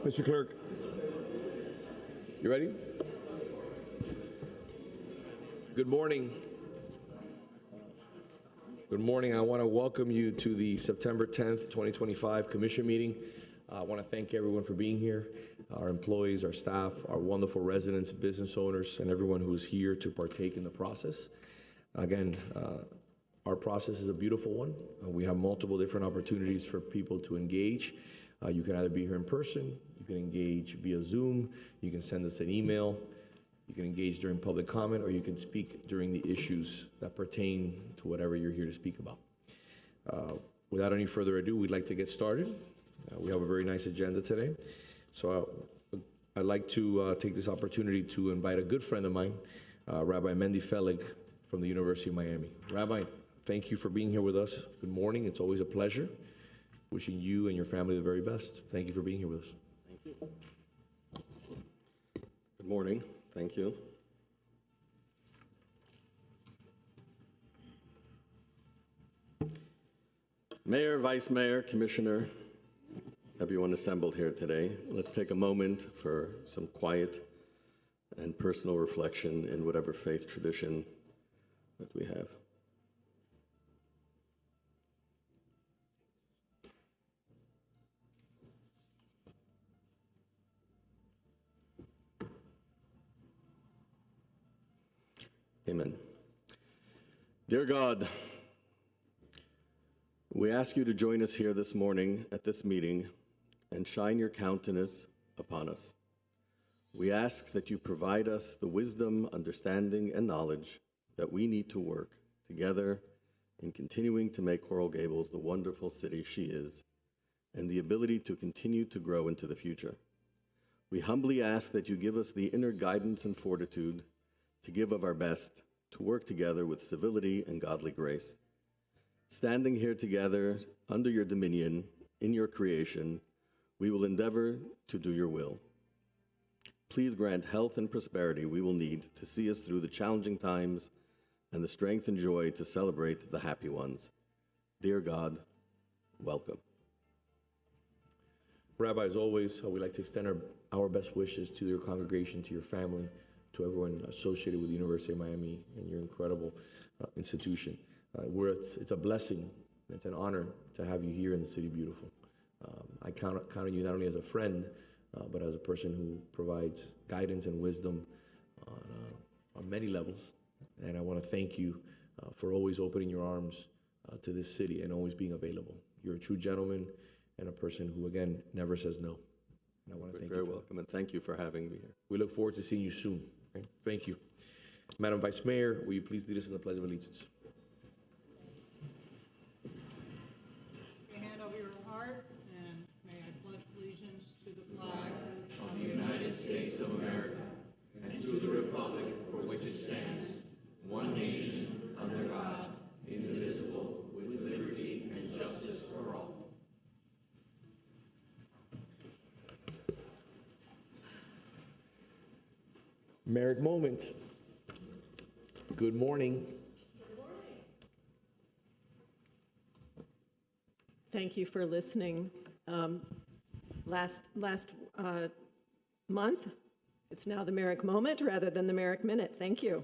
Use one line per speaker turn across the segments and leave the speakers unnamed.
Mr. Clerk. You ready? Good morning. Good morning. I want to welcome you to the September 10th, 2025 Commission meeting. I want to thank everyone for being here, our employees, our staff, our wonderful residents, business owners, and everyone who's here to partake in the process. Again, our process is a beautiful one. We have multiple different opportunities for people to engage. You can either be here in person, you can engage via Zoom, you can send us an email, you can engage during public comment, or you can speak during the issues that pertain to whatever you're here to speak about. Without any further ado, we'd like to get started. We have a very nice agenda today. So I'd like to take this opportunity to invite a good friend of mine, Rabbi Mendy Felig from the University of Miami. Rabbi, thank you for being here with us. Good morning. It's always a pleasure. Wishing you and your family the very best. Thank you for being here with us.
Thank you. Good morning. Thank you. Mayor, Vice Mayor, Commissioner, everyone assembled here today, let's take a moment for some quiet and personal reflection in whatever faith tradition that we have. Amen. Dear God, we ask you to join us here this morning at this meeting and shine your countenance upon us. We ask that you provide us the wisdom, understanding, and knowledge that we need to work together in continuing to make Coral Gables the wonderful city she is, and the ability to continue to grow into the future. We humbly ask that you give us the inner guidance and fortitude to give of our best, to work together with civility and godly grace. Standing here together under your dominion, in your creation, we will endeavor to do your will. Please grant health and prosperity we will need to see us through the challenging times and the strength and joy to celebrate the happy ones. Dear God, welcome.
Rabbi, as always, we'd like to extend our best wishes to your congregation, to your family, to everyone associated with the University of Miami and your incredible institution. It's a blessing, it's an honor to have you here in the City Beautiful. I count on you not only as a friend, but as a person who provides guidance and wisdom on many levels. And I want to thank you for always opening your arms to this city and always being available. You're a true gentleman and a person who, again, never says no. And I want to thank you.
You're very welcome, and thank you for having me here.
We look forward to seeing you soon. Okay? Thank you. Madam Vice Mayor, will you please lead us in the Pledge of Allegiance?
Your hand over your heart, and may I pledge allegiance to the flag of the United States of America and to the republic for which it stands, one nation, under God, indivisible, with liberty and justice for all.
Merrick Moment. Good morning.
Good morning. Thank you for listening. Last month, it's now the Merrick Moment rather than the Merrick Minute. Thank you.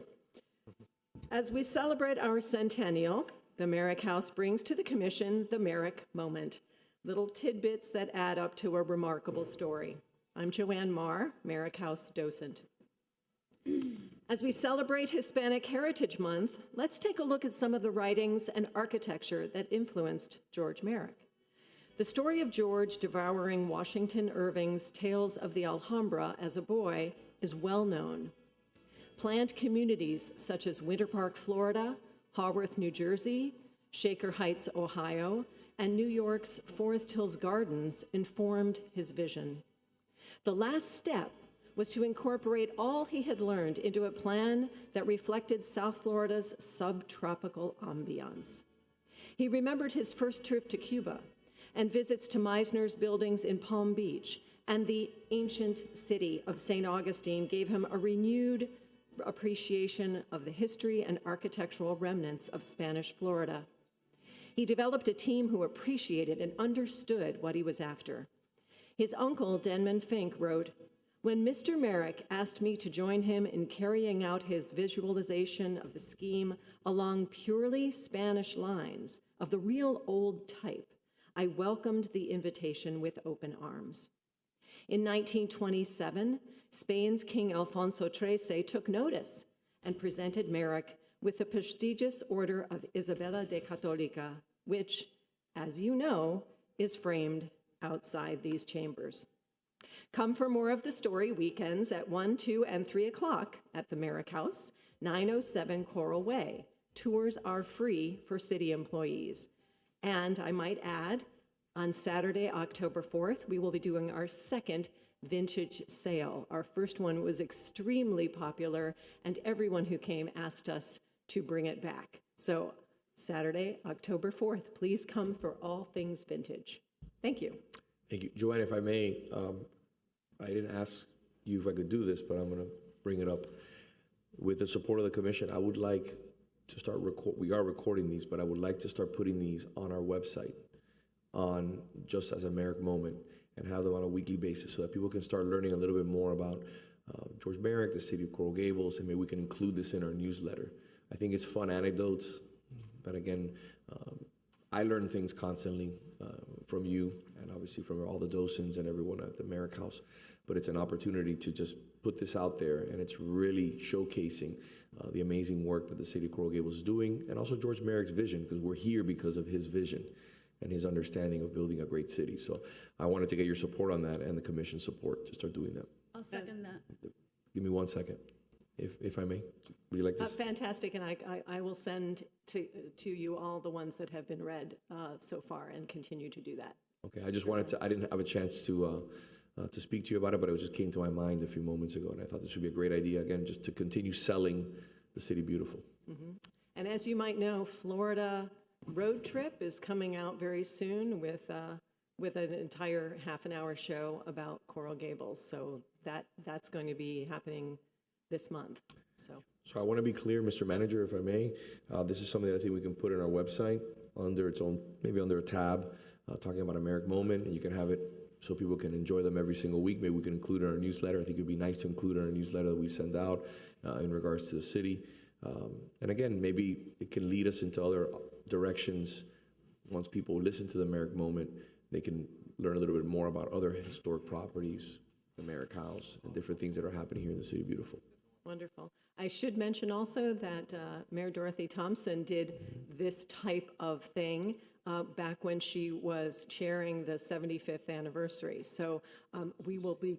As we celebrate our centennial, the Merrick House brings to the Commission the Merrick Moment, little tidbits that add up to a remarkable story. I'm Joanne Marr, Merrick House docent. As we celebrate Hispanic Heritage Month, let's take a look at some of the writings and architecture that influenced George Merrick. The story of George devouring Washington Irving's Tales of the Alhambra as a boy is well known. Planned communities such as Winter Park, Florida, Haworth, New Jersey, Shaker Heights, Ohio, and New York's Forest Hills Gardens informed his vision. The last step was to incorporate all he had learned into a plan that reflected South Florida's subtropical ambiance. He remembered his first trip to Cuba and visits to Meisner's buildings in Palm Beach, and the ancient city of St. Augustine gave him a renewed appreciation of the history and architectural remnants of Spanish Florida. He developed a team who appreciated and understood what he was after. His uncle, Denman Fink, wrote, "When Mr. Merrick asked me to join him in carrying out his visualization of the scheme along purely Spanish lines of the real old type, I welcomed the invitation with open arms." In 1927, Spain's King Alfonso XIII took notice and presented Merrick with the prestigious Order of Isabella de Católica, which, as you know, is framed outside these chambers. Come for more of the story weekends at 1, 2, and 3 o'clock at the Merrick House, 907 Coral Way. Tours are free for city employees. And I might add, on Saturday, October 4th, we will be doing our second vintage sale. Our first one was extremely popular, and everyone who came asked us to bring it back. So Saturday, October 4th, please come for all things vintage. Thank you.
Thank you. Joanne, if I may, I didn't ask you if I could do this, but I'm going to bring it up. With the support of the commission, I would like to start we are recording these, but I would like to start putting these on our website on just as a Merrick Moment and have them on a weekly basis so that people can start learning a little bit more about George Merrick, the city of Coral Gables, and maybe we can include this in our newsletter. I think it's fun anecdotes, but again, I learn things constantly from you and obviously from all the docents and everyone at the Merrick House, but it's an opportunity to just put this out there, and it's really showcasing the amazing work that the city of Coral Gables is doing, and also George Merrick's vision, because we're here because of his vision and his understanding of building a great city. So I wanted to get your support on that and the commission's support to start doing that.
I'll second that.
Give me 1 second, if I may. Would you like to?
Fantastic, and I will send to you all the ones that have been read so far and continue to do that.
Okay, I just wanted to, I didn't have a chance to speak to you about it, but it just came to my mind a few moments ago, and I thought this would be a great idea, again, just to continue selling the city beautiful.
Mm-hmm. And as you might know, Florida Road Trip is coming out very soon with an entire half-an-hour show about Coral Gables, so that's going to be happening this month. So
I want to be clear, Mr. Manager, if I may, this is something that I think we can put in our website under its own, maybe under a tab, talking about a Merrick Moment, and you can have it so people can enjoy them every single week. Maybe we can include it in our newsletter. I think it'd be nice to include in our newsletter that we send out in regards to the city. And again, maybe it can lead us into other directions. Once people listen to the Merrick Moment, they can learn a little bit more about other historic properties, the Merrick House, and different things that are happening here in the City Beautiful.
wonderful. I should mention also that Mayor Dorothy Thompson did this type of thing back when she was chairing the 75th anniversary. So we will be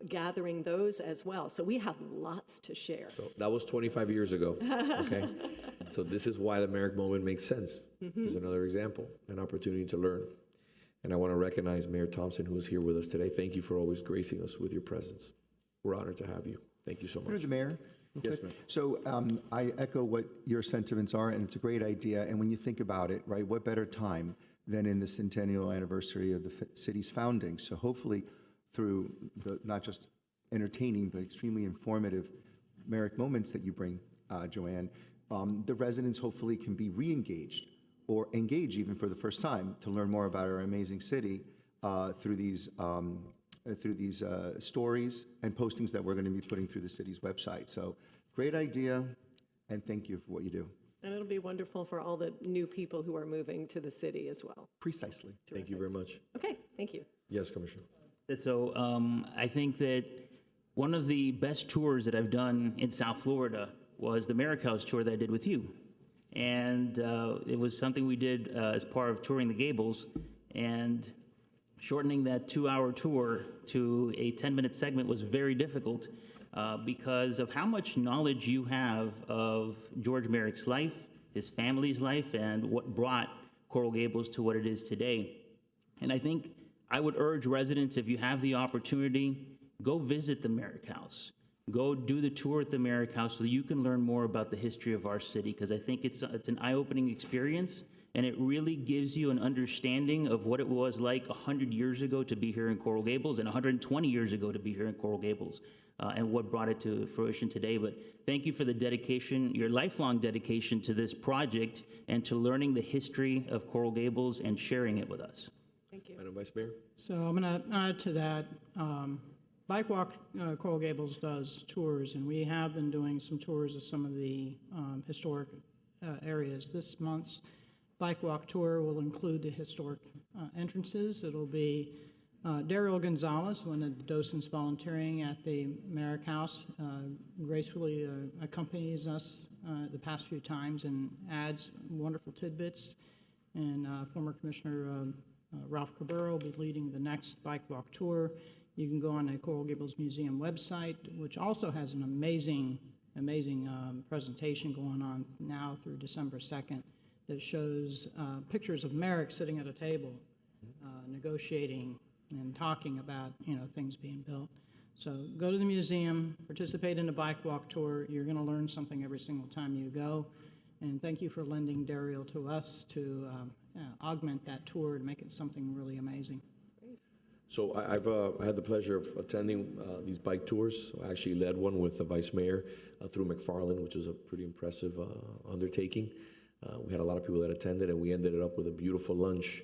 gathering those as well. So we have lots to share.
So that was 25 years ago, okay? So this is why the Merrick Moment makes sense. This is another example, an opportunity to learn. And I want to recognize Mayor Thompson, who is here with us today. Thank you for always gracing us with your presence. We're honored to have you. Thank you so much.
Mr. Mayor.
Yes, ma'am.
So I echo what your sentiments are, and it's a great idea. And when you think about it, right, what better time than in the centennial anniversary of the city's founding? So hopefully through the not just entertaining, but extremely informative Merrick moments that you bring, Joanne, the residents hopefully can be re-engaged or engage even for the first time to learn more about our amazing city through these stories and postings that we're going to be putting through the city's website. So great idea, and thank you for what you do.
And it'll be wonderful for all the new people who are moving to the city as well.
Precisely.
Thank you very much.
Okay, thank you.
Yes, Commissioner.
So I think that one of the best tours that I've done in South Florida was the Merrick House tour that I did with you. And it was something we did as part of touring the Gables, and shortening that 2-hour tour to a 10-minute segment was very difficult because of how much knowledge you have of George Merrick's life, his family's life, and what brought Coral Gables to what it is today. And I think I would urge residents, if you have the opportunity, go visit the Merrick House. Go do the tour at the Merrick House so that you can learn more about the history of our city, because I think it's an eye-opening experience, and it really gives you an understanding of what it was like 100 years ago to be here in Coral Gables and 120 years ago to be here in Coral Gables, and what brought it to fruition today. But thank you for the dedication, your lifelong dedication to this project and to learning the history of Coral Gables and sharing it with us.
Madam Vice Mayor?
So I'm going to add to that. Bike Walk Coral Gables does tours, and we have been doing some tours of some of the historic areas. This month's Bike Walk tour will include the historic entrances. It'll be Daryl Gonzalez, one of the docents volunteering at the Merrick House, gracefully accompanies us the past few times and adds wonderful tidbits. And former Commissioner Ralph Cabrera will be leading the next Bike Walk tour. You can go on the Coral Gables Museum website, which also has an amazing presentation going on now through December 2nd that shows pictures of Merrick sitting at a table, negotiating and talking about, things being built. So go to the museum, participate in a Bike Walk tour. You're going to learn something every single time you go. And thank you for lending Daryl to us to augment that tour to make it something really amazing.
So I've had the pleasure of attending these bike tours. I actually led one with the Vice Mayor through McFarland, which was a pretty impressive undertaking. We had a lot of people that attended, and we ended up with a beautiful lunch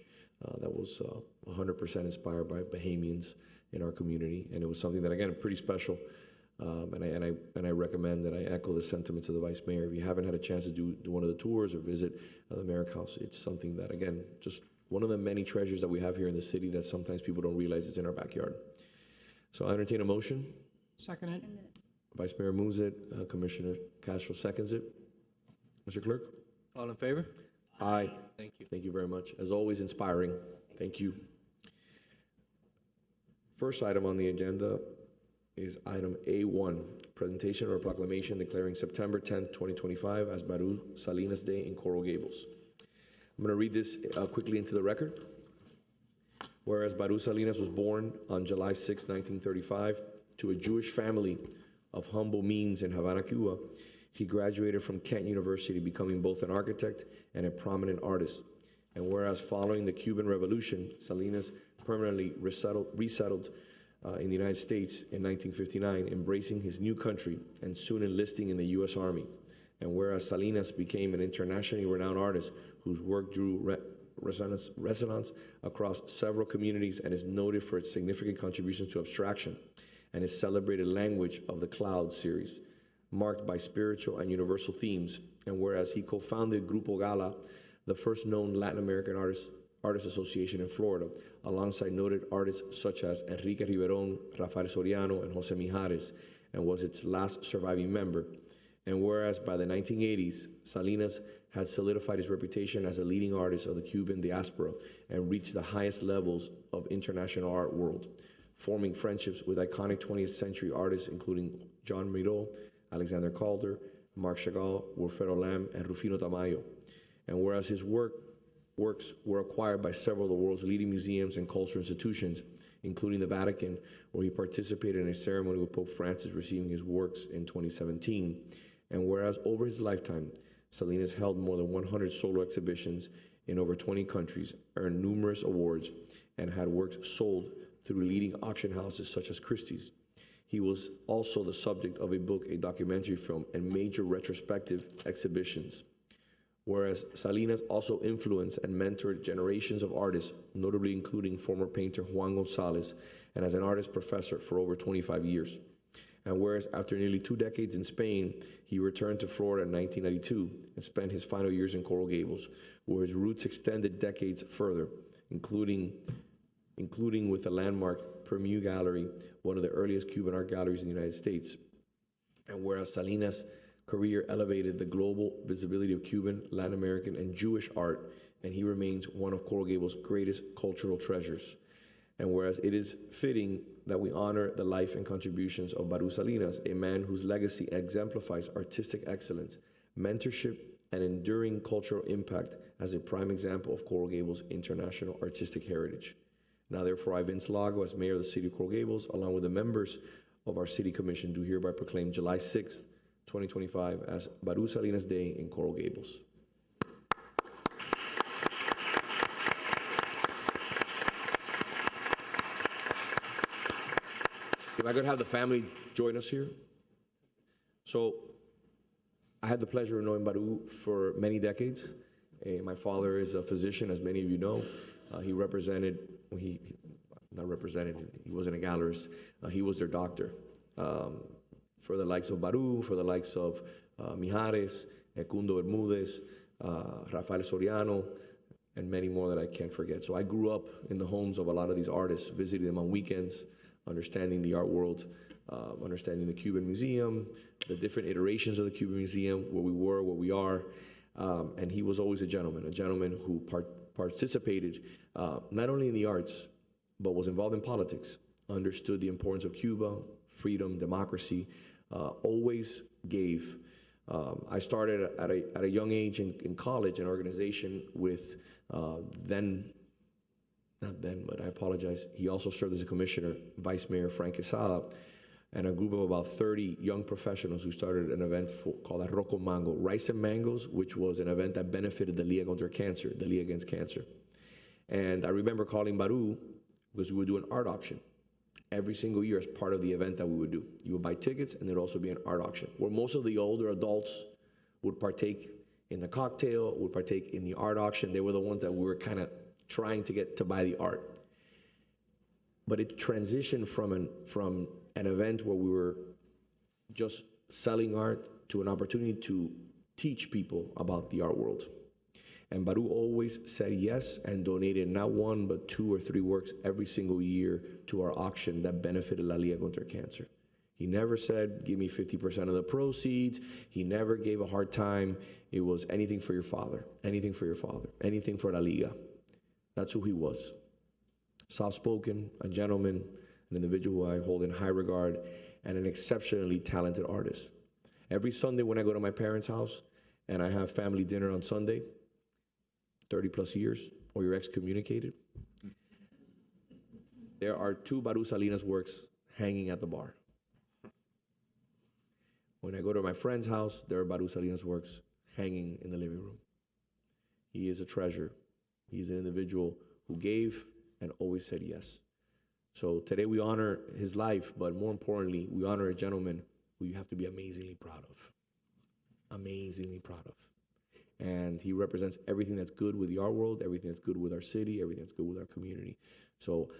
that was 100% inspired by Bahamians in our community, and it was something that, again, pretty special. And I recommend that I echo the sentiments of the Vice Mayor. If you haven't had a chance to do one of the tours or visit the Merrick House, it's something that, again, just one of the many treasures that we have here in the city that sometimes people don't realize is in our backyard. So I entertain a motion.
Second it.
Vice Mayor moves it. Commissioner Castro seconds it. Mr. Clerk?
All in favor?
Aye.
Thank you.
Thank you very much. As always, inspiring. Thank you. First item on the agenda is item A1, presentation or proclamation declaring September 10th, 2025 as Baruj Salinas Day in Coral Gables. I'm going to read this quickly into the record. Whereas Baruj Salinas was born on July 6, 1935, to a Jewish family of humble means in Havana, Cuba, he graduated from Kent University, becoming both an architect and a prominent artist. And whereas following the Cuban Revolution, Salinas permanently resettled in the United States in 1959, embracing his new country and soon enlisting in the U.S. Army. And whereas Salinas became an internationally renowned artist whose work drew resonance across several communities and is noted for its significant contributions to abstraction and his celebrated Language of the Clouds series, marked by spiritual and universal themes. And whereas he co-founded Grupo Gala, the first known Latin American artist association in Florida, alongside noted artists such as Enrique Riverón, Rafael Soriano, and Jose Mijares, and was its last surviving member. And whereas by the 1980s, Salinas had solidified his reputation as a leading artist of the Cuban diaspora and reached the highest levels of international art world, forming friendships with iconic 20th century artists including John Miro, Alexander Calder, Marc Chagall, Wilfredo Lam, and Rufino Tamayo. And whereas his works were acquired by several of the world's leading museums and cultural institutions, including the Vatican, where he participated in a ceremony with Pope Francis receiving his works in 2017. And whereas over his lifetime, Salinas held more than 100 solo exhibitions in over 20 countries, earned numerous awards, and had works sold through leading auction houses such as Christie's. He was also the subject of a book, a documentary film, and major retrospective exhibitions. Whereas Salinas also influenced and mentored generations of artists, notably including former painter Juan Gonzalez, and as an artist professor for over 25 years. And whereas after nearly 2 decades in Spain, he returned to Florida in 1992 and spent his final years in Coral Gables, where his roots extended decades further, including with the landmark Permu Gallery, one of the earliest Cuban art galleries in the United States. And whereas Salinas' career elevated the global visibility of Cuban, Latin American, and Jewish art, and he remains one of Coral Gables' greatest cultural treasures. And whereas it is fitting that we honor the life and contributions of Baruj Salinas, a man whose legacy exemplifies artistic excellence, mentorship, and enduring cultural impact as a prime example of Coral Gables' international artistic heritage. Now, therefore, I, Vince Lago, as mayor of the city of Coral Gables, along with the members of our city commission, do hereby proclaim July 6th, 2025 as Baruj Salinas Day in Coral Gables. If I could have the family join us here. So I had the pleasure of knowing Baruj for many decades. My father is a physician, as many of you know. He represented he not represented, he wasn't a gallerist, he was their doctor. For the likes of Baruj, for the likes of Mijares, Ecundo Bermudez, Rafael Soriano, and many more that I can't forget. So I grew up in the homes of a lot of these artists, visiting them on weekends, understanding the art world, understanding the Cuban Museum, the different iterations of the Cuban Museum, where we were, where we are. And he was always a gentleman who participated not only in the arts, but was involved in politics, understood the importance of Cuba, freedom, democracy, always gave. I started at a young age in college, an organization with but I apologize, he also served as a commissioner, Vice Mayor Frank Quesada, and a group of about 30 young professionals who started an event called Arroz con Mango, Rice and Mangoes, which was an event that benefited the Liga contra Cancer, the Liga Against Cancer. And I remember calling Baruj because we would do an art auction every single year as part of the event that we would do. You would buy tickets, and there'd also be an art auction where most of the older adults would partake in the cocktail, would partake in the art auction. They were the ones that we were kind of trying to get to buy the art. But it transitioned from an event where we were just selling art to an opportunity to teach people about the art world. And Baruj always said yes and donated not one, but 2 or 3 works every single year to our auction that benefited La Liga contra Cancer. He never said, give me 50% of the proceeds. He never gave a hard time. It was anything for your father, anything for your father, anything for La Liga. That's who he was. Soft-spoken, a gentleman, an individual who I hold in high regard, and an exceptionally talented artist. Every Sunday when I go to my parents' house and I have family dinner on Sunday, 30 plus years, or you're excommunicated, there are 2 Baruj Salinas works hanging at the bar. When I go to my friend's house, there are Baruj Salinas works hanging in the living room. He is a treasure. He is an individual who gave and always said yes. So today we honor his life, but more importantly, we honor a gentleman who you have to be amazingly proud of. Amazingly proud of. And he represents everything that's good with the art world, everything that's good with our city, everything that's good with our community. So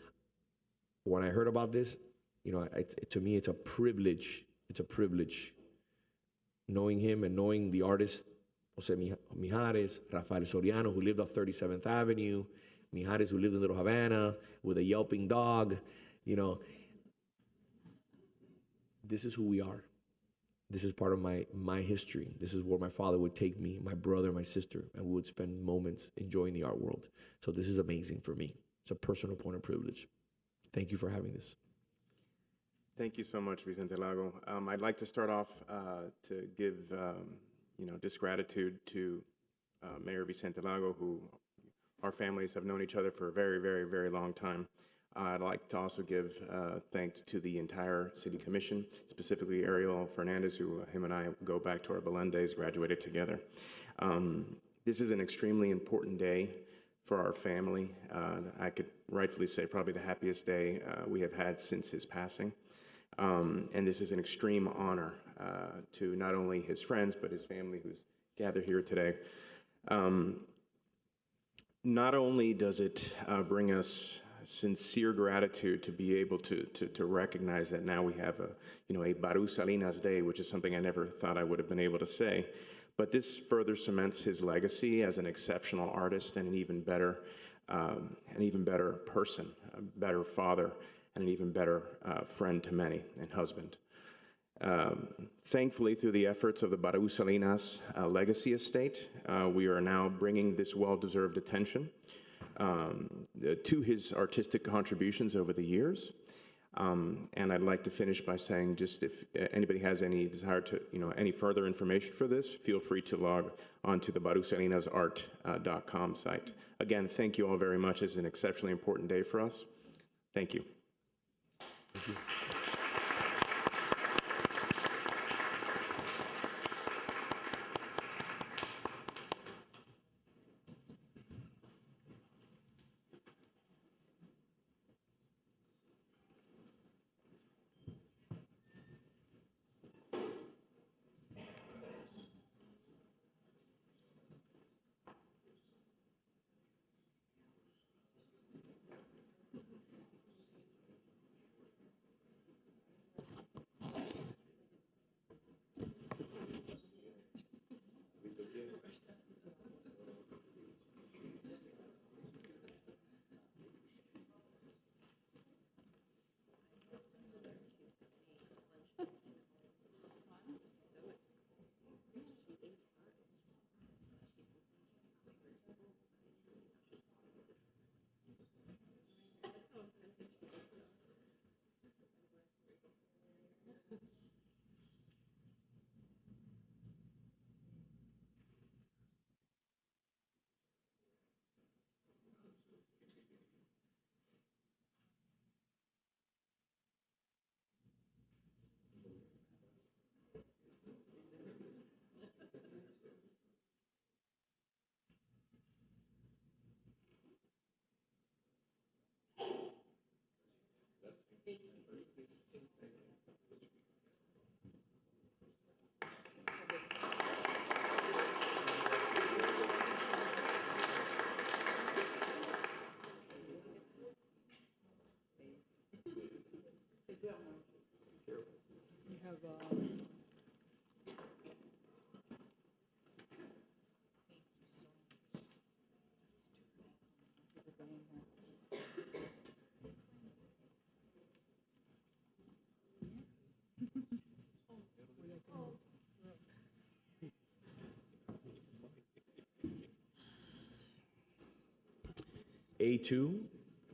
when I heard about this, to me, it's a privilege. It's a privilege knowing him and knowing the artists, Jose Mijares, Rafael Soriano, who lived off 37th Avenue, Mijares, who lived in Little Havana with a yelping dog. This is who we are. This is part of my history. This is where my father would take me, my brother, my sister, and we would spend moments enjoying the art world. So this is amazing for me. It's a personal point of privilege. Thank you for having this.
Thank you so much, Vicente Lago. I'd like to start off to give just gratitude to Mayor Vicente Lago, who our families have known each other for a very, very, very long time. I'd like to also give thanks to the entire City Commission, specifically Ariel Fernandez, who him and I go back to our Belen days, graduated together. This is an extremely important day for our family. I could rightfully say probably the happiest day we have had since his passing. And this is an extreme honor to not only his friends, but his family who's gathered here today. Not only does it bring us sincere gratitude to be able to recognize that now we have a Baruj Salinas Day, which is something I never thought I would have been able to say, but this further cements his legacy as an exceptional artist and an even better person, a better father, and an even better friend to many and husband. Thankfully, through the efforts of the Baruj Salinas Legacy Estate, we are now bringing this well-deserved attention to his artistic contributions over the years. And I'd like to finish by saying, just if anybody has any desire to, any further information for this, feel free to log onto the BarujSalinasArt.com site. Again, thank you all very much. It's an exceptionally important day for us. Thank you.
Thank you.
You have,
A2,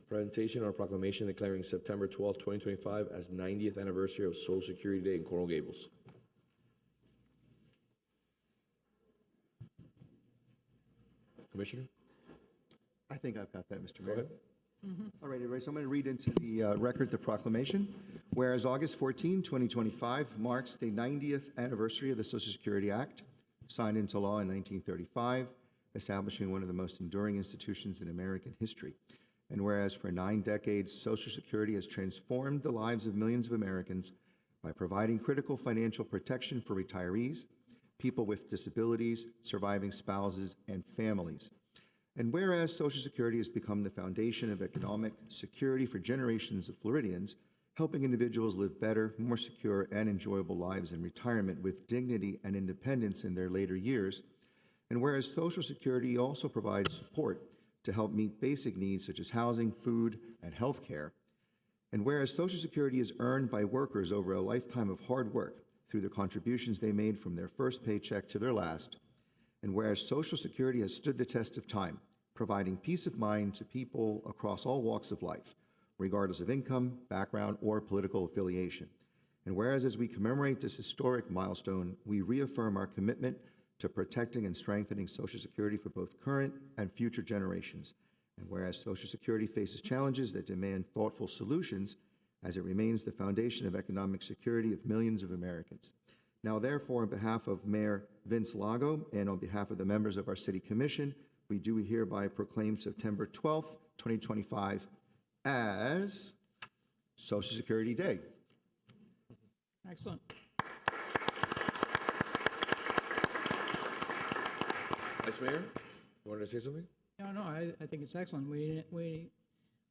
presentation or proclamation declaring September 12th, 2025 as 90th anniversary of Social Security Day in Coral Gables. Commissioner?
I think I've got that, Mr.
Go
Mayor.
ahead.
All right, everybody, so I'm going to read into the record the proclamation. Whereas August 14, 2025 marks the 90th anniversary of the Social Security Act, signed into law in 1935, establishing one of the most enduring institutions in American history. And whereas for 9 decades, Social Security has transformed the lives of millions of Americans by providing critical financial protection for retirees, people with disabilities, surviving spouses, and families. And whereas Social Security has become the foundation of economic security for generations of Floridians, helping individuals live better, more secure, and enjoyable lives in retirement with dignity and independence in their later years. And whereas Social Security also provides support to help meet basic needs such as housing, food, and health care. And whereas Social Security is earned by workers over a lifetime of hard work through the contributions they made from their first paycheck to their last. And whereas Social Security has stood the test of time, providing peace of mind to people across all walks of life, regardless of income, background, or political affiliation. And whereas as we commemorate this historic milestone, we reaffirm our commitment to protecting and strengthening Social Security for both current and future generations. And whereas Social Security faces challenges that demand thoughtful solutions, as it remains the foundation of economic security of millions of Americans. Now, therefore, on behalf of Mayor Vince Lago and on behalf of the members of our City Commission, we do hereby proclaim September 12th, 2025 as Social Security Day.
excellent.
Vice Mayor, you wanted to say something?
No, I think it's excellent.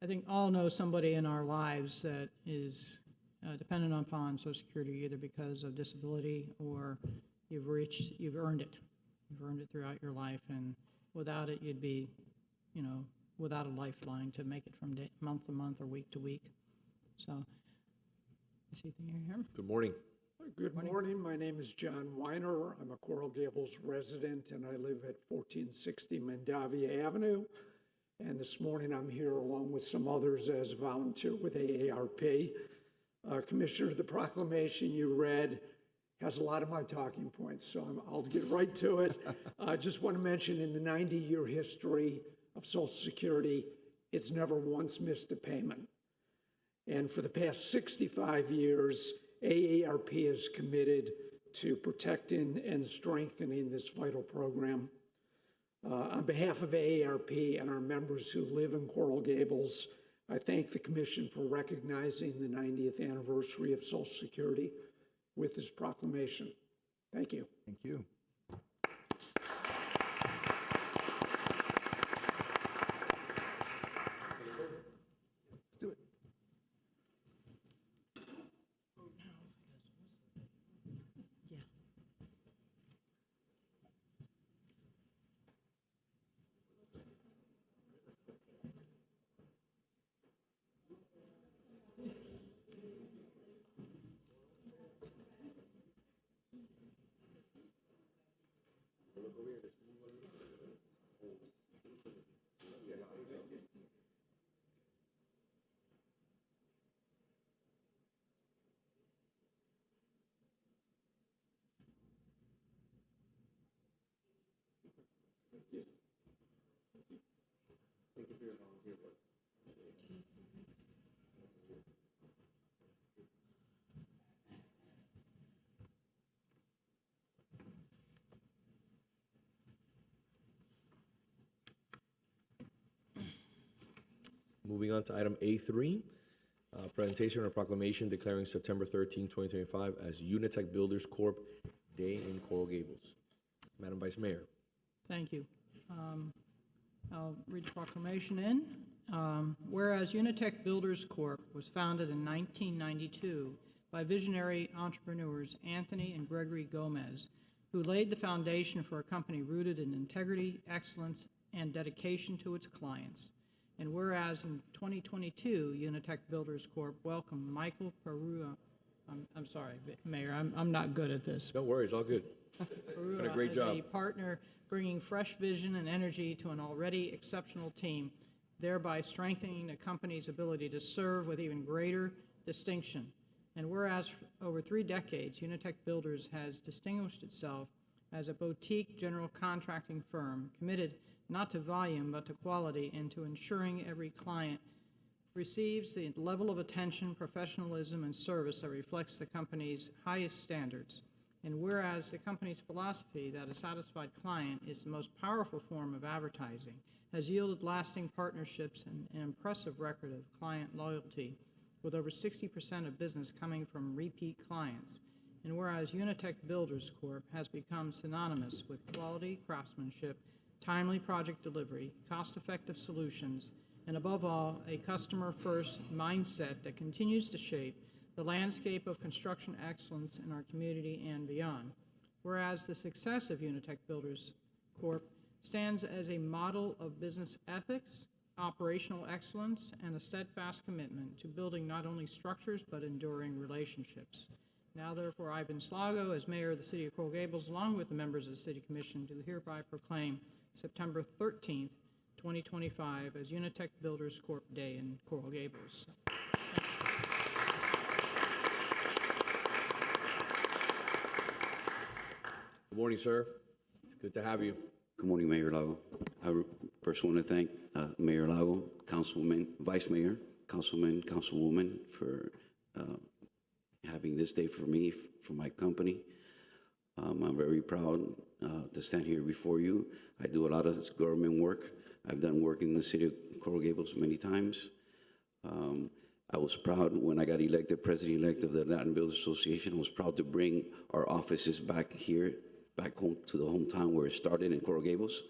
I think all know somebody in our lives that is dependent upon Social Security either because of disability or you've earned it. You've earned it throughout your life, and without it, you'd be, without a lifeline to make it from month to month or week to week. So, I see anything here.
Good morning.
Good morning. My name is John Weiner. I'm a Coral Gables resident, and I live at 1460 Mandavia Avenue. And this morning, I'm here along with some others as a volunteer with AARP. Commissioner, the proclamation you read has a lot of my talking points, so I'll get right to it. I just want to mention in the 90-year history of Social Security, it's never once missed a payment. And for the past 65 years, AARP is committed to protecting and strengthening this vital program. On behalf of AARP and our members who live in Coral Gables, I thank the Commission for recognizing the 90th anniversary of Social Security with this proclamation. Thank you.
Thank you. Let's do it.
Moving on to item A3, Presentation of proclamation declaring September 13, 2025 as Unitech Builders Corp. Day in Coral Gables. Madam Vice Mayor.
Thank you. I'll read the proclamation in. Whereas Unitech Builders Corp. was founded in 1992 by visionary entrepreneurs Anthony and Gregory Gomez, who laid the foundation for a company rooted in integrity, excellence, and dedication to its clients. And whereas in 2022, Unitech Builders Corp. welcomed Michael Perua, I'm sorry, Mayor, I'm not good at this.
No worries, all good.
Done
a great job.
As a partner, bringing fresh vision and energy to an already exceptional team, thereby strengthening the company's ability to serve with even greater distinction. And whereas for over 3 decades, Unitech Builders has distinguished itself as a boutique general contracting firm committed not to volume but to quality and to ensuring every client receives the level of attention, professionalism, and service that reflects the company's highest standards. And whereas the company's philosophy that a satisfied client is the most powerful form of advertising has yielded lasting partnerships and an impressive record of client loyalty, with over 60% of business coming from repeat clients. And whereas Unitech Builders Corp. has become synonymous with quality craftsmanship, timely project delivery, cost-effective solutions, and above all, a customer-first mindset that continues to shape the landscape of construction excellence in our community and beyond. Whereas the success of Unitech Builders Corp. stands as a model of business ethics, operational excellence, and a steadfast commitment to building not only structures but enduring relationships. Now, therefore, Ivan Slago, as mayor of the city of Coral Gables, along with the members of the city commission, do hereby proclaim September 13th, 2025 as Unitech Builders Corp. Day in Coral Gables.
Good morning, sir. It's good to have you.
Good morning, Mayor Lago. I first want to thank Mayor Lago, Councilman, Vice Mayor, Councilman, Councilwoman for having this day for me, for my company. I'm very proud to stand here before you. I do a lot of government work. I've done work in the city of Coral Gables many times. I was proud when I got elected president-elect of the Latin Builders Association. I was proud to bring our offices back here, back home to the hometown where it started in Coral Gables.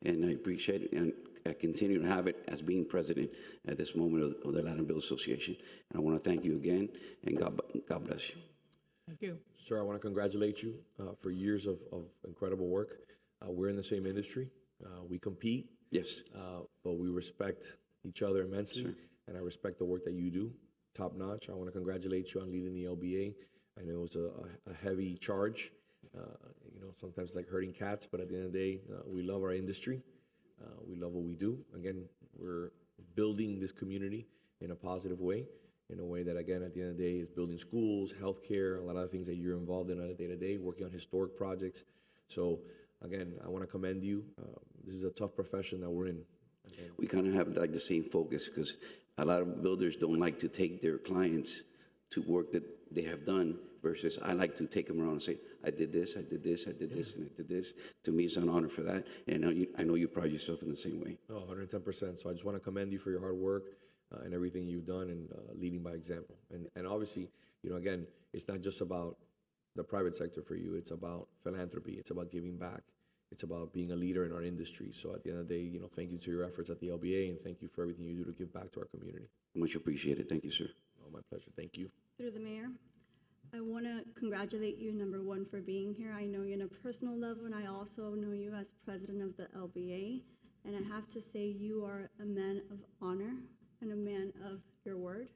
And I appreciate it, and I continue to have it as being president at this moment of the Latin Builders Association. And I want to thank you again, and God bless you.
Thank you.
Sir, I want to congratulate you for years of incredible work. We're in the same industry. We compete.
Yes.
But we respect each other immensely,
Sure.
And I respect the work that you do, top notch. I want to congratulate you on leading the LBA. I know it was a heavy charge. Sometimes it's like herding cats, but at the end of the day, we love our industry. We love what we do. Again, we're building this community in a positive way, in a way that, again, at the end of the day, is building schools, healthcare, a lot of the things that you're involved in on a day-to-day, working on historic projects. So, again, I want to commend you. This is a tough profession that we're in. Okay.
We kind of have like the same focus because a lot of builders don't like to take their clients to work that they have done versus I like to take them around and say, I did this, I did this, I did this, and I did this. To me, it's an honor for that. And I know you pride yourself in the same way.
Oh, 110%. So I just want to commend you for your hard work and everything you've done and leading by example. And obviously, again, it's not just about the private sector for you. It's about philanthropy. It's about giving back. It's about being a leader in our industry. So at the end of the day, thank you to your efforts at the LBA, and thank you for everything you do to give back to our community.
Much appreciated. Thank you, sir.
Oh, my pleasure. Thank you.
Through the mayor, I want to congratulate you, number one, for being here. I know you on a personal level, and I also know you as president of the LBA. And I have to say, you are a man of honor and a man of your word.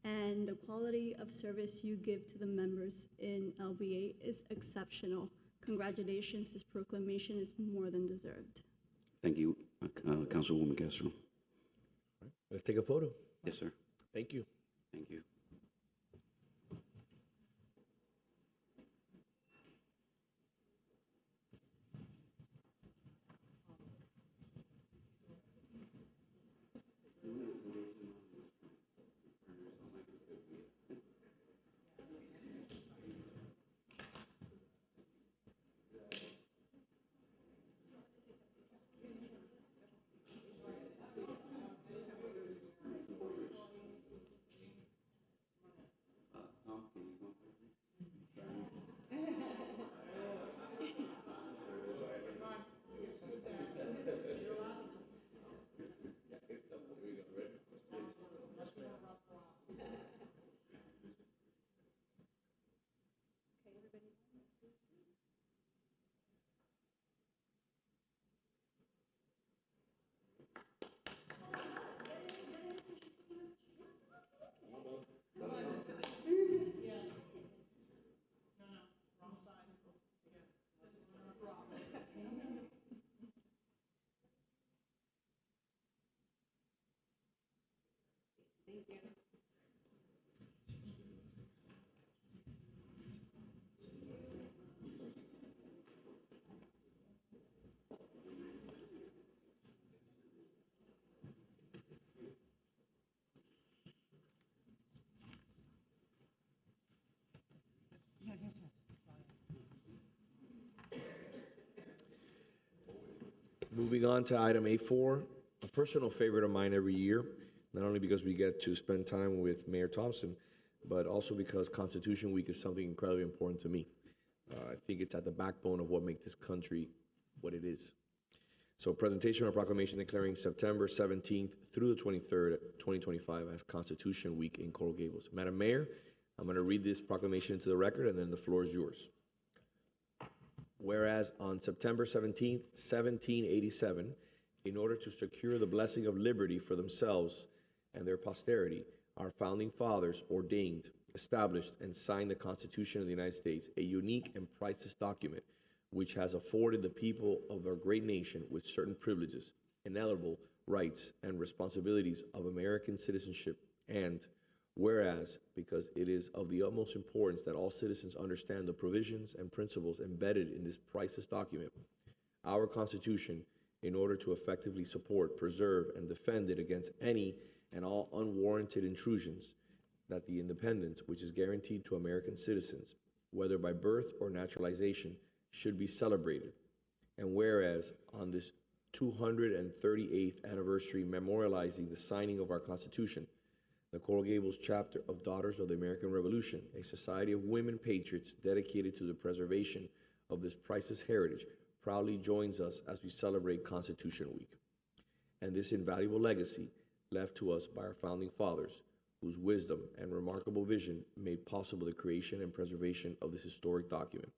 And the quality of service you give to the members in LBA is exceptional. Congratulations, this proclamation is more than deserved.
Thank you, Councilwoman Castro.
Let's take a photo.
Yes, sir.
Thank you.
Thank you.
Moving on to item A4, a personal favorite of mine every year, not only because we get to spend time with Mayor Thompson, but also because Constitution Week is something incredibly important to me. I think it's at the backbone of what makes this country what it is. So presentation of proclamation declaring September 17th through the 23rd, 2025 as Constitution Week in Coral Gables. Madam Mayor, I'm going to read this proclamation into the record and then the floor is yours. Whereas on September 17th, 1787, in order to secure the blessing of liberty for themselves and their posterity, our founding fathers ordained, established, and signed the Constitution of the United States, a unique and priceless document which has afforded the people of our great nation with certain privileges, inalienable rights, and responsibilities of American citizenship. And whereas, because it is of the utmost importance that all citizens understand the provisions and principles embedded in this priceless document, our Constitution, in order to effectively support, preserve, and defend it against any and all unwarranted intrusions, that the independence which is guaranteed to American citizens, whether by birth or naturalization, should be celebrated. And whereas, on this 238th anniversary memorializing the signing of our Constitution, the Coral Gables chapter of Daughters of the American Revolution, a society of women patriots dedicated to the preservation of this priceless heritage, proudly joins us as we celebrate Constitution Week. And this invaluable legacy left to us by our founding fathers, whose wisdom and remarkable vision made possible the creation and preservation of this historic document.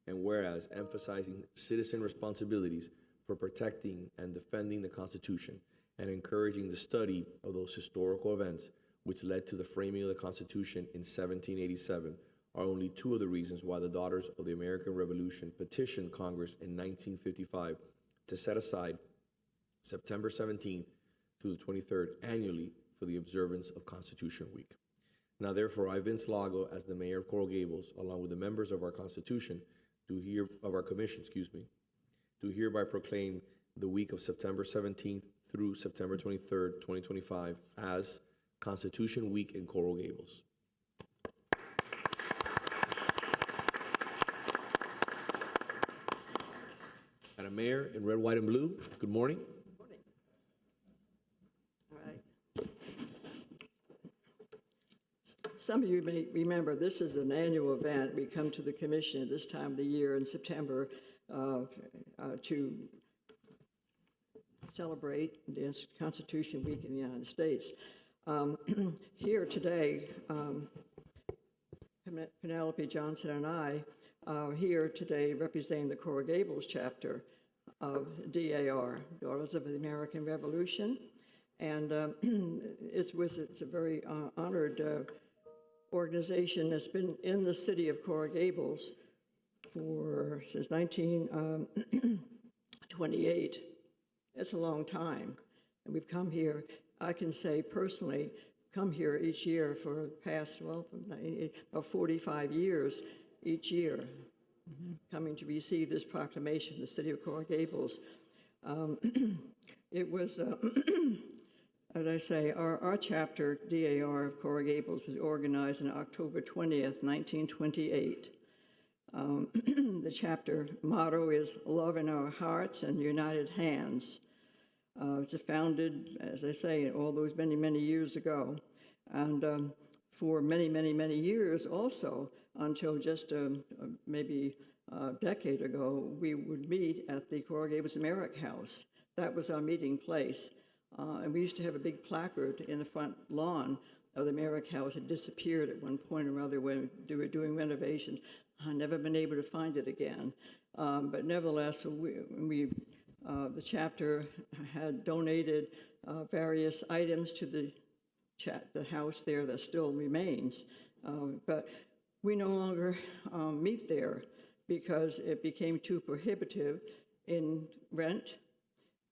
And whereas emphasizing citizen responsibilities for protecting and defending the Constitution and encouraging the study of those historical events which led to the framing of the Constitution in 1787 are only two of the reasons why the Daughters of the American Revolution petitioned Congress in 1955 to set aside September 17th through the 23rd annually for the observance of Constitution Week. Now, therefore, I, Vince Lago, as the mayor of Coral Gables, along with the members of our Constitution, of our commission, do hereby proclaim the week of September 17th through September 23rd, 2025 as Constitution Week in Coral Gables. Madam Mayor, in red, white, and blue, good morning.
All right. Some of you may remember this is an annual event. We come to the commission at this time of the year in September to celebrate the Constitution Week in the United States. Here today, Penelope Johnson and I here today representing the Coral Gables chapter of DAR, Daughters of the American Revolution. And it's a very honored organization that's been in the city of Coral Gables since 1928. It's a long time. And we've come here, I can say personally, come here each year for the past, about 45 years each year, coming to receive this proclamation, the city of Coral Gables. It was, as I say, our chapter, DAR of Coral Gables, was organized on October 20th, 1928. The chapter motto is "Love in our hearts and united hands." It was founded, as I say, all those many, many years ago. And for many, many, many years also, until just maybe a decade ago, we would meet at the Coral Gables Merrick House. That was our meeting place. And we used to have a big placard in the front lawn of the Merrick House. It disappeared at one point or other when they were doing renovations. I've never been able to find it again. But nevertheless, the chapter had donated various items to the house there that still remains. But we no longer meet there because it became too prohibitive in rent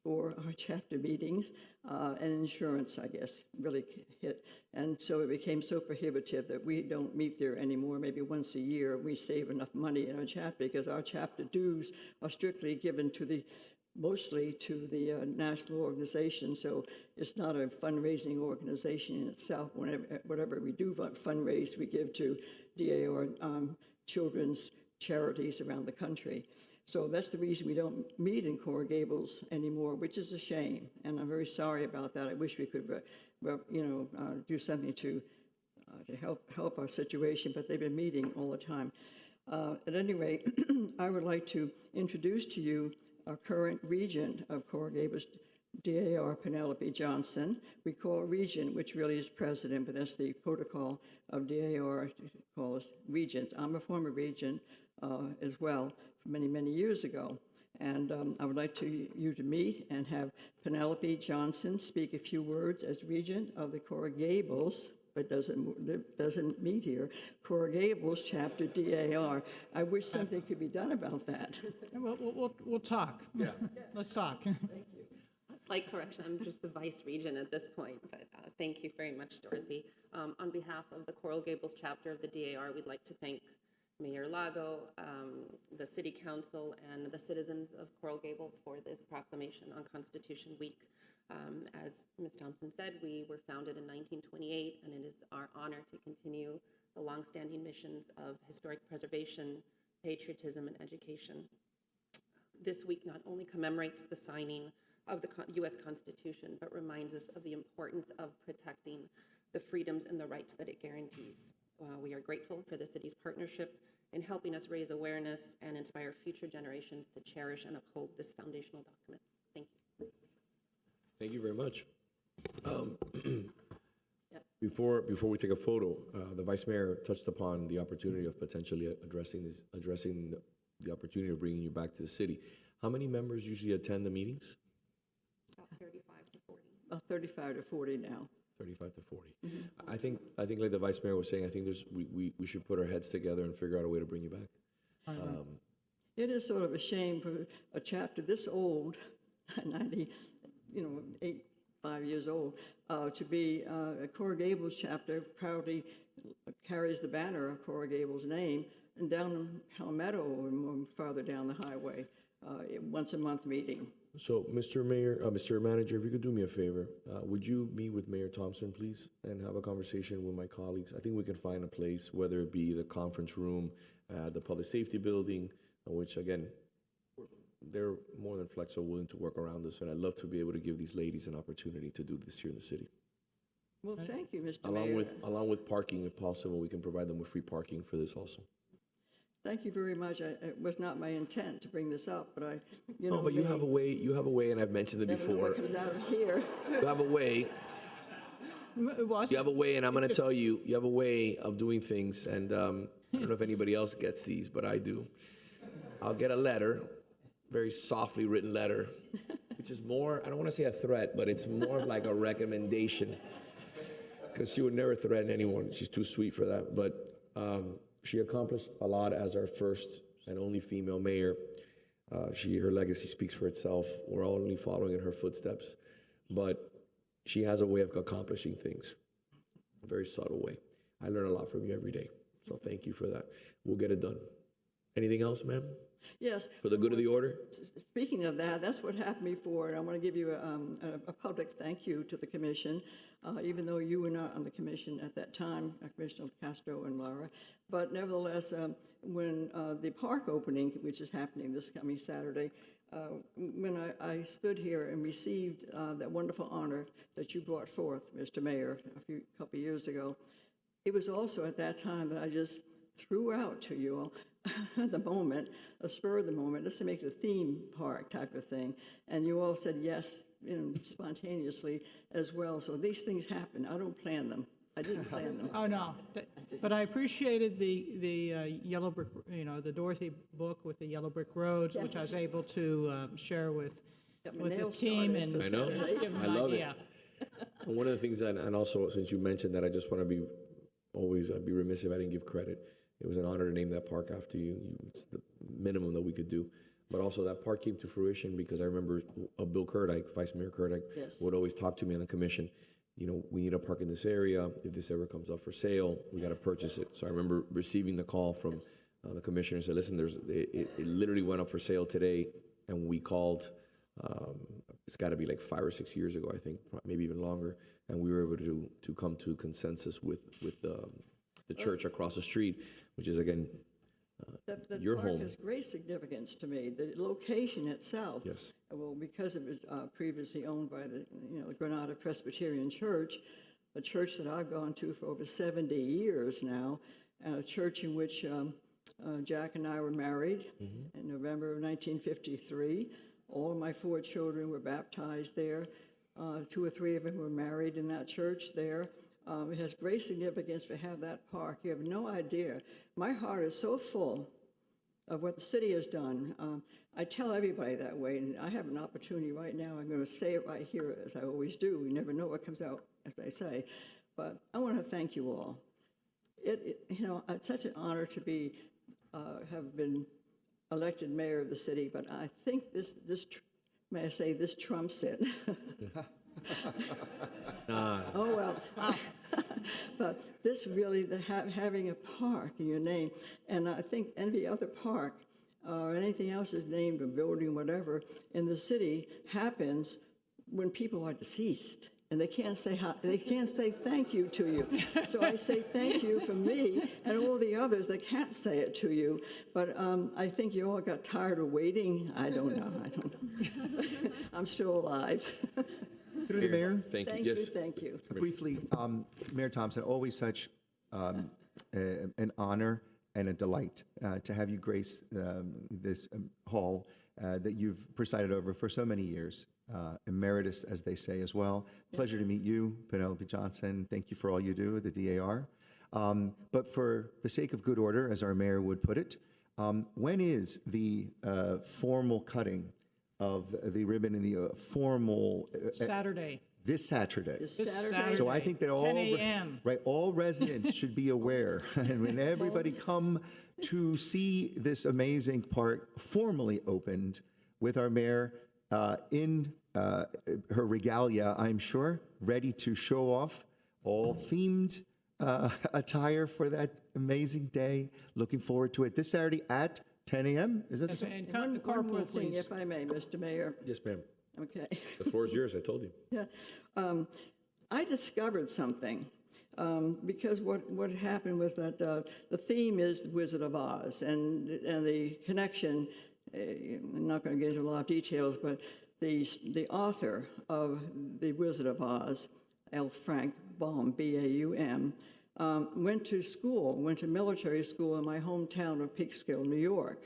for our chapter meetings, and insurance, I guess, really hit. And so it became so prohibitive that we don't meet there anymore. Maybe once a year, we save enough money in our chapter because our chapter dues are strictly given to mostly to the national organization. So it's not a fundraising organization in itself. Whatever we do fundraise, we give to DAR children's charities around the country. So that's the reason we don't meet in Coral Gables anymore, which is a shame, and I'm very sorry about that. I wish we could, do something to help our situation, but they've been meeting all the time. At any rate, I would like to introduce to you our current regent of Coral Gables, DAR Penelope Johnson. We call regent, which really is president, but that's the protocol of DAR to call us regents. I'm a former regent as well, many, many years ago. And I would like you to meet and have Penelope Johnson speak a few words as regent of the Coral Gables, but doesn't meet here, Coral Gables chapter DAR. I wish something could be done about that.
We'll talk. Yeah. Let's talk.
Slight correction, I'm just the vice regent at this point, but thank you very much, Dorothy. On behalf of the Coral Gables chapter of the DAR, we'd like to thank Mayor Lago, the City Council, and the citizens of Coral Gables for this proclamation on Constitution Week. As Ms. Thompson said, we were founded in 1928, and it is our honor to continue the longstanding missions of historic preservation, patriotism, and education. This week not only commemorates the signing of the U.S. Constitution, but reminds us of the importance of protecting the freedoms and the rights that it guarantees. We are grateful for the city's partnership in helping us raise awareness and inspire future generations to cherish and uphold this foundational document. Thank you.
Thank you very much. Before we take a photo, the Vice Mayor touched upon the opportunity of potentially addressing the opportunity of bringing you back to the city. How many members usually attend the meetings?
About 35 to 40.
About 35 to 40 now.
35 to 40. Mm-hmm. I think like the Vice Mayor was saying, I think we should put our heads together and figure out a way to bring you back.
It is sort of a shame for a chapter this old, 5 years old, to be a Coral Gables chapter, proudly carries the banner of Coral Gables' name, and down Palmetto or farther down the highway, once a month meeting.
So, Mr. Manager, if you could do me a favor, would you meet with Mayor Thompson, please, and have a conversation with my colleagues? I think we can find a place, whether it be the conference room, the public safety building, which, again, they're more than flexible, willing to work around this, and I'd love to be able to give these ladies an opportunity to do this here in the city.
Well, thank you, Mr. Mayor.
Along with parking, if possible, we can provide them with free parking for this also.
Thank you very much. It was not my intent to bring this up, but
but you have a way, and I've mentioned it before.
What comes out of here.
You have a way. You have a way, and I'm going to tell you, you have a way of doing things, and I don't know if anybody else gets these, but I do. I'll get a letter, very softly written letter, which is more, I don't want to say a threat, but it's more like a recommendation, because she would never threaten anyone. She's too sweet for that, but she accomplished a lot as our first and only female mayor. Her legacy speaks for itself. We're only following in her footsteps, but she has a way of accomplishing things, a very subtle way. I learn a lot from you every day, so thank you for that. We'll get it done. Anything else, ma'am?
Yes.
For the good of the order?
Speaking of that, that's what happened before, and I want to give you a public thank you to the commission, even though you were not on the commission at that time, Commissioner Castro and Laura. But nevertheless, when the park opening, which is happening this coming Saturday, when I stood here and received that wonderful honor that you brought forth, Mr. Mayor, a couple years ago, it was also at that time that I just threw out to you all the moment, a spur of the moment, just to make it a theme park type of thing. And you all said yes, spontaneously as well. So these things happen. I don't plan them. I didn't plan them.
Oh, no. But I appreciated the yellow brick, the Dorothy book with the yellow brick roads,
Yes.
which I was able to share with
my
the
nails
team.
started
And
for
I know.
Saturday.
give them
I
an
love it.
idea.
And one of the things that, and also since you mentioned that, I just want to be remiss if I didn't give credit. It was an honor to name that park after you. It's the minimum that we could do. But also that part came to fruition because I remember Bill Kurdyk, Vice Mayor Kurdyk,
Yes.
would always talk to me on the commission. You know, we need a park in this area. If this ever comes up for sale, we got to purchase it. So I remember receiving the call from the commissioner and said, listen, it literally went up for sale today. And we called, it's got to be like 5 or 6 years ago, I think, maybe even longer. And we were able to come to consensus with the church across the street, which is, again,
That
your
park
home.
has great significance to me. The location itself.
Yes.
Well, because it was previously owned by the Granada Presbyterian Church, a church that I've gone to for over 70 years now, and a church in which Jack and I were married in November of 1953. All of my 4 children were baptized there. 2 or 3 of them were married in that church there. It has great significance to have that park. You have no idea. My heart is so full of what the city has done. I tell everybody that way, and I have an opportunity right now. I'm going to say it right here, as I always do. You never know what comes out, as they say. But I want to thank you all. It's such an honor to have been elected mayor of the city, but I think may I say, this trumps it. Oh, well. But this really, having a park in your name, and I think any other park or anything else is named, a building, whatever, in the city happens when people are deceased. And they can't say thank you to you. So I say thank you for me and all the others that can't say it to you. But I think you all got tired of waiting. I don't know. I'm still alive.
Through the mayor.
Thank you. Yes.
Thank you.
Briefly, Mayor Thompson, always such an honor and a delight to have you grace this hall that you've presided over for so many years. Emeritus, as they say as well. Pleasure to meet you, Penelope Johnson. Thank you for all you do at the DAR. But for the sake of good order, as our mayor would put it, when is the formal cutting of the ribbon in the formal...
Saturday.
This Saturday.
This
This
Saturday.
Saturday.
So I think that all
10 a.m.
right, all residents should be aware, and when everybody come to see this amazing park formally opened with our mayor in her regalia, I'm sure, ready to show off all themed attire for that amazing day. Looking forward to it this Saturday at 10 a.m. Is it?
And
One more
carpool,
thing,
please.
if I may, Mr. Mayor.
Yes, ma'am.
Okay.
The floor is yours, I told you.
Yeah. I discovered something because what happened was that the theme is the Wizard of Oz, and the connection. I'm not going to get into a lot of details, but the author of the Wizard of Oz, L. Frank Baum, B-A-U-M, went to military school in my hometown of Peekskill, New York.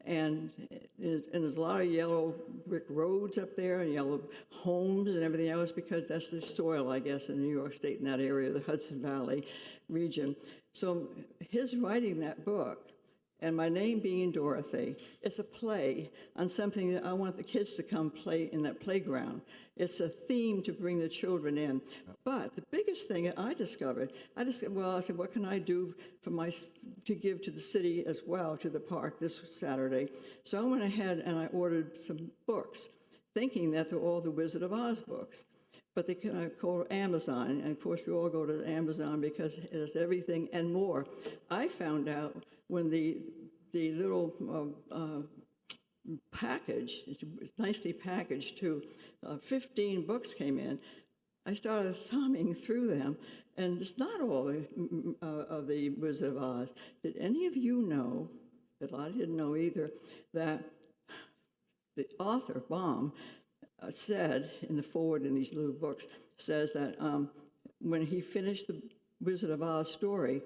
And there's a lot of yellow brick roads up there and yellow homes and everything else because that's the soil, I guess, in New York State in that area, the Hudson Valley region. So his writing that book, and my name being Dorothy, it's a play on something that I want the kids to come play in that playground. It's a theme to bring the children in. But the biggest thing that I discovered, I said, what can I do to give to the city as well, to the park this Saturday? So I went ahead and I ordered some books, thinking that they're all the Wizard of Oz books. But they can call Amazon, and of course we all go to Amazon because it has everything and more. I found out when the little package, it's nicely packaged too, 15 books came in. I started thumbing through them, and it's not all of the Wizard of Oz. Did any of you know, that I didn't know either, that the author, Baum, said in the foreword in these little books, says that when he finished the Wizard of Oz story,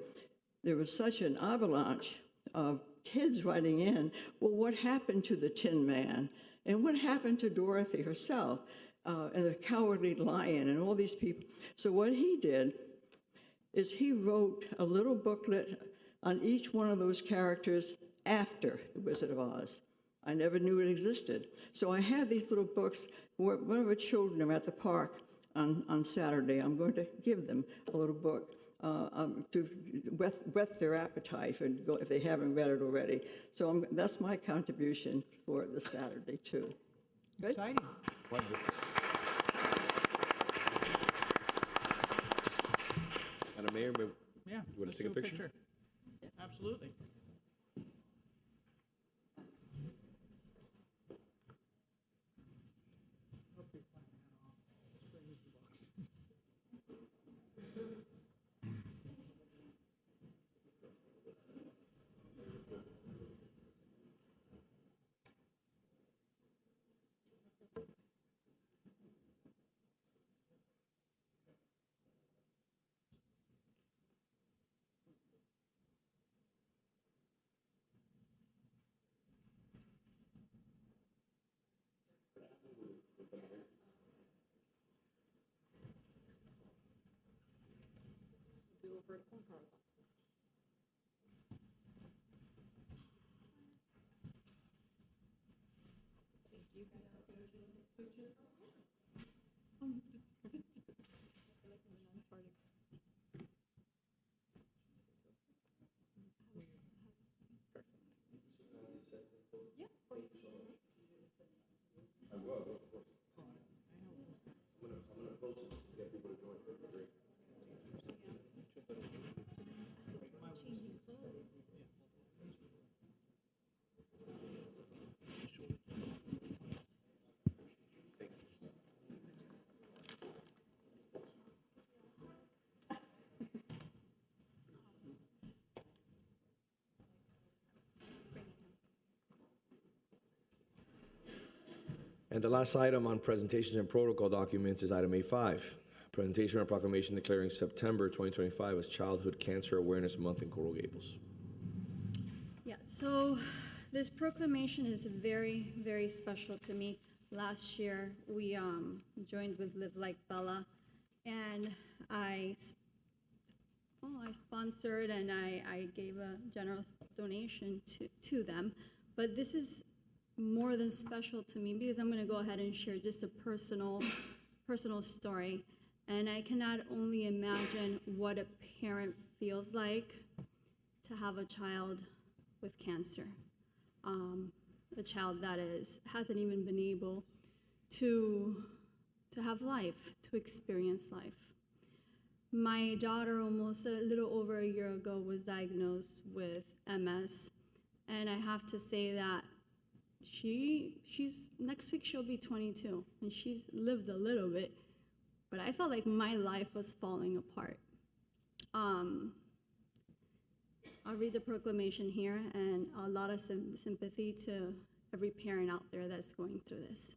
there was such an avalanche of kids writing in, well, what happened to the Tin Man? And what happened to Dorothy herself? And the Cowardly Lion and all these people. So what he did is he wrote a little booklet on each one of those characters after the Wizard of Oz. I never knew it existed. So I have these little books. Whenever children are at the park on Saturday, I'm going to give them a little book to whet their appetite if they haven't read it already. So that's my contribution for this Saturday, too. Good?
Exciting.
Madam Mayor,
Yeah.
you want
let's
to take a
do
picture?
Absolutely.
And the last item on presentations and protocol documents is item A5, presentation and proclamation declaring September 2025 as Childhood Cancer Awareness Month in Coral Gables.
Yeah, so this proclamation is very, very special to me. Last year, we joined with Live Like Bella, and I sponsored and I gave a generous donation to them. But this is more than special to me because I'm going to go ahead and share just a personal story. And I cannot only imagine what a parent feels like to have a child with cancer, a child that hasn't even been able to have life, to experience life. My daughter, almost a little over a year ago, was diagnosed with MS, and I have to say that she's next week she'll be 22, and she's lived a little bit, but I felt like my life was falling apart. I'll read the proclamation here, and a lot of sympathy to every parent out there that's going through this.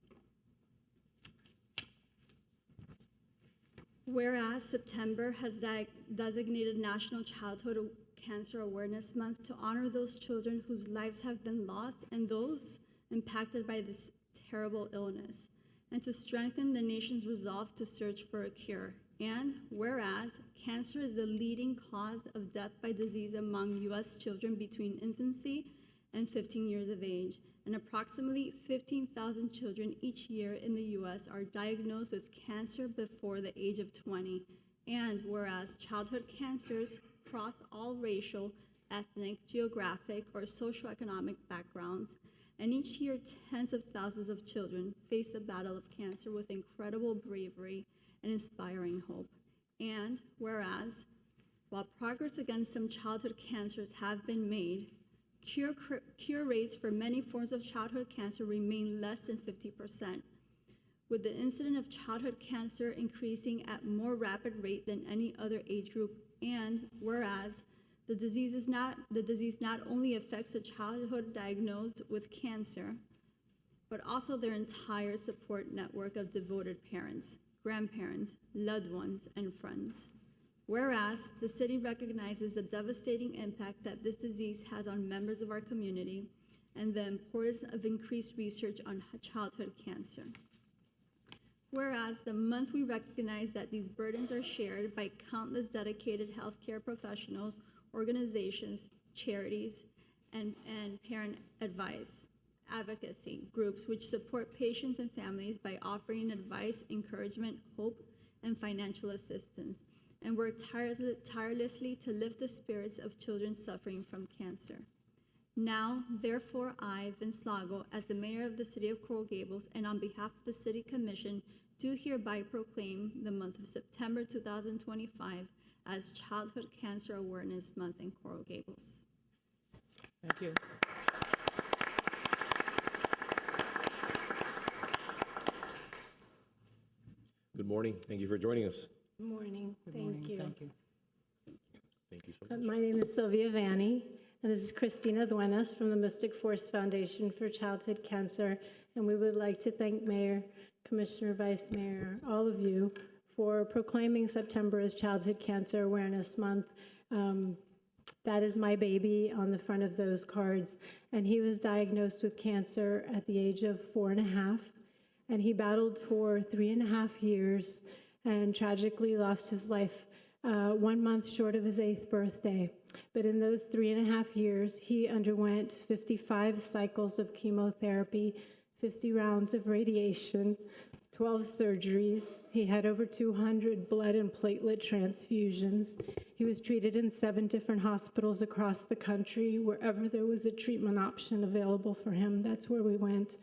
Whereas September has designated National Childhood Cancer Awareness Month to honor those children whose lives have been lost and those impacted by this terrible illness, and to strengthen the nation's resolve to search for a cure. And whereas cancer is the leading cause of death by disease among U.S. children between infancy and 15 years of age, and approximately 15,000 children each year in the U.S. are diagnosed with cancer before the age of 20. And whereas childhood cancers cross all racial, ethnic, geographic, or socioeconomic backgrounds, and each year tens of thousands of children face the battle of cancer with incredible bravery and inspiring hope. And whereas, while progress against some childhood cancers have been made, cure rates for many forms of childhood cancer remain less than 50%, with the incidence of childhood cancer increasing at more rapid rate than any other age group. And whereas the disease not only affects a childhood diagnosed with cancer, but also their entire support network of devoted parents, grandparents, loved ones, and friends. Whereas the city recognizes the devastating impact that this disease has on members of our community and the importance of increased research on childhood cancer. Whereas the month we recognize that these burdens are shared by countless dedicated healthcare professionals, organizations, charities, and parent advocacy groups which support patients and families by offering advice, encouragement, hope, and financial assistance. and work tirelessly to lift the spirits of children suffering from cancer. Now, therefore, I, Vince Lago, as the mayor of the city of Coral Gables, and on behalf of the City Commission, do hereby proclaim the month of September 2025 as Childhood Cancer Awareness Month in Coral Gables.
Thank you.
Good morning. Thank you for joining us.
Good morning. Thank you.
Thank you.
Thank you so much.
My name is Sylvia Vanni, and this is Christina Duenas from the Mystic Force Foundation for Childhood Cancer. And we would like to thank Mayor, Commissioner, Vice Mayor, all of you for proclaiming September as Childhood Cancer Awareness Month. That is my baby on the front of those cards. And he was diagnosed with cancer at the age of 4.5. And he battled for 3.5 years and tragically lost his life 1 month short of his 8th birthday. But in those 3.5 years, he underwent 55 cycles of chemotherapy, 50 rounds of radiation, 12 surgeries. He had over 200 blood and platelet transfusions. He was treated in 7 different hospitals across the country. Wherever there was a treatment option available for him, that's where we went.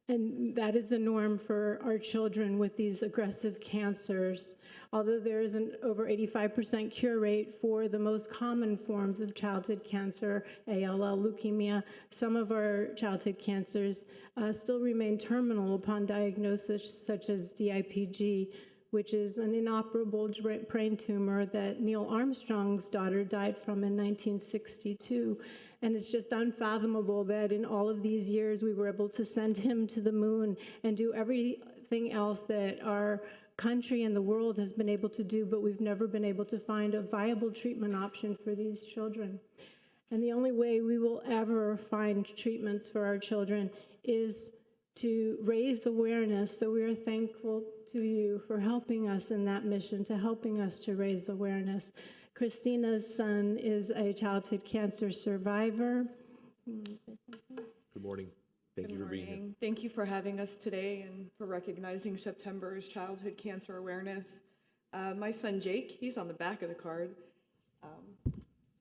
And that is the norm for our children with these aggressive cancers. Although there is an over 85% cure rate for the most common forms of childhood cancer, ALL, leukemia, some of our childhood cancers still remain terminal upon diagnosis, such as DIPG, which is an inoperable brain tumor that Neil Armstrong's daughter died from in 1962. And it's just unfathomable that in all of these years we were able to send him to the moon and do everything else that our country and the world has been able to do, but we've never been able to find a viable treatment option for these children. And the only way we will ever find treatments for our children is to raise awareness. So we are thankful to you for helping us in that mission, to helping us to raise awareness. Christina's son is a childhood cancer survivor.
Good morning. Thank you for being here.
Thank you for having us today and for recognizing September as Childhood Cancer Awareness. My son Jake, he's on the back of the card,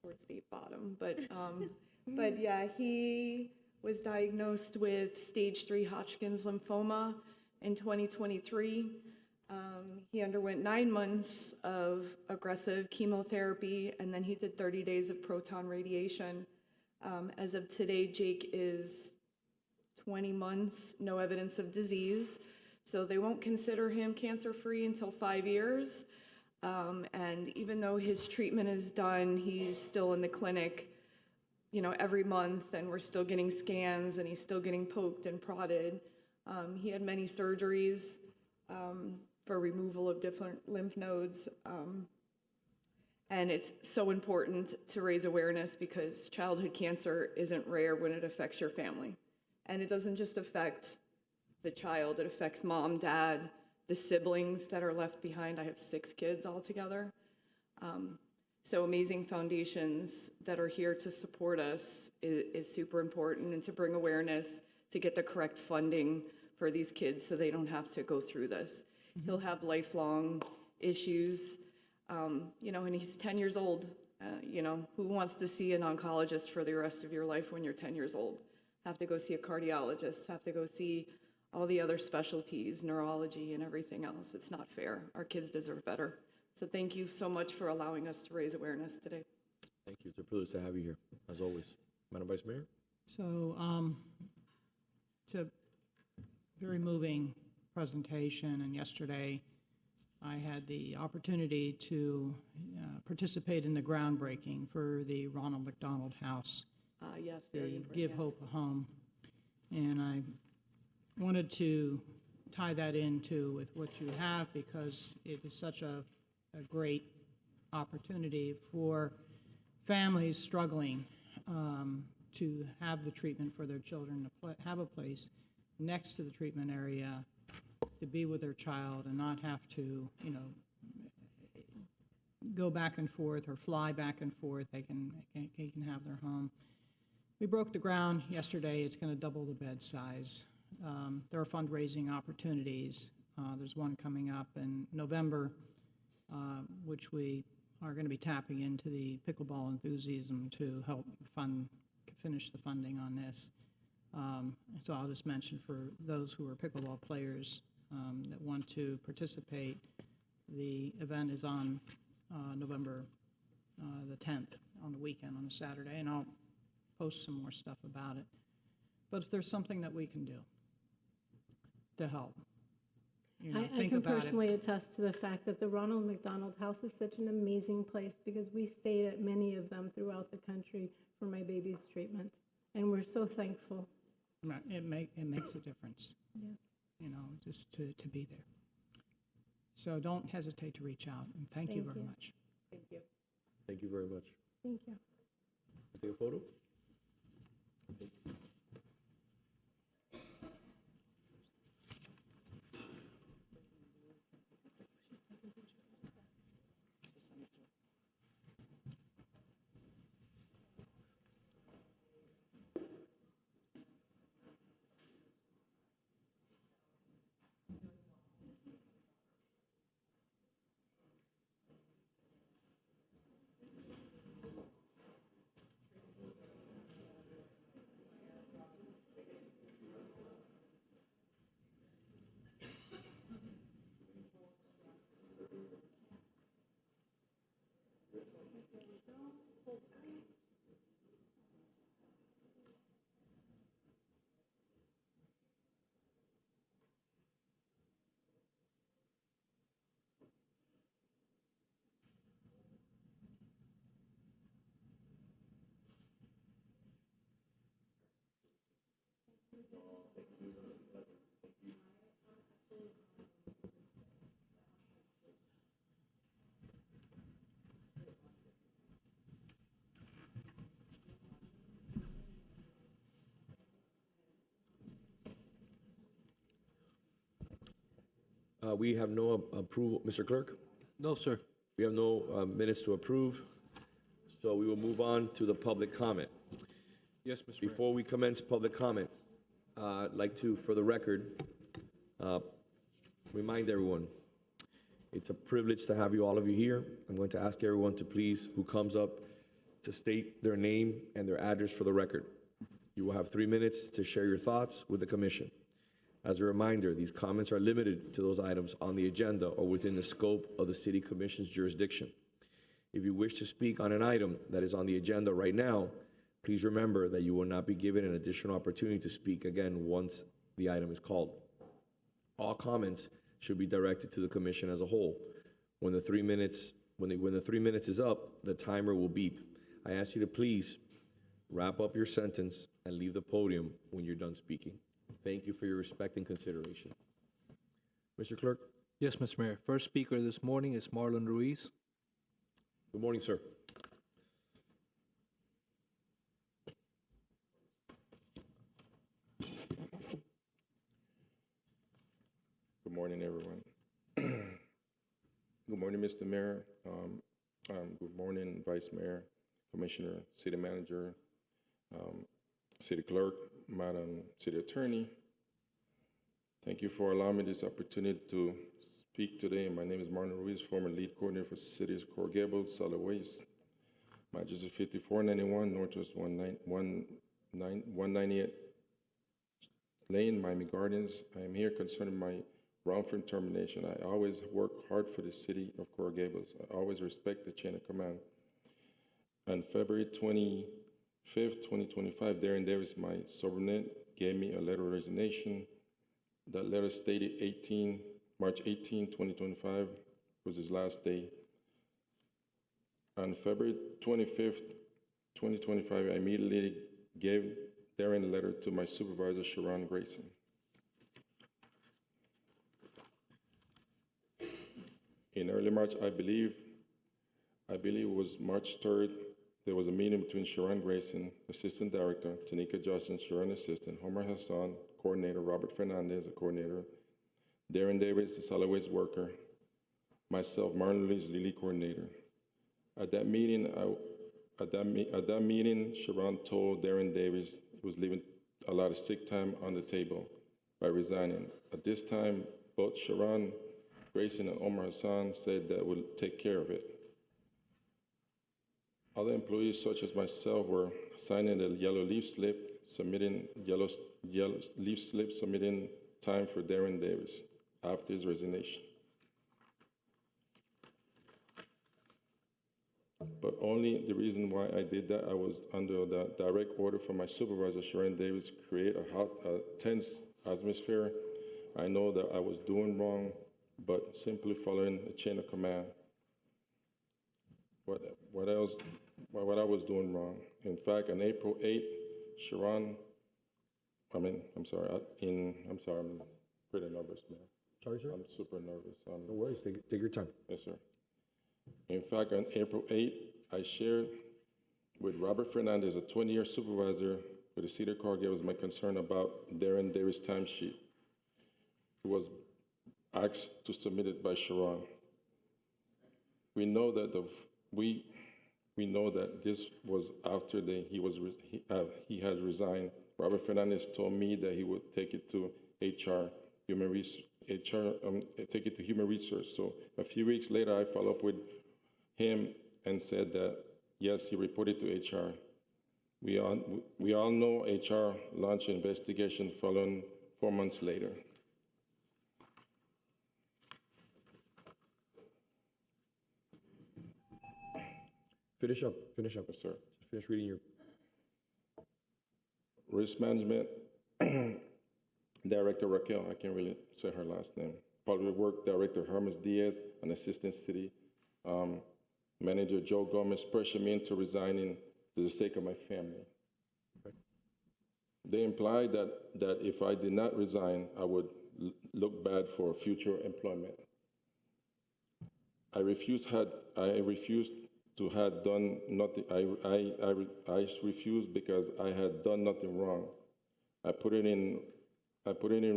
towards the bottom, but yeah, he was diagnosed with stage 3 Hodgkin's lymphoma in 2023. He underwent 9 months of aggressive chemotherapy, and then he did 30 days of proton radiation. As of today, Jake is 20 months, no evidence of disease, so they won't consider him cancer-free until 5 years. And even though his treatment is done, he's still in the clinic, every month, and we're still getting scans, and he's still getting poked and prodded. He had many surgeries for removal of different lymph nodes. And it's so important to raise awareness because childhood cancer isn't rare when it affects your family. And it doesn't just affect the child, it affects mom, dad, the siblings that are left behind. I have 6 kids altogether. So Amazing Foundations that are here to support us is super important, and to bring awareness, to get the correct funding for these kids so they don't have to go through this. He'll have lifelong issues, and he's 10 years old. Who wants to see an oncologist for the rest of your life when you're 10 years old? Have to go see a cardiologist, have to go see all the other specialties, neurology and everything else. It's not fair. Our kids deserve better. So thank you so much for allowing us to raise awareness today.
Thank you. It's a privilege to have you here, as always. Madam Vice Mayor?
So, it's a very moving presentation, and yesterday I had the opportunity to participate in the groundbreaking for the Ronald McDonald House.
Yes, very
the
important.
Give
yes.
Hope a Home. And I wanted to tie that into with what you have, because it is such a great opportunity for families struggling to have the treatment for their children, to have a place next to the treatment area to be with their child and not have to, go back and forth or fly back and forth. They can have their home. We broke the ground yesterday. It's going to double the bed size. There are fundraising opportunities. There's one coming up in November which we are going to be tapping into the pickleball enthusiasm to help finish the funding on this. So I'll just mention for those who are pickleball players that want to participate, the event is on November the 10th, on the weekend, on a Saturday, and I'll post some more stuff about it. But if there's something that we can do to help,
I
think
can
about it.
personally attest to the fact that the Ronald McDonald House is such an amazing place because we stayed at many of them throughout the country for my baby's treatment, and we're so thankful.
It makes a difference,
Yes.
just to be there. So don't hesitate to reach out, and thank you very much.
Thank you.
Thank you very much.
Thank you.
Take a photo? We have no approval, Mr. Clerk?
No, sir.
We have no minutes to approve, so we will move on to the public comment.
Yes, Mr. Mayor.
Before we commence public comment, I'd like to, for the record, remind everyone, it's a privilege to have all of you here. I'm going to ask everyone to please, who comes up, to state their name and their address for the record. You will have 3 minutes to share your thoughts with the commission. As a reminder, these comments are limited to those items on the agenda or within the scope of the City Commission's jurisdiction. If you wish to speak on an item that is on the agenda right now, please remember that you will not be given an additional opportunity to speak again once the item is called. All comments should be directed to the commission as a whole. When the 3 minutes is up, the timer will beep. I ask you to please wrap up your sentence and leave the podium when you're done speaking. Thank you for your respect and consideration. Mr. Clerk?
Yes, Mr. Mayor. First speaker this morning is Marlon Ruiz.
Good morning, sir.
Good morning, everyone. Good morning, Mr. Mayor. Good morning, Vice Mayor, Commissioner, City Manager, City Clerk, Madam City Attorney. Thank you for allowing me this opportunity to speak today. My name is Marlon Ruiz, former lead coordinator for City's Core Gables, Solid Waste. My address is 5491 Northwest 198 Lane, Miami Gardens. I am here concerning my wrongful termination. I always work hard for the City of Core Gables. I always respect the chain of command. On February 25th, 2025, Darren Davis, my subordinate, gave me a letter of resignation. That letter stated March 18, 2025 was his last day. On February 25th, 2025, I immediately gave Darren a letter to my supervisor, Sharon Grayson. In early March, I believe it was March 3rd, there was a meeting between Sharon Grayson, Assistant Director, Tanika Johnson, Sharon Assistant, Homer Hassan, Coordinator, Robert Fernandez, a Coordinator, Darren Davis, the Solid Waste Worker, myself, Marlon Ruiz, Lily Coordinator. At that meeting, Sharon told Darren Davis he was leaving a lot of sick time on the table by resigning. At this time, both Sharon Grayson and Omar Hassan said that we'll take care of it. Other employees, such as myself, were signing a yellow leaf slip, submitting submitting time for Darren Davis after his resignation. But only the reason why I did that, I was under the direct order from my supervisor, Sharon Davis, create a tense atmosphere. I know that I was doing wrong, but simply following a chain of command. What I was doing wrong. In fact, on April 8th, Sharon, I'm pretty nervous, man.
Sorry, sir?
I'm super nervous.
No worries, take your time.
Yes, sir. In fact, on April 8th, I shared with Robert Fernandez, a 20-year supervisor with the City of Coral Gables, my concern about Darren Davis' timesheet. He was asked to submit it by Sharon. We know that this was after he had resigned. Robert Fernandez told me that he would take it to HR, take it to Human Resource. So a few weeks later, I followed up with him and said that, yes, he reported to HR. We all know HR launched an investigation following 4 months later.
Finish up.
Yes, sir.
Finish reading your...
Risk Management Director Raquel, I can't really say her last name. Public Work Director Hermes Diaz, and Assistant City Manager Joe Gomez pressured me into resigning for the sake of my family. Okay. They implied that if I did not resign, I would look bad for future employment. I refused to have done nothing. I refused because I had done nothing wrong. I put it in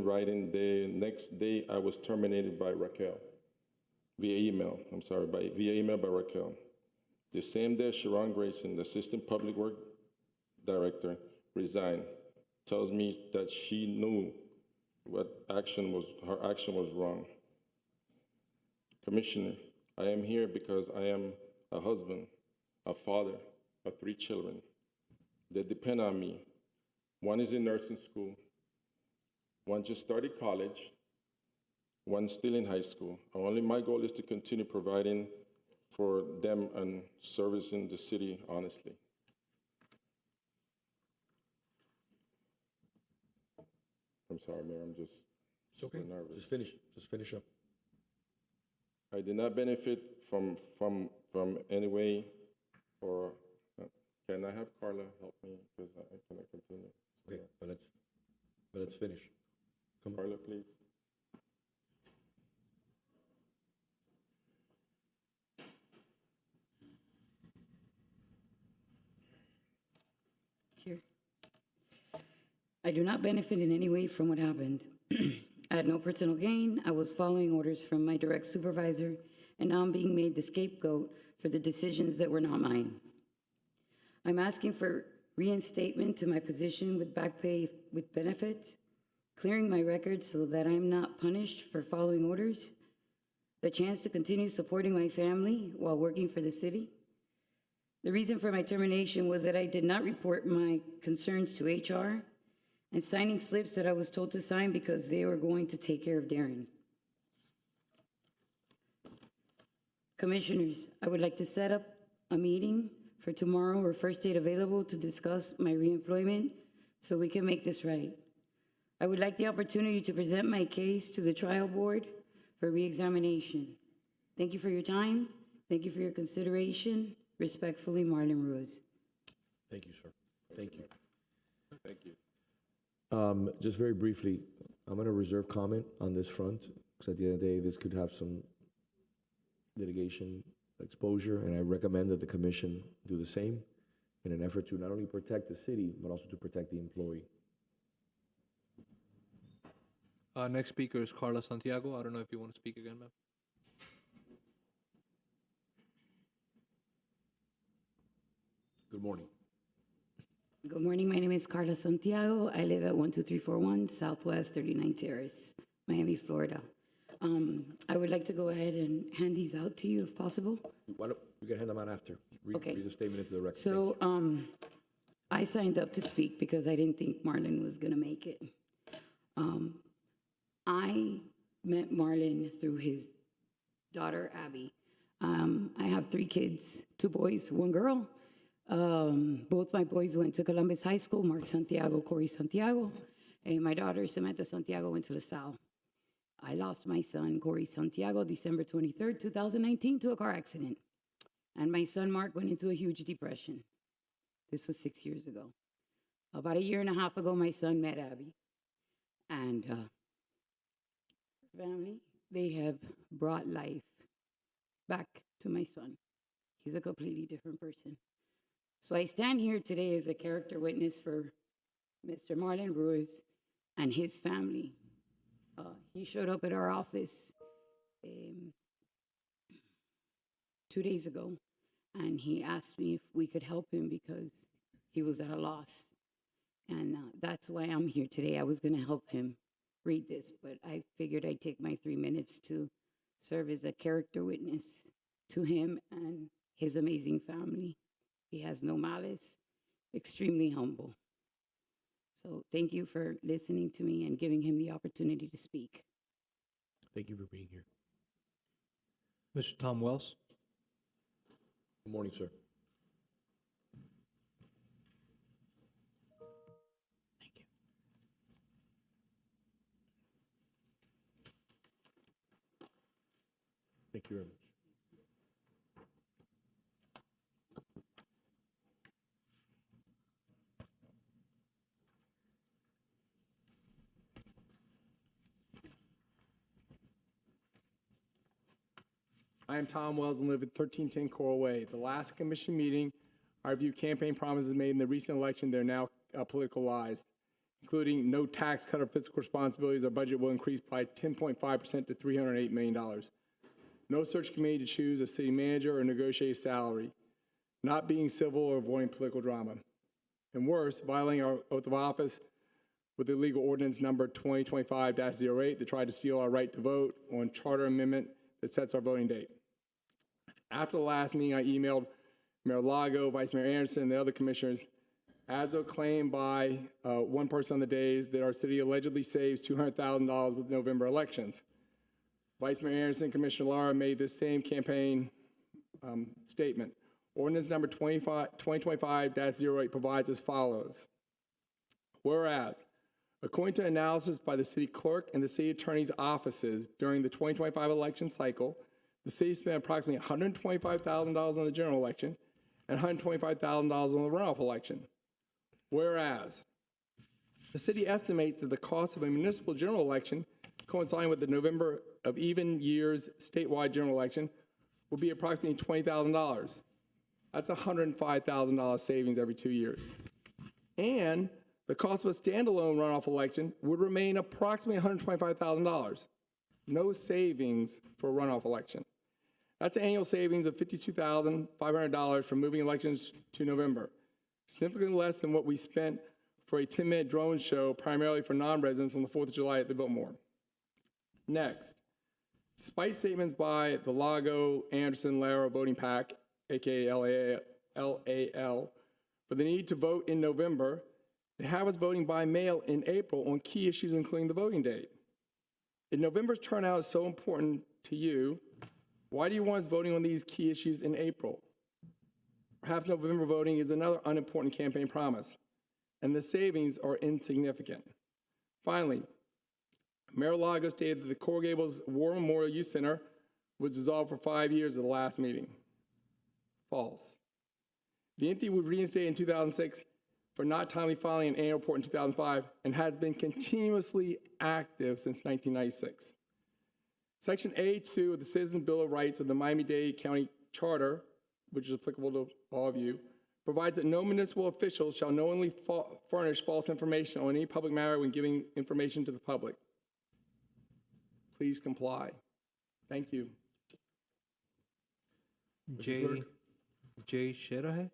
writing. The next day, I was terminated by Raquel via email by Raquel. The same day, Sharon Grayson, the Assistant Public Work Director, resigned. Tells me that she knew her action was wrong. Commissioner, I am here because I am a husband, a father of 3 children. They depend on me. One is in nursing school. One just started college. One still in high school. My goal is to continue providing for them and servicing the city honestly. I'm sorry, Mayor, I'm just super nervous.
Just finish up.
I did not benefit from any way, or can I have Carla help me, because I cannot continue.
Okay, but let's finish. Come on.
Carla, please.
Sure. I do not benefit in any way from what happened. I had no personal gain. I was following orders from my direct supervisor, and now I'm being made the scapegoat for the decisions that were not mine. I'm asking for reinstatement to my position with back pay with benefits, clearing my record so that I'm not punished for following orders, the chance to continue supporting my family while working for the city. The reason for my termination was that I did not report my concerns to HR and signing slips that I was told to sign because they were going to take care of Darren. Commissioners, I would like to set up a meeting for tomorrow or first date available to discuss my reemployment so we can make this right. I would like the opportunity to present my case to the trial board for reexamination. Thank you for your time. Thank you for your consideration. Respectfully, Marlon Ruiz.
Thank you, sir. Thank you.
Thank you.
Just very briefly, I'm going to reserve comment on this front, because at the end of the day, this could have some litigation exposure, and I recommend that the commission do the same in an effort to not only protect the city, but also to protect the employee.
Next speaker is Carla Santiago. I don't know if you want to speak again, ma'am.
Good morning.
Good morning. My name is Carla Santiago. I live at 12341 Southwest 39th Terrace, Miami, Florida. I would like to go ahead and hand these out to you if possible.
Why don't, we can hand them out after.
Okay.
Read the statement into the record.
So I signed up to speak because I didn't think Marlon was going to make it. I met Marlon through his daughter, Abby. I have 3 kids, 2 boys, 1 girl. Both my boys went to Columbus High School, Mark Santiago, Corey Santiago, and my daughter, Samantha Santiago, went to LaSalle. I lost my son, Corey Santiago, December 23rd, 2019, to a car accident. And my son, Mark, went into a huge depression. This was 6 years ago. About a year and a half ago, my son met Abby. And her family, they have brought life back to my son. He's a completely different person. So I stand here today as a character witness for Mr. Marlon Ruiz and his family. He showed up at our office 2 days ago, and he asked me if we could help him because he was at a loss. And that's why I'm here today. I was going to help him read this, but I figured I'd take my 3 minutes to serve as a character witness to him and his amazing family. He has no malice, extremely humble. So thank you for listening to me and giving him the opportunity to speak.
Thank you for being here.
Mr. Tom Wells.
Good morning, sir. Thank you very much.
I am Tom Wells and live at 1310 Coral Way. The last commission meeting, I reviewed campaign promises made in the recent election. They're now politicalized, including no tax cut or fiscal responsibilities. Our budget will increase by 10.5% to $308 million. No search committee to choose a city manager or negotiate a salary. Not being civil or avoiding political drama. And worse, violating our oath of office with illegal ordinance number 2025-08 that tried to steal our right to vote on charter amendment that sets our voting date. After the last meeting, I emailed Mayor Lago, Vice Mayor Anderson, and the other commissioners, as claimed by one person on the days, that our city allegedly saves $200,000 with November elections. Vice Mayor Anderson, Commissioner Lara made this same campaign statement. Ordinance number 2025-08 provides as follows. Whereas, according to analysis by the city clerk and the city attorney's offices during the 2025 election cycle, the city spent approximately $125,000 on the general election and $125,000 on the runoff election. Whereas, the city estimates that the cost of a municipal general election coinciding with the November of even years statewide general election will be approximately $20,000. That's $105,000 savings every 2 years. And the cost of a standalone runoff election would remain approximately $125,000. No savings for a runoff election. That's an annual savings of $52,500 from moving elections to November, significantly less than what we spent for a 10-minute drone show primarily for non-residents on the 4th of July at the Biltmore. Next, despite statements by the Lago Anderson Lara voting pack, aka LAL, for the need to vote in November, they have us voting by mail in April on key issues, including the voting date. If November's turnout is so important to you, why do you want us voting on these key issues in April? Perhaps November voting is another unimportant campaign promise, and the savings are insignificant. Finally, Mayor Lago stated that the Coral Gables War Memorial Youth Center was dissolved for 5 years at the last meeting. False. The entity was reinstated in 2006 for not timely filing an annual report in 2005 and has been continuously active since 1996. Section A2 of the Citizens Bill of Rights of the Miami-Dade County Charter, which is applicable to all of you, provides that no municipal official shall knowingly furnish false information on any public matter when giving information to the public. Please comply. Thank you.
Jay Sherahe.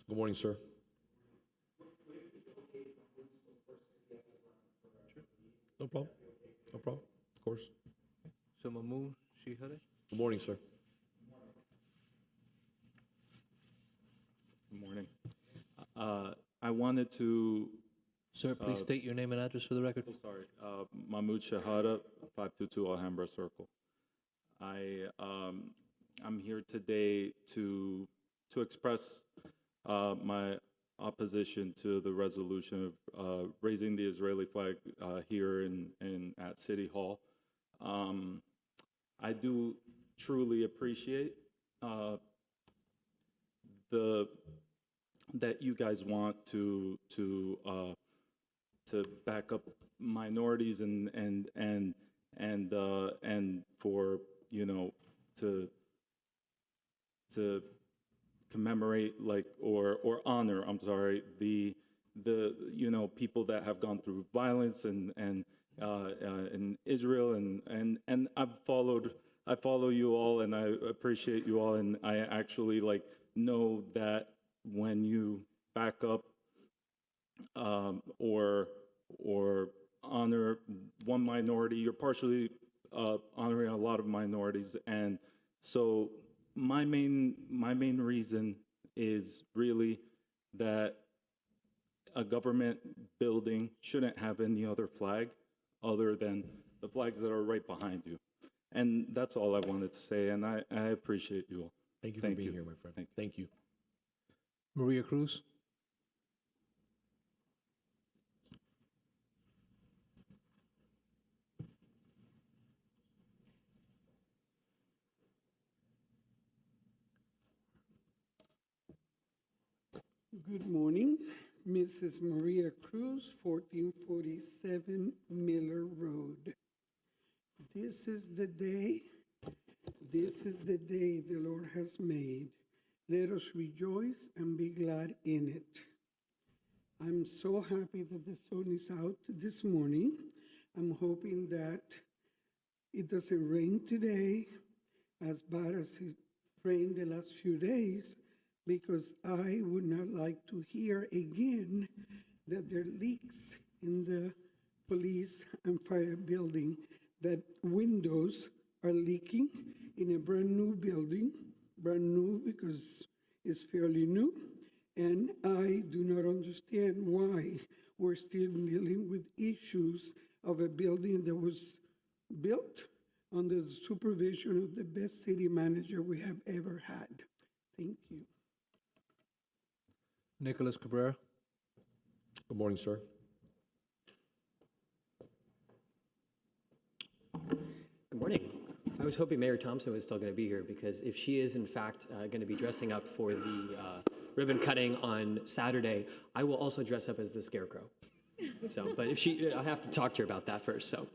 Good morning, sir. No problem. No problem, of course.
Sumamu Shihare.
Good morning, sir.
Good morning. I wanted to.
Sir, please state your name and address for the record.
Oh, sorry. Mahmoud Shahada, 522 Alhambra Circle. I'm here today to express my opposition to the resolution of raising the Israeli flag here at City Hall. I do truly appreciate that you guys want to back up minorities and for, you know, to commemorate, like, or honor, I'm sorry, the you know, people that have gone through violence and in Israel, and I follow you all, and I appreciate you all, and I actually like know that when you back up or honor one minority, you're partially honoring a lot of minorities. And so my main reason is really that a government building shouldn't have any other flag other than the flags that are right behind you. And that's all I wanted to say, and I appreciate you all.
Thank you for being here, my friend. Thank you.
Maria Cruz.
Good morning, Mrs. Maria Cruz, 1447 Miller Road. This is the day the Lord has made. Let us rejoice and be glad in it. I'm so happy that the sun is out this morning. I'm hoping that it doesn't rain today as bad as it rained the last few days, because I would not like to hear again that there are leaks in the police and fire building, that windows are leaking in a brand new building, brand new because it's fairly new, and I do not understand why we're still dealing with issues of a building that was built under the supervision of the best city manager we have ever had. Thank you.
Nicholas Cabrera.
Good morning, sir.
Good morning. I was hoping Mayor Thompson was still going to be here, because if she is in fact going to be dressing up for the ribbon cutting on Saturday, I will also dress up as the Scarecrow. So, but if she, I have to talk to her about that first. So,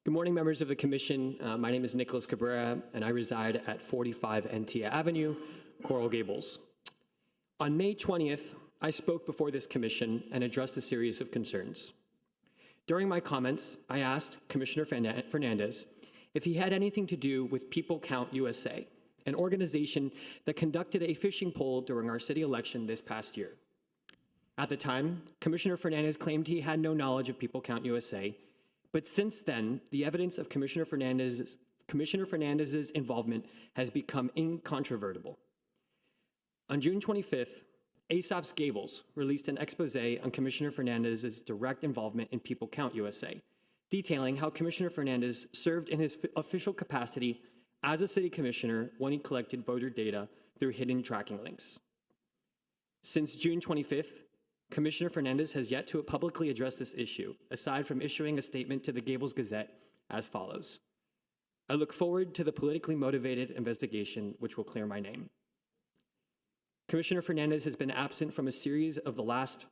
good morning, members of the commission. My name is Nicholas Cabrera, and I reside at 45 Antia Avenue, Coral Gables. On May 20th, I spoke before this commission and addressed a series of concerns. During my comments, I asked Commissioner Fernandez if he had anything to do with People Count USA, an organization that conducted a fishing poll during our city election this past year. At the time, Commissioner Fernandez claimed he had no knowledge of People Count USA, but since then, the evidence of Commissioner Fernandez's involvement has become incontrovertible. On June 25th, ASOP's Gables released an expose on Commissioner Fernandez's direct involvement in People Count USA, detailing how Commissioner Fernandez served in his official capacity as a city commissioner when he collected voter data through hidden tracking links. Since June 25th, Commissioner Fernandez has yet to publicly address this issue, aside from issuing a statement to the Gables Gazette as follows: I look forward to the politically motivated investigation which will clear my name. Commissioner Fernandez has been absent from a series of the last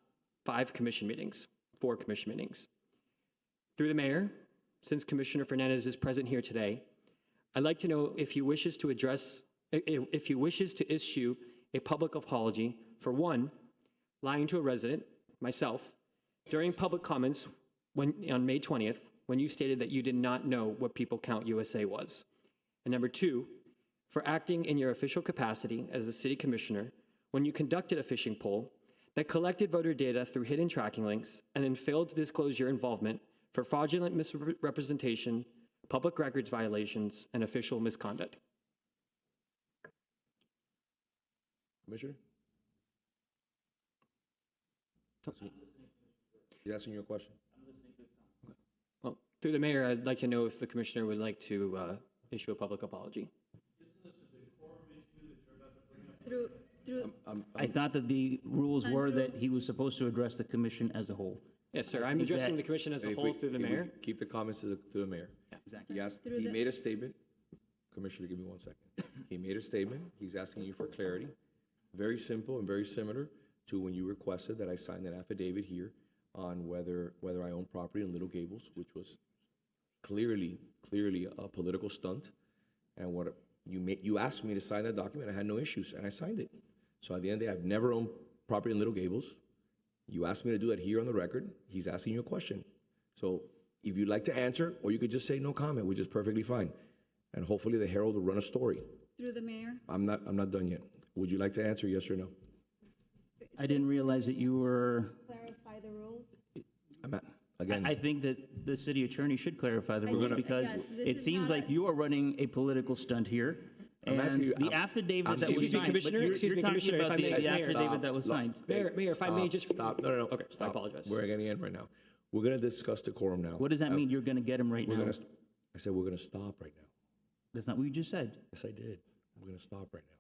4 commission meetings. Through the mayor, since Commissioner Fernandez is present here today, I'd like to know if he wishes to issue a public apology for, 1, lying to a resident, myself, during public comments on May 20th, when you stated that you did not know what People Count USA was. And number 2, for acting in your official capacity as a city commissioner when you conducted a fishing poll that collected voter data through hidden tracking links and then failed to disclose your involvement for fraudulent misrepresentation, public records violations, and official misconduct.
Commissioner? He's asking you a question.
Well, through the mayor, I'd like to know if the commissioner would like to issue a public apology.
I thought that the rules were that he was supposed to address the commission as a whole.
Yes, sir. I'm addressing the commission as a whole through the mayor.
Keep the comments to the mayor.
Exactly.
He made a statement. Commissioner, give me 1 second. He made a statement. He's asking you for clarity. Very simple and very similar to when you requested that I sign that affidavit here on whether I own property in Little Gables, which was clearly a political stunt. And what you asked me to sign that document, I had no issues, and I signed it. So at the end of the day, I've never owned property in Little Gables. You asked me to do that here on the record. He's asking you a question. So if you'd like to answer, or you could just say no comment, which is perfectly fine. And hopefully the Herald will run a story.
Through the mayor.
I'm not done yet. Would you like to answer, yes or no?
I didn't realize that you were.
Clarify the rules.
Again,
I think that the city attorney should clarify the rules because
yes, this
it
is
seems
not
like you are running a political stunt here.
I'm
And
asking you-
the affidavit that was
Excuse me,
signed.
Commissioner,
but
excuse
you're
me,
talking
Commissioner, if
about
I may,
the
Mayor,
affidavit that was signed.
Mayor, if I may just.
Stop. No.
Okay,
Stop.
I apologize.
We're getting in right now. We're going to discuss decorum now.
What does that mean? You're going to get him right now?
I said we're going to stop right now.
That's not what you just said.
Yes, I did. We're going to stop right now.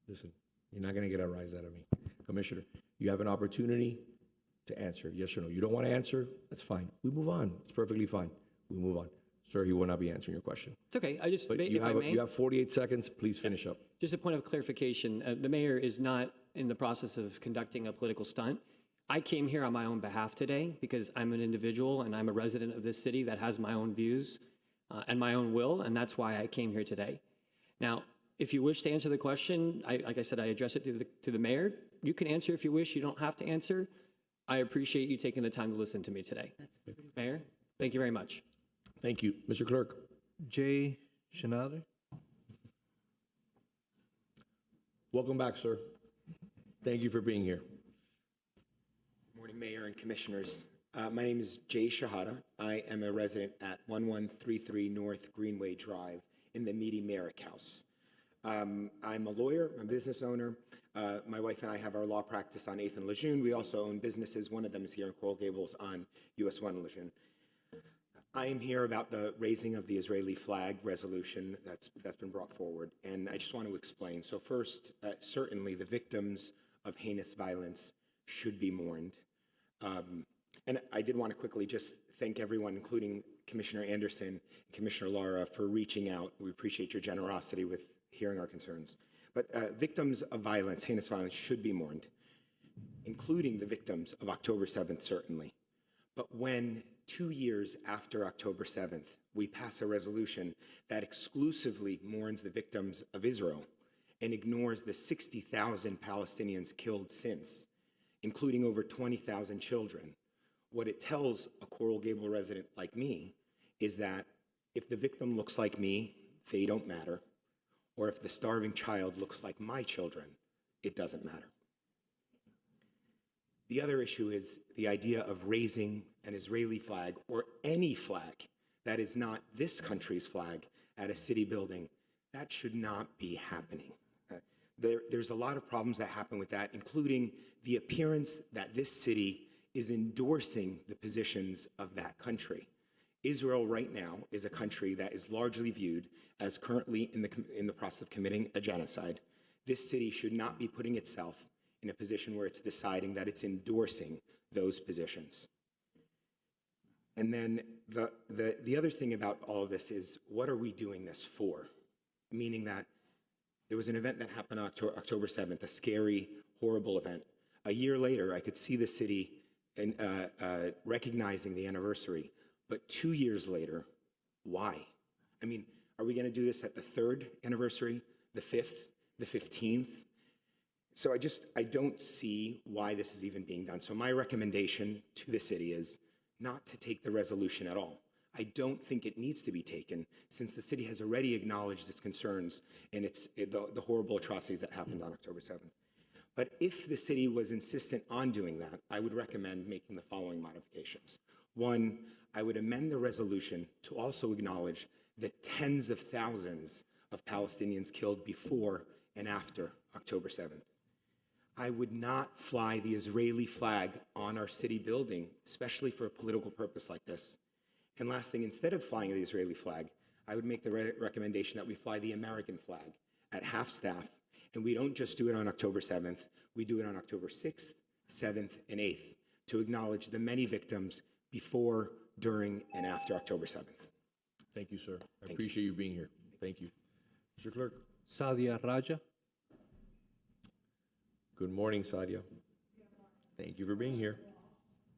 Listen, you're not going to get a rise out of me. Commissioner, you have an opportunity to answer, yes or no. You don't want to answer, that's fine. We move on. It's perfectly fine. We move on. Sir, he will not be answering your question.
It's okay. I just,
But
if I may.
you have 48 seconds. Please finish up.
Just a point of clarification, the mayor is not in the process of conducting a political stunt. I came here on my own behalf today because I'm an individual and I'm a resident of this city that has my own views and my own will, and that's why I came here today. Now, if you wish to answer the question, like I said, I address it to the mayor. You can answer if you wish. You don't have to answer. I appreciate you taking the time to listen to me today. Mayor, thank you very much.
Thank you. Mr. Clerk.
Jay Shinada.
Welcome back, sir. Thank you for being here.
Morning, Mayor and Commissioners. My name is Jay Shahada. I am a resident at 1133 North Greenway Drive in the Meaty Merrick House. I'm a lawyer, I'm a business owner. My wife and I have our law practice on 8th and Lejeune. We also own businesses. One of them is here in Coral Gables on US 1 Lejeune. I am here about the raising of the Israeli flag resolution that's been brought forward, and I just want to explain. So first, certainly the victims of heinous violence should be mourned. And I did want to quickly just thank everyone, including Commissioner Anderson and Commissioner Lara, for reaching out. We appreciate your generosity with hearing our concerns. But victims of violence, heinous violence, should be mourned, including the victims of October 7th, certainly. But when 2 years after October 7th, we pass a resolution that exclusively mourns the victims of Israel and ignores the 60,000 Palestinians killed since, including over 20,000 children, what it tells a Coral Gable resident like me is that if the victim looks like me, they don't matter. Or if the starving child looks like my children, it doesn't matter. The other issue is the idea of raising an Israeli flag or any flag that is not this country's flag at a city building. That should not be happening. There's a lot of problems that happen with that, including the appearance that this city is endorsing the positions of that country. Israel right now is a country that is largely viewed as currently in the process of committing a genocide. This city should not be putting itself in a position where it's deciding that it's endorsing those positions. And then the other thing about all of this is, what are we doing this for? Meaning that there was an event that happened on October 7th, a scary, horrible event. A year later, I could see the city recognizing the anniversary. But 2 years later, why? I mean, are we going to do this at the 3rd anniversary, the 5th, the 15th? So I don't see why this is even being done. So my recommendation to the city is not to take the resolution at all. I don't think it needs to be taken, since the city has already acknowledged its concerns and the horrible atrocities that happened on October 7th. But if the city was insistent on doing that, I would recommend making the following modifications. One, I would amend the resolution to also acknowledge the tens of thousands of Palestinians killed before and after October 7th. I would not fly the Israeli flag on our city building, especially for a political purpose like this. And last thing, instead of flying the Israeli flag, I would make the recommendation that we fly the American flag at half-staff, and we don't just do it on October 7th, we do it on October 6th, 7th, and 8th to acknowledge the many victims before, during, and after October 7th.
Thank you, sir. I appreciate you being here. Thank you. Mr. Clerk.
Sadia Raja.
Good morning, Sadia. Thank you for being here.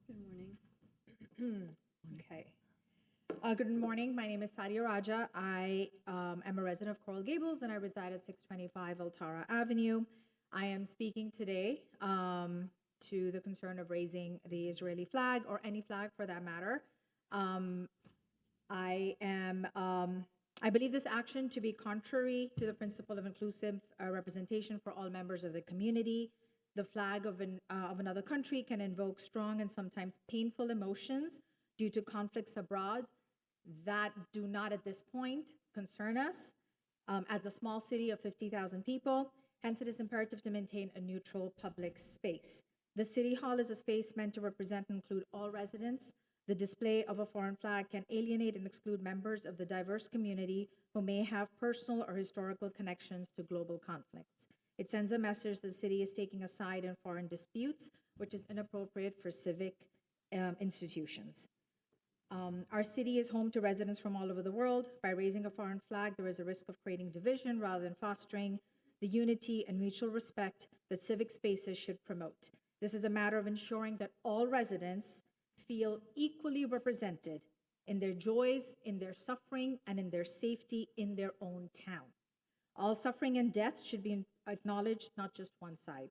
Good morning. Okay. Good morning. My name is Sadia Raja. I am a resident of Coral Gables, and I reside at 625 Altara Avenue. I am speaking today to the concern of raising the Israeli flag, or any flag for that matter. I believe this action to be contrary to the principle of inclusive representation for all members of the community. The flag of another country can invoke strong and sometimes painful emotions due to conflicts abroad that do not at this point concern us as a small city of 50,000 people. Hence, it is imperative to maintain a neutral public space. The City Hall is a space meant to represent and include all residents. The display of a foreign flag can alienate and exclude members of the diverse community who may have personal or historical connections to global conflicts. It sends a message that the city is taking a side in foreign disputes, which is inappropriate for civic institutions. Our city is home to residents from all over the world. By raising a foreign flag, there is a risk of creating division rather than fostering the unity and mutual respect that civic spaces should promote. This is a matter of ensuring that all residents feel equally represented in their joys, in their suffering, and in their safety in their own town. All suffering and death should be acknowledged, not just one side.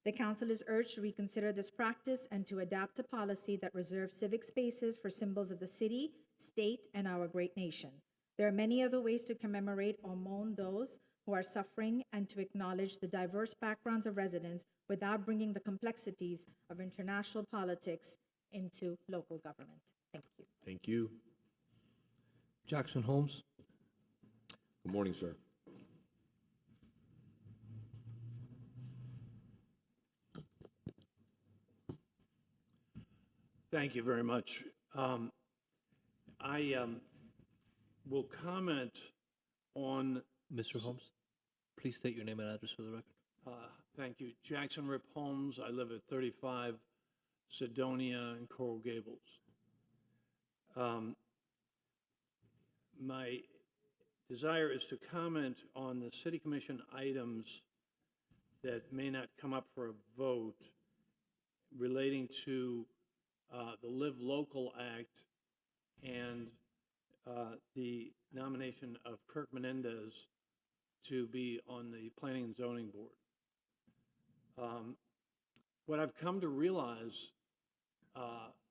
The council is urged to reconsider this practice and to adapt a policy that reserves civic spaces for symbols of the city, state, and our great nation. There are many other ways to commemorate or mourn those who are suffering and to acknowledge the diverse backgrounds of residents without bringing the complexities of international politics into local government. Thank you.
Thank you.
Jackson Holmes.
Good morning, sir.
Thank you very much. I will comment on...
Mr. Holmes, please state your name and address for the record.
Thank you. Jackson Rip Holmes. I live at 35 Sidonia in Coral Gables. My desire is to comment on the City Commission items that may not come up for a vote relating to the Live Local Act and the nomination of Kirk Menendez to be on the Planning and Zoning Board. What I've come to realize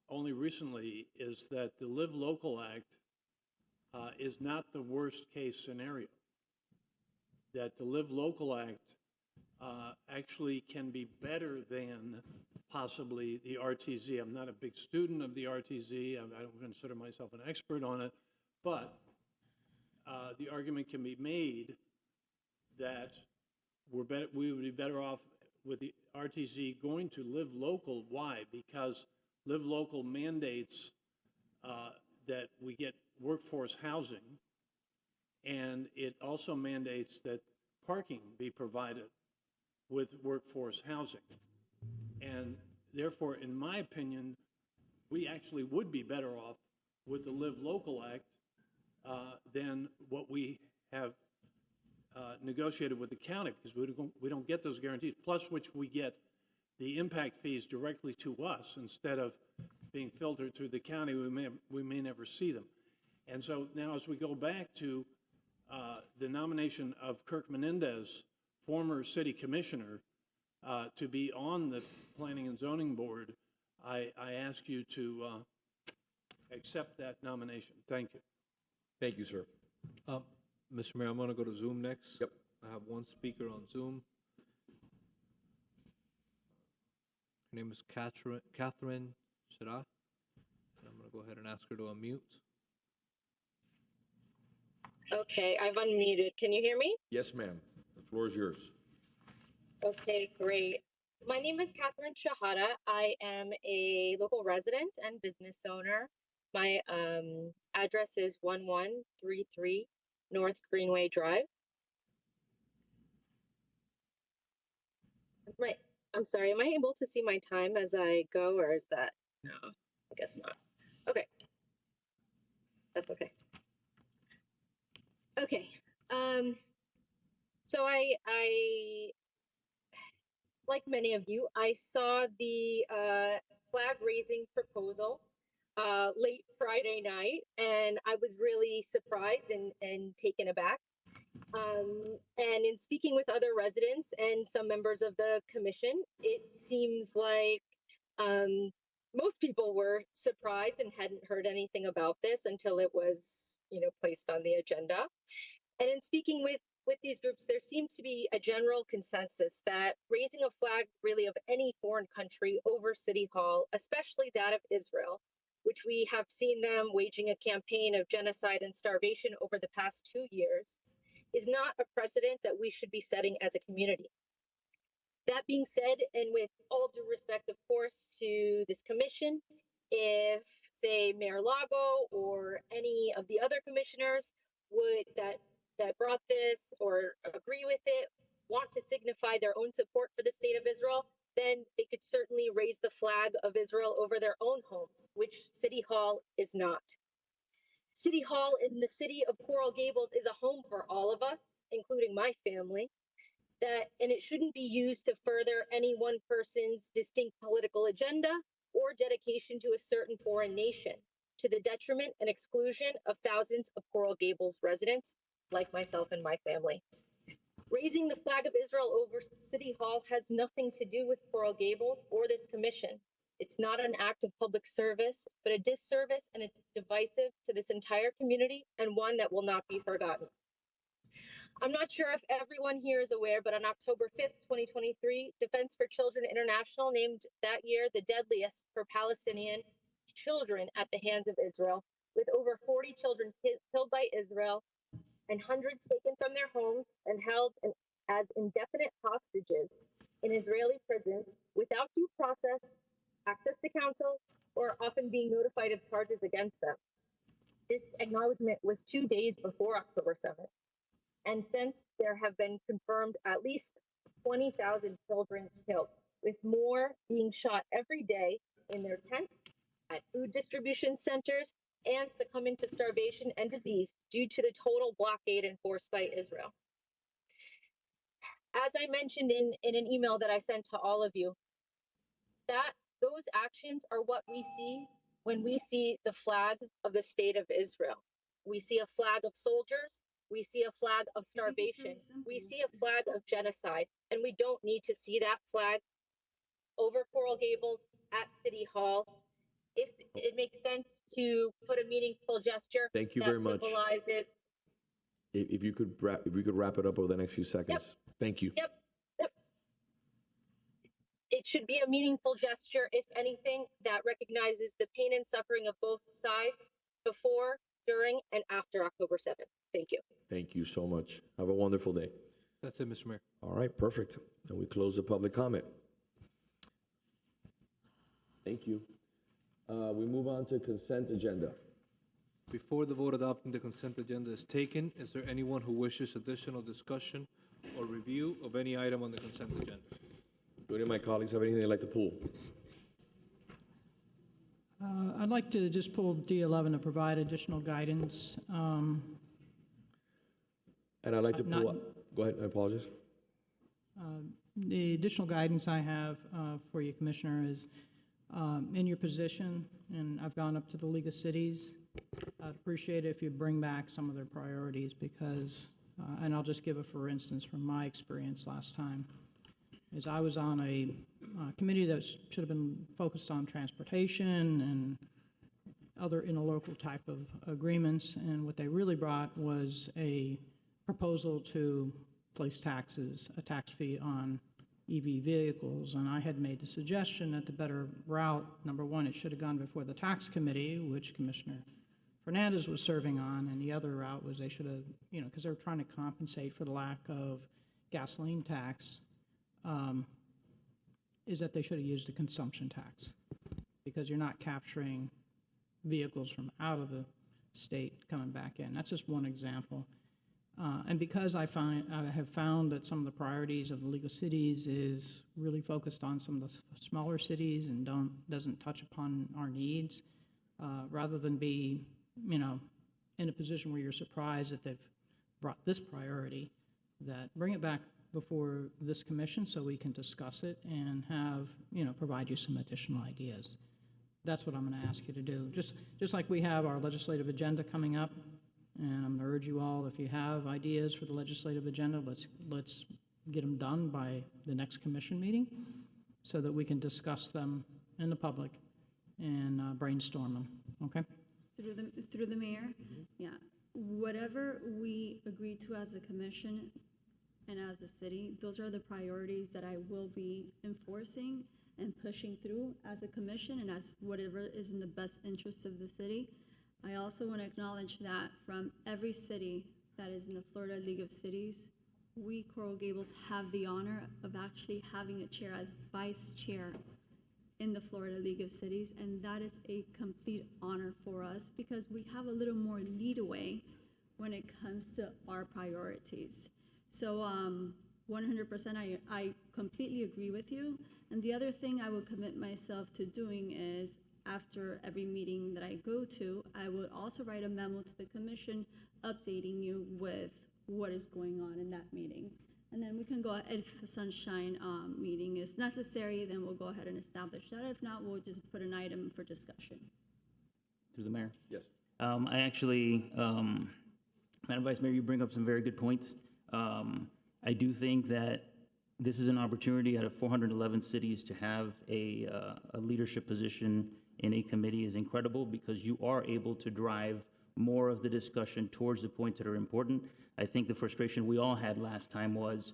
only recently is that the Live Local Act is not the worst case scenario. That the Live Local Act actually can be better than possibly the RTZ. I'm not a big student of the RTZ. I don't consider myself an expert on it, but the argument can be made that we would be better off with the RTZ going to Live Local. Why? Because Live Local mandates that we get workforce housing, and it also mandates that parking be provided with workforce housing. And therefore, in my opinion, we actually would be better off with the Live Local Act than what we have negotiated with the county, because we don't get those guarantees, plus which we get the impact fees directly to us instead of being filtered through the county. We may never see them. And so now as we go back to the nomination of Kirk Menendez, former city commissioner, to be on the Planning and Zoning Board, I ask you to accept that nomination. Thank you.
Thank you, sir.
Mr. Mayor, I'm going to go to Zoom next.
Yep.
I have one speaker on Zoom. Her name is Catherine Shira. And I'm going to go ahead and ask her to unmute.
Okay, I've unmuted. Can you hear me?
Yes, ma'am. The floor is yours.
Okay, great. My name is Catherine Shahada. I am a local resident and business owner. My address is 1133 North Greenway Drive. Right. I'm sorry, am I able to see my time as I go, or is that? No, I guess not. Okay. That's okay. Okay. So I like many of you, I saw the flag raising proposal late Friday night, and I was really surprised and taken aback. And in speaking with other residents and some members of the commission, it seems like most people were surprised and hadn't heard anything about this until it was, placed on the agenda. And in speaking with these groups, there seems to be a general consensus that raising a flag really of any foreign country over City Hall, especially that of Israel, which we have seen them waging a campaign of genocide and starvation over the past 2 years, is not a precedent that we should be setting as a community. That being said, and with all due respect, of course, to this commission, if, say, Mayor Lago or any of the other commissioners that brought this or agree with it, want to signify their own support for the state of Israel, then they could certainly raise the flag of Israel over their own homes, which City Hall is not. City Hall in the city of Coral Gables is a home for all of us, including my family, and it shouldn't be used to further any one person's distinct political agenda or dedication to a certain foreign nation, to the detriment and exclusion of thousands of Coral Gables residents, like myself and my family. Raising the flag of Israel over City Hall has nothing to do with Coral Gables or this commission. It's not an act of public service, but a disservice, and it's divisive to this entire community and one that will not be forgotten. I'm not sure if everyone here is aware, but on October 5th, 2023, Defense for Children International named that year the deadliest for Palestinian children at the hands of Israel, with over 40 children killed by Israel and hundreds taken from their homes and held as indefinite hostages in Israeli prisons without due process, access to counsel, or often being notified of charges against them. This acknowledgement was 2 days before October 7th. And since there have been confirmed at least 20,000 children killed, with more being shot every day in their tents, at food distribution centers, and succumbing to starvation and disease due to the total blockade enforced by Israel. As I mentioned in an email that I sent to all of you, those actions are what we see when we see the flag of the state of Israel. We see a flag of soldiers, we see a flag of starvation, we see a flag of genocide, and we don't need to see that flag over Coral Gables at City Hall. If it makes sense to put a meaningful gesture
Thank you
that
very much.
symbolizes.
If you could wrap it up over the next few seconds. Thank you.
Yep. It should be a meaningful gesture, if anything, that recognizes the pain and suffering of both sides before, during, and after October 7th. Thank you.
Thank you so much. Have a wonderful day.
That's it, Mr. Mayor.
All right, perfect. And we close the public comment. Thank you. We move on to consent agenda.
Before the vote adopting the consent agenda is taken, is there anyone who wishes additional discussion or review of any item on the consent agenda?
Do any of my colleagues have anything they'd like to pull?
I'd like to just pull D11 to provide additional guidance.
And I'd like to pull, go ahead, I apologize.
The additional guidance I have for you, Commissioner, is in your position, and I've gone up to the League of Cities. I'd appreciate it if you bring back some of their priorities because, and I'll just give a for instance from my experience last time, is I was on a committee that should have been focused on transportation and other interlocal type of agreements, and what they really brought was a proposal to place taxes, a tax fee on EV vehicles. And I had made the suggestion that the better route, number one, it should have gone before the tax committee, which Commissioner Fernandez was serving on, and the other route was they should have, because they were trying to compensate for the lack of gasoline tax, is that they should have used a consumption tax, because you're not capturing vehicles from out of the state coming back in. That's just one example. And because I have found that some of the priorities of the League of Cities is really focused on some of the smaller cities and doesn't touch upon our needs, rather than be, in a position where you're surprised that they've brought this priority, that bring it back before this commission so we can discuss it and have, provide you some additional ideas. That's what I'm going to ask you to do. Just like we have our legislative agenda coming up, and I'm going to urge you all, if you have ideas for the legislative agenda, let's get them done by the next commission meeting so that we can discuss them in the public and brainstorm them, okay?
Through the mayor? Yeah. Whatever we agree to as a commission and as a city, those are the priorities that I will be enforcing and pushing through as a commission and as whatever is in the best interest of the city. I also want to acknowledge that from every city that is in the Florida League of Cities, we, Coral Gables, have the honor of actually having a chair as vice chair in the Florida League of Cities, and that is a complete honor for us because we have a little more leadway when it comes to our priorities. So 100%, I completely agree with you. And the other thing I will commit myself to doing is after every meeting that I go to, I would also write a memo to the commission updating you with what is going on in that meeting. And then we can go ahead, if a sunshine meeting is necessary, then we'll go ahead and establish that. If not, we'll just put an item for discussion.
Through the mayor?
Yes.
I actually, Madam Vice Mayor, you bring up some very good points. I do think that this is an opportunity out of 411 cities to have a leadership position in a committee is incredible because you are able to drive more of the discussion towards the points that are important. I think the frustration we all had last time was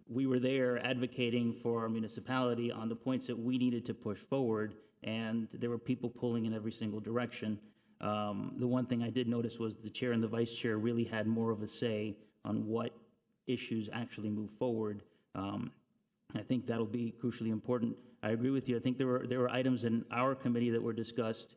we were there advocating for our municipality on the points that we needed to push forward, and there were people pulling in every single direction. The one thing I did notice was the chair and the vice chair really had more of a say on what issues actually move forward. I think that'll be crucially important. I agree with you. I think there were items in our committee that were discussed.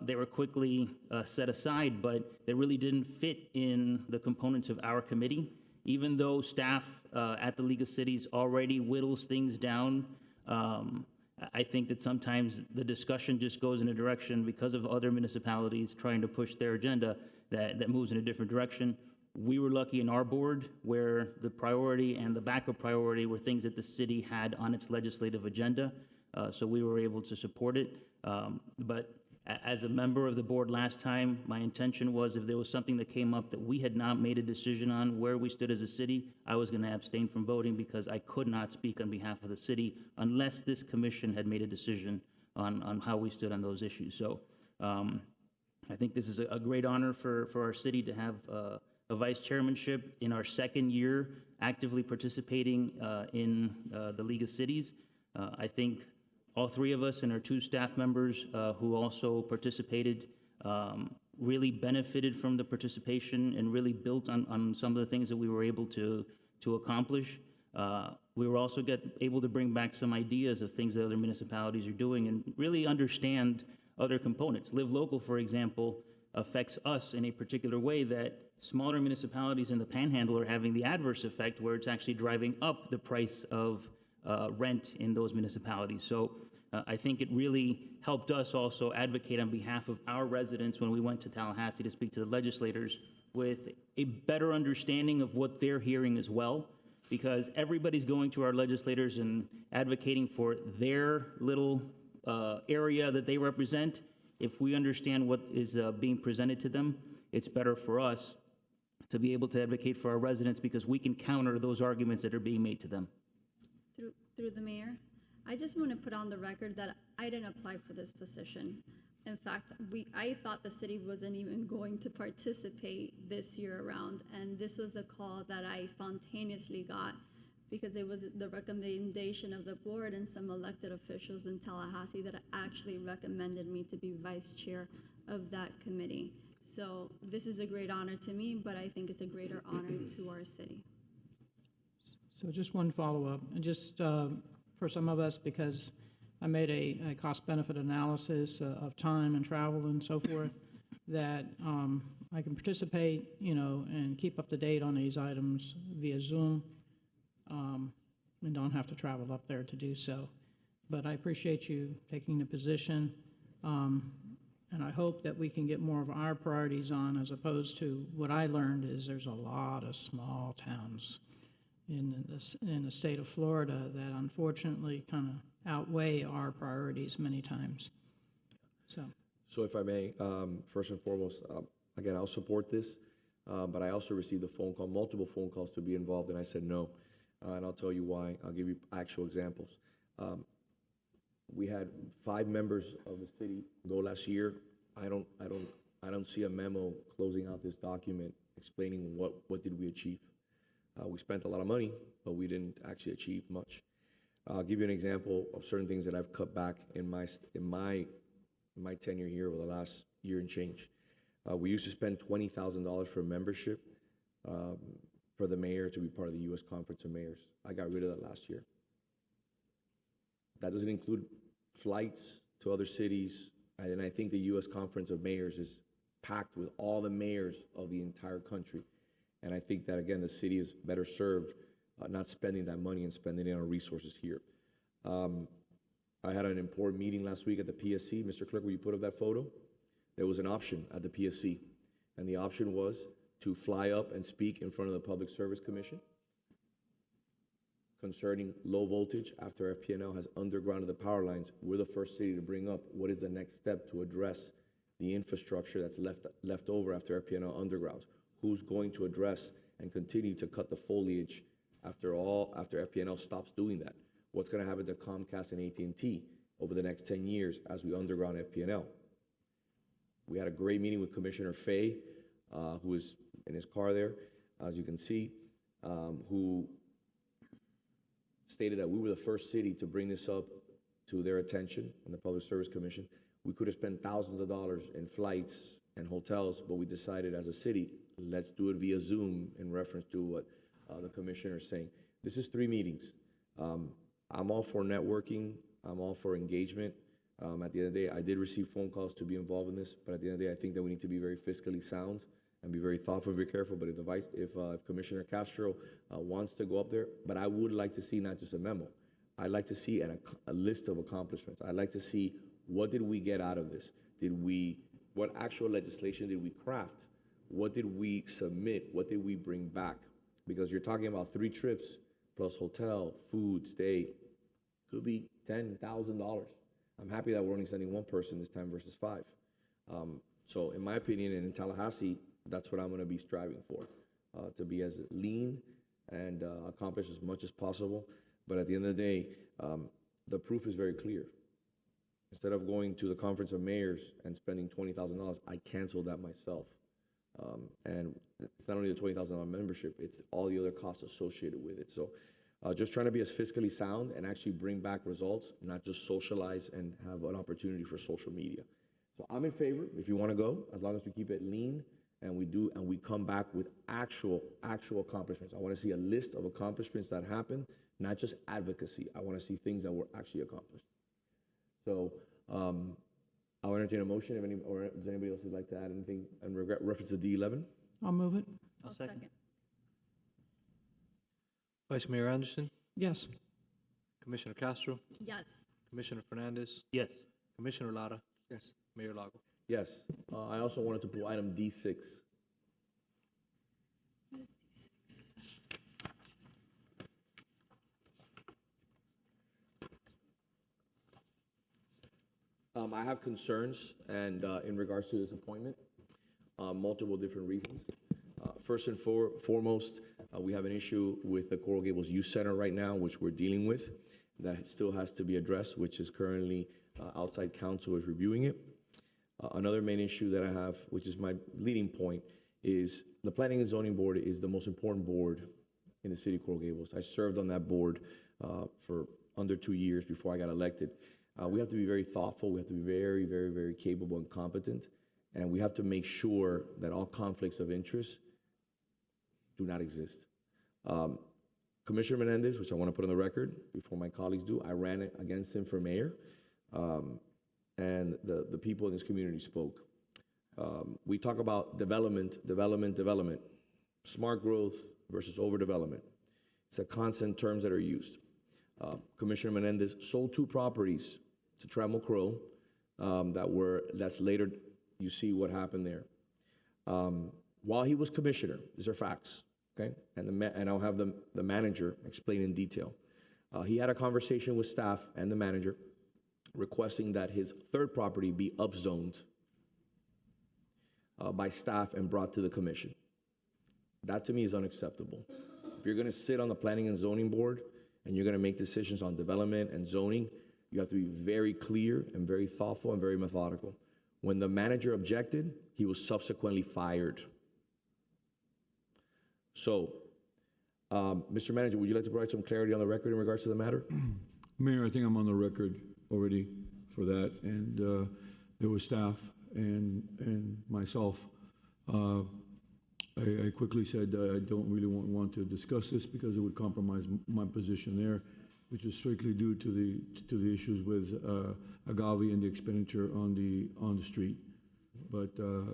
They were quickly set aside, but they really didn't fit in the components of our committee. Even though staff at the League of Cities already whittles things down, I think that sometimes the discussion just goes in a direction because of other municipalities trying to push their agenda that moves in a different direction. We were lucky in our board where the priority and the backup priority were things that the city had on its legislative agenda, so we were able to support it. But as a member of the board last time, my intention was if there was something that came up that we had not made a decision on where we stood as a city, I was going to abstain from voting because I could not speak on behalf of the city unless this commission had made a decision on how we stood on those issues. So I think this is a great honor for our city to have a vice chairmanship in our second year actively participating in the League of Cities. I think all three of us and our two staff members who also participated really benefited from the participation and really built on some of the things that we were able to accomplish. We were also able to bring back some ideas of things that other municipalities are doing and really understand other components. Live Local, for example, affects us in a particular way that smaller municipalities in the Panhandle are having the adverse effect where it's actually driving up the price of rent in those municipalities. So I think it really helped us also advocate on behalf of our residents when we went to Tallahassee to speak to the legislators with a better understanding of what they're hearing as well, because everybody's going to our legislators and advocating for their little area that they represent. If we understand what is being presented to them, it's better for us to be able to advocate for our residents because we can counter those arguments that are being made to them.
Through the mayor, I just want to put on the record that I didn't apply for this position. In fact, I thought the city wasn't even going to participate this year around, and this was a call that I spontaneously got because it was the recommendation of the board and some elected officials in Tallahassee that actually recommended me to be vice chair of that committee. So this is a great honor to me, but I think it's a greater honor to our city.
So just one follow-up, and just for some of us, because I made a cost-benefit analysis of time and travel and so forth, that I can participate, and keep up to date on these items via Zoom, and don't have to travel up there to do so. But I appreciate you taking the position, and I hope that we can get more of our priorities on, as opposed to what I learned is there's a lot of small towns in the state of Florida that unfortunately kind of outweigh our priorities many times.
So if I may, first and foremost, again, I'll support this, but I also received a phone call, multiple phone calls to be involved, and I said no, and I'll tell you why. I'll give you actual examples. We had 5 members of the city go last year. I don't see a memo closing out this document explaining what did we achieve. We spent a lot of money, but we didn't actually achieve much. I'll give you an example of certain things that I've cut back in my tenure here over the last year and change. We used to spend $20,000 for membership for the mayor to be part of the U.S. Conference of Mayors. I got rid of that last year. That doesn't include flights to other cities, and I think the U.S. Conference of Mayors is packed with all the mayors of the entire country. And I think that, again, the city is better served not spending that money and spending it on resources here. I had an important meeting last week at the PSC. Mr. Clerk, will you put up that photo? There was an option at the PSC, and the option was to fly up and speak in front of the Public Service Commission concerning low voltage after FPNL has undergrounded the power lines. We're the first city to bring up what is the next step to address the infrastructure that's left over after FPNL undergrounds. Who's going to address and continue to cut the foliage after FPNL stops doing that? What's going to happen to Comcast and AT&T over the next 10 years as we underground FPNL? We had a great meeting with Commissioner Fay, who is in his car there, as you can see, who stated that we were the first city to bring this up to their attention in the Public Service Commission. We could have spent thousands of dollars in flights and hotels, but we decided as a city, let's do it via Zoom in reference to what the commissioner is saying. This is 3 meetings. I'm all for networking. I'm all for engagement. At the end of the day, I did receive phone calls to be involved in this, but at the end of the day, I think that we need to be very fiscally sound and be very thoughtful, very careful. But if Commissioner Castro wants to go up there, but I would like to see not just a memo. I'd like to see a list of accomplishments. I'd like to see what did we get out of this? What actual legislation did we craft? What did we submit? What did we bring back? Because you're talking about 3 trips plus hotel, food, stay. Could be $10,000. I'm happy that we're only sending 1 person this time versus 5. So in my opinion, and in Tallahassee, that's what I'm going to be striving for, to be as lean and accomplish as much as possible. But at the end of the day, the proof is very clear. Instead of going to the Conference of Mayors and spending $20,000, I canceled that myself. And it's not only the $20,000 membership, it's all the other costs associated with it. So just trying to be as fiscally sound and actually bring back results, not just socialize and have an opportunity for social media. So I'm in favor if you want to go, as long as we keep it lean and we come back with actual accomplishments. I want to see a list of accomplishments that happened, not just advocacy. I want to see things that were actually accomplished. So I'll entertain a motion, or does anybody else would like to add anything in reference to D11?
I'll move it.
I'll second.
Vice Mayor Anderson,
Yes.
Commissioner Castro,
Yes.
Commissioner Fernandez,
Yes.
Commissioner Lara,
Yes.
Mayor Lago.
Yes. I also wanted to pull item D6. I have concerns and in regards to this appointment, multiple different reasons. First and foremost, we have an issue with the Coral Gables Youth Center right now, which we're dealing with, that still has to be addressed, which is currently outside counsel is reviewing it. Another main issue that I have, which is my leading point, is the Planning and Zoning Board is the most important board in the city of Coral Gables. I served on that board for under 2 years before I got elected. We have to be very thoughtful. We have to be very, very, very capable and competent. And we have to make sure that all conflicts of interest do not exist. Commissioner Menendez, which I want to put on the record before my colleagues do, I ran it against him for mayor. And the people in this community spoke. We talk about development, smart growth versus overdevelopment. It's a constant terms that are used. Commissioner Menendez sold 2 properties to Trammell Crow that's later, you see what happened there. While he was commissioner, these are facts, okay? And I'll have the manager explain in detail. He had a conversation with staff and the manager requesting that his 3rd property be upzoned by staff and brought to the commission. That to me is unacceptable. If you're gonna sit on the planning and zoning board and you're gonna make decisions on development and zoning, you have to be very clear and very thoughtful and very methodical. When the manager objected, he was subsequently fired. So, Mr. Manager, would you like to provide some clarity on the record in regards to the matter?
Mayor, I think I'm on the record already for that, and there was staff and myself. I quickly said I don't really want to discuss this because it would compromise my position there, which is strictly due to the issues with Agave and the expenditure on the street. But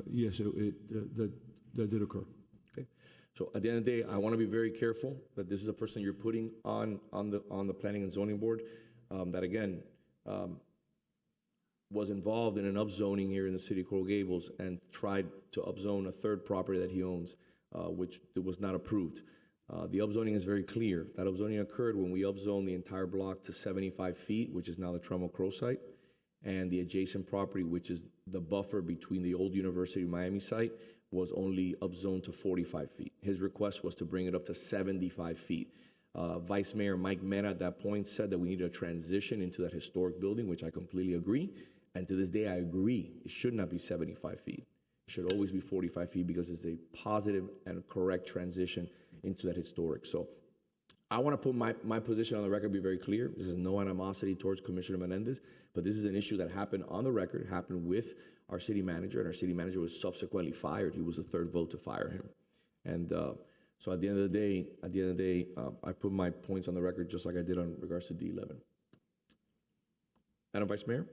yes, that did occur.
Okay. So at the end of the day, I want to be very careful that this is a person you're putting on the planning and zoning board that again was involved in an upzoning here in the city of Coral Gables and tried to upzone a 3rd property that he owns, which was not approved. The upzoning is very clear. That upzoning occurred when we upzoned the entire block to 75 feet, which is now the Trammell Crow site, and the adjacent property, which is the buffer between the old University of Miami site, was only upzoned to 45 feet. His request was to bring it up to 75 feet. Vice Mayor Mike Mena at that point said that we need a transition into that historic building, which I completely agree. And to this day, I agree. It should not be 75 feet. It should always be 45 feet because it's a positive and correct transition into that historic. So I want to put my position on the record, be very clear. This is no animosity towards Commissioner Menendez, but this is an issue that happened on the record, happened with our city manager, and our city manager was subsequently fired. He was the 3rd vote to fire him. And so at the end of the day, I put my points on the record just like I did on regards to D11. Madam Vice Mayor?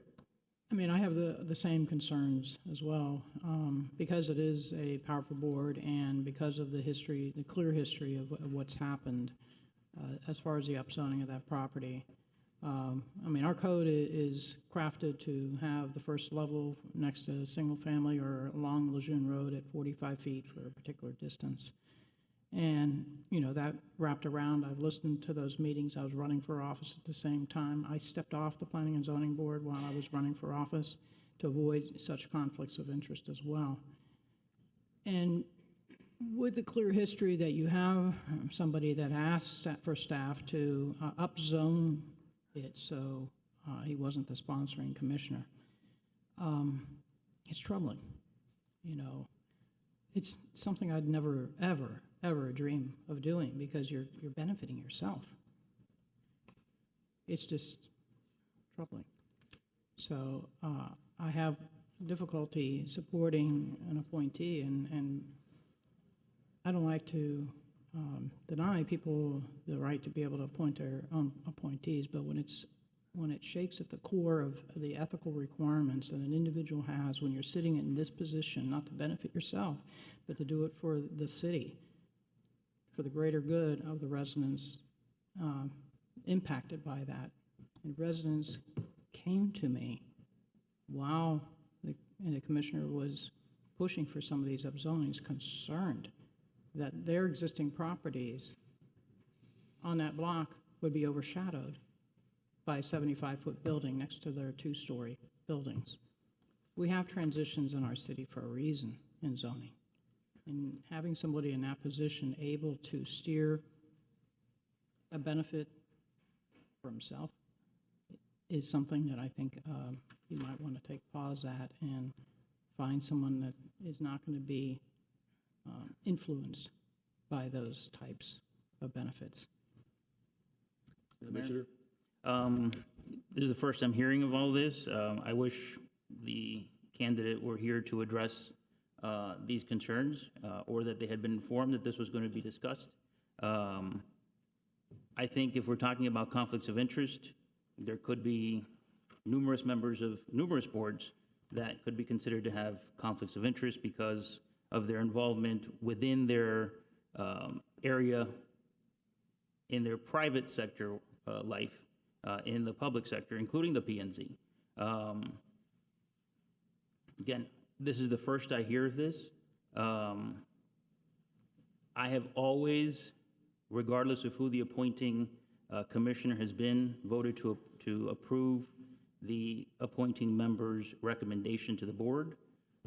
I mean, I have the same concerns as well, because it is a powerful board and because of the history, the clear history of what's happened as far as the upzoning of that property. I mean, our code is crafted to have the first level next to a single family or along Lejeune Road at 45 feet for a particular distance. And, you know, that wrapped around, I've listened to those meetings. I was running for office at the same time. I stepped off the Planning and Zoning Board while I was running for office to avoid such conflicts of interest as well. And with the clear history that you have, somebody that asked for staff to upzone it so he wasn't the sponsoring commissioner, it's troubling. You know, it's something I'd never, ever dream of doing because you're benefiting yourself. It's just troubling. So I have difficulty supporting an appointee, and I don't like to deny people the right to be able to appoint their own appointees, but when it shakes at the core of the ethical requirements that an individual has when you're sitting in this position, not to benefit yourself, but to do it for the city, for the greater good of the residents impacted by that. And residents came to me while the commissioner was pushing for some of these upzonings, concerned that their existing properties on that block would be overshadowed by a 75-foot building next to their 2-story buildings. We have transitions in our city for a reason in zoning. And having somebody in that position able to steer a benefit for himself is something that I think you might want to take pause at and find someone that is not going to be influenced by those types
benefits.
Commissioner?
This is the first I'm hearing of all this. I wish the candidate were here to address these concerns, or that they had been informed that this was going to be discussed. I think if we're talking about conflicts of interest, there could be numerous members of numerous boards that could be considered to have conflicts of interest because of their involvement within their area, in their private sector life, in the public sector, including the P&Z. Again, this is the first I hear of this. I have always, regardless of who the appointing commissioner has been, voted to approve the appointing member's recommendation to the board.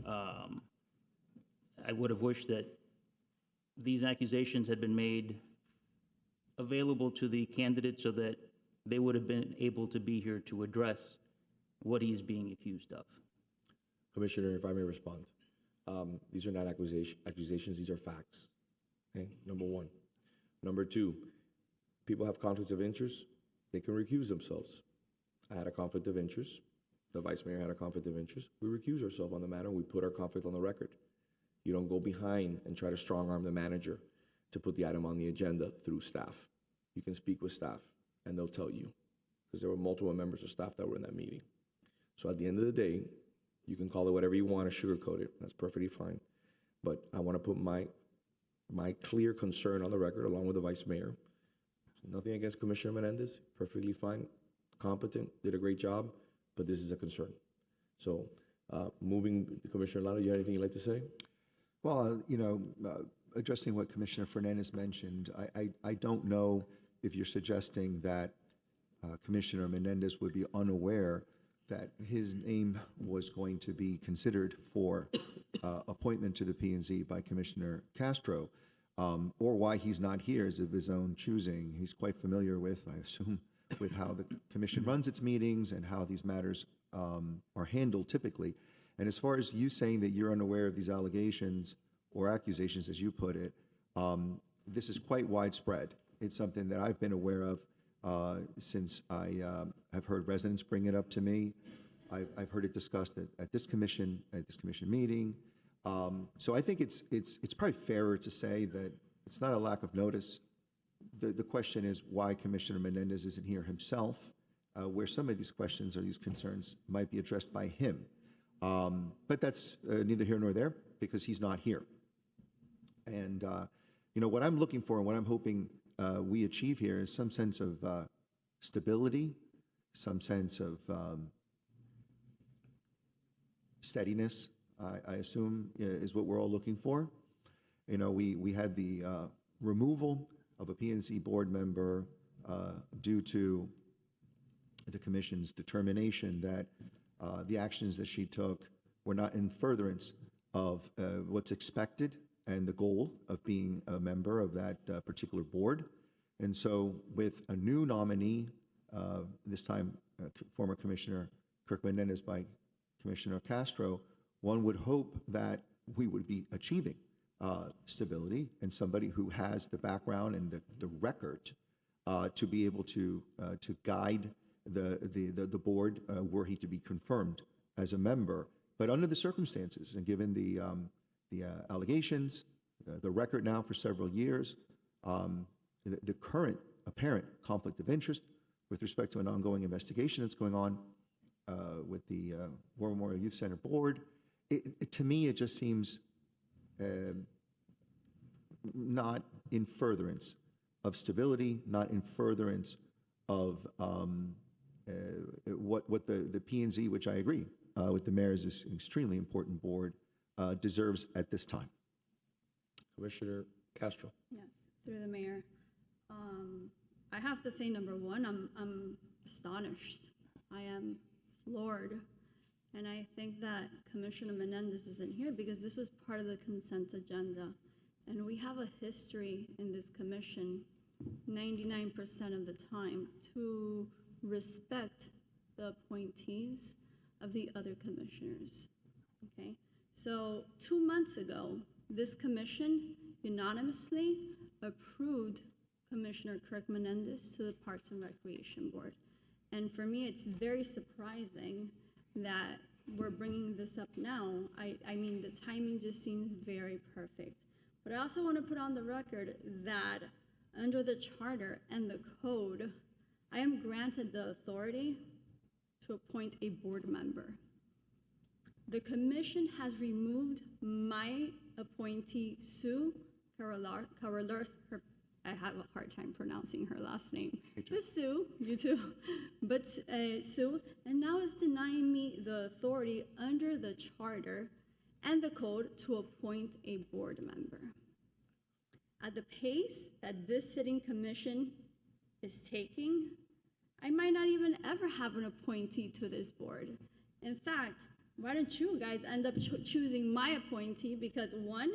I would have wished that these accusations had been made available to the candidate so that they would have been able to be here to address what he's being accused of.
Commissioner, if I may respond. These are not accusations, these are facts. Okay, number one. Number two, people have conflicts of interest, they can recuse themselves. I had a conflict of interest. The vice mayor had a conflict of interest. We recuse ourselves on the matter, and we put our conflict on the record. You don't go behind and try to strong arm the manager to put the item on the agenda through staff. You can speak with staff, and they'll tell you, because there were multiple members of staff that were in that meeting. So at the end of the day, you can call it whatever you want to sugarcoat it. That's perfectly fine. But I want to put my clear concern on the record, along with the vice mayor. Nothing against Commissioner Menendez, perfectly fine, competent, did a great job, but this is a concern. So moving, Commissioner Lano, you have anything you'd like to say?
Well, addressing what Commissioner Fernandez mentioned, I don't know if you're suggesting that Commissioner Menendez would be unaware that his name was going to be considered for appointment to the P&Z by Commissioner Castro, or why he's not here is of his own choosing. He's quite familiar with, I assume, with how the commission runs its meetings and how these matters are handled typically. And as far as you saying that you're unaware of these allegations or accusations, as you put it, this is quite widespread. It's something that I've been aware of since I have heard residents bring it up to me. I've heard it discussed at this commission meeting. So I think it's probably fairer to say that it's not a lack of notice. The question is why Commissioner Menendez isn't here himself, where some of these questions or these concerns might be addressed by him. But that's neither here nor there, because he's not here. And what I'm looking for and what I'm hoping we achieve here is some sense of stability, some sense of steadiness, I assume, is what we're all looking for. We had the removal of a P&Z board member due to the commission's determination that the actions that she took were not in furtherance of what's expected and the goal of being a member of that particular board. And so with a new nominee, this time former Commissioner Kirk Menendez by Commissioner Castro, one would hope that we would be achieving stability and somebody who has the background and the record to be able to guide the board were he to be confirmed as a member. But under the circumstances and given the allegations, the record now for several years, the current apparent conflict of interest with respect to an ongoing investigation that's going on with the War Memorial Youth Center Board, to me it just seems not in furtherance of stability, not in furtherance of what the P&Z, which I agree with the mayor is an extremely important board, deserves at this time.
Commissioner Castro.
Yes, through the mayor. I have to say, number one, I'm astonished. I am floored. And I think that Commissioner Menendez isn't here because this is part of the consent agenda. And we have a history in this commission, 99% of the time, to respect the appointees of the other commissioners, okay? So 2 months ago, this commission unanimously approved Commissioner Kirk Menendez to the Parks and Recreation Board. And for me, it's very surprising that we're bringing this up now. I mean, the timing just seems very perfect. But I also want to put on the record that under the charter and the code, I am granted the authority to appoint a board member. The commission has removed my appointee, Sue Carolars, I have a hard time pronouncing her last name. But Sue, you too. But Sue, and now is denying me the authority under the charter and the code to appoint a board member. At the pace that this sitting commission is taking, I might not even ever have an appointee to this board. In fact, why don't you guys end up choosing my appointee? Because one,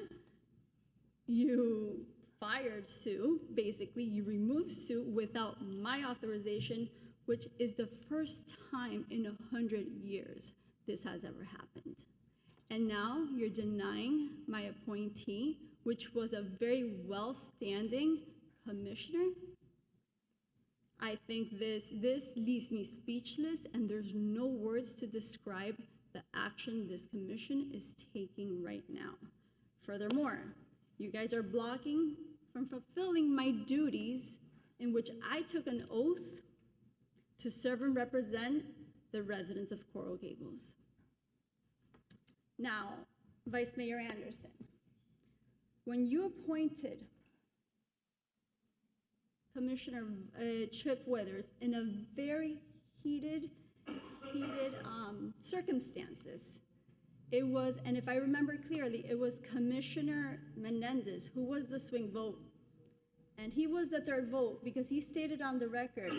you fired Sue, basically, you removed Sue without my authorization, which is the first time in 100 years this has ever happened. And now you're denying my appointee, which was a very well-standing commissioner. I think this leaves me speechless, and there's no words to describe the action this commission is taking right now. Furthermore, you guys are blocking from fulfilling my duties in which I took an oath to serve and represent the residents of Coral Gables. Now, Vice Mayor Anderson, when you appointed Commissioner Chip Withers in a very heated circumstances, it was, and if I remember clearly, it was Commissioner Menendez who was the swing vote. And he was the third vote because he stated on the record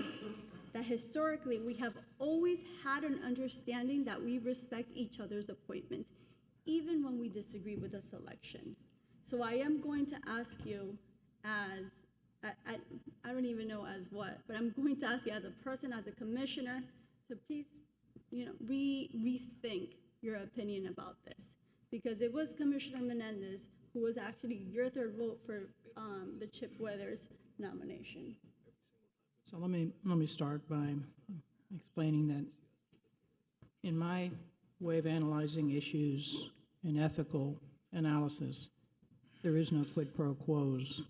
that historically we have always had an understanding that we respect each other's appointments, even when we disagree with a selection. So I am going to ask you as, I don't even know as what, but I'm going to ask you as a person, as a commissioner, to please, rethink your opinion about this, because it was Commissioner Menendez who was actually your third vote for the Chip Withers nomination.
So let me start by explaining that in my way of analyzing issues in ethical analysis, there is no quid pro quos.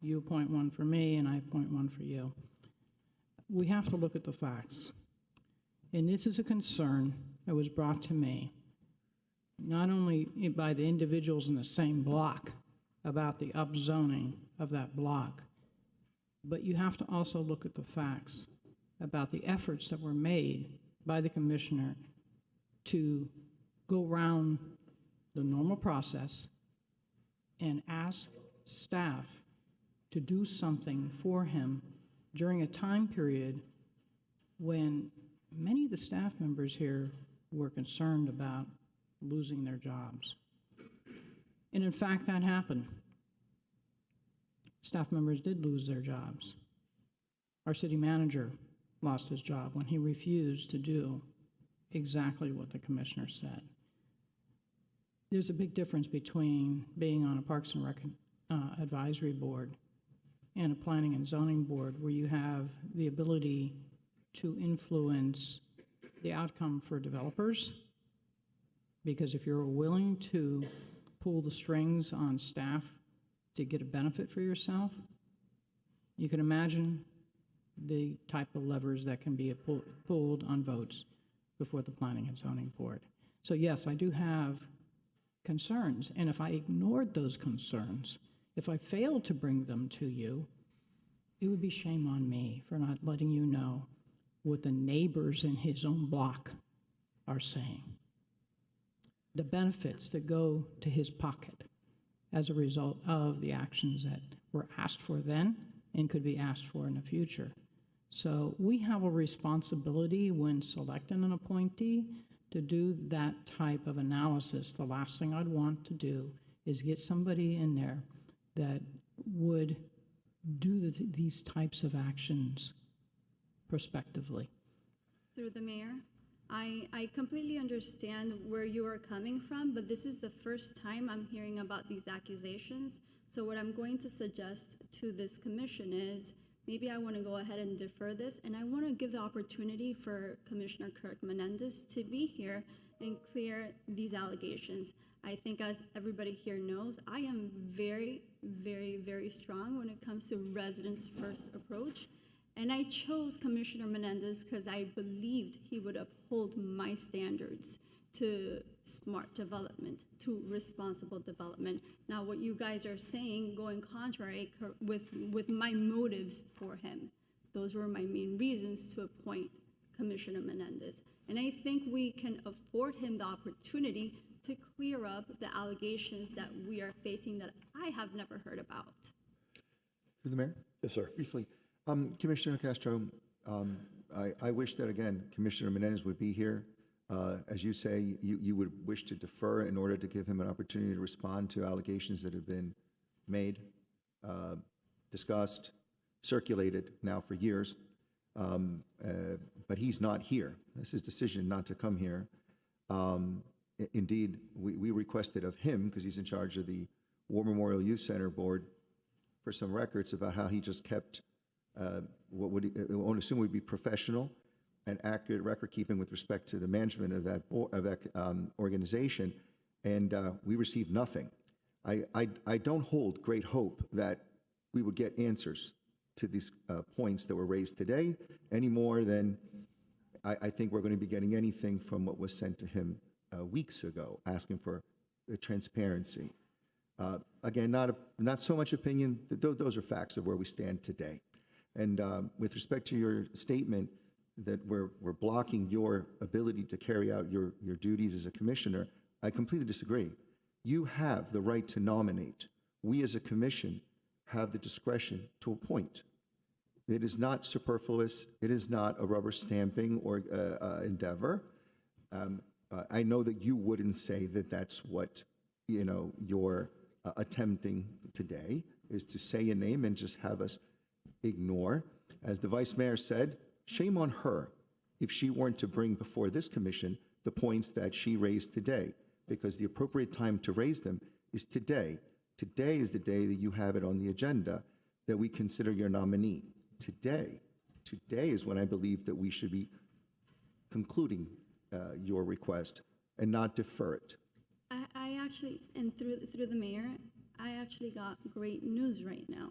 You appoint one for me and I appoint one for you. We have to look at the facts. And this is a concern that was brought to me, not only by the individuals in the same block about the upzoning of that block, but you have to also look at the facts about the efforts that were made by the commissioner to go around the normal process and ask staff to do something for him during a time period when many of the staff members here were concerned about losing their jobs. And in fact, that happened. Staff members did lose their jobs. Our city manager lost his job when he refused to do exactly what the commissioner said. There's a big difference between being on a Parks and Rec advisory board and a planning and zoning board where you have the ability to influence the outcome for developers. Because if you're willing to pull the strings on staff to get a benefit for yourself, you can imagine the type of levers that can be pulled on votes before the Planning and Zoning Board. So yes, I do have concerns, and if I ignored those concerns, if I failed to bring them to you, it would be shame on me for not letting you know what the neighbors in his own block are saying. The benefits that go to his pocket as a result of the actions that were asked for then and could be asked for in the future. So we have a responsibility when selecting an appointee to do that type of analysis. The last thing I'd want to do is get somebody in there that would do these types of actions prospectively.
Through the mayor, I completely understand where you are coming from, but this is the first time I'm hearing about these accusations. So what I'm going to suggest to this commission is maybe I want to go ahead and defer this, and I want to give the opportunity for Commissioner Kirk Menendez to be here and clear these allegations. I think, as everybody here knows, I am very, very, very strong when it comes to residents' first approach. And I chose Commissioner Menendez because I believed he would uphold my standards to smart development, to responsible development. Now, what you guys are saying, going contrary with my motives for him, those were my main reasons to appoint Commissioner Menendez. And I think we can afford him the opportunity to clear up the allegations that we are facing that I have never heard about.
Through the mayor?
Yes, sir.
Briefly, Commissioner Castro, I wish that, again, Commissioner Menendez would be here. As you say, you would wish to defer in order to give him an opportunity to respond to allegations that have been made, discussed, circulated now for years. But he's not here. That's his decision not to come here. Indeed, we requested of him, because he's in charge of the War Memorial Youth Center Board, for some records about how he just kept what would I won't assume would be professional and accurate record keeping with respect to the management of that organization, and we received nothing. I don't hold great hope that we would get answers to these points that were raised today, any more than I think we're going to be getting anything from what was sent to him weeks ago, asking for the transparency. Again, not so much opinion. Those are facts of where we stand today. And with respect to your statement that we're blocking your ability to carry out your duties as a commissioner, I completely disagree. You have the right to nominate. We as a commission have the discretion to appoint. It is not superfluous. It is not a rubber stamping or endeavor. I know that you wouldn't say that that's what you're attempting today, is to say a name and just have us ignore. As the vice mayor said, shame on her if she weren't to bring before this commission the points that she raised today, because the appropriate time to raise them is today. Today is the day that you have it on the agenda that we consider your nominee. Today is when I believe that we should be concluding your request and not defer it.
I actually, and through the mayor, I actually got great news right now.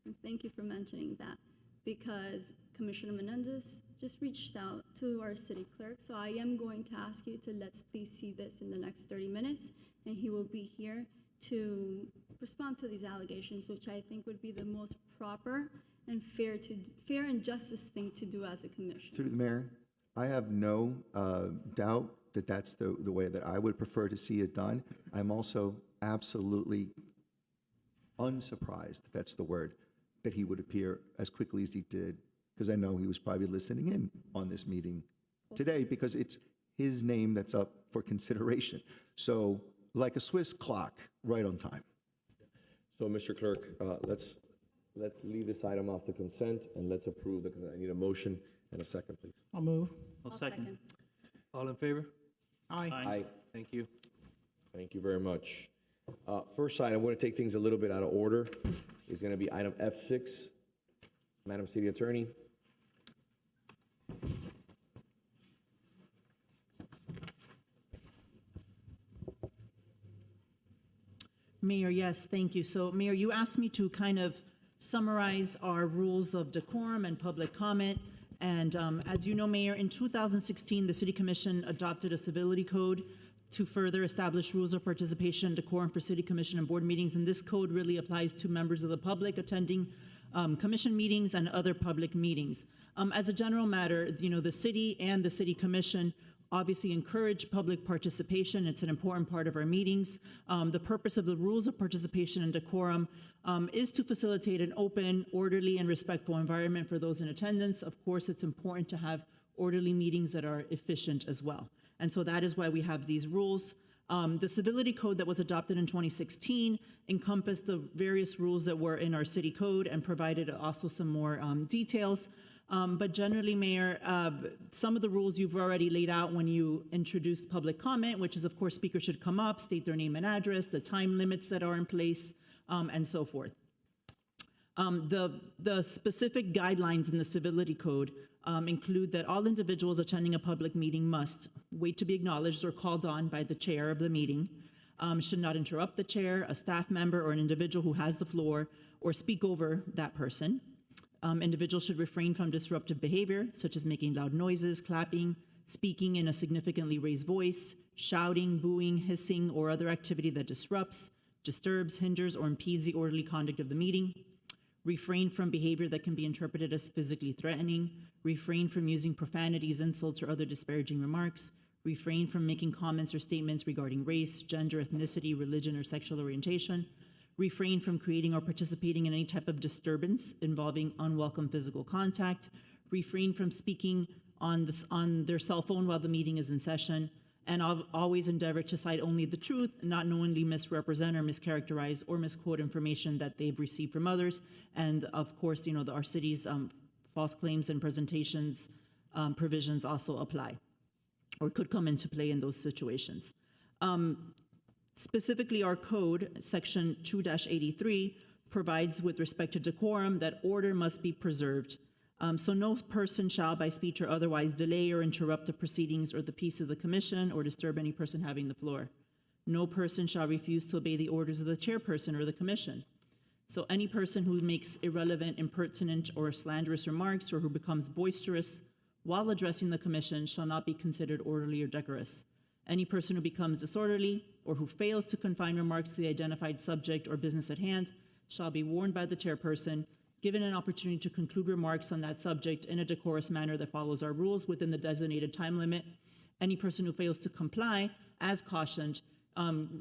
And thank you for mentioning that, because Commissioner Menendez just reached out to our city clerk. So I am going to ask you to let's please see this in the next 30 minutes, and he will be here to respond to these allegations, which I think would be the most proper and fair and justice thing to do as a commission.
Through the mayor, I have no doubt that that's the way that I would prefer to see it done. I'm also absolutely unsurprised, if that's the word, that he would appear as quickly as he did, because I know he was probably listening in on this meeting today, because it's his name that's up for consideration. So like a Swiss clock, right on time.
So, Mr. Clerk, let's leave this item off the consent and let's approve the consent. I need a motion and a second, please.
I'll move.
I'll second.
All in favor?
Aye.
Aye.
Thank you.
Thank you very much. First item, I'm going to take things a little bit out of order. Is going to be item F6. Madam City Attorney.
Mayor, yes, thank you. So, Mayor, you asked me to kind of summarize our rules of decorum and public comment. And as you know, Mayor, in 2016, the City Commission adopted a civility code to further establish rules of participation and decorum for City Commission and board meetings. And this code really applies to members of the public attending commission meetings and other public meetings. As a general matter, the city and the City Commission obviously encourage public participation. It's an important part of our meetings. The purpose of the rules of participation and decorum is to facilitate an open, orderly, and respectful environment for those in attendance. Of course, it's important to have orderly meetings that are efficient as well. And so that is why we have these rules. The civility code that was adopted in 2016 encompassed the various rules that were in our city code and provided also some more details. But generally, Mayor, some of the rules you've already laid out when you introduced public comment, which is, of course, speakers should come up, state their name and address, the time limits that are in place, and so forth. The specific guidelines in the Civility Code include that all individuals attending a public meeting must wait to be acknowledged or called on by the chair of the meeting, should not interrupt the chair, a staff member, or an individual who has the floor, or speak over that person. Individuals should refrain from disruptive behavior, such as making loud noises, clapping, speaking in a significantly raised voice, shouting, booing, hissing, or other activity that disrupts, disturbs, hinders, or impedes the orderly conduct of the meeting. Refrain from behavior that can be interpreted as physically threatening. Refrain from using profanities, insults, or other disparaging remarks. Refrain from making comments or statements regarding race, gender, ethnicity, religion, or sexual orientation. Refrain from creating or participating in any type of disturbance involving unwelcome physical contact. Refrain from speaking on their cell phone while the meeting is in session. And always endeavor to cite only the truth, not knowingly misrepresent or mischaracterize or misquote information that they've received from others. And of course, our city's false claims and presentations provisions also apply or could come into play in those situations. Specifically, our code, section 2-83, provides with respect to decorum that order must be preserved. So no person shall, by speech or otherwise, delay or interrupt the proceedings or the peace of the commission or disturb any person having the floor. No person shall refuse to obey the orders of the chairperson or the commission. So any person who makes irrelevant, impertinent, or slanderous remarks or who becomes boisterous while addressing the commission shall not be considered orderly or decorous. Any person who becomes disorderly or who fails to confine remarks to the identified subject or business at hand shall be warned by the chairperson, given an opportunity to conclude remarks on that subject in a decorous manner that follows our rules within the designated time limit. Any person who fails to comply, as cautioned,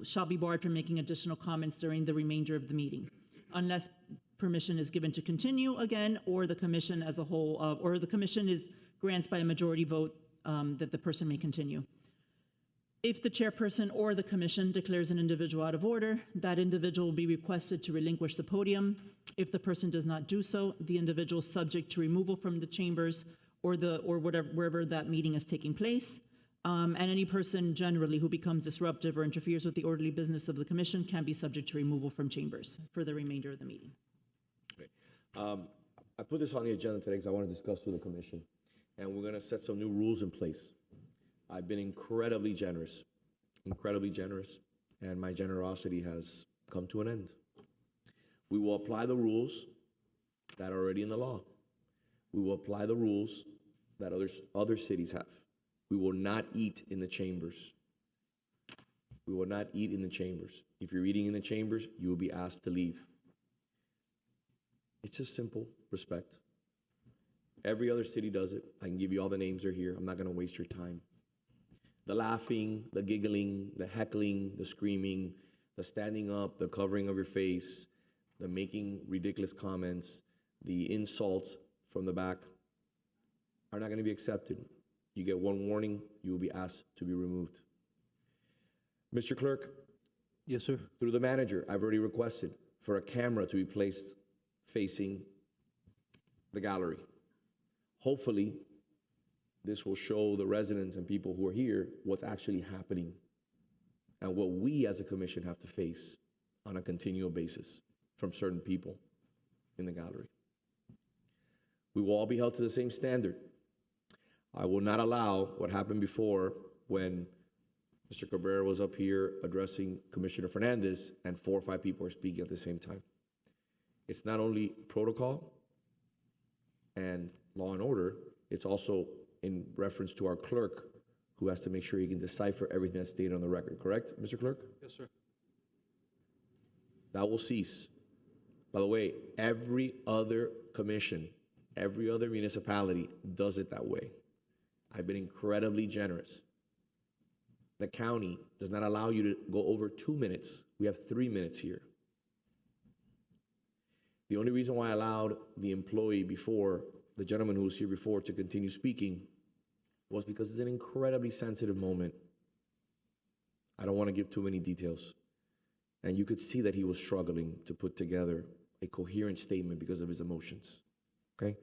shall be barred from making additional comments during the remainder of the meeting, unless permission is given to continue again, or the commission as a whole, or the commission grants by a majority vote that the person may continue. If the chairperson or the commission declares an individual out of order, that individual will be requested to relinquish the podium. If the person does not do so, the individual is subject to removal from the chambers or wherever that meeting is taking place. And any person generally who becomes disruptive or interferes with the orderly business of the commission can be subject to removal from chambers for the remainder of the meeting.
Okay. I put this on the agenda today because I want to discuss with the commission, and we're going to set some new rules in place. I've been incredibly generous, and my generosity has come to an end. We will apply the rules that are already in the law. We will apply the rules that other cities have. We will not eat in the chambers. We will not eat in the chambers. If you're eating in the chambers, you will be asked to leave. It's just simple respect. Every other city does it. I can give you all the names are here. I'm not going to waste your time. The laughing, the giggling, the heckling, the screaming, the standing up, the covering of your face, the making ridiculous comments, the insults from the back are not going to be accepted. You get one warning, you will be asked to be removed. Mr. Clerk?
Yes, sir.
Through the manager, I've already requested for a camera to be placed facing the gallery. Hopefully, this will show the residents and people who are here what's actually happening and what we as a commission have to face on a continual basis from certain people in the gallery. We will all be held to the same standard. I will not allow what happened before when Mr. Cabrera was up here addressing Commissioner Fernandez and 4 or 5 people are speaking at the same time. It's not only protocol and law and order, it's also in reference to our clerk, who has to make sure he can decipher everything that's stated on the record. Correct, Mr. Clerk?
Yes, sir.
That will cease. By the way, every other commission, every other municipality does it that way. I've been incredibly generous. The county does not allow you to go over 2 minutes. We have 3 minutes here. The only reason why I allowed the employee before, the gentleman who was here before, to continue speaking was because it's an incredibly sensitive moment. I don't want to give too many details. And you could see that he was struggling to put together a coherent statement because of his emotions, okay?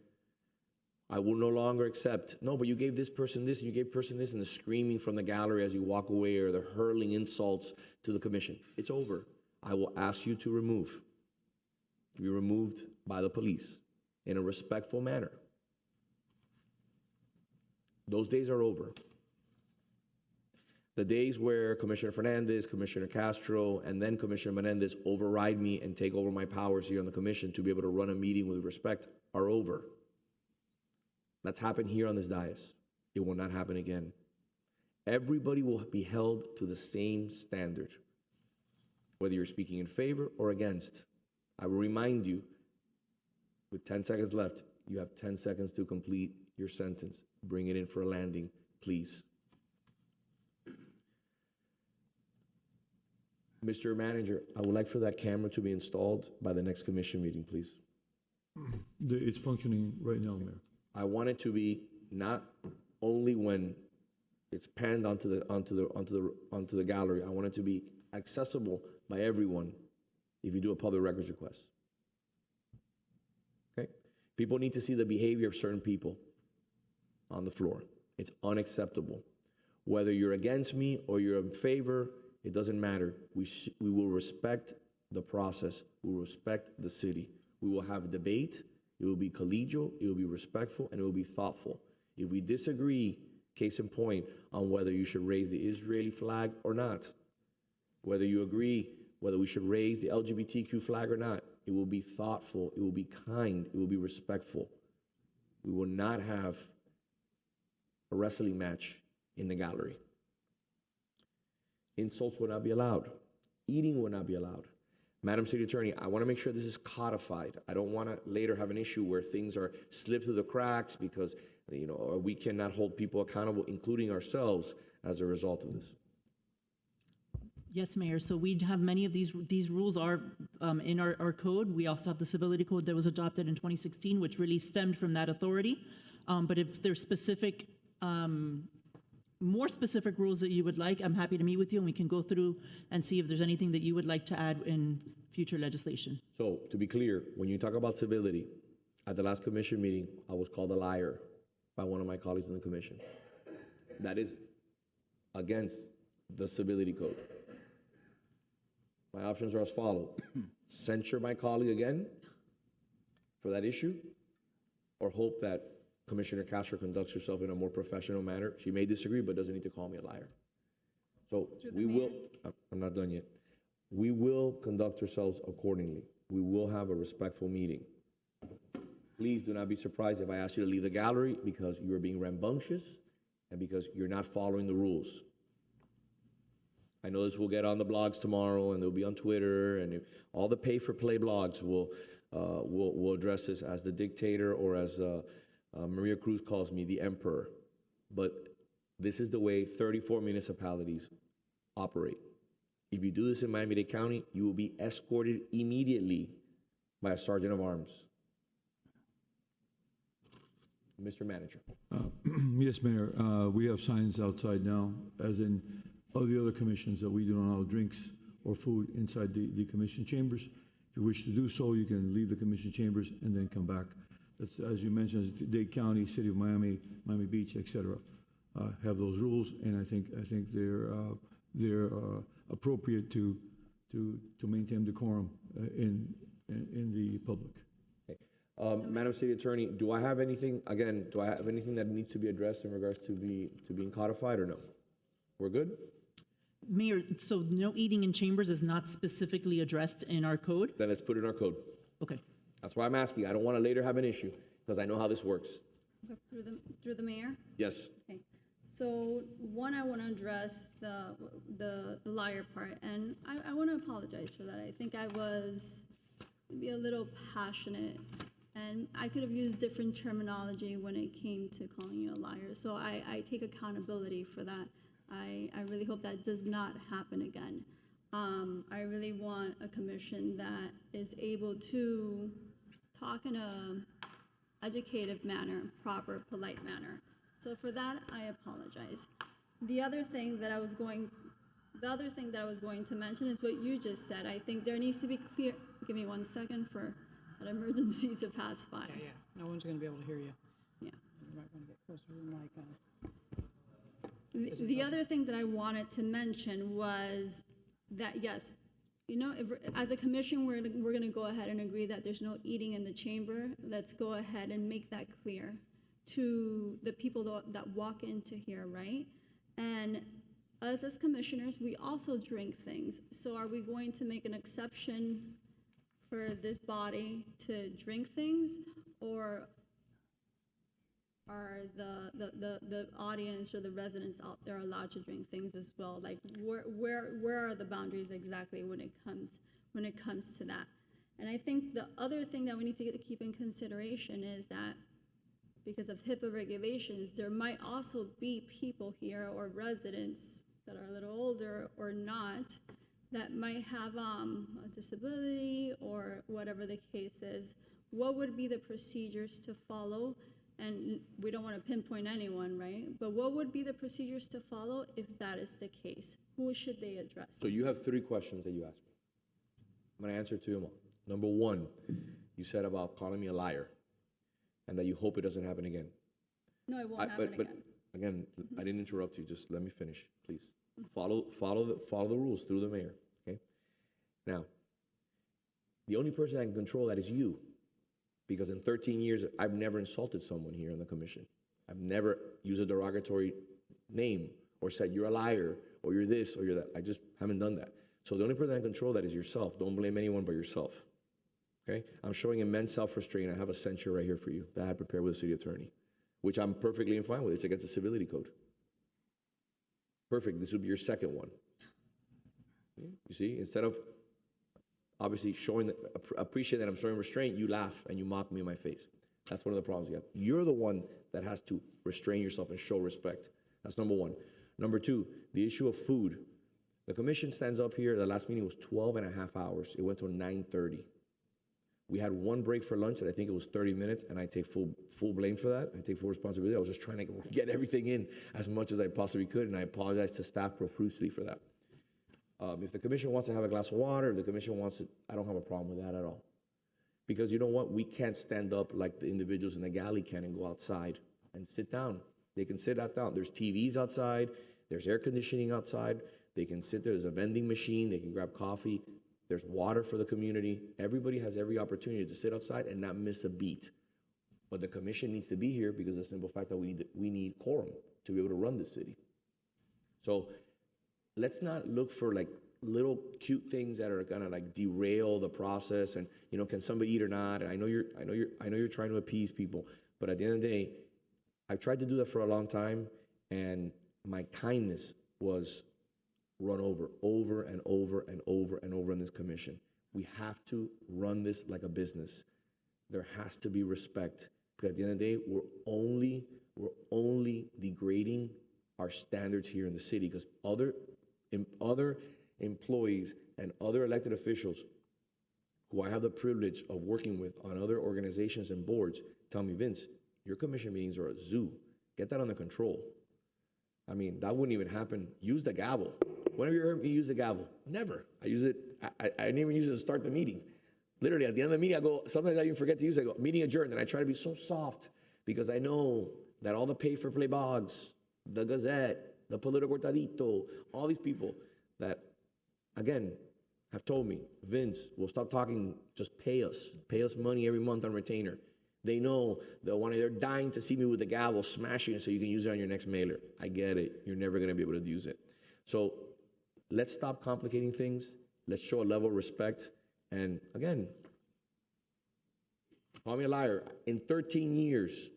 I will no longer accept, no, but you gave this person this, and you gave person this, and the screaming from the gallery as you walk away, or the hurling insults to the commission. It's over. I will ask you to remove. to be removed by the police in a respectful manner. Those days are over. The days where Commissioner Fernandez, Commissioner Castro, and then Commissioner Menendez override me and take over my powers here on the commission to be able to run a meeting with respect are over. That's happened here on this dais. It will not happen again. Everybody will be held to the same standard, whether you're speaking in favor or against. I will remind you, with 10 seconds left, you have 10 seconds to complete your sentence. Bring it in for a landing, please. Mr. Manager, I would like for that camera to be installed by the next commission meeting, please.
It's functioning right now, Mayor.
I want it to be not only when it's panned onto the gallery. I want it to be accessible by everyone if you do a public records request. Okay? People need to see the behavior of certain people on the floor. It's unacceptable. Whether you're against me or you're in favor, it doesn't matter. We will respect the process. We will respect the city. We will have a debate. It will be collegial, it will be respectful, and it will be thoughtful. If we disagree, case in point, on whether you should raise the Israeli flag or not, whether you agree whether we should raise the LGBTQ flag or not, it will be thoughtful, it will be kind, it will be respectful. We will not have a wrestling match in the gallery. Insults will not be allowed. Eating will not be allowed. Madam City Attorney, I want to make sure this is codified. I don't want to later have an issue where things are slipped through the cracks because, we cannot hold people accountable, including ourselves, as a result of this.
Yes, Mayor. So we have many of these rules are in our code. We also have the Civility Code that was adopted in 2016, which really stemmed from that authority. But if there's specific more specific rules that you would like, I'm happy to meet with you and we can go through and see if there's anything that you would like to add in future legislation.
So to be clear, when you talk about civility, at the last commission meeting, I was called a liar by one of my colleagues in the commission. That is against the Civility Code. My options are as follows. Censure my colleague again for that issue, or hope that Commissioner Castro conducts herself in a more professional manner. She may disagree, but doesn't need to call me a liar. So we will, I'm not done yet. We will conduct ourselves accordingly. We will have a respectful meeting. Please do not be surprised if I ask you to leave the gallery because you are being rambunctious and because you're not following the rules. I know this will get on the blogs tomorrow and they'll be on Twitter, and all the pay-for-play blogs will address this as the dictator, or as Maria Cruz calls me, the emperor. But this is the way 34 municipalities operate. If you do this in Miami-Dade County, you will be escorted immediately by a sergeant of arms. Mr. Manager.
Yes, Mayor. We have signs outside now, as in all the other commissions, that we do not allow drinks or food inside the commission chambers. If you wish to do so, you can leave the commission chambers and then come back. That's, as you mentioned, Dade County, City of Miami, Miami Beach, etc., have those rules, and I think they're appropriate to maintain decorum in the public.
Okay. Madam City Attorney, do I have anything that needs to be addressed in regards to being codified, or no? We're good?
Mayor, so no eating in chambers is not specifically addressed in our code?
Then let's put it in our code.
Okay.
That's why I'm asking. I don't want to later have an issue, because I know how this works.
Through the mayor?
Yes.
Okay. So one, I want to address the liar part, and I want to apologize for that. I think I was maybe a little passionate, and I could have used different terminology when it came to calling you a liar. So I take accountability for that. I really hope that does not happen again. I really want a commission that is able to talk in a educative manner, proper, polite manner. So for that, I apologize. The other thing that I was going to mention is what you just said. I think there needs to be clear. Give me 1 second for that emergency to pass by.
Yeah. No one's going to be able to hear you.
Yeah.
You might want to get closer to the mic.
The other thing that I wanted to mention was that, yes, you know, if, as a commission, we're gonna go ahead and agree that there's no eating in the chamber. Let's go ahead and make that clear to the people that walk into here, right? And us as commissioners, we also drink things. So are we going to make an exception for this body to drink things, or are the audience or the residents out there allowed to drink things as well? Like where are the boundaries exactly when it comes to that? And I think the other thing that we need to keep in consideration is that because of HIPAA regulations, there might also be people here or residents that are a little older or not that might have a disability or whatever the case is. What would be the procedures to follow? And we don't want to pinpoint anyone, right? But what would be the procedures to follow if that is the case? Who should they address?
So you have 3 questions that you asked me. I'm going to answer to them all. Number 1, you said about calling me a liar and that you hope it doesn't happen again.
No, it won't happen again.
Again, I didn't interrupt you. Just let me finish, please. Follow the rules through the mayor, okay? Now, the only person that can control that is you. Because in 13 years, I've never insulted someone here in the commission. I've never used a derogatory name or said you're a liar or you're this or you're that. I just haven't done that. So the only person that can control that is yourself. Don't blame anyone but yourself. Okay? I'm showing immense self-restraint. I have a censure right here for you that I had prepared with the city attorney, which I'm perfectly in fine with. It's against the civility code. Perfect. This would be your second one. You see, instead of obviously appreciate that I'm showing restraint, you laugh and you mock me in my face. That's one of the problems you have. You're the one that has to restrain yourself and show respect. That's number 1. Number 2, the issue of food. The commission stands up here. The last meeting was 12 and a half hours. It went to 9:30. We had 1 break for lunch, and I think it was 30 minutes, and I take full blame for that. I take full responsibility. I was just trying to get everything in as much as I possibly could, and I apologize to staff profusely for that. If the commission wants to have a glass of water, if the commission wants to, I don't have a problem with that at all. Because you know what? We can't stand up like the individuals in the galley can and go outside and sit down. They can sit down. There's TVs outside. There's air conditioning outside. They can sit there. There's a vending machine. They can grab coffee. There's water for the community. Everybody has every opportunity to sit outside and not miss a beat. But the commission needs to be here because of the simple fact that we need quorum to be able to run the city. So let's not look for like little cute things that are gonna like derail the process and, you know, can somebody eat or not? And I know you're trying to appease people, but at the end of the day, I've tried to do that for a long time, and my kindness was run over and over and over and over in this commission. We have to run this like a business. There has to be respect, because at the end of the day, we're only degrading our standards here in the city, because other employees and other elected officials who I have the privilege of working with on other organizations and boards tell me, Vince, your commission meetings are a zoo. Get that under control. I mean, that wouldn't even happen. Use the gavel. When have you heard me use the gavel? Never. I use it. I didn't even use it to start the meeting. Literally, at the end of the meeting, I go, sometimes I even forget to use it. I go, meeting adjourned. And I try to be so soft because I know that all the pay-for-play blogs, the Gazette, the Politico Cortadito, all these people that, again, have told me, Vince, we'll stop talking, just pay us. Pay us money every month on retainer. They know that they're dying to see me with the gavel smashing it so you can use it on your next mailer. I get it. You're never going to be able to use it. So let's stop complicating things. Let's show a level of respect. And again, call me a liar. In 13 years,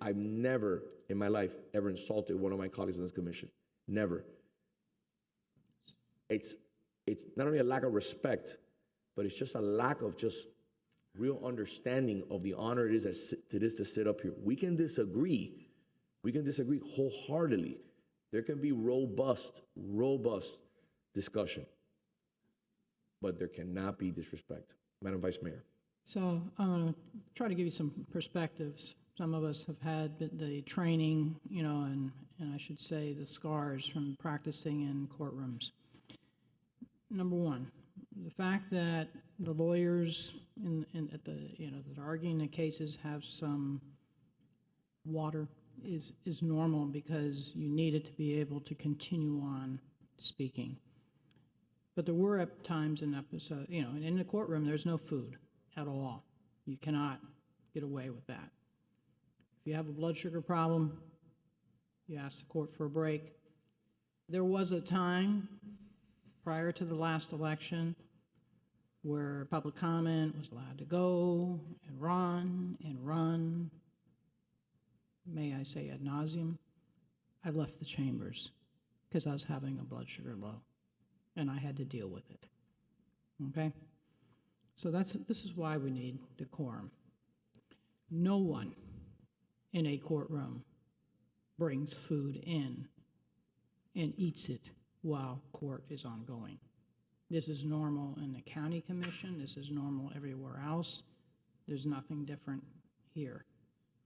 I've never in my life ever insulted one of my colleagues in this commission. Never. It's not only a lack of respect, but it's just a lack of just real understanding of the honor it is to sit up here. We can disagree wholeheartedly. There can be robust discussion, but there cannot be disrespect. Madam Vice Mayor.
So I'm going to try to give you some perspectives. Some of us have had the training, and I should say the scars from practicing in courtrooms. Number one, the fact that the lawyers that are arguing the cases have some water is normal, because you need it to be able to continue on speaking. But there were times in episode, and in the courtroom, there's no food at all. You cannot get away with that. If you have a blood sugar problem, you ask the court for a break. There was a time prior to the last election where public comment was allowed to go and run. May I say ad nauseum? I left the chambers because I was having a blood sugar low, and I had to deal with it. Okay? So this is why we need decorum. No one in a courtroom brings food in and eats it while court is ongoing. This is normal in the county commission. This is normal everywhere else. There's nothing different here,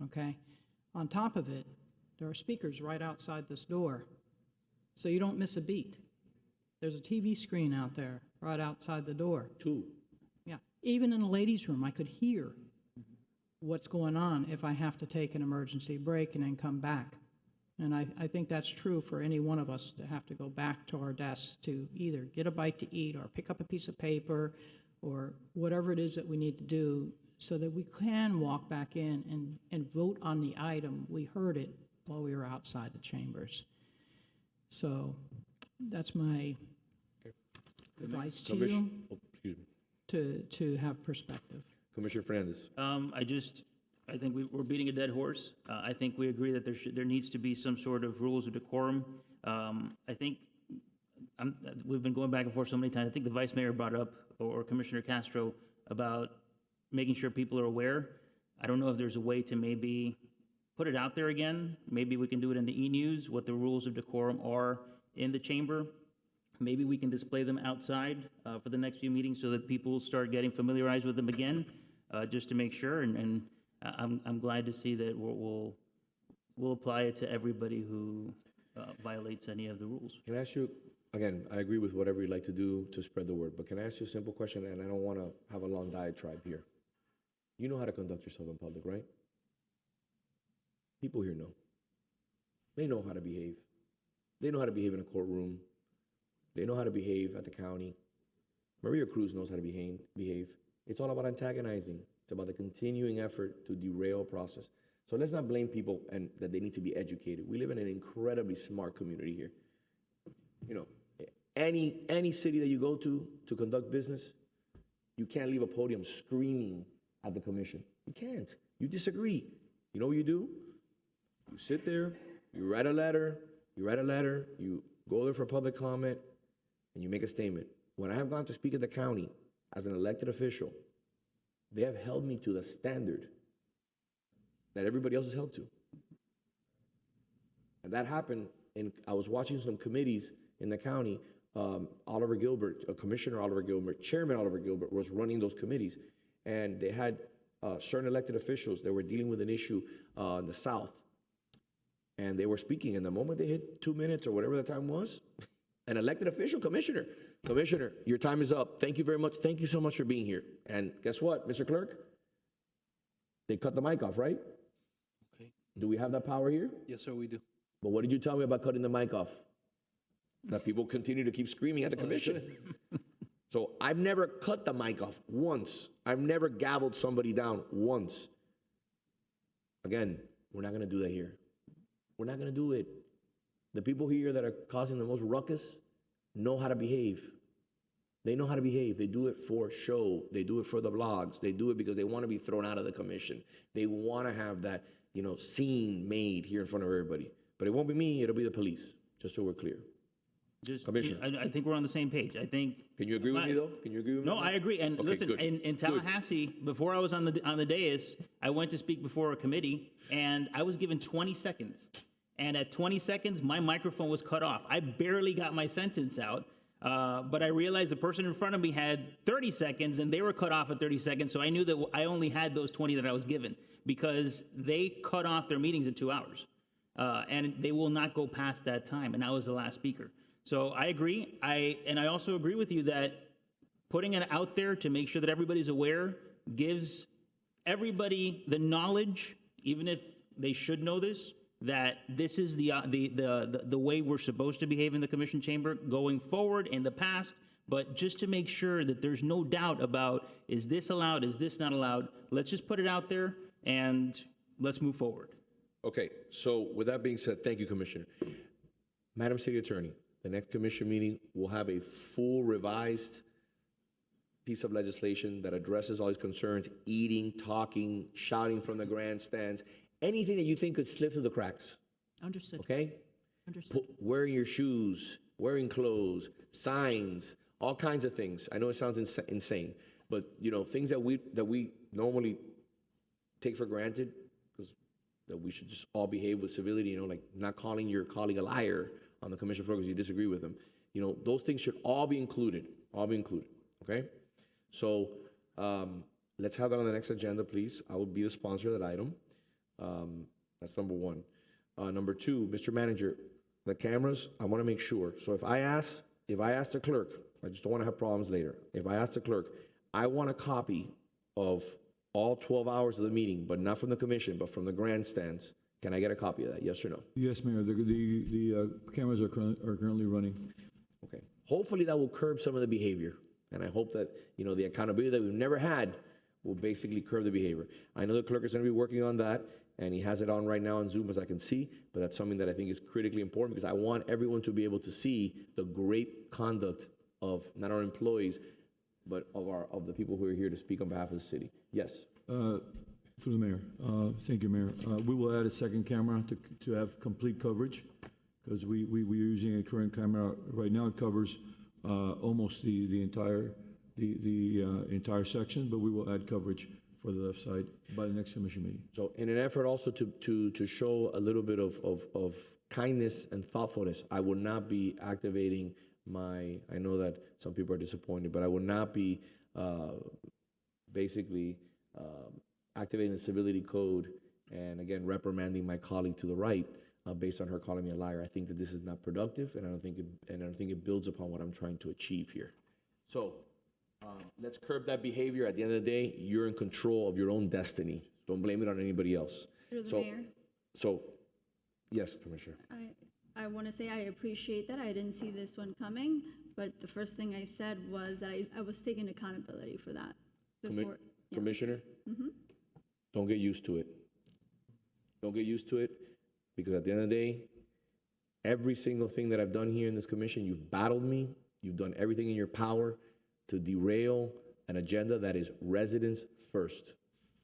okay? On top of it, there are speakers right outside this door, so you don't miss a beat. There's a TV screen out there right outside the door.
Two.
Yeah, even in the ladies' room, I could hear what's going on if I have to take an emergency break and then come back. And I think that's true for any one of us to have to go back to our desks to either get a bite to eat or pick up a piece of paper or whatever it is that we need to do so that we can walk back in and vote on the item. We heard it while we were outside the chambers. So that's my advice to you, to have perspective.
Commissioner Fernandez.
I think we're beating a dead horse. I think we agree that there needs to be some sort of rules of decorum. I think we've been going back and forth so many times. I think the vice mayor brought up, or Commissioner Castro, about making sure people are aware. I don't know if there's a way to maybe put it out there again. Maybe we can do it in the e-news, what the rules of decorum are in the chamber. Maybe we can display them outside for the next few meetings so that people start getting familiarized with them again, just to make sure. And I'm glad to see that we'll apply it to everybody who violates any of the rules.
Can I ask you, again, I agree with whatever you'd like to do to spread the word, but can I ask you a simple question, and I don't want to have a long diatribe here. You know how to conduct yourself in public, right? People here know. They know how to behave. They know how to behave in a courtroom. They know how to behave at the county. Maria Cruz knows how to behave. It's all about antagonizing. It's about the continuing effort to derail process. So let's not blame people and that they need to be educated. We live in an incredibly smart community here. You know, any city that you go to conduct business, you can't leave a podium screaming at the commission. You can't. You disagree. You know what you do? You sit there, you write a letter, you go there for public comment, and you make a statement. When I have gone to speak at the county as an elected official, they have held me to the standard that everybody else is held to. And that happened, I was watching some committees in the county. Oliver Gilbert, Commissioner Oliver Gilbert, Chairman Oliver Gilbert was running those committees. And they had certain elected officials that were dealing with an issue in the South. And they were speaking, and the moment they hit 2 minutes or whatever the time was, an elected official, Commissioner, your time is up. Thank you very much. Thank you so much for being here. And guess what, Mr. Clerk? They cut the mic off, right?
Okay.
Do we have that power here?
Yes, sir, we do.
But what did you tell me about cutting the mic off? That people continue to keep screaming at the commission. So I've never cut the mic off once. I've never gavelled somebody down once. Again, we're not going to do that here. We're not going to do it. The people here that are causing the most ruckus know how to behave. They know how to behave. They do it for show. They do it for the blogs. They do it because they want to be thrown out of the commission. They want to have that, scene made here in front of everybody. But it won't be me. It'll be the police, just so we're clear.
Commissioner. I think we're on the same page. I think.
Can you agree with me, though? Can you agree with me?
No, I agree. And
okay,
listen,
good.
in Tallahassee, before I was on the dais, I went to speak before a committee, and I was given 20 seconds. And at 20 seconds, my microphone was cut off. I barely got my sentence out, but I realized the person in front of me had 30 seconds, and they were cut off at 30 seconds, so I knew that I only had those 20 that I was given, because they cut off their meetings in 2 hours, and they will not go past that time, and I was the last speaker. So I agree. I also agree with you that putting it out there to make sure that everybody's aware gives everybody the knowledge, even if they should know this, that this is the way we're supposed to behave in the commission chamber going forward. In the past, But just to make sure that there's no doubt about, is this allowed, is this not allowed, let's just put it out there and let's move forward.
Okay, so with that being said, thank you, Commissioner. Madam City Attorney, the next commission meeting will have a full revised piece of legislation that addresses all these concerns, eating, talking, shouting from the grandstands, anything that you think could slip through the cracks,
Understood.
okay?
Understood.
Wearing your shoes, wearing clothes, signs, all kinds of things. I know it sounds insane, but you know, things that we normally take for granted, because that we should just all behave with civility, you know, like not calling your colleague a liar on the commission floor because you disagree with them. You know, those things should all be included, okay? So let's have that on the next agenda, please. I will be the sponsor of that item. That's number one. Number two, Mr. Manager, the cameras, I want to make sure. So if I ask the clerk, I just don't want to have problems later. If I ask the clerk, I want a copy of all 12 hours of the meeting, but not from the commission, but from the grandstands. Can I get a copy of that? Yes or no?
Yes, Mayor, the cameras are currently running.
Okay. Hopefully that will curb some of the behavior. And I hope that, you know, the accountability that we've never had will basically curb the behavior. I know the clerk is going to be working on that, and he has it on right now on Zoom, as I can see, but that's something that I think is critically important because I want everyone to be able to see the great conduct of not our employees, but of the people who are here to speak on behalf of the city. Yes.
Through the mayor. Thank you, Mayor. We will add a second camera to have complete coverage because we're using a current camera right now. It covers almost the entire section, but we will add coverage for the left side by the next commission meeting.
So in an effort also to show a little bit of kindness and thoughtfulness, I will not be activating I know that some people are disappointed, but I will not be basically activating the civility code and again reprimanding my colleague to the right based on her calling me a liar. I think that this is not productive, and I don't think it builds upon what I'm trying to achieve here. So let's curb that behavior. At the end of the day, you're in control of your own destiny. Don't blame it on anybody else.
Through the mayor.
So, yes, Commissioner.
I want to say I appreciate that. I didn't see this one coming, but the first thing I said was that I was taking accountability for that before.
Commissioner, don't get used to it. Don't get used to it because at the end of the day, every single thing that I've done here in this commission, you've battled me. You've done everything in your power to derail an agenda that is residents first.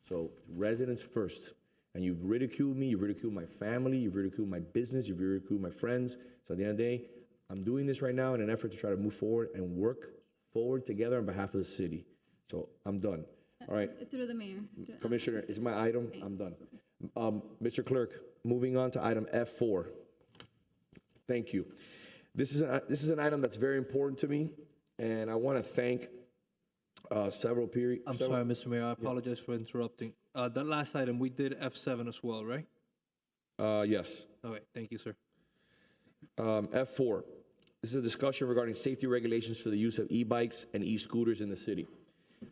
So residents first. And you've ridiculed me, you've ridiculed my family, you've ridiculed my business, you've ridiculed my friends. So at the end of the day, I'm doing this right now in an effort to try to move forward and work forward together on behalf of the city. So I'm done. All right.
Through the mayor.
Commissioner, it's my item. I'm done. Mr. Clerk, moving on to item F4. Thank you. This is an item that's very important to me, and I want to thank several periods.
I'm sorry, Mr. Mayor, I apologize for interrupting. That last item, we did F7 as well, right?
Yes.
All right, thank you, sir.
F4. This is a discussion regarding safety regulations for the use of e-bikes and e-scooters in the city.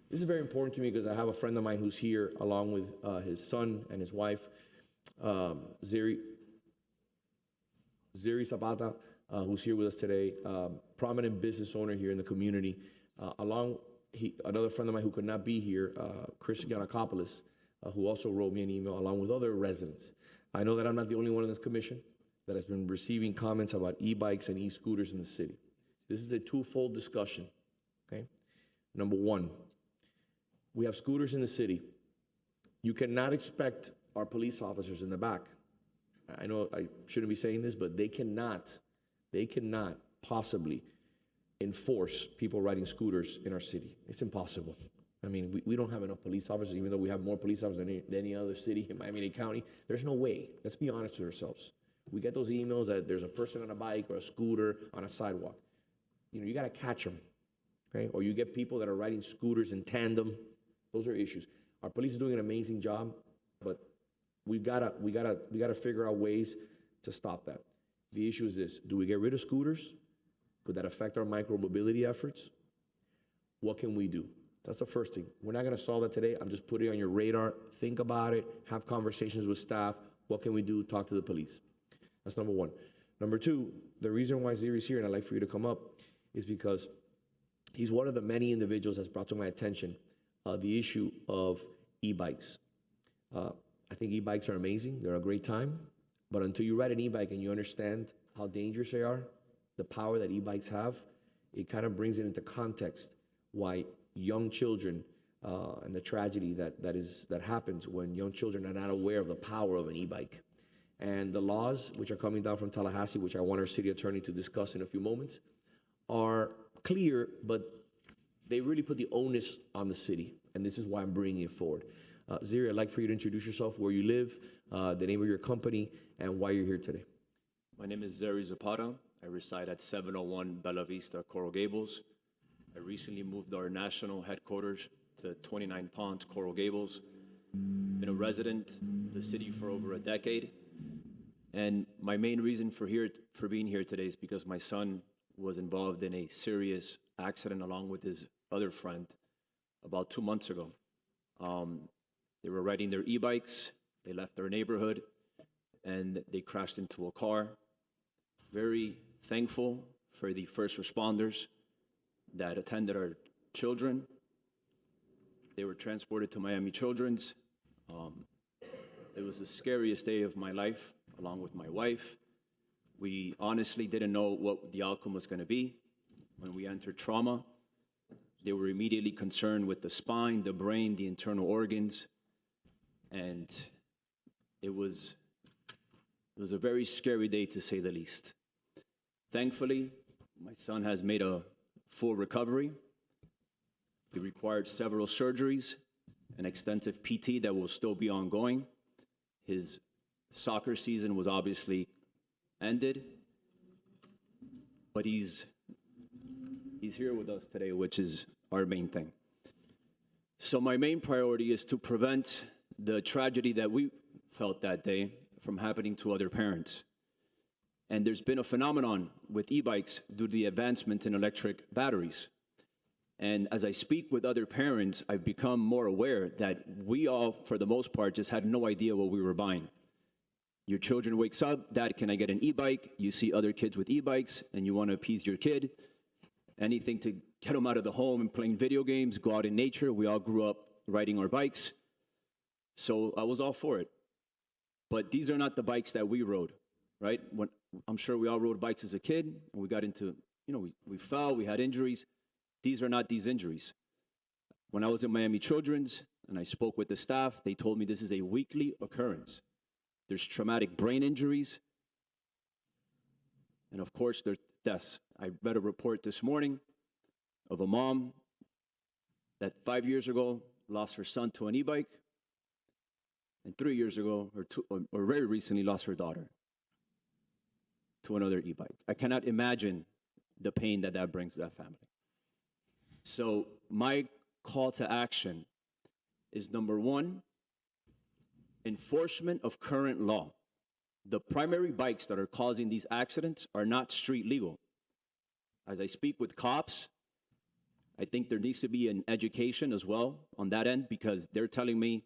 This is very important to me because I have a friend of mine who's here along with his son and his wife, Ziri Zapata, who's here with us today, prominent business owner here in the community. Another friend of mine who could not be here, Chris Giannakopoulos, who also wrote me an email along with other residents. I know that I'm not the only one in this commission that has been receiving comments about e-bikes and e-scooters in the city. This is a twofold discussion, okay? Number one, we have scooters in the city. You cannot expect our police officers in the back. I know I shouldn't be saying this, but they cannot possibly enforce people riding scooters in our city. It's impossible. I mean, we don't have enough police officers, even though we have more police officers than any other city in Miami-Dade County. There's no way. Let's be honest with ourselves. We get those emails that there's a person on a bike or a scooter on a sidewalk. You know, you got to catch them, okay? Or you get people that are riding scooters in tandem. Those are issues. Our police is doing an amazing job, but we gotta figure out ways to stop that. The issue is this: do we get rid of scooters? Could that affect our micro-mobility efforts? What can we do? That's the first thing. We're not going to solve that today. I'm just putting it on your radar. Think about it. Have conversations with staff. What can we do? Talk to the police. That's number one. Number two, the reason why Ziri's here, and I'd like for you to come up, is because He's one of the many individuals that's brought to my attention the issue of e-bikes. I think e-bikes are amazing. They're a great time. But until you ride an e-bike and you understand how dangerous they are, the power that e-bikes have, it kind of brings it into context why young children and the tragedy that happens when young children are not aware of the power of an e-bike. And the laws which are coming down from Tallahassee, which I want our city attorney to discuss in a few moments, are clear, but they really put the onus on the city. And this is why I'm bringing it forward. Ziri, I'd like for you to introduce yourself, where you live, the name of your company, and why you're here today.
My name is Zeri Zapata. I reside at 701 Bella Vista, Coral Gables. I recently moved our national headquarters to 29 Ponds, Coral Gables. Been a resident of the city for over a decade. And my main reason for being here today is because my son was involved in a serious accident along with his other friend about 2 months ago. They were riding their e-bikes. They left their neighborhood and they crashed into a car. Very thankful for the first responders that attended our children. They were transported to Miami Children's. It was the scariest day of my life, along with my wife. We honestly didn't know what the outcome was going to be. When we entered trauma, they were immediately concerned with the spine, the brain, the internal organs. And it was a very scary day, to say the least. Thankfully, my son has made a full recovery. He required several surgeries, an extensive PT that will still be ongoing. His soccer season was obviously ended, but he's here with us today, which is our main thing. So my main priority is to prevent the tragedy that we felt that day from happening to other parents. And there's been a phenomenon with e-bikes due to the advancement in electric batteries. And as I speak with other parents, I've become more aware that we all, for the most part, just had no idea what we were buying. Your children wakes up, Dad, can I get an e-bike? You see other kids with e-bikes and you want to appease your kid. Anything to get them out of the home and playing video games, go out in nature. We all grew up riding our bikes. So I was all for it. But these are not the bikes that we rode, right? I'm sure we all rode bikes as a kid and we got into, we fell, we had injuries. These are not these injuries. When I was at Miami Children's and I spoke with the staff, they told me this is a weekly occurrence. There's traumatic brain injuries. And of course, there's deaths. I read a report this morning of a mom that 5 years ago lost her son to an e-bike, and 3 years ago, or very recently, lost her daughter to another e-bike. I cannot imagine the pain that brings to that family. So my call to action is, number one, enforcement of current law. The primary bikes that are causing these accidents are not street legal. As I speak with cops, I think there needs to be an education as well on that end, because they're telling me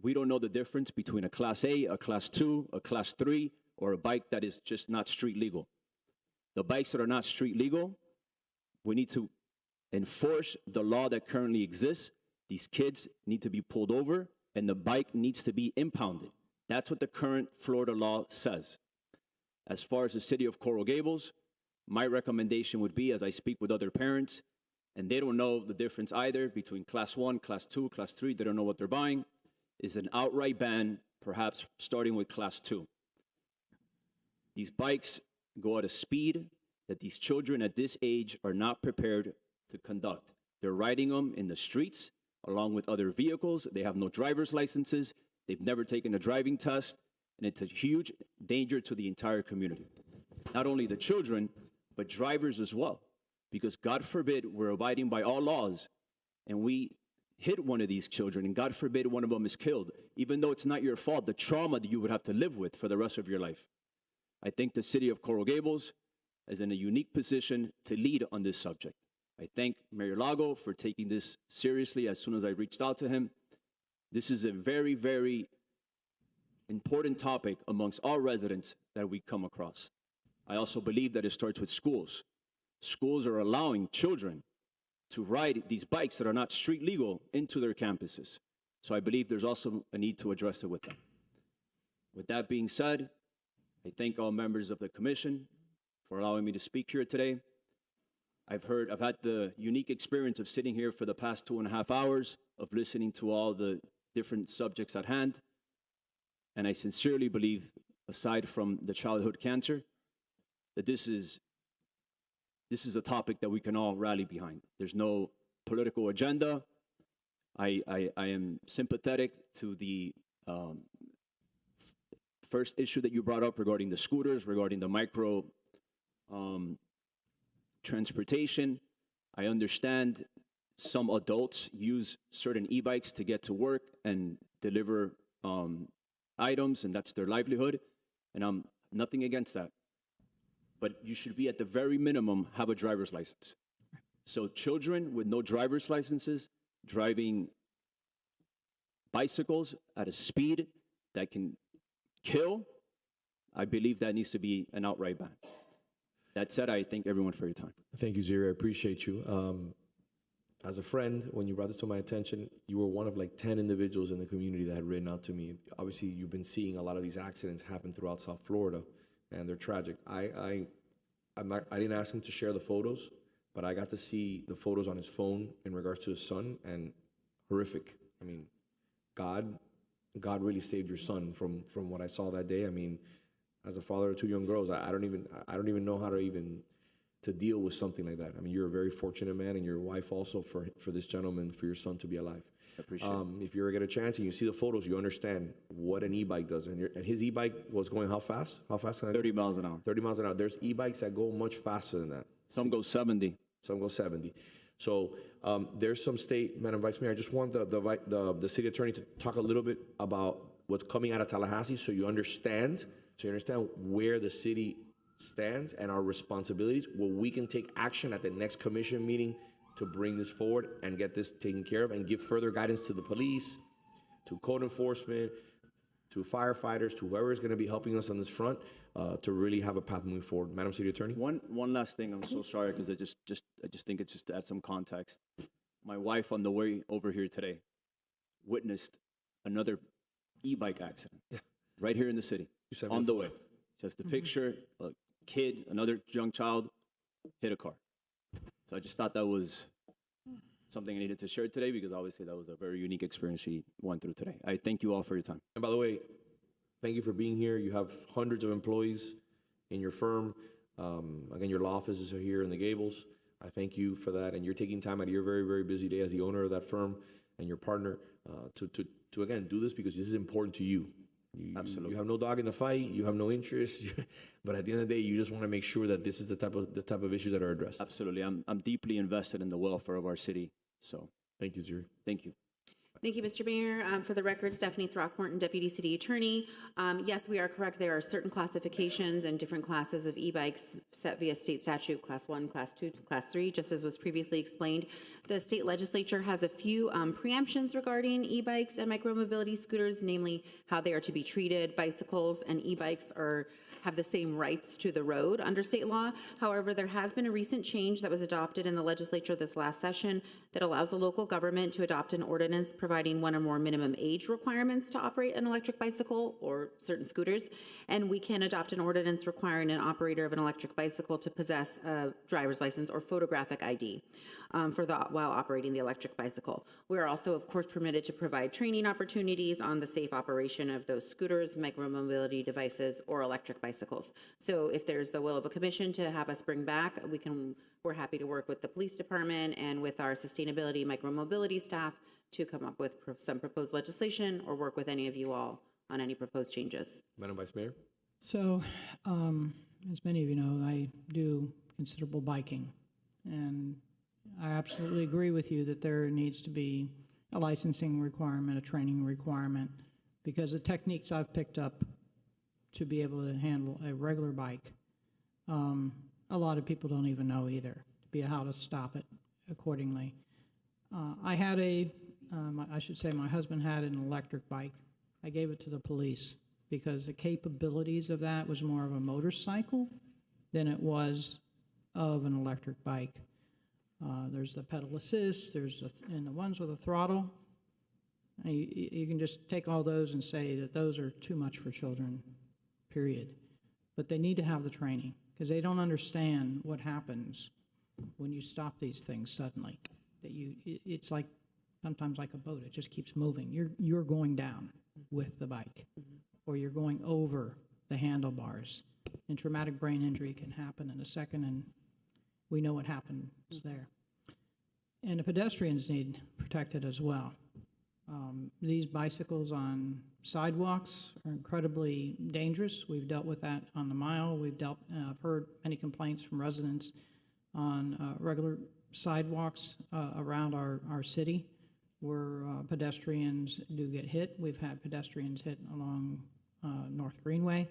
we don't know the difference between a Class A, a Class 2, a Class 3, or a bike that is just not street legal. The bikes that are not street legal, we need to enforce the law that currently exists. These kids need to be pulled over and the bike needs to be impounded. That's what the current Florida law says. As far as the city of Coral Gables, my recommendation would be, as I speak with other parents, and they don't know the difference either between Class 1, Class 2, Class 3, they don't know what they're buying, is an outright ban, perhaps starting with Class 2. These bikes go at a speed that these children at this age are not prepared to conduct. They're riding them in the streets along with other vehicles. They have no driver's licenses. They've never taken a driving test, and it's a huge danger to the entire community. Not only the children, but drivers as well, because God forbid we're abiding by all laws and we hit one of these children and God forbid one of them is killed, even though it's not your fault, the trauma that you would have to live with for the rest of your life. I think the city of Coral Gables is in a unique position to lead on this subject. I thank Mayor Lago for taking this seriously as soon as I reached out to him. This is a very, very important topic amongst all residents that we come across. I also believe that it starts with schools. Schools are allowing children to ride these bikes that are not street legal into their campuses. So I believe there's also a need to address it with them. With that being said, I thank all members of the commission for allowing me to speak here today. I've had the unique experience of sitting here for the past 2.5 hours, of listening to all the different subjects at hand. And I sincerely believe, aside from the childhood cancer, that this is a topic that we can all rally behind. There's no political agenda. I am sympathetic to the first issue that you brought up regarding the scooters, regarding the micro transportation. I understand some adults use certain e-bikes to get to work and deliver items, and that's their livelihood, and I'm nothing against that. But you should be, at the very minimum, have a driver's license. So children with no driver's licenses driving bicycles at a speed that can kill, I believe that needs to be an outright ban. That said, I thank everyone for your time.
Thank you, Ziri. I appreciate you. As a friend, when you brought this to my attention, you were one of like 10 individuals in the community that had written out to me. Obviously, you've been seeing a lot of these accidents happen throughout South Florida, and they're tragic. I didn't ask him to share the photos, but I got to see the photos on his phone in regards to his son, and horrific. I mean, God really saved your son from what I saw that day. I mean, as a father of 2 young girls, I don't even know how to deal with something like that. I mean, you're a very fortunate man, and your wife also, for this gentleman, for your son to be alive.
I appreciate it.
If you ever get a chance and you see the photos, you understand what an e-bike does. And his e-bike was going how fast? How fast?
30 miles an hour.
30 miles an hour. There's e-bikes that go much faster than that.
Some go 70.
Some go 70. So there's some state, Madam Vice Mayor, I just want the city attorney to talk a little bit about what's coming out of Tallahassee, so you understand where the city stands and our responsibilities, where we can take action at the next commission meeting to bring this forward and get this taken care of, and give further guidance to the police, to code enforcement, to firefighters, to whoever is going to be helping us on this front, to really have a path moving forward. Madam City Attorney?
One last thing. I'm so sorry, because I just think it's just to add some context. My wife, on the way over here today, witnessed another e-bike accident right here in the city on the way. Just a picture, a kid, another young child hit a car. So I just thought that was something I needed to share today, because obviously that was a very unique experience she went through today. I thank you all for your time.
And by the way, thank you for being here. You have hundreds of employees in your firm. Again, your law offices are here in the Gables. I thank you for that. And you're taking time out of your very, very busy day as the owner of that firm and your partner to again, do this, because this is important to you.
Absolutely.
You have no dog in the fight. You have no interest. But at the end of the day, you just want to make sure that this is the type of issues that are addressed.
Absolutely. I'm deeply invested in the welfare of our city. So
thank you, Ziri.
Thank you.
Thank you, Mr. Mayor. For the record, Stephanie Throckmorton, Deputy City Attorney. Yes, we are correct. There are certain classifications and different classes of e-bikes set via state statute, Class 1, Class 2, Class 3, just as was previously explained. The state legislature has a few preemptions regarding e-bikes and micromobility scooters, namely how they are to be treated. Bicycles and e-bikes have the same rights to the road under state law. However, there has been a recent change that was adopted in the legislature this last session that allows the local government to adopt an ordinance providing one or more minimum age requirements to operate an electric bicycle or certain scooters. And we can adopt an ordinance requiring an operator of an electric bicycle to possess a driver's license or photographic ID while operating the electric bicycle. We are also, of course, permitted to provide training opportunities on the safe operation of those scooters, micromobility devices, or electric bicycles. So if there's the will of a commission to have us bring back, we're happy to work with the police department and with our sustainability micromobility staff to come up with some proposed legislation, or work with any of you all on any proposed changes.
Madam Vice Mayor?
So, as many of you know, I do considerable biking, and I absolutely agree with you that there needs to be a licensing requirement, a training requirement, because the techniques I've picked up to be able to handle a regular bike, a lot of people don't even know either, how to stop it accordingly. I had I should say my husband had an electric bike. I gave it to the police because the capabilities of that was more of a motorcycle than it was of an electric bike. There's the pedal assist, and the ones with a throttle. You can just take all those and say that those are too much for children, period. But they need to have the training, because they don't understand what happens when you stop these things suddenly. It's like, sometimes like a boat, it just keeps moving. You're going down with the bike, or you're going over the handlebars. And traumatic brain injury can happen in a second, and we know what happens there. And the pedestrians need protected as well. These bicycles on sidewalks are incredibly dangerous. We've dealt with that on the mile. I've heard many complaints from residents on regular sidewalks around our city where pedestrians do get hit. We've had pedestrians hit along North Greenway.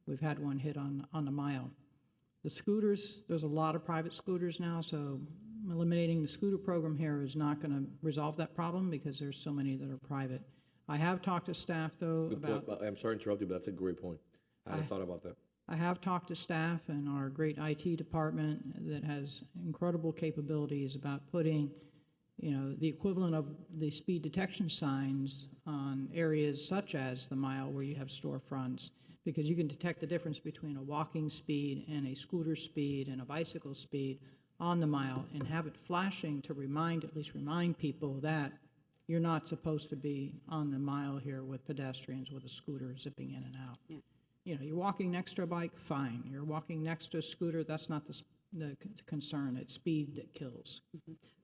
We've had one hit on the mile. The scooters, there's a lot of private scooters now, so eliminating the scooter program here is not going to resolve that problem because there's so many that are private. I have talked to staff, though, about...
I'm sorry to interrupt you, but that's a great point. I hadn't thought about that.
I have talked to staff and our great IT department that has incredible capabilities about putting, the equivalent of the speed detection signs on areas such as the mile where you have storefronts, because you can detect the difference between a walking speed and a scooter speed and a bicycle speed on the mile and have it flashing to at least remind people that you're not supposed to be on the mile here with pedestrians with a scooter zipping in and out. Yeah. You're walking next to a bike, fine. You're walking next to a scooter, that's not the concern. It's speed that kills.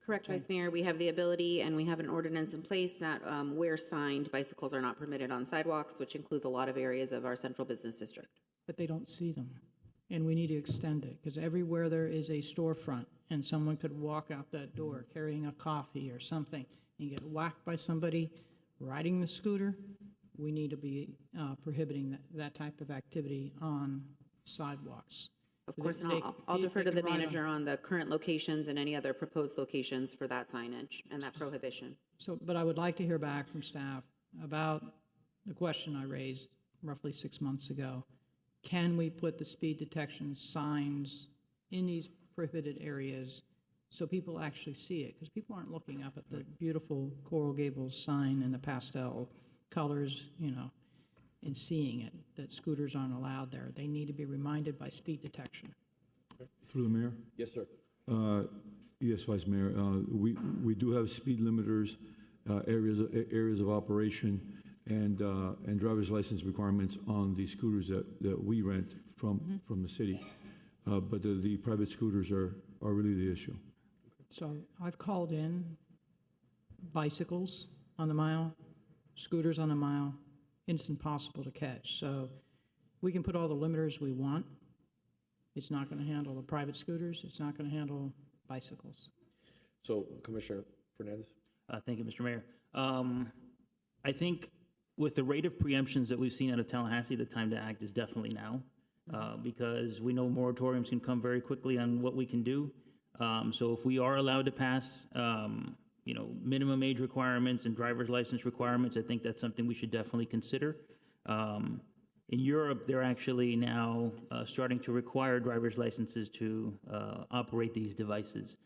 Correct, Vice Mayor. We have the ability and we have an ordinance in place that where signed, bicycles are not permitted on sidewalks, which includes a lot of areas of our central business district.
But they don't see them. And we need to extend it, because everywhere there is a storefront and someone could walk out that door carrying a coffee or something and get whacked by somebody riding the scooter, we need to be prohibiting that type of activity on sidewalks.
Of course, and I'll defer to the manager on the current locations and any other proposed locations for that signage and that prohibition.
But I would like to hear back from staff about the question I raised roughly 6 months ago. Can we put the speed detection signs in these prohibited areas so people actually see it? Because people aren't looking up at the beautiful Coral Gables sign in the pastel colors, and seeing it, that scooters aren't allowed there. They need to be reminded by speed detection.
Through the mayor?
Yes, sir.
Yes, Vice Mayor. We do have speed limiters, areas of operation, and driver's license requirements on the scooters that we rent from the city. But the private scooters are really the issue.
So I've called in bicycles on the mile, scooters on the mile, and it's impossible to catch. So we can put all the limiters we want. It's not going to handle the private scooters. It's not going to handle bicycles.
So, Commissioner Fernandez?
Thank you, Mr. Mayor. I think with the rate of preemptions that we've seen out of Tallahassee, the time to act is definitely now, because we know moratoriums can come very quickly on what we can do. So if we are allowed to pass, minimum age requirements and driver's license requirements, I think that's something we should definitely consider. In Europe, they're actually now starting to require driver's licenses to operate these devices,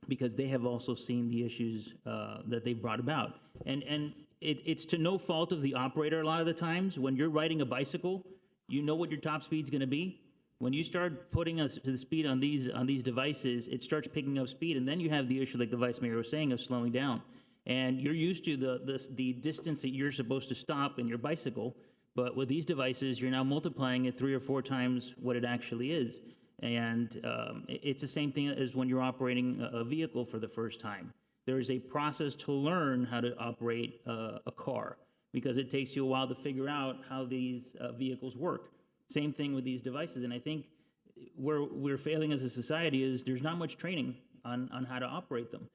because they have also seen the issues that they've brought about. And it's to no fault of the operator a lot of the times. When you're riding a bicycle, you know what your top speed's going to be. When you start putting us to the speed on these devices, it starts picking up speed, and then you have the issue, like the Vice Mayor was saying, of slowing down. And you're used to the distance that you're supposed to stop in your bicycle, but with these devices, you're now multiplying it 3 or 4 times what it actually is. And it's the same thing as when you're operating a vehicle for the first time. There is a process to learn how to operate a car, because it takes you a while to figure out how these vehicles work. Same thing with these devices, and I think where we're failing as a society is there's not much training on how to operate them.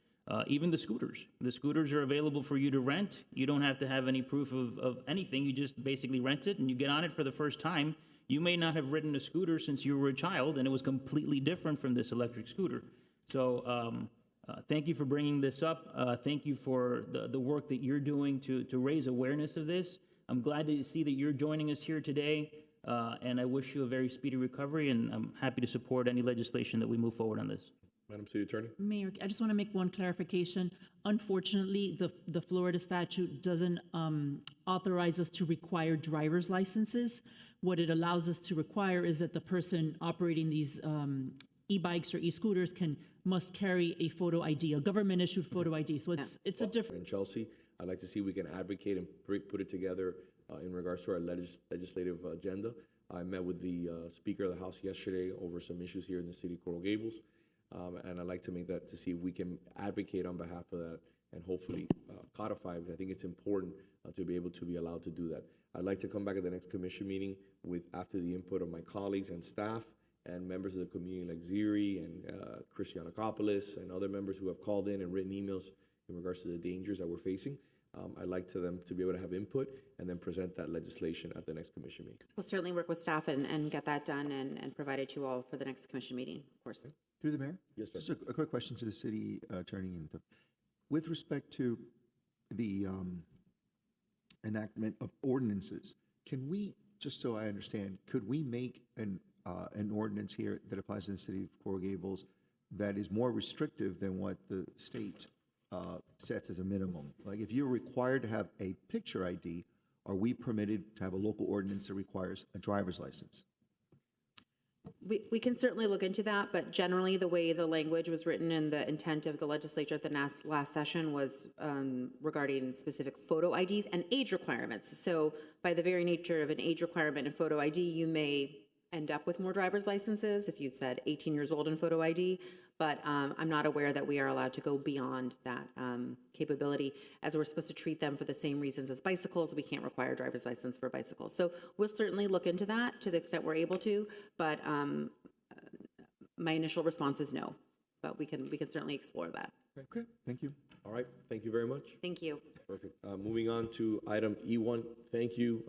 Even the scooters. The scooters are available for you to rent. You don't have to have any proof of anything. You just basically rent it and you get on it for the first time. You may not have ridden a scooter since you were a child, and it was completely different from this electric scooter. So thank you for bringing this up. Thank you for the work that you're doing to raise awareness of this. I'm glad to see that you're joining us here today. And I wish you a very speedy recovery, and I'm happy to support any legislation that we move forward on this.
Madam City Attorney?
Mayor, I just want to make one clarification. Unfortunately, the Florida statute doesn't authorize us to require driver's licenses. What it allows us to require is that the person operating these e-bikes or e-scooters must carry a photo ID, a government-issued photo ID. So it's a different.
In Chelsea, I'd like to see if we can advocate and put it together in regards to our legislative agenda. I met with the Speaker of the House yesterday over some issues here in the city of Coral Gables. And I'd like to make that to see if we can advocate on behalf of that and hopefully codify, because I think it's important to be able to be allowed to do that. I'd like to come back at the next commission meeting after the input of my colleagues and staff and members of the community like Ziri and Christianakopoulos and other members who have called in and written emails in regards to the dangers that we're facing. I'd like them to be able to have input and then present that legislation at the next commission meeting.
We'll certainly work with staff and get that done and provide it to you all for the next commission meeting, of course.
Through the mayor?
Yes, sir.
Just a quick question to the city attorney. With respect to the enactment of ordinances, can we, just so I understand, could we make an ordinance here that applies in the city of Coral Gables that is more restrictive than what the state sets as a minimum? Like if you're required to have a picture ID, are we permitted to have a local ordinance that requires a driver's license?
We can certainly look into that, but generally the way the language was written and the intent of the legislature at the last session was regarding specific photo IDs and age requirements. So by the very nature of an age requirement in photo ID, you may end up with more driver's licenses if you said 18 years old in photo ID, but I'm not aware that we are allowed to go beyond that capability, as we're supposed to treat them for the same reasons as bicycles. We can't require driver's license for bicycles. So we'll certainly look into that to the extent we're able to, but my initial response is no, but we can certainly explore that.
Okay, thank you.
All right, thank you very much.
Thank you.
Perfect. Moving on to item E1. Thank you,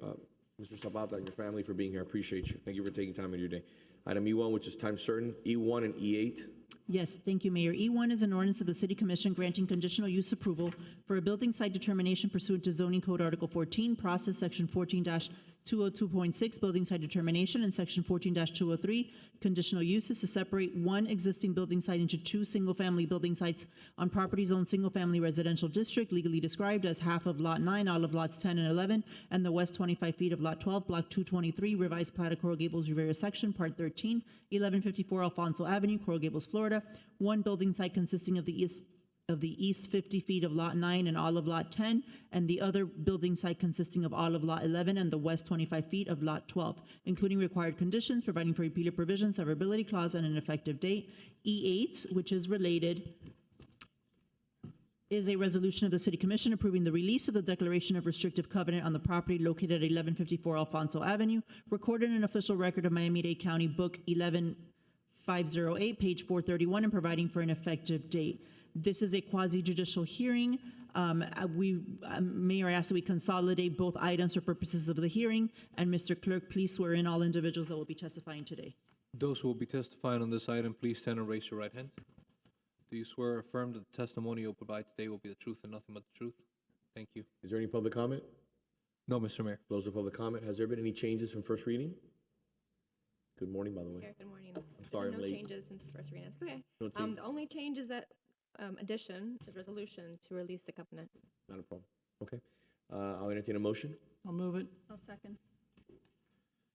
Mr. Zapata and your family for being here. I appreciate you. Thank you for taking time in your day. Item E1, which is time certain. E1 and E8.
Yes, thank you, Mayor. E1 is an ordinance of the City Commission granting conditional use approval for a building site determination pursuant to Zoning Code Article 14, Process Section 14-202.6, Building Site Determination, and Section 14-203, Conditional Uses, to separate one existing building site into two single-family building sites on property zone single-family residential district, legally described as half of Lot 9, all of Lots 10 and 11, and the west 25 feet of Lot 12, Block 223, Revised Plat of Coral Gables, Rivera Section, Part 13, 1154 Alfonso Avenue, Coral Gables, Florida. One building site consisting of the east 50 feet of Lot 9 and all of Lot 10, and the other building site consisting of all of Lot 11 and the west 25 feet of Lot 12, including required conditions, providing for repealer provisions, severability clause, and an effective date. E8, which is related, is a resolution of the City Commission approving the release of the declaration of restrictive covenant on the property located at 1154 Alfonso Avenue, recorded in an official record of Miami-Dade County Book 11508, page 431, and providing for an effective date. This is a quasi-judicial hearing. Mayor, I ask that we consolidate both items for purposes of the hearing. And Mr. Clerk, please swear in all individuals that will be testifying today.
Those who will be testifying on this item, please stand and raise your right hand. Do you swear or affirm that the testimony you'll provide today will be the truth and nothing but the truth? Thank you.
Is there any public comment?
No, Mr. Mayor.
Close the public comment. Has there been any changes from first reading? Good morning, by the way.
Good morning.
I'm sorry I'm
No
late.
changes since first reading. It's okay.
No change.
The only change is that addition is resolution to release the covenant.
Not a problem. Okay. I'll entertain a motion.
I'll move it.
I'll second.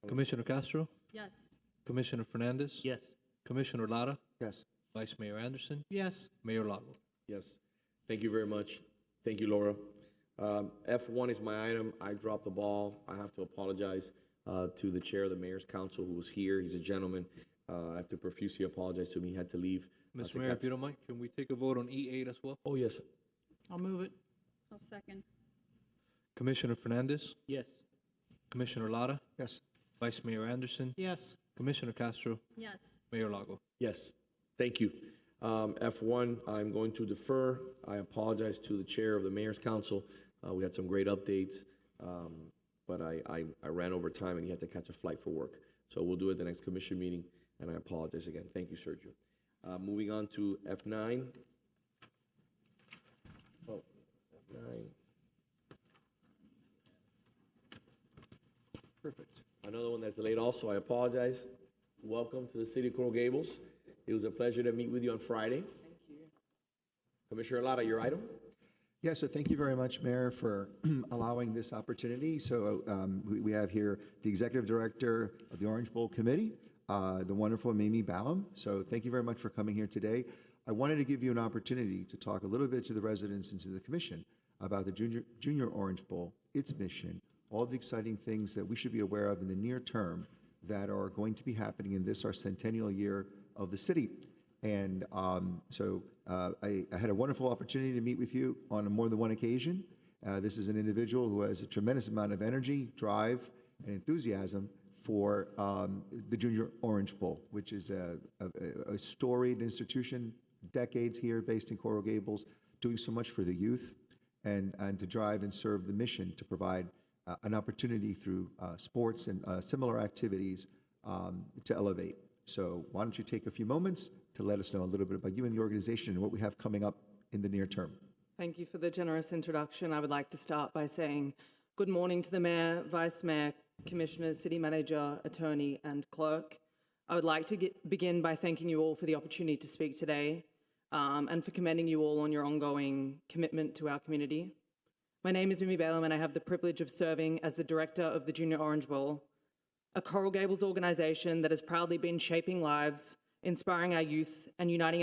Commissioner Castro?
Yes.
Commissioner Fernandez?
Yes.
Commissioner Lara?
Yes.
Vice Mayor Anderson?
Yes.
Mayor Lago?
Yes. Thank you very much. Thank you, Laura. F1 is my item. I dropped the ball. I have to apologize to the chair of the Mayor's Council who was here. He's a gentleman. I have to profusely apologize to him. He had to leave.
Mr. Mayor, if you don't mind, can we take a vote on E8 as well?
Oh, yes.
I'll move it.
I'll second.
Commissioner Fernandez?
Yes.
Commissioner Lara?
Yes.
Vice Mayor Anderson?
Yes.
Commissioner Castro?
Yes.
Mayor Lago?
Yes. Thank you. F1, I'm going to defer. I apologize to the chair of the Mayor's Council. We had some great updates, but I ran over time and he had to catch a flight for work. So we'll do it at the next commission meeting, and I apologize again. Thank you, Sergio. Moving on to F9. Oh, F9.
Perfect.
Another one that's late also. I apologize. Welcome to the city of Coral Gables. It was a pleasure to meet with you on Friday. Thank you. Commissioner Lara, your item?
Yeah, so thank you very much, Mayor, for allowing this opportunity. So we have here the Executive Director of the Orange Bowl Committee, the wonderful Mimi Ballum. So thank you very much for coming here today. I wanted to give you an opportunity to talk a little bit to the residents and to the Commission about the Junior Orange Bowl, its mission, all the exciting things that we should be aware of in the near term that are going to be happening in this, our centennial year of the city. And I had a wonderful opportunity to meet with you on more than one occasion. This is an individual who has a tremendous amount of energy, drive, and enthusiasm for the Junior Orange Bowl, which is a storied institution, decades here based in Coral Gables, doing so much for the youth and to drive and serve the mission to provide an opportunity through sports and similar activities to elevate. So why don't you take a few moments to let us know a little bit about you and the organization and what we have coming up in the near term.
Thank you for the generous introduction. I would like to start by saying good morning to the Mayor, Vice Mayor, Commissioners, City Manager, Attorney, and Clerk. I would like to begin by thanking you all for the opportunity to speak today and for commending you all on your ongoing commitment to our community. My name is Mimi Balaam, and I have the privilege of serving as the Director of the Junior Orange Bowl, a Coral Gables organization that has proudly been shaping lives, inspiring our youth, and uniting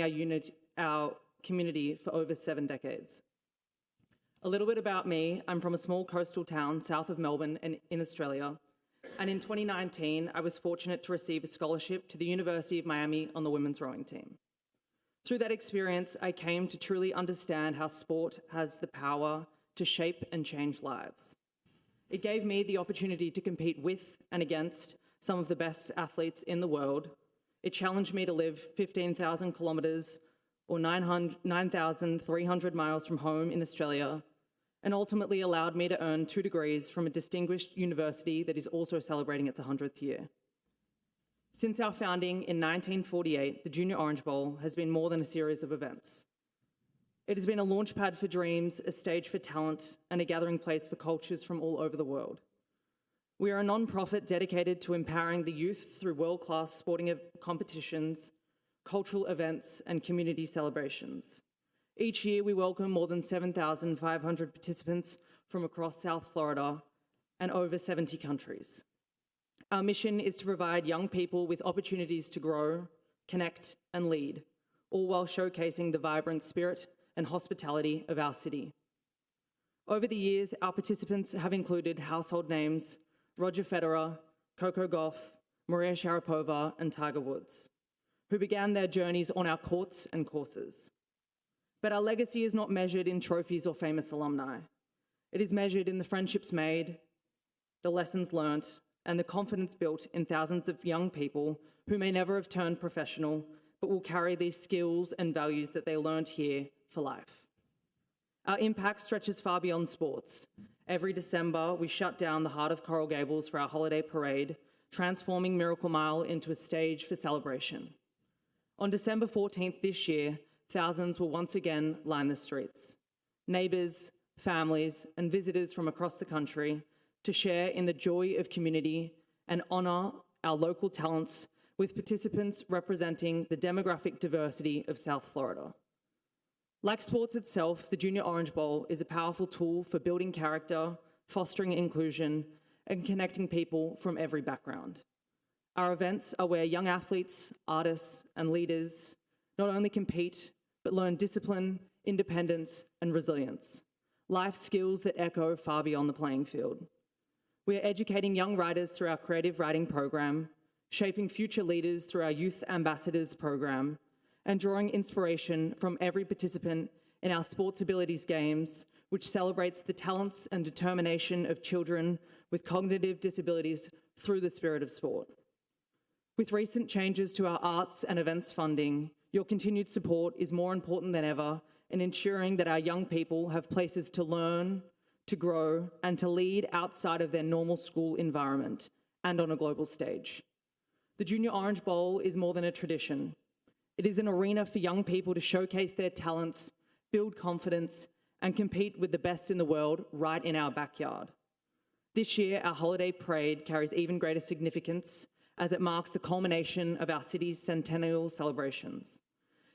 our community for over 7 decades. A little bit about me: I'm from a small coastal town south of Melbourne in Australia, and in 2019, I was fortunate to receive a scholarship to the University of Miami on the women's rowing team. Through that experience, I came to truly understand how sport has the power to shape and change lives. It gave me the opportunity to compete with and against some of the best athletes in the world. It challenged me to live 15,000 kilometres or 9,300 miles from home in Australia, and ultimately allowed me to earn 2 degrees from a distinguished university that is also celebrating its 100th year. Since our founding in 1948, the Junior Orange Bowl has been more than a series of events. It has been a launchpad for dreams, a stage for talent, and a gathering place for cultures from all over the world. We are a non-profit dedicated to empowering the youth through world-class sporting competitions, cultural events, and community celebrations. Each year, we welcome more than 7,500 participants from across South Florida and over 70 countries. Our mission is to provide young people with opportunities to grow, connect, and lead, all while showcasing the vibrant spirit and hospitality of our city. Over the years, our participants have included household names Roger Federer, Coco Gauff, Maria Sharapova, and Tiger Woods, who began their journeys on our courts and courses. But our legacy is not measured in trophies or famous alumni. It is measured in the friendships made, the lessons learnt, and the confidence built in thousands of young people who may never have turned professional, but will carry these skills and values that they learned here for life. Our impact stretches far beyond sports. Every December, we shut down the heart of Coral Gables for our holiday parade, transforming Miracle Mile into a stage for celebration. On December 14th this year, thousands will once again line the streets. Neighbours, families, and visitors from across the country to share in the joy of community and honour our local talents with participants representing the demographic diversity of South Florida. Like sports itself, the Junior Orange Bowl is a powerful tool for building character, fostering inclusion, and connecting people from every background. Our events are where young athletes, artists, and leaders not only compete, but learn discipline, independence, and resilience, life skills that echo far beyond the playing field. We are educating young writers through our creative writing program, shaping future leaders through our Youth Ambassadors program, and drawing inspiration from every participant in our Sports Abilities Games, which celebrates the talents and determination of children with cognitive disabilities through the spirit of sport. With recent changes to our arts and events funding, your continued support is more important than ever in ensuring that our young people have places to learn, to grow, and to lead outside of their normal school environment and on a global stage. The Junior Orange Bowl is more than a tradition. It is an arena for young people to showcase their talents, build confidence, and compete with the best in the world right in our backyard. This year, our holiday parade carries even greater significance as it marks the culmination of our city's centennial celebrations.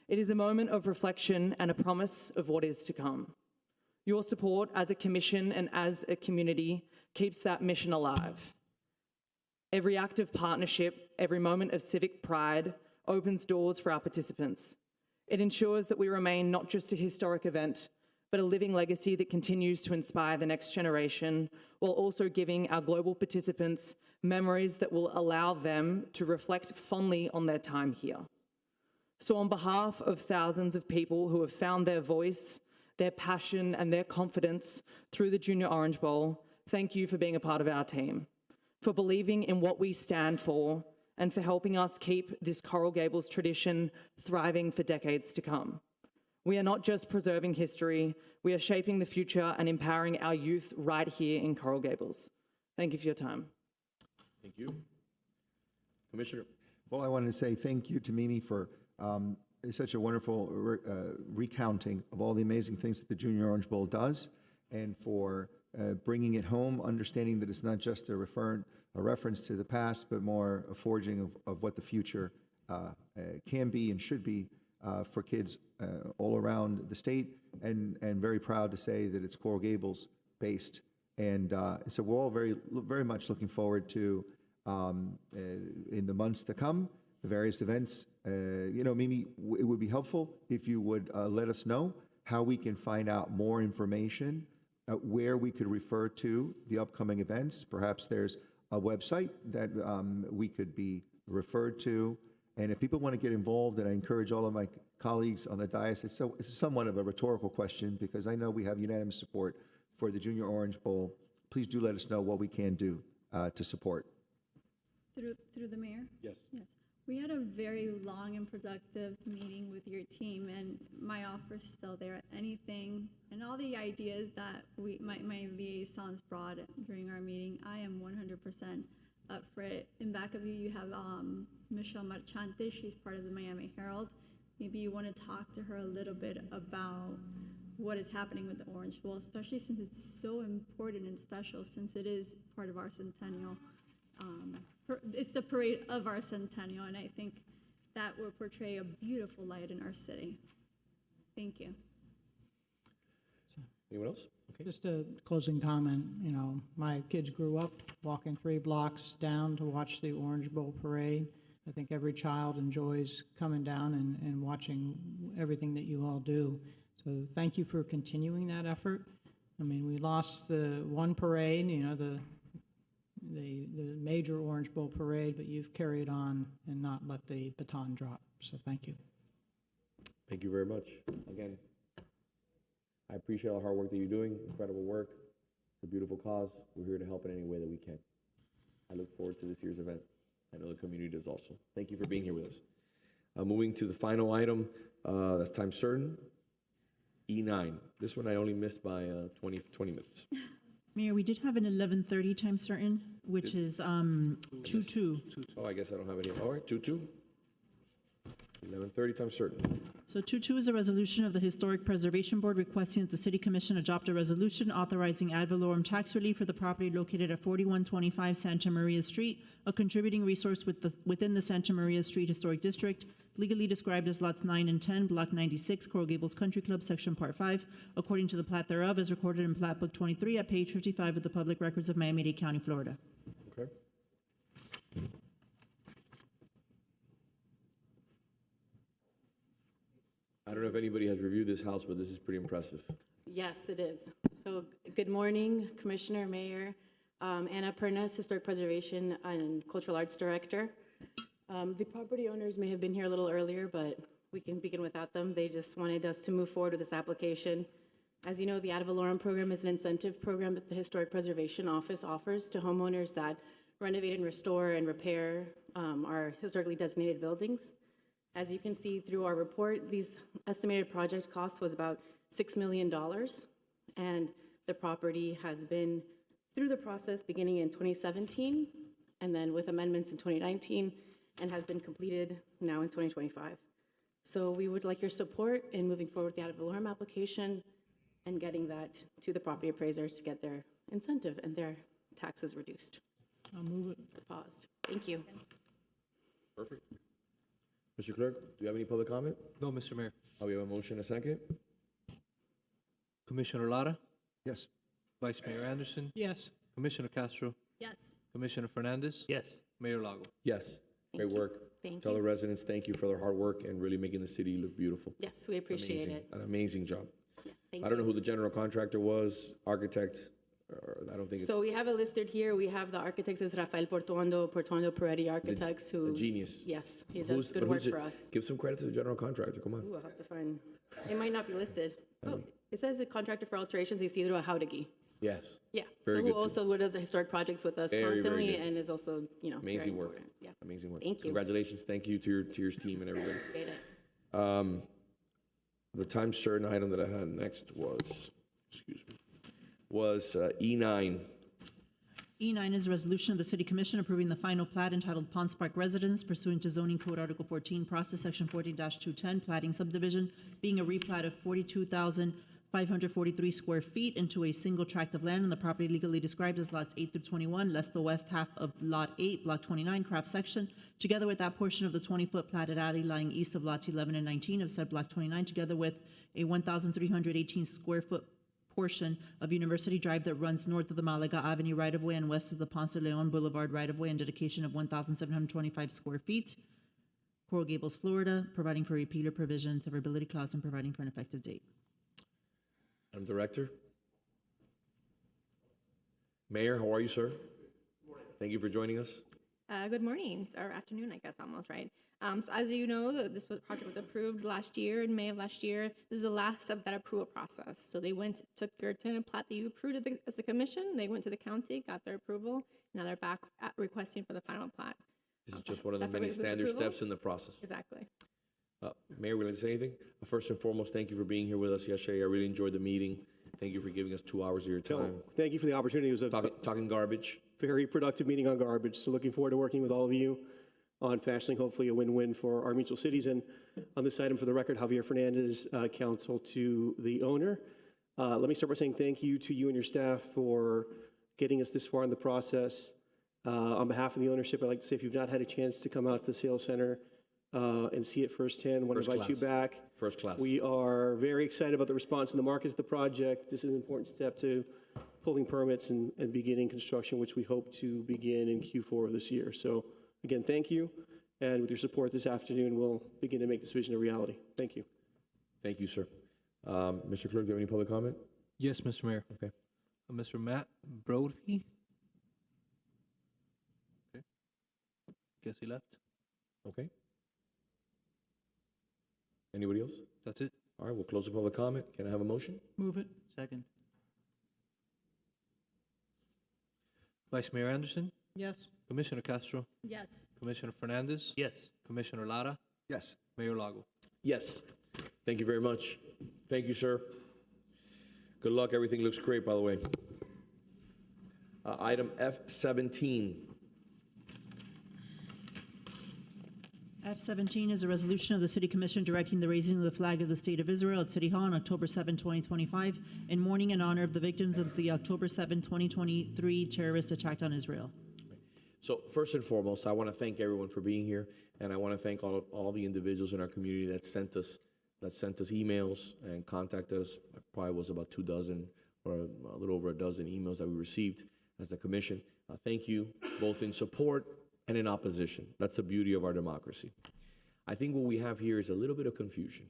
It is a moment of reflection and a promise of what is to come. Your support as a commission and as a community keeps that mission alive. Every act of partnership, every moment of civic pride opens doors for our participants. It ensures that we remain not just a historic event, but a living legacy that continues to inspire the next generation, while also giving our global participants memories that will allow them to reflect fondly on their time here. So on behalf of thousands of people who have found their voice, their passion, and their confidence through the Junior Orange Bowl, thank you for being a part of our team, for believing in what we stand for, and for helping us keep this Coral Gables tradition thriving for decades to come. We are not just preserving history, we are shaping the future and empowering our youth right here in Coral Gables. Thank you for your time.
Thank you. Commissioner.
Well, I wanted to say thank you to Mimi for such a wonderful recounting of all the amazing things that the Junior Orange Bowl does, and for bringing it home, understanding that it's not just a reference to the past, but more a forging of what the future can be and should be for kids all around the state, and very proud to say that it's Coral Gables based. And so we're all very much looking forward to, in the months to come, the various events. Mimi, it would be helpful if you would let us know how we can find out more information, where we could refer to the upcoming events. Perhaps there's a website that we could be referred to. And if people want to get involved, and I encourage all of my colleagues on the dais, it's somewhat of a rhetorical question, because I know we have unanimous support for the Junior Orange Bowl. Please do let us know what we can do to support.
Through the mayor?
Yes.
Yes. We had a very long and productive meeting with your team, and my offer is still there. Anything and all the ideas that my liaisons brought during our meeting, I am 100% up for it. In back of you, you have Michelle Marchante. She's part of the Miami Herald. Maybe you want to talk to her a little bit about what is happening with the Orange Bowl, especially since it's so important and special, since it is part of our centennial. It's the parade of our centennial, and I think that will portray a beautiful light in our city. Thank you.
Anyone else? Okay.
Just a closing comment. My kids grew up walking 3 blocks down to watch the Orange Bowl parade. I think every child enjoys coming down and watching everything that you all do. So thank you for continuing that effort. I mean, we lost the one parade, the major Orange Bowl parade, but you've carried on and not let the baton drop. So thank you.
Thank you very much. Again, I appreciate all the hard work that you're doing. Incredible work. It's a beautiful cause. We're here to help in any way that we can. I look forward to this year's event. I know the community does also. Thank you for being here with us. Moving to the final item, that's time certain. E9. This one I only missed by 20 minutes.
Mayor, we did have an 11:30 time certain, which is 2-2.
Oh, I guess I don't have any. All right, 2-2. 11:30 time certain.
So 2-2 is a resolution of the Historic Preservation Board requesting that the City Commission adopt a resolution authorizing ad valorem tax relief for the property located at 4125 Santa Maria Street, a contributing resource within the Santa Maria Street Historic District, legally described as lots 9 and 10, Block 96, Coral Gables Country Club, Section Part 5, according to the plat thereof, as recorded in Plat Book 23 at page 55 of the Public Records of Miami-Dade County, Florida.
Okay. I don't know if anybody has reviewed this house, but this is pretty impressive.
Yes, it is. So good morning, Commissioner, Mayor. Anna Pernas, Historic Preservation and Cultural Arts Director. The property owners may have been here a little earlier, but we can begin without them. They just wanted us to move forward with this application. As you know, the ad valorem program is an incentive program that the Historic Preservation Office offers to homeowners that renovate and restore and repair our historically designated buildings. As you can see through our report, these estimated project cost was about $6 million, and the property has been through the process beginning in 2017, and then with amendments in 2019, and has been completed now in 2025. So we would like your support in moving forward with the ad valorem application and getting that to the property appraiser to get their incentive and their taxes reduced.
I'll move it.
Paused. Thank you.
Perfect. Mr. Clerk, do you have any public comment?
No, Mr. Mayor.
We have a motion, a second.
Commissioner Lara,
Yes.
Vice Mayor Anderson,
Yes.
Commissioner Castro,
Yes.
Commissioner Fernandez,
Yes.
Mayor Lago.
Yes. Great work.
Thank
Tell
you.
the residents thank you for their hard work and really making the city look beautiful.
Yes, we
It's
appreciate
amazing.
it.
An amazing job.
Thank
I don't know
you.
who the general contractor was, architect, or I don't think it's.
So we have it listed here. We have the architects is Rafael Portuondo Peretti Architects, who's
genius.
Yes, he
Who's-
does good
but
work
who's it?
for us.
Give some credit to the general contractor, come on.
Ooh, I'll have to find. It might not be listed. Oh, it says a contractor for alterations, Isidro Jauregui.
Yes.
Yeah.
Very
So
good
who
too.
also does the historic projects with us
Very, very
constantly
good.
and is also, very
Amazing work.
important. Yeah.
Amazing work.
Thank you.
Congratulations. Thank you to your team and everybody.
Appreciate it.
The time certain item that I had next was, E9.
E9 is a resolution of the City Commission approving the final plat entitled Ponds Park Residence pursuant to Zoning Code Article 14, Process Section 14-210, platting subdivision, being a replat of 42,543 square feet into a single tract of land on the property legally described as lots 8 through 21, less the west half of Lot 8, Block 29, Craft Section, together with that portion of the 20-foot platted alley lying east of lots 11 and 19 of said Block 29, together with a 1,318 square foot portion of University Drive that runs north of the Malaga Avenue right-of-way and west of the Ponce de Leon Boulevard right-of-way, and dedication of 1,725 square feet. Coral Gables, Florida, providing for repealer provision, severability clause, and providing for an effective date.
Madam Director. Mayor, how are you, sir? Thank you for joining us.
Good morning, or afternoon, I guess, almost, right? So as you know, project was approved last year, in May of last year. This is the last of that approval process. So they took your tenant plat that you approved as a commission, they went to the county, got their approval. Now they're back requesting for the final plat.
This is just one of the
Definitely
many
with
standard
approval?
steps in the process.
Exactly.
Mayor, would you like to say anything? First and foremost, thank you for being here with us yesterday. I really enjoyed the meeting. Thank you for giving us 2 hours of your time.
Thank you for the opportunity. It was a
Talking garbage.
very productive meeting on garbage. So looking forward to working with all of you on fashioning hopefully a win-win for our mutual cities. And on this item, for the record, Javier Fernandez, counsel to the owner. Let me start by saying thank you to you and your staff for getting us this far in the process. On behalf of the ownership, I'd like to say if you've not had a chance to come out to the sales center and see it firsthand, I want to invite you back.
First class.
We are very excited about the response in the market to the project. This is an important step to pulling permits and beginning construction, which we hope to begin in Q4 of this year. So again, thank you. And with your support this afternoon, we'll begin to make this vision a reality. Thank you.
Thank you, sir. Mr. Clerk, do you have any public comment?
Yes, Mr. Mayor.
Okay.
Mr. Matt Brody. Okay. Guess he left.
Okay. Anybody else?
That's it.
All right, we'll close the public comment. Can I have a motion?
Move it.
Second.
Vice Mayor Anderson,
Yes.
Commissioner Castro,
Yes.
Commissioner Fernandez,
Yes.
Commissioner Lara,
Yes.
Mayor Lago.
Yes. Thank you very much. Thank you, sir. Good luck. Everything looks great, by the way. Item F17.
F17 is a resolution of the City Commission directing the raising of the flag of the State of Israel at City Hall on October 7, 2025, in mourning in honor of the victims of the October 7, 2023 terrorist attack on Israel.
So first and foremost, I want to thank everyone for being here, and I want to thank all the individuals in our community that sent us emails and contacted us. Probably was about 24 or a little over a dozen emails that we received as a commission. Thank you, both in support and in opposition. That's the beauty of our democracy. I think what we have here is a little bit of confusion,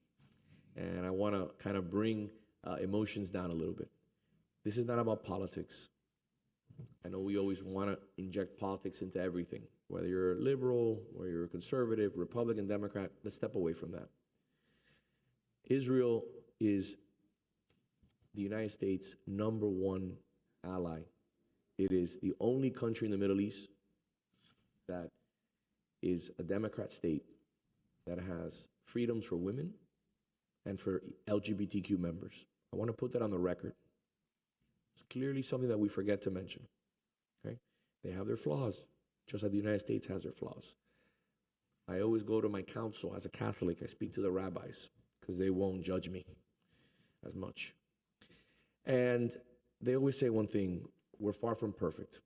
and I want to kind of bring emotions down a little bit. This is not about politics. I know we always want to inject politics into everything, whether you're a liberal, or you're a conservative, Republican, Democrat. Let's step away from that. Israel is the United States' #1 ally. It is the only country in the Middle East that is a Democrat state that has freedoms for women and for LGBTQ members. I want to put that on the record. It's clearly something that we forget to mention. Okay? They have their flaws, just like the United States has their flaws. I always go to my counsel as a Catholic. I speak to the rabbis because they won't judge me as much. And they always say one thing: we're far from perfect.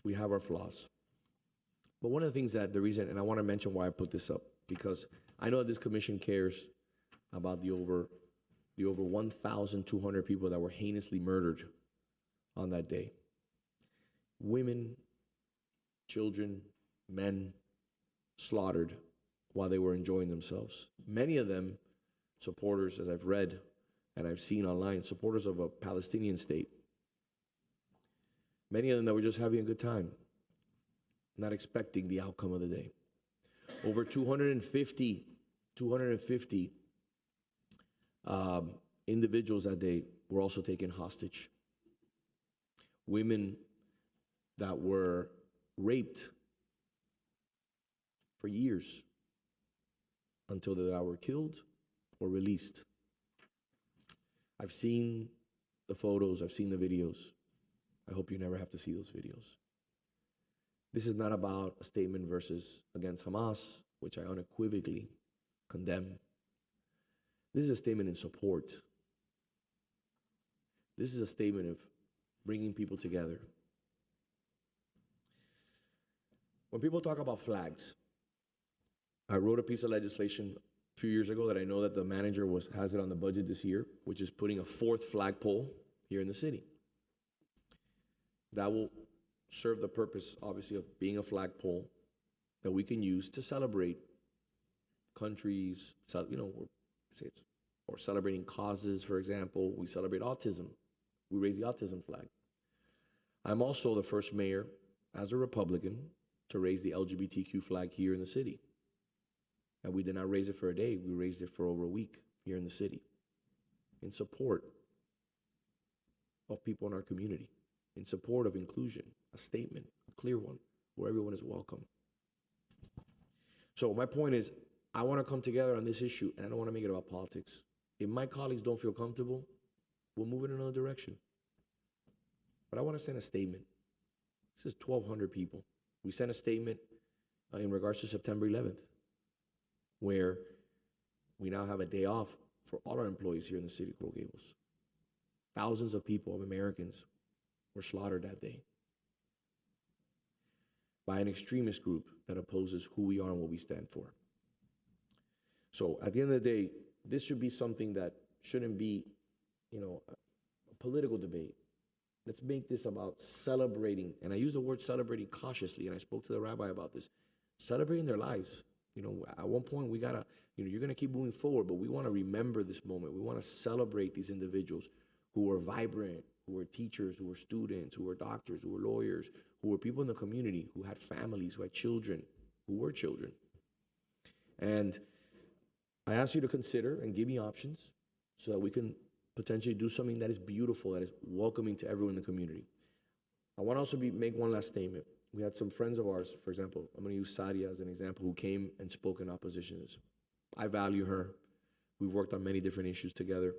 We have our flaws. But one of the things that the reason, and I want to mention why I put this up, because I know this commission cares about the over 1,200 people that were heinously murdered on that day. Women, children, men slaughtered while they were enjoying themselves. Many of them supporters, as I've read and I've seen online, supporters of a Palestinian state. Many of them that were just having a good time, not expecting the outcome of the day. Over 250 individuals that day were also taken hostage. Women that were raped for years until they were killed or released. I've seen the photos, I've seen the videos. I hope you never have to see those videos. This is not about a statement against Hamas, which I unequivocally condemn. This is a statement in support. This is a statement of bringing people together. When people talk about flags, I wrote a piece of legislation a few years ago that I know that the manager has it on the budget this year, which is putting a 4th flagpole here in the city. That will serve the purpose, obviously, of being a flagpole that we can use to celebrate countries, or celebrating causes, for example. We celebrate autism. We raise the autism flag. I'm also the first mayor, as a Republican, to raise the LGBTQ flag here in the city. And we did not raise it for a day, we raised it for over a week here in the city in support of people in our community, in support of inclusion, a statement, a clear one, where everyone is welcome. So my point is, I want to come together on this issue, and I don't want to make it about politics. If my colleagues don't feel comfortable, we'll move in another direction. But I want to send a statement. This is 1,200 people. We sent a statement in regards to September 11th, where we now have a day off for all our employees here in the city of Coral Gables. Thousands of people, of Americans, were slaughtered that day by an extremist group that opposes who we are and what we stand for. So at the end of the day, this should be something that shouldn't be, a political debate. Let's make this about celebrating, and I use the word celebrating cautiously, and I spoke to the rabbi about this, celebrating their lives. At one point we gotta, you're gonna keep moving forward, but we wanna remember this moment. We wanna celebrate these individuals who were vibrant, who were teachers, who were students, who were doctors, who were lawyers, who were people in the community, who had families, who had children, who were children. And I ask you to consider and give me options so that we can potentially do something that is beautiful, that is welcoming to everyone in the community. I want to also make one last statement. We had some friends of ours, for example, I'm going to use Sadia as an example, who came and spoke in opposition to this. I value her. We've worked on many different issues together.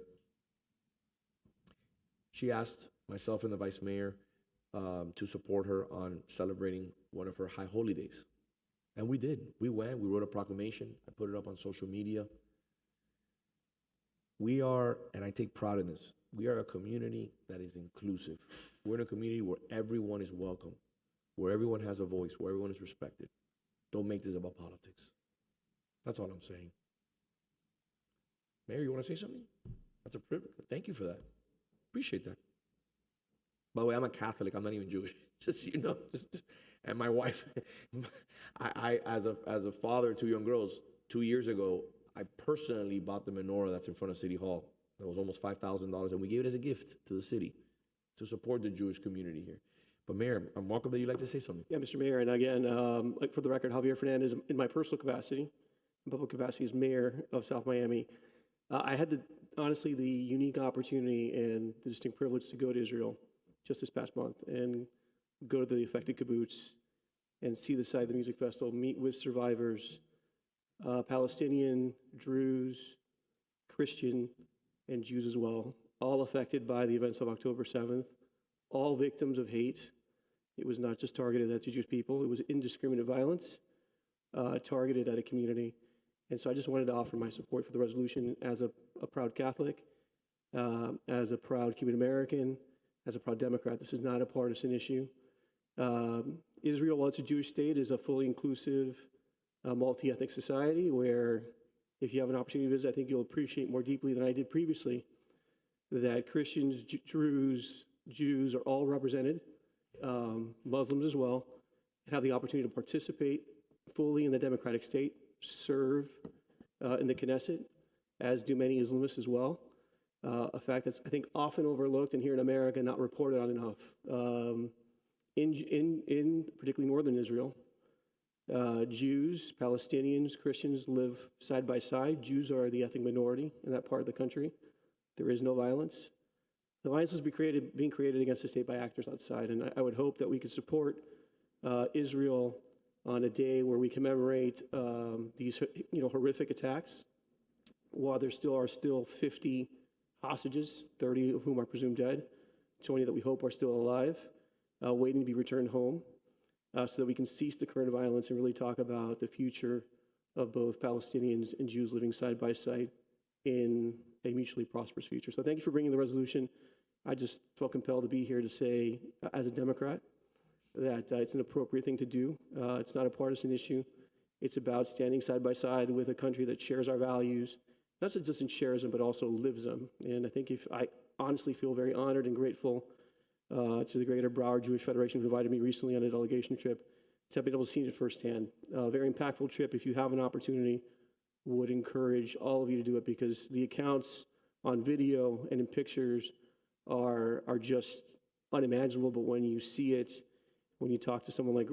She asked myself and the vice mayor to support her on celebrating one of her high holy days. And we did. We went, we wrote a proclamation. I put it up on social media. We are, and I take pride in this, we are a community that is inclusive. We're in a community where everyone is welcome, where everyone has a voice, where everyone is respected. Don't make this about politics. That's all I'm saying. Mayor, you want to say something? That's a privilege. Thank you for that. Appreciate that. By the way, I'm a Catholic. I'm not even Jewish. Just so you know. And my wife, I as a father of 2 young girls, 2 years ago, I personally bought the menorah that's in front of City Hall. That was almost $5,000, and we gave it as a gift to the city to support the Jewish community here. But Mayor, I'm welcome that you'd like to say something.
Yeah, Mr. Mayor, and again, for the record, Javier Fernandez, in my personal capacity, in public capacity as mayor of South Miami, I had honestly the unique opportunity and the distinct privilege to go to Israel just this past month and go to the affected kibbutz and see the site of the music festival, meet with survivors, Palestinian, Druze, Christian, and Jews as well, all affected by the events of October 7th, all victims of hate. It was not just targeted at the Jewish people, it was indiscriminate violence targeted at a community. And so I just wanted to offer my support for the resolution as a proud Catholic, as a proud Cuban American, as a proud Democrat. This is not a partisan issue. Israel, while it's a Jewish state, is a fully inclusive, multi-ethnic society where if you have an opportunity to visit, I think you'll appreciate more deeply than I did previously that Christians, Druze, Jews are all represented, Muslims as well, and have the opportunity to participate fully in the democratic state, serve in the Knesset, as do many Islamists as well. A fact that's, I think, often overlooked and here in America not reported on enough. In particularly northern Israel, Jews, Palestinians, Christians live side by side. Jews are the ethnic minority in that part of the country. There is no violence. The violence is being created against the state by actors outside, and I would hope that we could support Israel on a day where we commemorate these horrific attacks, while there are still 50 hostages, 30 of whom are presumed dead, 20 that we hope are still alive, waiting to be returned home, so that we can cease the current violence and really talk about the future of both Palestinians and Jews living side by side in a mutually prosperous future. So thank you for bringing the resolution. I just felt compelled to be here to say, as a Democrat, that it's an appropriate thing to do. It's not a partisan issue. It's about standing side by side with a country that shares our values, not just shares them, but also lives them. And I think I honestly feel very honored and grateful to the Greater Broward Jewish Federation who invited me recently on a delegation trip to have been able to see it firsthand. A very impactful trip. If you have an opportunity, would encourage all of you to do it because the accounts on video and in pictures are just unimaginable. But when you see it, when you talk to someone like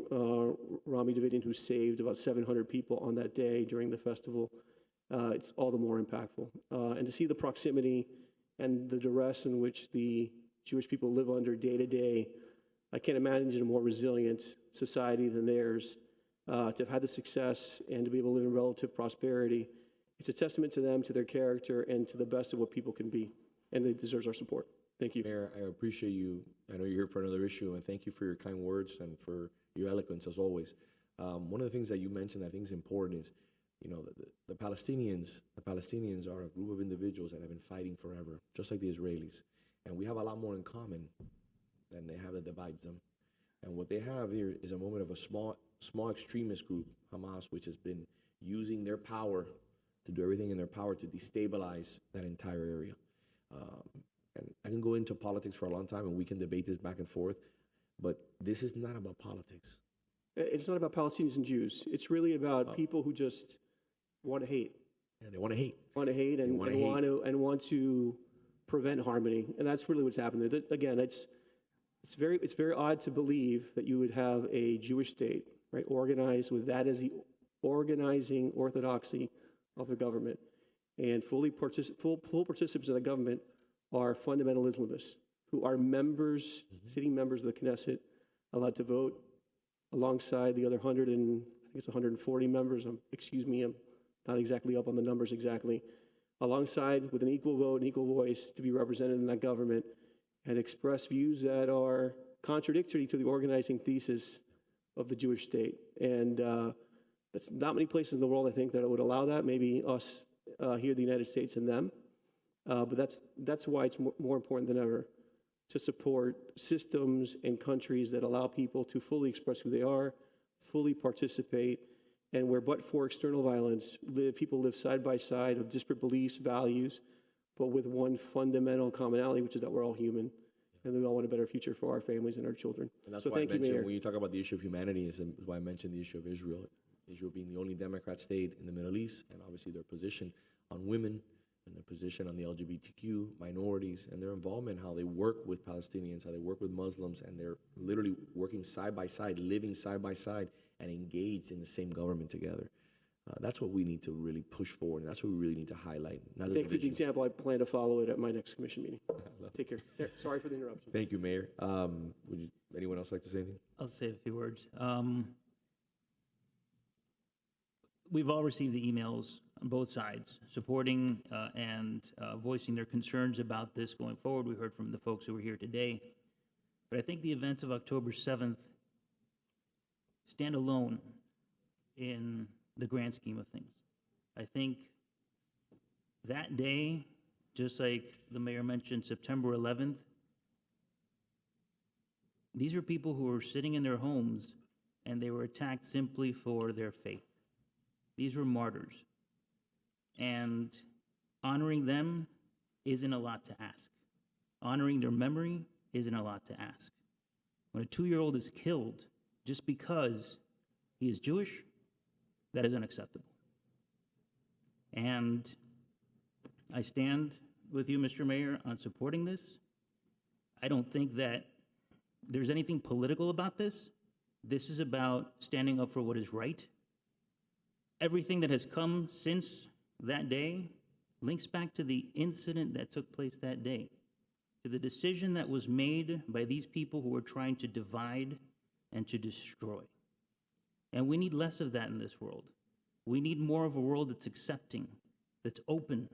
Rami Davidian, who saved about 700 people on that day during the festival, it's all the more impactful. And to see the proximity and the duress in which the Jewish people live under day to day, I can't imagine a more resilient society than theirs. To have had the success and to be able to live in relative prosperity, it's a testament to them, to their character, and to the best of what people can be. And it deserves our support. Thank you.
Mayor, I appreciate you. I know you're here for another issue, and thank you for your kind words and for your eloquence as always. One of the things that you mentioned that I think is important is, the Palestinians are a group of individuals that have been fighting forever, just like the Israelis. And we have a lot more in common than they have that divides them. And what they have here is a moment of a small extremist group, Hamas, which has been using their power to do everything in their power to destabilize that entire area. And I can go into politics for a long time, and we can debate this back and forth, but this is not about politics.
It's not about Palestinians and Jews. It's really about people who just want to hate.
Yeah, they want to hate.
Want to hate and want to prevent harmony, and that's really what's happened there. Again, it's very odd to believe that you would have a Jewish state, right, organized with that as the organizing orthodoxy of the government, and full participants of the government are fundamental Islamists who are members, sitting members of the Knesset, allowed to vote alongside the other 140 members. Excuse me, I'm not exactly up on the numbers exactly. Alongside with an equal vote, an equal voice to be represented in that government and express views that are contradictory to the organizing thesis of the Jewish state. And that's not many places in the world, I think, that would allow that. Maybe us here in the United States and them. But that's why it's more important than ever to support systems and countries that allow people to fully express who they are, fully participate, and where but for external violence, people live side by side of disparate beliefs, values, but with one fundamental commonality, which is that we're all human, and we all want a better future for our families and our children.
And that's
so
why
thank
I
you,
mentioned,
Mayor.
when you talk about the issue of humanity, is why I mentioned the issue of Israel. Israel being the only Democrat state in the Middle East, and obviously their position on women, and their position on the LGBTQ minorities, and their involvement, how they work with Palestinians, how they work with Muslims, and they're literally working side by side, living side by side, and engaged in the same government together. That's what we need to really push forward, and that's what we really need to highlight. Not the
Thank you for the
division.
example. I plan to follow it at my next commission meeting. Take care. Sorry for the interruption.
Thank you, Mayor. Would anyone else like to say anything?
I'll say a few words. We've all received the emails on both sides supporting and voicing their concerns about this going forward. We heard from the folks who were here today. But I think the events of October 7th stand alone in the grand scheme of things. I think that day, just like the mayor mentioned, September 11th, these are people who are sitting in their homes and they were attacked simply for their faith. These were martyrs. And honoring them isn't a lot to ask. Honoring their memory isn't a lot to ask. When a 2-year-old is killed just because he is Jewish, that is unacceptable. And I stand with you, Mr. Mayor, on supporting this. I don't think that there's anything political about this. This is about standing up for what is right. Everything that has come since that day links back to the incident that took place that day, to the decision that was made by these people who were trying to divide and to destroy. And we need less of that in this world. We need more of a world that's accepting, that's open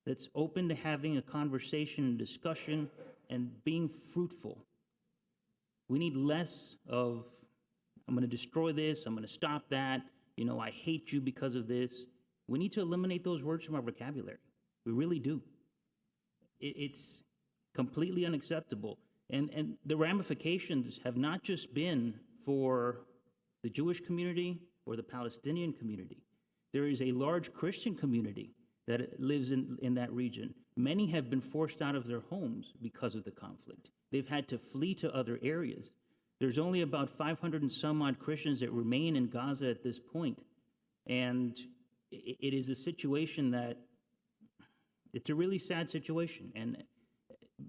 to having a conversation and discussion and being fruitful. We need less of, I'm going to destroy this, I'm going to stop that, you know, I hate you because of this. We need to eliminate those words from our vocabulary. We really do. It's completely unacceptable. And the ramifications have not just been for the Jewish community or the Palestinian community. There is a large Christian community that lives in that region. Many have been forced out of their homes because of the conflict. They've had to flee to other areas. There's only about 500 and some odd Christians that remain in Gaza at this point. And it is a situation that, it's a really sad situation. And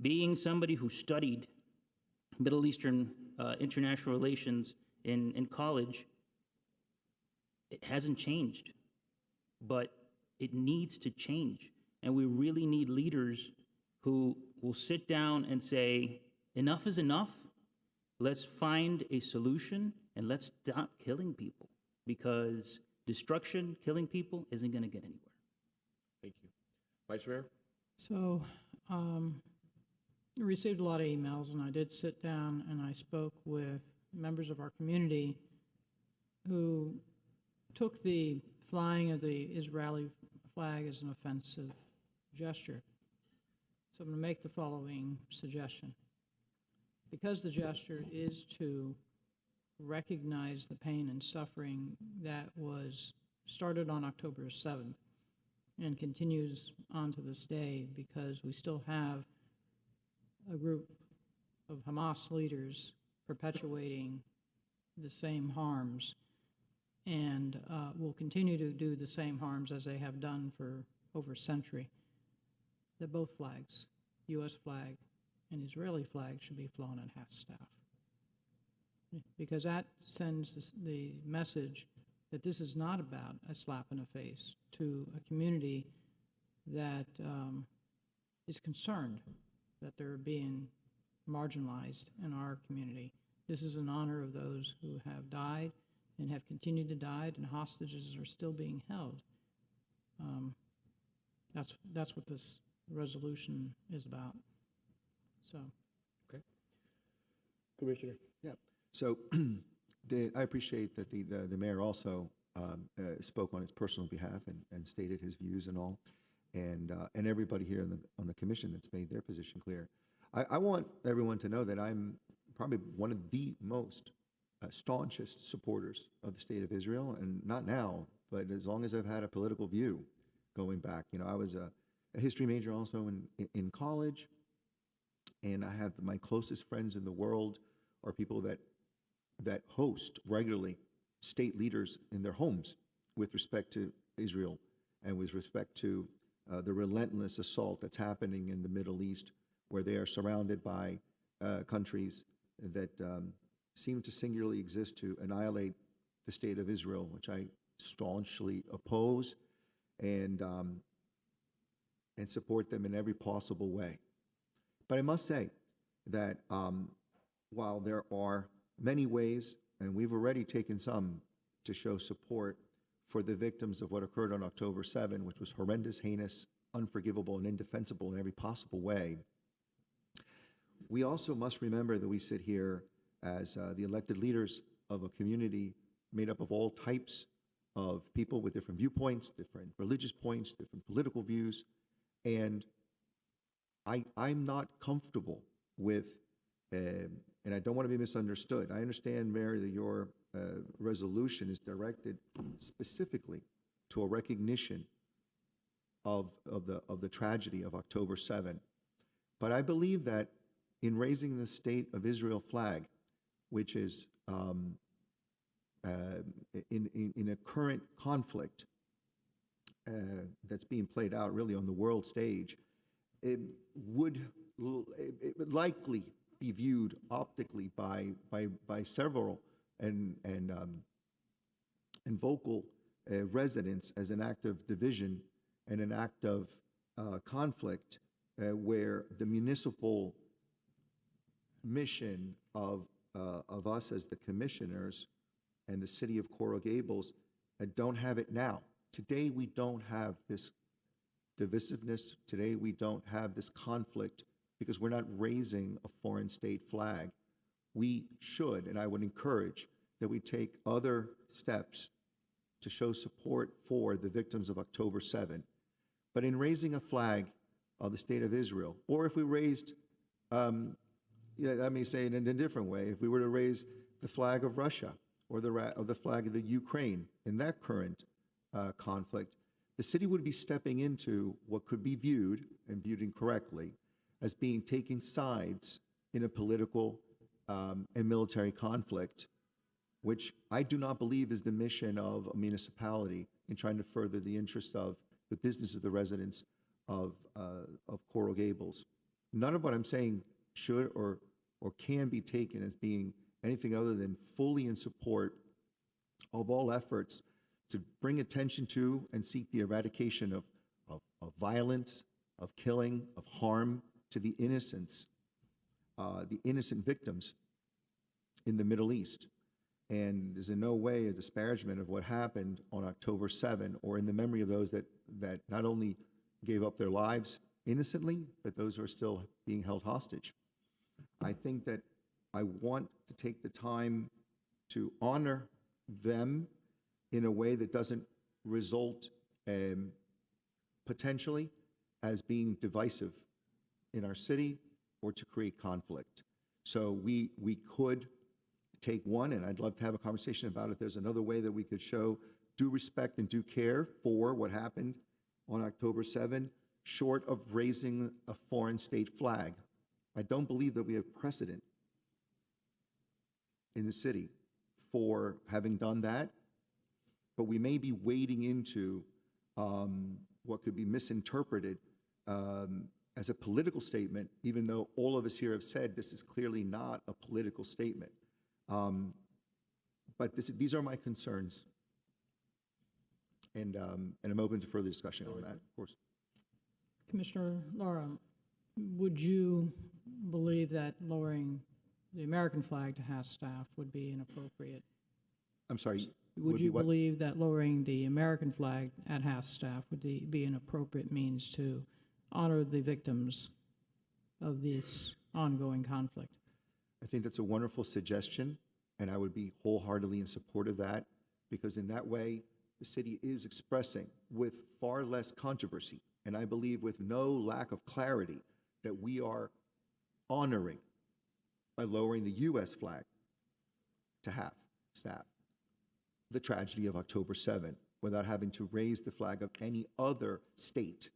being somebody who studied Middle Eastern international relations in college, it hasn't changed, but it needs to change. And we really need leaders who will sit down and say, enough is enough. Let's find a solution and let's stop killing people, because destruction, killing people isn't going to get anywhere.
Thank you. Vice Mayor?
So, I received a lot of emails, and I did sit down and I spoke with members of our community who took the flying of the Israeli flag as an offensive gesture. So I'm going to make the following suggestion. Because the gesture is to recognize the pain and suffering that was started on October 7th and continues on to this day, because we still have a group of Hamas leaders perpetuating the same harms and will continue to do the same harms as they have done for over a century, that both flags, U.S. flag and Israeli flag, should be flown at half-staff. Because that sends the message that this is not about a slap in the face to a community that is concerned that they're being marginalized in our community. This is in honor of those who have died and have continued to die, and hostages are still being held. That's what this resolution is about. So.
Okay. Commissioner?
Yeah. So I appreciate that the mayor also spoke on his personal behalf and stated his views and all, and everybody here on the commission that's made their position clear. I want everyone to know that I'm probably one of the most staunchest supporters of the state of Israel, and not now, but as long as I've had a political view going back. You know, I was a history major also in college, and I have my closest friends in the world are people that host regularly state leaders in their homes with respect to Israel and with respect to the relentless assault that's happening in the Middle East, where they are surrounded by countries that seem to singularly exist to annihilate the state of Israel, which I staunchly oppose and support them in every possible way. But I must say that while there are many ways, and we've already taken some to show support for the victims of what occurred on October 7, which was horrendous, heinous, unforgivable, and indefensible in every possible way, we also must remember that we sit here as the elected leaders of a community made up of all types of people with different viewpoints, different religious points, different political views, and I'm not comfortable with, and I don't want to be misunderstood. I understand, Mary, that you're resolution is directed specifically to a recognition of the tragedy of October 7. But I believe that in raising the State of Israel flag, which is in a current conflict that's being played out really on the world stage, it would likely be viewed optically by several and vocal residents as an act of division and an act of conflict, where the municipal mission of us as the commissioners and the city of Coral Gables don't have it now. Today, we don't have this divisiveness. Today, we don't have this conflict because we're not raising a foreign state flag. We should, and I would encourage that we take other steps to show support for the victims of October 7. But in raising a flag of the State of Israel, or if we raised, I may say it in a different way, if we were to raise the flag of Russia or the flag of the Ukraine in that current conflict, the city would be stepping into what could be viewed, and viewed incorrectly, as being taking sides in a political and military conflict, which I do not believe is the mission of a municipality in trying to further the interests of the business of the residents of Coral Gables. None of what I'm saying should or can be taken as being anything other than fully in support of all efforts to bring attention to and seek the eradication of violence, of killing, of harm to the innocents, the innocent victims in the Middle East. And there's in no way a disparagement of what happened on October 7 or in the memory of those that not only gave up their lives innocently, but those who are still being held hostage. I think that I want to take the time to honor them in a way that doesn't result potentially as being divisive in our city or to create conflict. So we could take one, and I'd love to have a conversation about it. There's another way that we could show due respect and due care for what happened on October 7, short of raising a foreign state flag. I don't believe that we have precedent in the city for having done that, but we may be wading into what could be misinterpreted as a political statement, even though all of us here have said this is clearly not a political statement. But these are my concerns, and I'm open to further discussion on that, of course.
Commissioner Laura, would you believe that lowering the American flag to half-staff would be inappropriate?
I'm sorry?
Would you believe that lowering the American flag at half-staff would be an appropriate means to honor the victims of this ongoing conflict?
I think that's a wonderful suggestion, and I would be wholeheartedly in support of that, because in that way, the city is expressing with far less controversy, and I believe with no lack of clarity, that we are honoring by lowering the U.S. flag to half-staff the tragedy of October 7 without having to raise the flag of any other state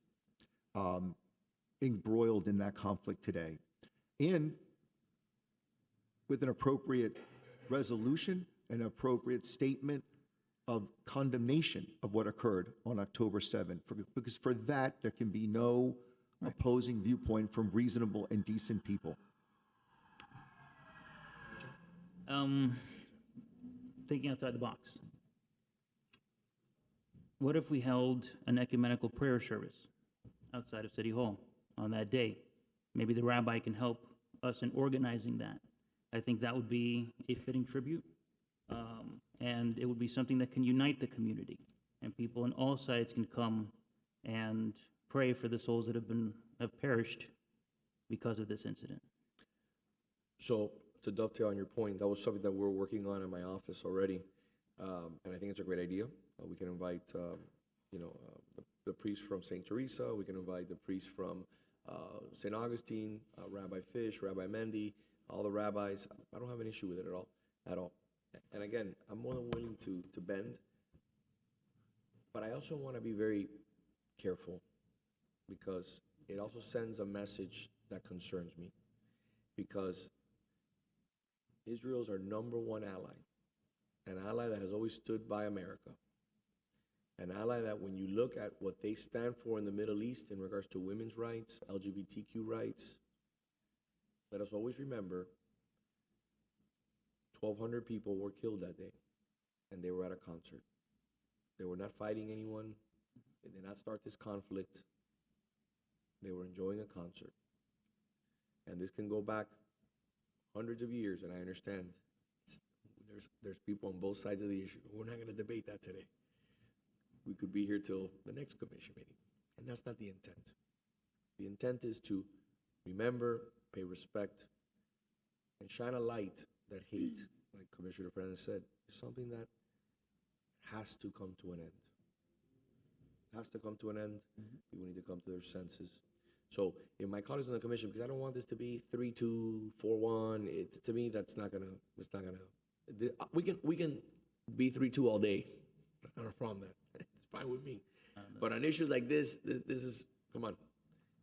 embroiled in that conflict today. And with an appropriate resolution, an appropriate statement of condemnation of what occurred on October 7, because for that, there can be no opposing viewpoint from reasonable and decent people.
Thinking outside the box. What if we held an ecumenical prayer service outside of City Hall on that day? Maybe the rabbi can help us in organizing that. I think that would be a fitting tribute, and it would be something that can unite the community, and people on all sides can come and pray for the souls that have perished because of this incident.
So to dovetail on your point, that was something that we're working on in my office already, and I think it's a great idea. We can invite, the priest from St. Teresa. We can invite the priest from St. Augustine, Rabbi Fish, Rabbi Mendy, all the rabbis. I don't have an issue with it at all. And again, I'm more than willing to bend, but I also want to be very careful because it also sends a message that concerns me. Because Israel's our #1 ally, an ally that has always stood by America, an ally that when you look at what they stand for in the Middle East in regards to women's rights, LGBTQ rights, let us always remember 1,200 people were killed that day, and they were at a concert. They were not fighting anyone. They did not start this conflict. They were enjoying a concert. And this can go back hundreds of years, and I understand there's people on both sides of the issue. We're not going to debate that today. We could be here till the next commission meeting, and that's not the intent. The intent is to remember, pay respect, and shine a light that hate, like Commissioner Fernandez said, is something that has to come to an end. Has to come to an end. People need to come to their senses. So if my colleagues on the commission, because I don't want this to be 3-2, 4-1, to me, it's not gonna, we can be 3-2 all day. I don't have a problem with that. It's fine with me. But on issues like this is, come on,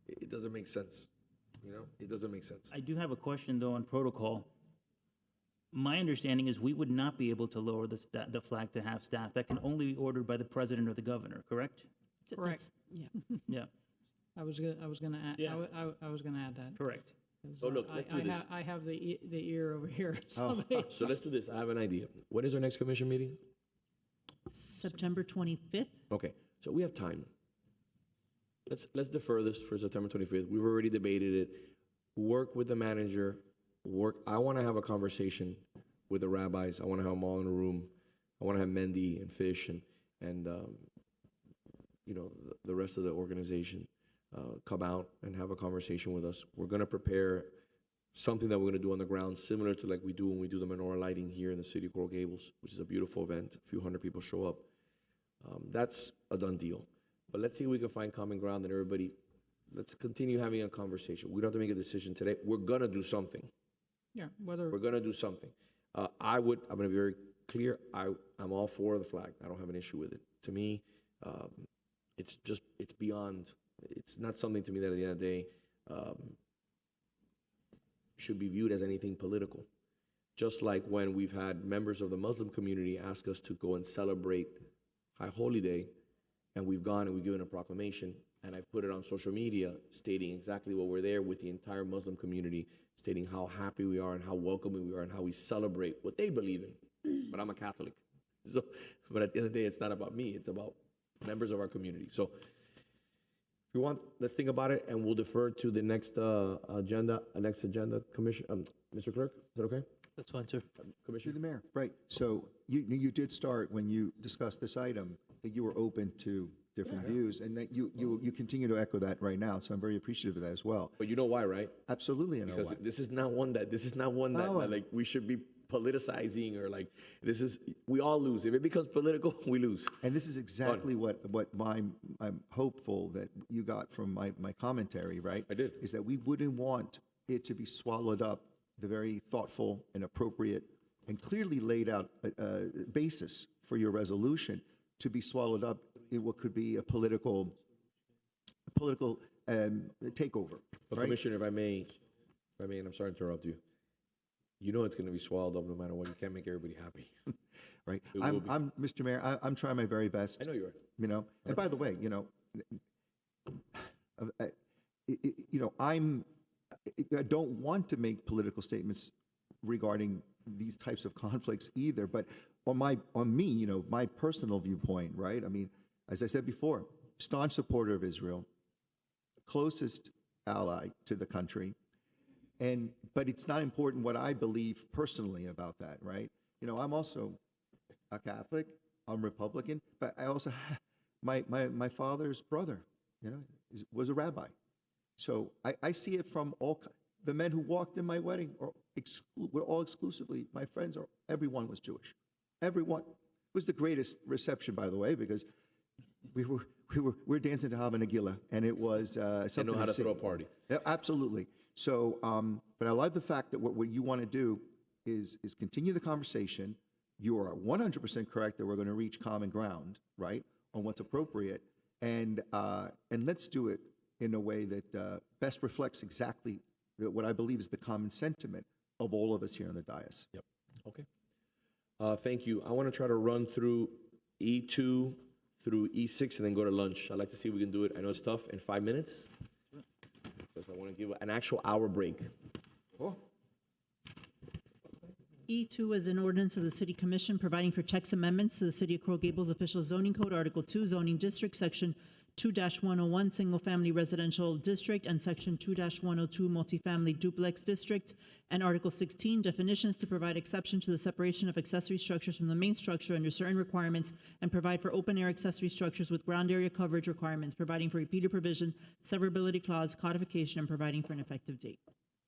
it doesn't make sense. You know, it doesn't make sense.
I do have a question, though, on protocol. My understanding is we would not be able to lower the flag to half staff. That can only be ordered by the president or the governor, correct?
Correct.
Yeah.
Yeah,
I was gonna add,
Yeah.
I was gonna add that.
correct.
'Cause,
So look, let's do this.
I have the ear over here. Somebody-
So let's do this. I have an idea. When is our next commission meeting?
September 25th?
Okay, so we have time. Let's defer this for September 25th. We've already debated it. Work with the manager. I want to have a conversation with the rabbis. I want to have them all in a room. I want to have Mendy and Fish and you know, the rest of the organization come out and have a conversation with us. We're going to prepare something that we're going to do on the ground, similar to like we do when we do the menorah lighting here in the city of Coral Gables, which is a beautiful event. A few hundred people show up. That's a done deal. But let's see if we can find common ground and everybody, let's continue having a conversation. We don't have to make a decision today. We're going to do something.
Yeah, whether,
We're going to do something. I'm going to be very clear. I'm all for the flag. I don't have an issue with it. To me, it's beyond, it's not something to me that at the end of the day should be viewed as anything political. Just like when we've had members of the Muslim community ask us to go and celebrate High Holy Day, and we've gone and we've given a proclamation, and I put it on social media stating exactly what we're there with the entire Muslim community, stating how happy we are and how welcoming we are and how we celebrate what they believe in. But I'm a Catholic. So, but at the end of the day, it's not about me. It's about members of our community. So if you want, let's think about it, and we'll defer to the next agenda, Commission. Mr. Clerk, is that okay?
That's fine, sir.
Commissioner.
Through the mayor, right. So you did start when you discussed this item, that you were open to different views, and that you continue to echo that right now. So I'm very appreciative of that as well.
But you know why, right?
Absolutely, I know
Because
why.
this is not one that like we should be politicizing or like we all lose. If it becomes political, we lose.
And this is exactly what I'm hopeful that you got from my commentary, right?
I did.
Is that we wouldn't want it to be swallowed up, the very thoughtful and appropriate and clearly laid out basis for your resolution to be swallowed up in what could be a political takeover.
But
right?
Commissioner, if I may, and I'm sorry to interrupt you. You know it's going to be swallowed up no matter what. You can't make everybody happy.
Right.
It will be.
I'm Mr. Mayor. I'm trying my very best.
I know you are.
You know. And by the way, you know, I don't want to make political statements regarding these types of conflicts either. But on me, you know, my personal viewpoint, right? I mean, as I said before, staunch supporter of Israel, closest ally to the country. But it's not important what I believe personally about that, right? You know, I'm also a Catholic, I'm Republican, but I also my father's brother, you know, was a rabbi. So I see it from all the men who walked in my wedding were all exclusively my friends, or everyone was Jewish. Everyone. It was the greatest reception, by the way, because we were dancing to Hava Nagila, and it was something.
They know how to
see.
throw a party.
Yeah, absolutely. So, but I love the fact that what you want to do is continue the conversation, you are 100% correct that we're going to reach common ground, right, on what's appropriate, and let's do it in a way that best reflects exactly what I believe is the common sentiment of all of us here on the dais.
Yep. Okay. Thank you. I want to try to run through E2 through E6 and then go to lunch. I'd like to see if we can do it. I know it's tough in 5 minutes, because I want to give an actual hour break.
E2 is an ordinance of the City Commission providing for text amendments to the City of Coral Gables Official Zoning Code, Article 2, Zoning District, Section 2-101, Single Family Residential District, and Section 2-102, Multifamily Duplex District, and Article 16, Definitions to provide exception to the separation of accessory structures from the main structure under certain requirements, and provide for open-air accessory structures with ground area coverage requirements, providing for repeater provision, severability clause, codification, and providing for an effective date.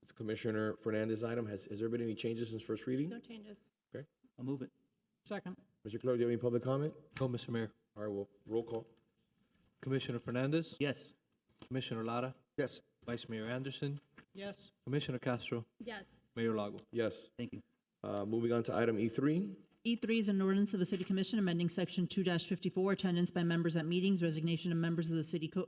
It's Commissioner Fernandez item. Has there been any changes since first reading?
No changes.
Okay.
I'll move it.
Second.
Mr. Clerk, do you have any public comment?
No, Mr. Mayor.
All right, well, roll call.
Commissioner Fernandez?
Yes.
Commissioner Lara?
Yes.
Vice Mayor Anderson?
Yes.
Commissioner Castro?
Yes.
Mayor Lago?
Yes.
Thank you.
Moving on to item E3.
E3 is an ordinance of the City Commission amending Section 2-54, attendance by members at meetings, resignation of members of the City Code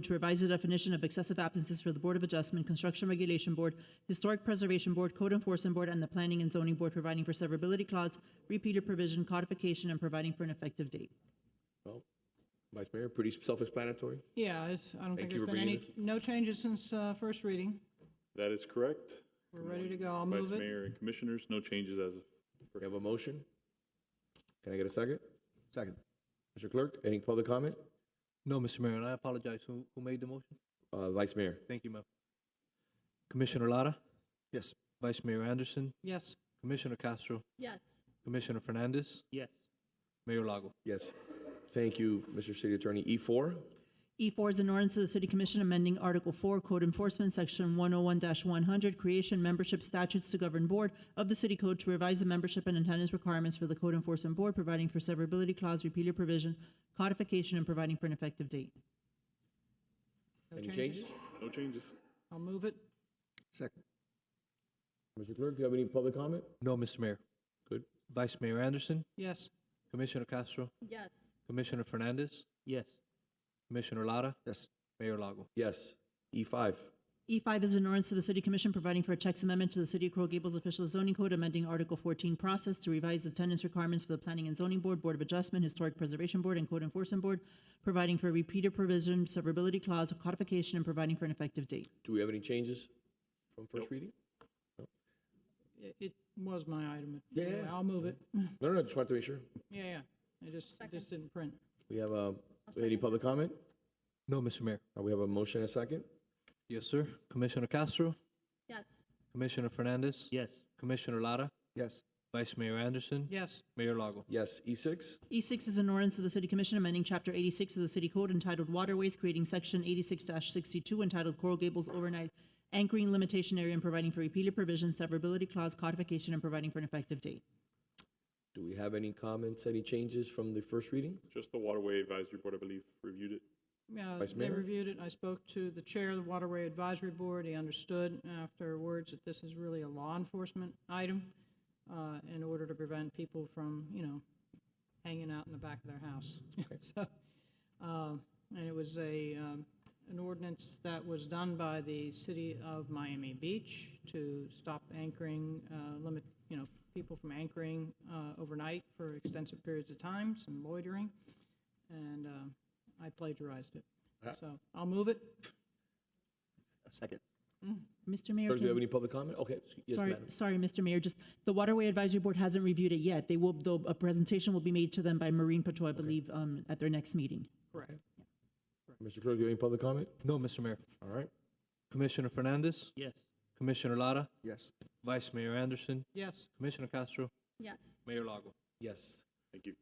to revise the definition of excessive absences for the Board of Adjustment, Construction Regulation Board, Historic Preservation Board, Code Enforcement Board, and the Planning and Zoning Board, providing for severability clause, repeater provision, codification, and providing for an effective date.
Well, Vice Mayor, pretty self-explanatory.
Yeah, I don't think
Thank you
there's
for
been
bringing
any, no changes since first reading.
That is correct.
We're ready to go. I'll move
Vice
it.
Mayor and Commissioners, no changes as of.
We have a motion. Can I get a second?
Second.
Mr. Clerk, any public comment?
No, Mr. Mayor, and I apologize. Who made the motion?
Vice Mayor.
Thank you, ma'am. Commissioner Lara?
Yes.
Vice Mayor Anderson?
Yes.
Commissioner Castro?
Yes.
Commissioner Fernandez?
Yes.
Mayor Lago?
Yes. Thank you, Mr. City Attorney. E4.
E4 is an ordinance of the City Commission amending Article 4, Code Enforcement, Section 101-100, Creation, Membership, Statutes to Govern Board of the City Code to revise the membership and attendance requirements for the Code Enforcement Board, providing for severability clause, repeater provision, codification, and providing for an effective date.
No
Any changes?
No changes.
I'll move it.
Second.
Mr. Clerk, do you have any public comment?
No, Mr. Mayor.
Good.
Vice Mayor Anderson?
Yes.
Commissioner Castro?
Yes.
Commissioner Fernandez?
Yes.
Commissioner Lara?
Yes.
Mayor Lago?
Yes. E5.
E5 is an ordinance of the City Commission providing for a text amendment to the City of Coral Gables Official Zoning Code, amending Article 14 process to revise the attendance requirements for the Planning and Zoning Board, Board of Adjustment, Historic Preservation Board, and Code Enforcement Board, providing for a repeater provision, severability clause, codification, and providing for an effective date.
Do we have any changes from first reading?
It was my item.
Yeah.
Anyway, I'll move it.
No, just wanted to make sure.
Yeah. It just didn't print.
We have any public comment?
No, Mr. Mayor.
We have a motion and a second.
Yes, sir. Commissioner Castro?
Yes.
Commissioner Fernandez?
Yes.
Commissioner Lara?
Yes.
Vice Mayor Anderson?
Yes.
Mayor Lago?
Yes. E6.
E6 is an ordinance of the City Commission amending Chapter 86 of the City Code entitled Waterways, creating Section 86-62 entitled Coral Gables Overnight Anchoring Limitation Area and providing for repeater provisions, severability clause, codification, and providing for an effective date.
Do we have any comments, any changes from the first reading?
Just the Waterway Advisory Board, I believe, reviewed it.
Vice
They
Mayor?
reviewed it. I spoke to the chair of the Waterway Advisory Board. He understood afterwards that this is really a law enforcement item in order to prevent people from, hanging out in the back of their house. So, and it was an ordinance that was done by the city of Miami Beach to stop anchoring, limit, people from anchoring overnight for extensive periods of times and loitering. And I plagiarized it. So I'll move it.
A second.
Mr. Mayor,
Clerk, do you have any public comment? Okay. Yes, madam.
sorry, Mr. Mayor, just the Waterway Advisory Board hasn't reviewed it yet. They will, though, a presentation will be made to them by Marine Patrol, I believe, at their next meeting.
Correct.
Mr. Clerk, do you have any public comment?
No, Mr. Mayor.
All right.
Commissioner Fernandez?
Yes.
Commissioner Lara?
Yes.
Vice Mayor Anderson?
Yes.
Commissioner Castro?
Yes.
Mayor Lago?
Yes.
Thank you.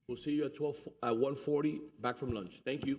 We'll see you at 1:40, back from lunch. Thank you.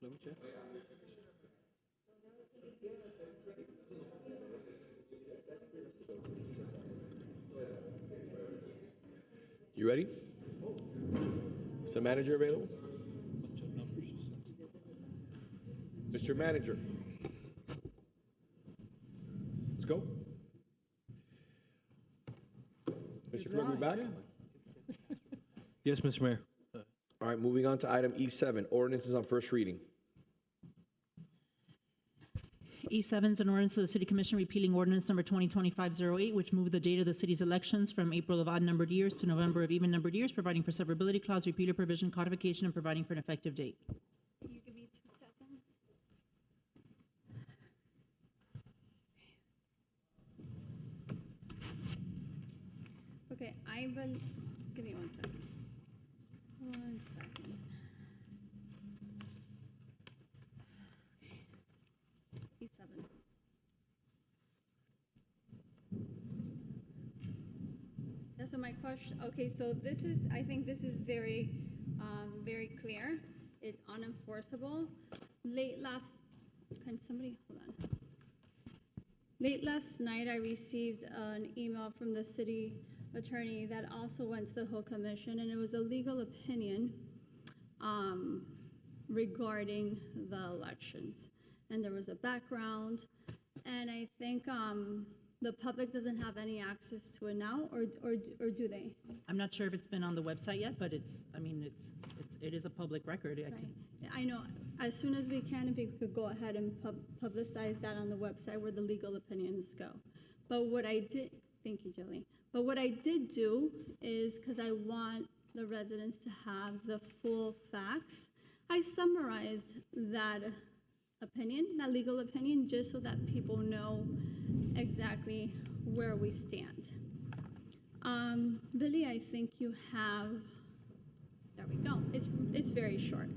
Let me check.
You ready? Is the manager available? Mr. Manager. Let's go. Mr. Clerk, we back?
Yes, Mr. Mayor.
All right, moving on to item E7, ordinances on first reading.
E7 is an ordinance of the City Commission repealing ordinance number 2025-08, which moved the date of the city's elections from April of odd-numbered years to November of even-numbered years, providing for severability clause, repealer provision, codification, and providing for an effective date.
Can you give me 2 seconds? Okay, I will, give me 1 second. 1 second. E7. Yeah, so my question, okay, so this is, I think this is very, very clear. It's unenforceable. Can somebody, hold on. Late last night, I received an email from the city attorney that also went to the whole commission, and it was a legal opinion regarding the elections. And there was a background, and I think the public doesn't have any access to it now, or do they?
I'm not sure if it's been on the website yet, but it is a public record.
I know, as soon as we can, if we could go ahead and publicize that on the website where the legal opinions go. But what I did, thank you, Julie. But what I did do is, because I want the residents to have the full facts, I summarized that opinion, that legal opinion, just so that people know exactly where we stand. Billy, I think you have, there we go. It's very short.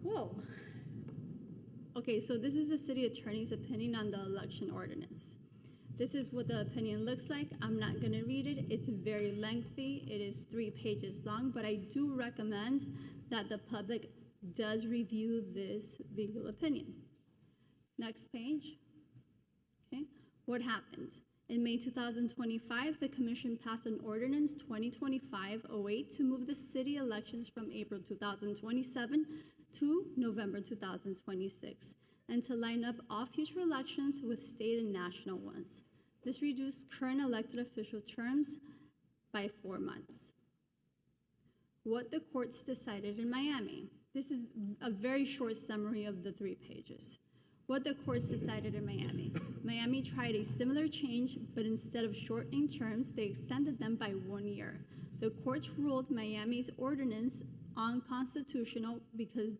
Whoa. Okay, so this is the city attorney's opinion on the election ordinance. This is what the opinion looks like. I'm not going to read it. It's very lengthy. It is 3 pages long, but I do recommend that the public does review this legal opinion. Next page. Okay. What happened? In May 2025, the Commission passed an Ordinance 2025-08 to move the city elections from April 2027 to November 2026, and to line up all future elections with state and national ones. This reduced current elected official terms by 4 months. What the courts decided in Miami. This is a very short summary of the 3 pages. What the courts decided in Miami. Miami tried a similar change, but instead of shortening terms, they extended them by 1 year. The courts ruled Miami's ordinance unconstitutional because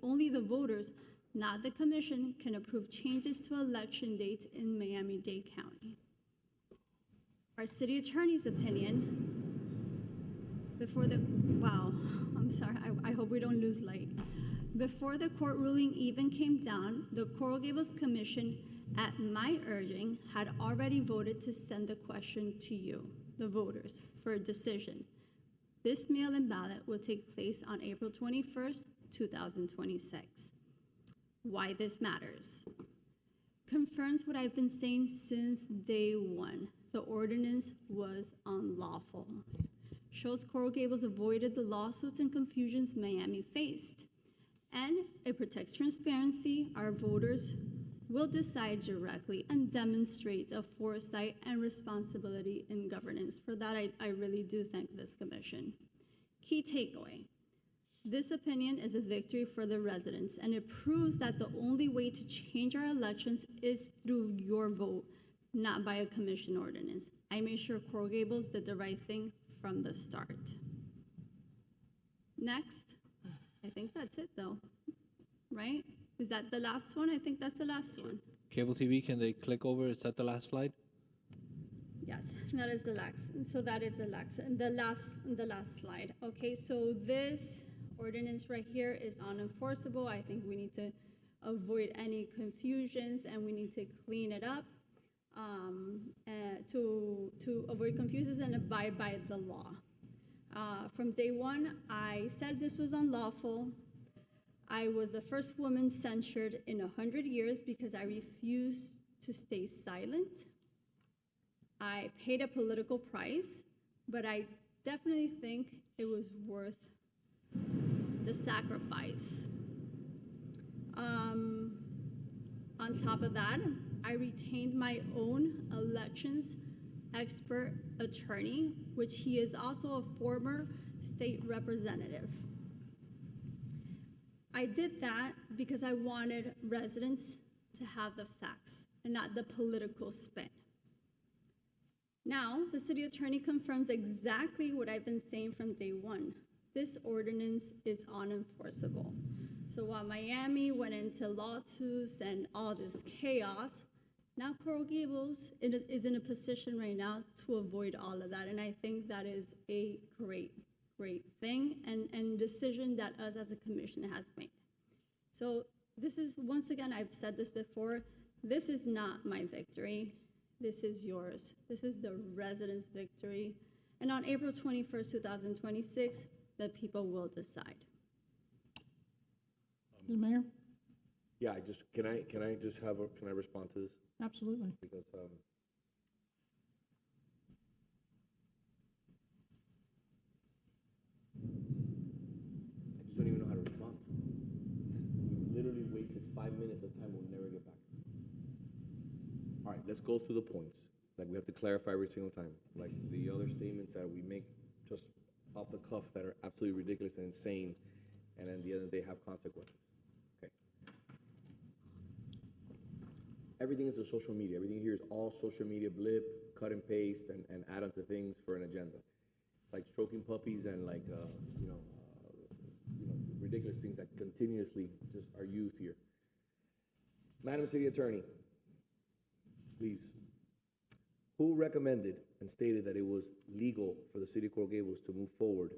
only the voters, not the commission, can approve changes to election dates in Miami-Dade County. Our city attorney's opinion, before the, wow, I'm sorry, I hope we don't lose light. Before the court ruling even came down, the Coral Gables Commission, at my urging, had already voted to send the question to you, the voters, for a decision. This mail-in ballot will take place on April 21st, 2026. Why this matters. Confirms what I've been saying since day one. The ordinance was unlawful. Shows Coral Gables avoided the lawsuits and confusions Miami faced. And it protects transparency. Our voters will decide directly and demonstrates a foresight and responsibility in governance. For that, I really do thank this commission. Key takeaway. This opinion is a victory for the residents, and it proves that the only way to change our elections is through your vote, not by a commission ordinance. I made sure Coral Gables did the right thing from the start. Next, I think that's it though, right? Is that the last one? I think that's the last one.
Cable TV, can they click over? Is that the last slide?
Yes, that is the last. So that is the last, the last slide. Okay, so this ordinance right here is unenforceable. I think we need to avoid any confusions, and we need to clean it up to avoid confusions and abide by the law. From day one, I said this was unlawful. I was the first woman censured in 100 years because I refused to stay silent. I paid a political price, but I definitely think it was worth the sacrifice. On top of that, I retained my own elections expert attorney, which he is also a former state representative. I did that because I wanted residents to have the facts and not the political spin. Now, the city attorney confirms exactly what I've been saying from day one. This ordinance is unenforceable. So while Miami went into lawsuits and all this chaos, now Coral Gables is in a position right now to avoid all of that. And I think that is a great thing and decision that us as a commission has made. So this is, once again, I've said this before, this is not my victory. This is yours. This is the residents' victory. And on April 21st, 2026, the people will decide.
Mayor?
Yeah, can I respond to this?
Absolutely.
Because I just don't even know how to respond. We literally wasted 5 minutes of time we'll never get back. All right, let's go through the points. Like, we have to clarify every single time. Like, the other statements that we make just off the cuff that are absolutely ridiculous and insane, and then at the end of the day have consequences. Okay. Everything is a social media. Everything here is all social media blip, cut and paste, and add onto things for an agenda. It's like stroking puppies and like, ridiculous things that continuously just are used here. Madam City Attorney, please. Who recommended and stated that it was legal for the city of Coral Gables to move forward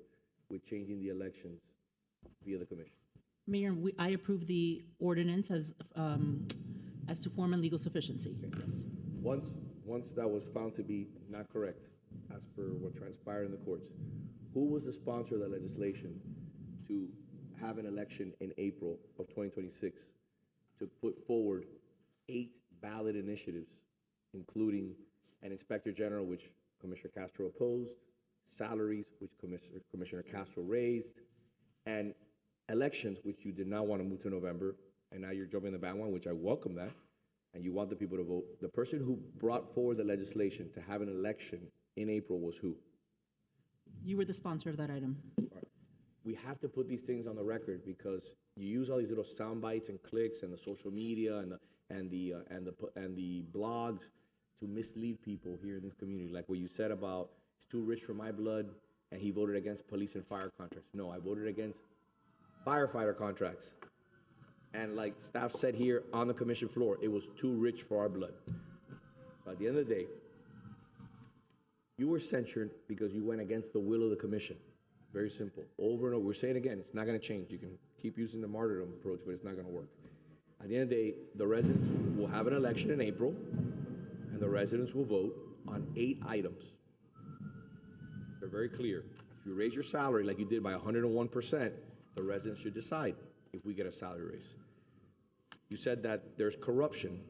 with changing the elections via the commission?
Mayor, I approve the ordinance as to form and legal sufficiency. Okay. Yes.
Once that was found to be not correct, as per what transpired in the courts, who was the sponsor of the legislation to have an election in April of 2026 to put forward 8 ballot initiatives, including an inspector general, which Commissioner Castro opposed, salaries, which Commissioner Castro raised, and elections, which you did not want to move to November, and now you're jumping the bandwagon, which I welcome that, and you want the people to vote. The person who brought forward the legislation to have an election in April was who?
You were the sponsor of that item.
We have to put these things on the record because you use all these little sound bites and clicks and the social media and the blogs to mislead people here in this community. Like what you said about it's too rich for my blood, and he voted against police and fire contracts. No, I voted against firefighter contracts. And like staff said here on the commission floor, it was too rich for our blood. So at the end of the day, you were censured because you went against the will of the commission. Very simple. Over and over. We're saying it again, it's not going to change. You can keep using the martyrdom approach, but it's not going to work. At the end of the day, the residents will have an election in April, and the residents will vote on 8 items. They're very clear. If you raise your salary like you did by 101%, the residents should decide if we get a salary raise. You said that there's corruption,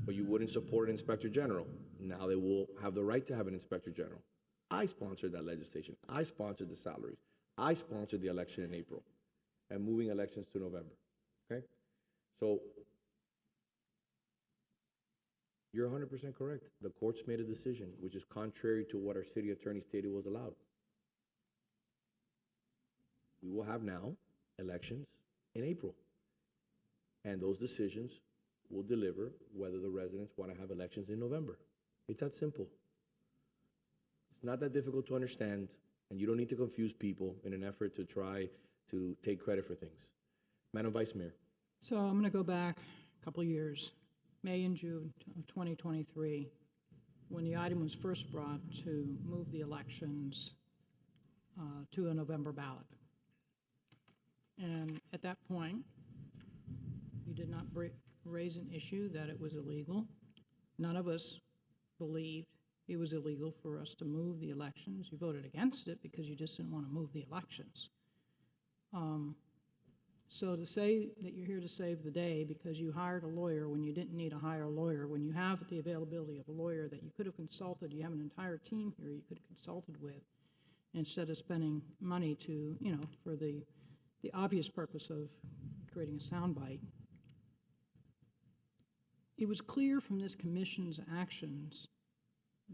but you wouldn't support an inspector general. Now they will have the right to have an inspector general. I sponsored that legislation. I sponsored the salaries. I sponsored the election in April and moving elections to November. Okay? So you're 100% correct. The courts made a decision which is contrary to what our city attorney stated was allowed. We will have now elections in April. And those decisions will deliver whether the residents want to have elections in November. It's that simple. It's not that difficult to understand, and you don't need to confuse people in an effort to try to take credit for things. Madam Vice Mayor.
So I'm going to go back a couple of years, May and June of 2023, when the item was first brought to move the elections to a November ballot. And at that point, you did not raise an issue that it was illegal. None of us believed it was illegal for us to move the elections. You voted against it because you just didn't want to move the elections. So to say that you're here to save the day because you hired a lawyer when you didn't need to hire a lawyer, when you have the availability of a lawyer that you could have consulted, you have an entire team here you could have consulted with, instead of spending money to, for the obvious purpose of creating a soundbite. It was clear from this commission's actions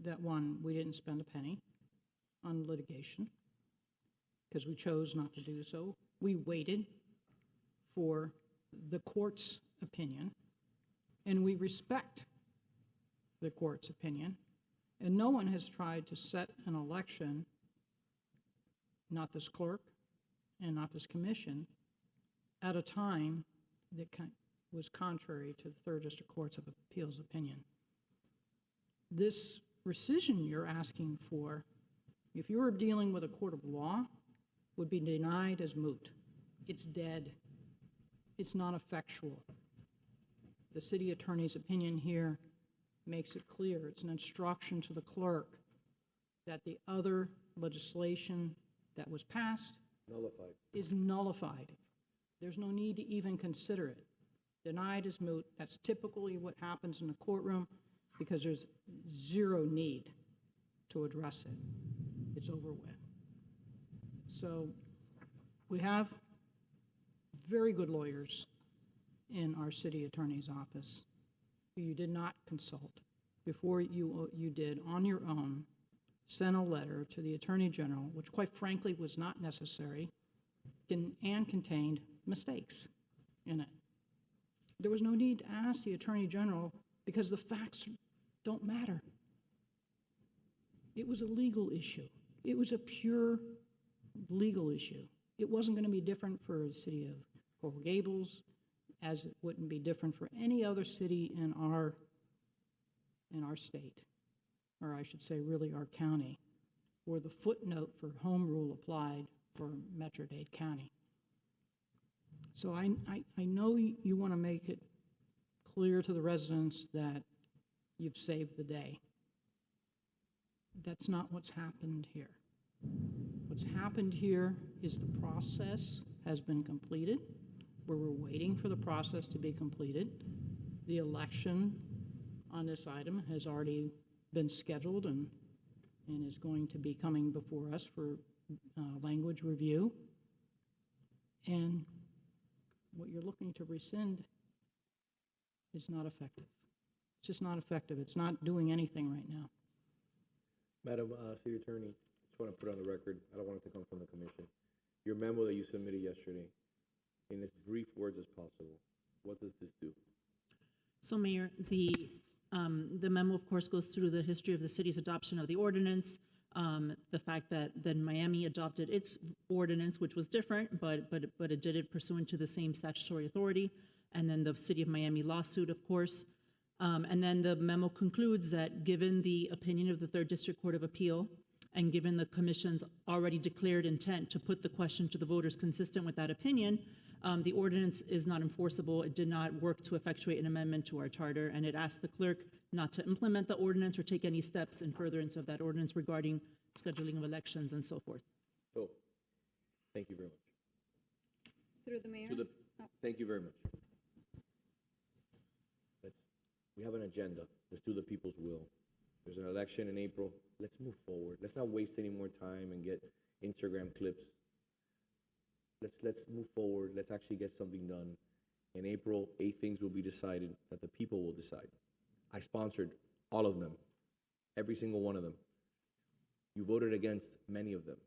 that, one, we didn't spend a penny on litigation because we chose not to do so. We waited for the court's opinion, and we respect the court's opinion, and no one has tried to set an election, not this clerk and not this commission, at a time that was contrary to the Third District Courts of Appeals opinion. This rescission you're asking for, if you were dealing with a court of law, would be denied as moot. It's dead. It's not effectual. The city attorney's opinion here makes it clear. It's an instruction to the clerk that the other legislation that was passed is nullified. There's no need to even consider it. Denied as moot. That's typically what happens in the courtroom because there's zero need to address it. It's over with. So we have very good lawyers in our city attorney's office who you did not consult before you did on your own send a letter to the Attorney General, which quite frankly was not necessary and contained mistakes in it. There was no need to ask the Attorney General because the facts don't matter. It was a legal issue. It was a pure legal issue. It wasn't going to be different for the city of Coral Gables, as it wouldn't be different for any other city in our state, or I should say really our county, or the footnote for home rule applied for Metro-Dade County. So I know you want to make it clear to the residents that you've saved the day. That's not what's happened here. What's happened here is the process has been completed. We're waiting for the process to be completed. The election on this item has already been scheduled and is going to be coming before us for language review. And what you're looking to rescind is not effective. It's just not effective. It's not doing anything right now.
Madam City Attorney, just want to put on the record, I don't want it to come from the commission. Your memo that you submitted yesterday, in as brief words as possible, what does this do?
So, Mayor, the memo, of course, goes through the history of the city's adoption of the ordinance, the fact that then Miami adopted its ordinance, which was different, but it did it pursuant to the same statutory authority, and then the City of Miami lawsuit, of course. And then the memo concludes that given the opinion of the Third District Court of Appeal, and given the Commission's already declared intent to put the question to the voters consistent with that opinion, the ordinance is not enforceable. It did not work to effectuate an amendment to our charter, and it asked the clerk not to implement the ordinance or take any steps in furtherance of that ordinance regarding scheduling of elections and so forth.
So, thank you very much.
Through the mayor?
Thank you very much. We have an agenda. Let's do the people's will. There's an election in April. Let's move forward. Let's not waste any more time and get Instagram clips. Let's move forward. Let's actually get something done. In April, 8 things will be decided that the people will decide. I sponsored all of them, every single one of them. You voted against many of them.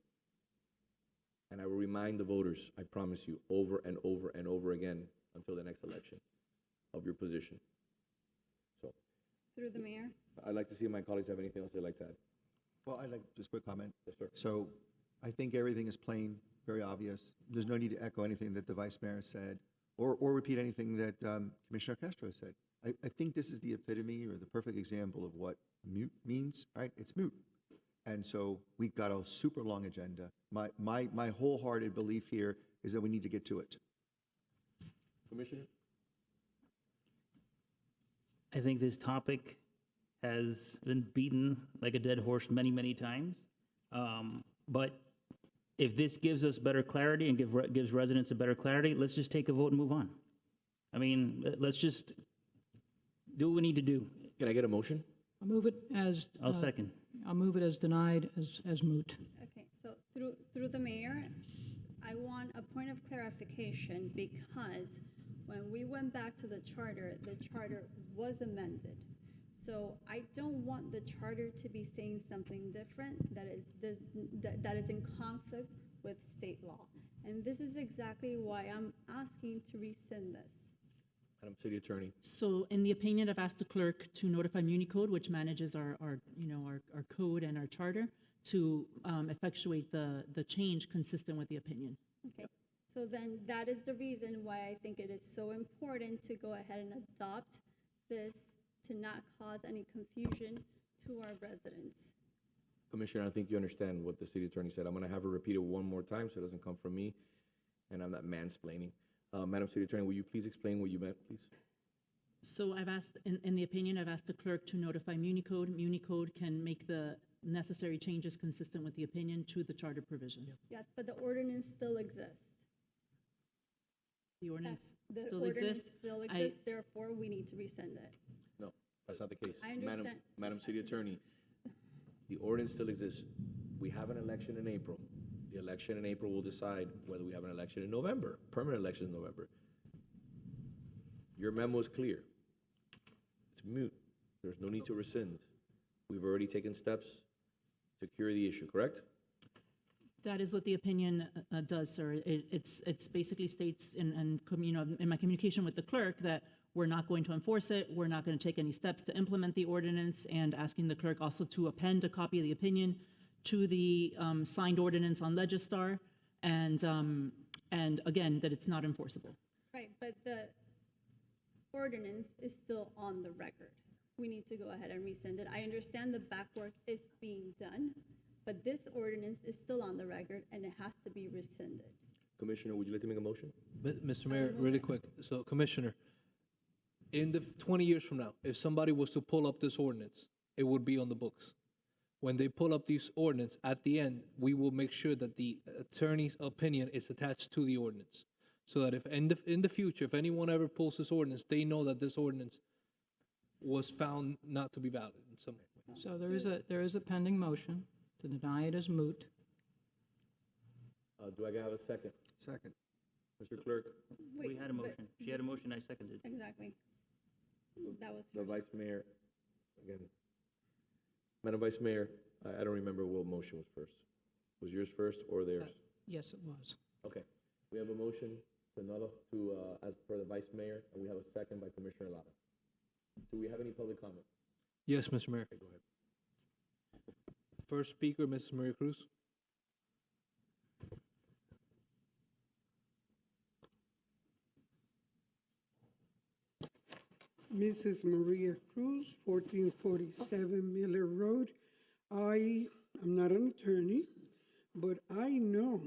And I will remind the voters, I promise you, over and over and over again until the next election of your position. So,
Through the mayor?
I'd like to see if my colleagues have anything else they'd like to add.
Well, I'd like just a quick comment.
Yes, sir.
So I think everything is plain, very obvious. There's no need to echo anything that the Vice Mayor said or repeat anything that Commissioner Castro said. I think this is the epitome or the perfect example of what mute means, right? It's moot. And so we've got a super long agenda. My wholehearted belief here is that we need to get to it.
Commissioner?
I think this topic has been beaten like a dead horse many, many times. But if this gives us better clarity and gives residents a better clarity, let's just take a vote and move on. I mean, let's just do what we need to do.
Can I get a motion?
I'll move it as.
I'll second.
I'll move it as denied, as moot.
Okay, so through the mayor, I want a point of clarification because when we went back to the charter was amended. So I don't want the charter to be saying something different that is in conflict with state law. And this is exactly why I'm asking to rescind this.
Madam City Attorney.
So in the opinion, I've asked the clerk to notify MuniCode, which manages our code and our charter, to effectuate the change consistent with the opinion.
Okay, so then that is the reason why I think it is so important to go ahead and adopt this to not cause any confusion to our residents.
Commissioner, I think you understand what the city attorney said. I'm going to have her repeat it one more time so it doesn't come from me, and I'm not mansplaining. Madam City Attorney, will you please explain what you meant, please?
So I've asked, in the opinion, I've asked the clerk to notify MuniCode. MuniCode can make the necessary changes consistent with the opinion to the charter provisions.
Yes, but the ordinance still exists.
The ordinance
The
still
ordinance
exists.
still exists, therefore we need to rescind it.
No, that's not the case.
I understand.
Madam City Attorney, the ordinance still exists. We have an election in April. The election in April will decide whether we have an election in November, permanent election in November. Your memo is clear. It's moot. There's no need to rescind. We've already taken steps to cure the issue, correct?
That is what the opinion does, sir. It's basically states in my communication with the clerk that we're not going to enforce it, we're not going to take any steps to implement the ordinance, and asking the clerk also to append a copy of the opinion to the signed ordinance on Legistar, and again, that it's not enforceable.
Right, but the ordinance is still on the record. We need to go ahead and rescind it. I understand the back work is being done, but this ordinance is still on the record and it has to be rescinded.
Commissioner, would you like to make a motion?
Mr. Mayor, really quick. So, Commissioner, in the 20 years from now, if somebody was to pull up this ordinance, it would be on the books. When they pull up this ordinance, at the end, we will make sure that the attorney's opinion is attached to the ordinance. So that if in the future, if anyone ever pulls this ordinance, they know that this ordinance was found not to be valid in some way.
So there is a pending motion to deny it as moot.
Do I have a second?
Second.
Mr. Clerk?
We had a motion. She had a motion, I seconded.
Exactly. That was
The
first.
Vice Mayor, again. Madam Vice Mayor, I don't remember what motion was first. Was yours first or theirs?
Yes, it was.
Okay. We have a motion as per the Vice Mayor, and we have a second by Commissioner Lara. Do we have any public comment?
Yes, Mr. Mayor.
Okay, go ahead.
First speaker, Mrs. Maria Cruz.
Mrs. Maria Cruz, 1447 Miller Road. I am not an attorney, but I know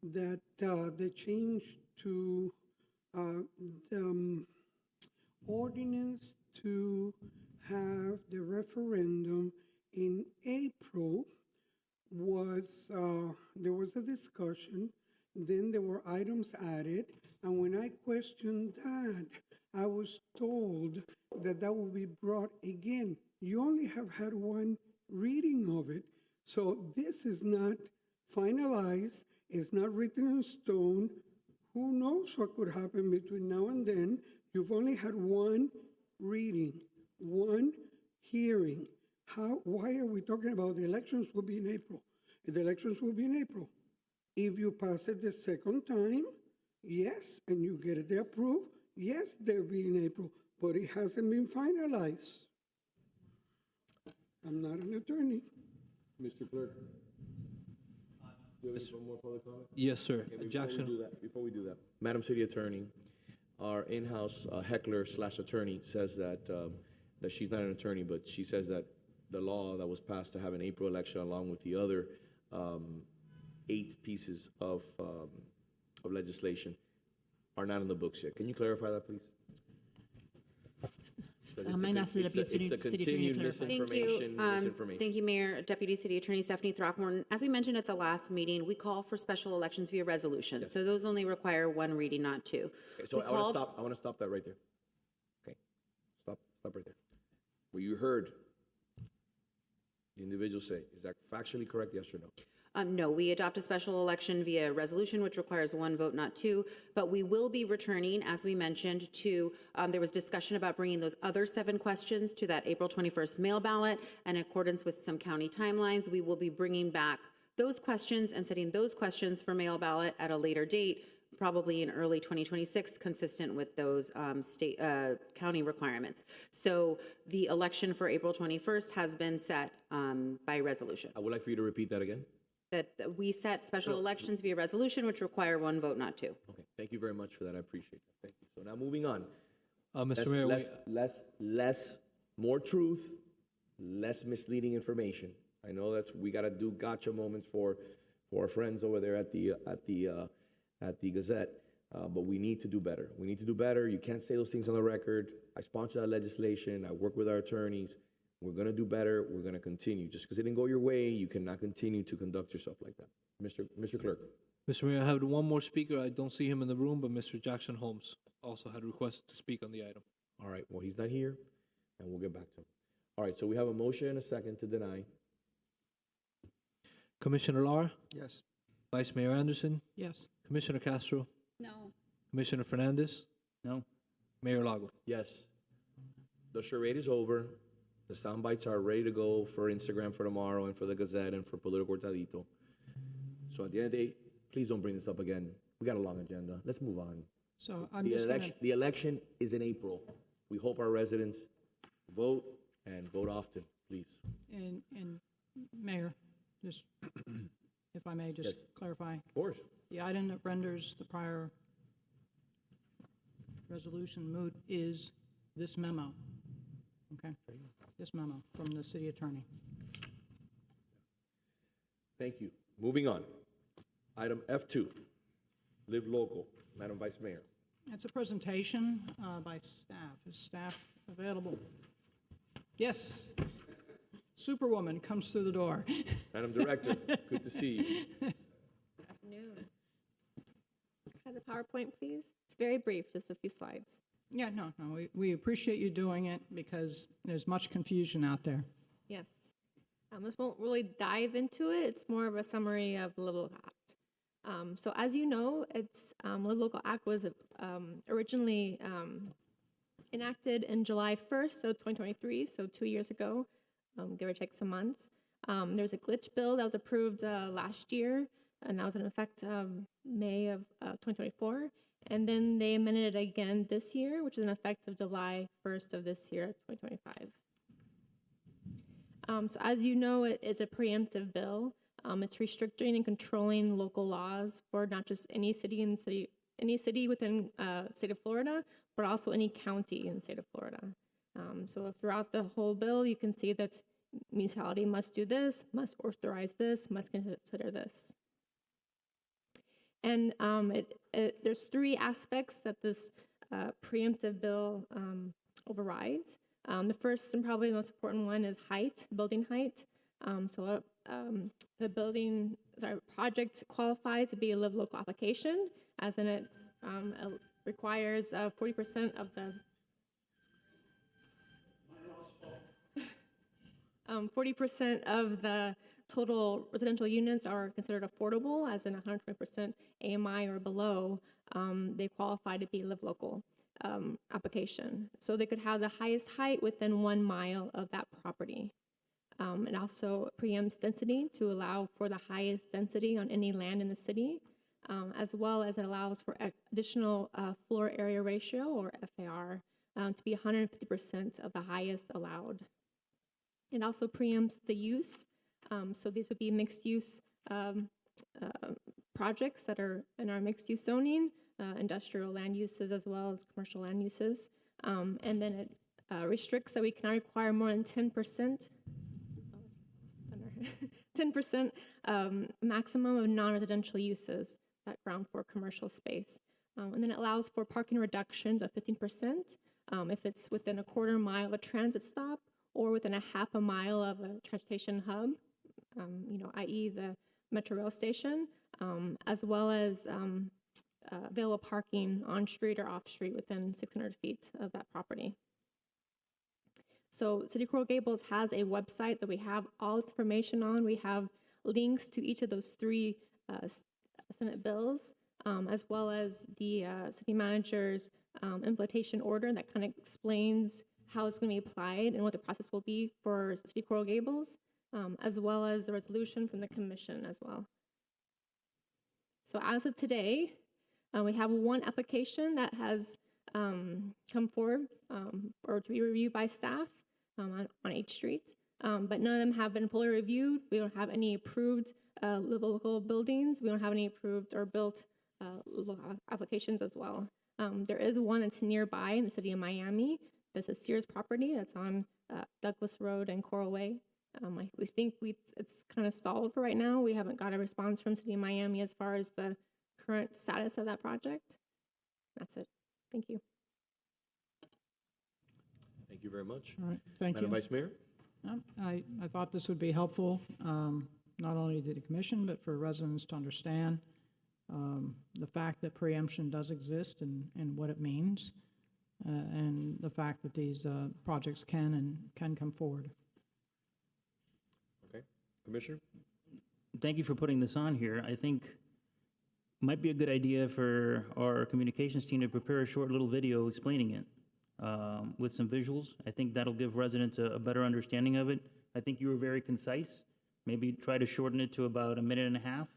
that the change to the ordinance to have the referendum in April was, there was a discussion, then there were items added, and when I questioned that, I was told that that will be brought again. You only have had one reading of it, so this is not finalized, it's not written in stone. Who knows what could happen between now and then? You've only had one reading, one hearing. Why are we talking about the elections will be in April? The elections will be in April. If you pass it the second time, yes, and you get it approved, yes, they'll be in April, but it hasn't been finalized. I'm not an attorney.
Mr. Clerk? Do you have one more public comment?
Yes, sir.
Okay,
Jackson.
Before we do that, Madam City Attorney, our in-house heckler/attorney says that she's not an attorney, but she says that the law that was passed to have an April election along with the other 8 pieces of legislation are not in the books yet. Can you clarify that, please? It's
might ask the Deputy City
It's the
Attorney to
continued
clarify.
misinformation, misinformation.
Thank you, Mayor. Deputy City Attorney Stephanie Throckmorton. As we mentioned at the last meeting, we call for special elections via resolution. So those only require one reading, not two.
Okay, so
We
I want
called-
to stop. I want to stop that right there. Okay, stop right there. What you heard the individual say, is that factually correct? Yes or no?
No, we adopt a special election via resolution, which requires one vote, not two. But we will be returning, as we mentioned, to, there was discussion about bringing those other 7 questions to that April 21st mail ballot. And in accordance with some county timelines, we will be bringing back those questions and setting those questions for mail ballot at a later date, probably in early 2026, consistent with those county requirements. So the election for April 21st has been set by resolution.
I would like for you to repeat that again.
That we set special elections via resolution, which require one vote, not two.
Okay, thank you very much for that. I appreciate that. Thank you. So now moving on.
Mr. Mayor,
less, more truth, less misleading information. I know that we got to do gotcha moments for our friends over there at the Gazette, but we need to do better. We need to do better. You can't say those things on the record. I sponsor that legislation. I work with our attorneys. We're going to do better. We're going to continue. Just because it didn't go your way, you cannot continue to conduct yourself like that. Mr. Clerk.
Mr. Mayor, I have one more speaker. I don't see him in the room, but Mr. Jackson Holmes also had requested to speak on the item.
All right, well, he's not here, and we'll get back to him. All right, so we have a motion and a second to deny.
Commissioner Lara?
Yes.
Vice Mayor Anderson?
Yes.
Commissioner Castro?
No.
Commissioner Fernandez?
No.
Mayor Lago?
Yes. The charade is over. The sound bites are ready to go for Instagram for tomorrow and for the Gazette and for Political Cortadito. So at the end of the day, please don't bring this up again. We got a long agenda. Let's move on.
So I'm just going to,
The election is in April. We hope our residents vote and vote often, please.
and Mayor, just, if I may just
Yes.
clarify.
Of course.
The item that renders the prior resolution moot is this memo. Okay? This memo from the city attorney.
Thank you. Moving on. Item F2, Live Local. Madam Vice Mayor.
It's a presentation by staff. Is staff available? Yes. Superwoman comes through the door.
Madam Director, good to see you.
Afternoon. Have the PowerPoint, please. It's very brief, just a few slides.
Yeah, no, we appreciate you doing it because there's much confusion out there.
Yes. This won't really dive into it. It's more of a summary of the Live Local Act. So as you know, Live Local Act was originally enacted in July 1st, so 2023, so 2 years ago, give or take some months. There's a glitch bill that was approved last year, and that was in effect May of 2024. And then they amended it again this year, which is in effect of July 1st of this year, 2025. So as you know, it is a preemptive bill. It's restricting and controlling local laws for not just any city within the state of Florida, but also any county in the state of Florida. So throughout the whole bill, you can see that municipality must do this, must authorize this, must consider this. And there's 3 aspects that this preemptive bill overrides. The first and probably the most important one is height, building height. So the project qualifies to be a Live Local application, as in it requires 40% of the 40% of the total residential units are considered affordable, as in 120% AMI or below. They qualify to be Live Local application. So they could have the highest height within 1 mile of that property. It also preempts density to allow for the highest density on any land in the city, as well as it allows for additional floor area ratio, or FAR, to be 150% of the highest allowed. It also preempts the use. So these would be mixed-use projects that are in our mixed-use zoning, industrial land uses as well as commercial land uses. And then it restricts that we cannot require more than 10%, 10% maximum of non-residential uses, that ground floor commercial space. And then it allows for parking reductions of 15%, if it's within a quarter mile of a transit stop or within a half a mile of a transportation hub, i.e. the Metro Rail station, as well as available parking on street or off street within 600 feet of that property. So City of Coral Gables has a website that we have all its information on. We have links to each of those three Senate bills, as well as the city manager's implementation order that kind of explains how it's going to be applied and what the process will be for City of Coral Gables, as well as the resolution from the commission as well. So as of today, we have one application that has come forward or to be reviewed by staff on each street, but none of them have been fully reviewed. We don't have any approved local buildings. We don't have any approved or built applications as well. There is one that's nearby in the city of Miami. There's a Sears property that's on Douglas Road and Coral Way. We think it's kind of stalled for right now. We haven't got a response from City of Miami as far as the current status of that project. That's it. Thank you.
Thank you very much.
All right, thank
Madam
you.
Vice Mayor?
I thought this would be helpful, not only to the commission, but for residents to understand the fact that preemption does exist and what it means, and the fact that these projects can come forward.
Okay. Commissioner?
Thank you for putting this on here. I think it might be a good idea for our communications team to prepare a short little video explaining it with some visuals. I think that'll give residents a better understanding of it. I think you were very concise. Maybe try to shorten it to about a minute and a half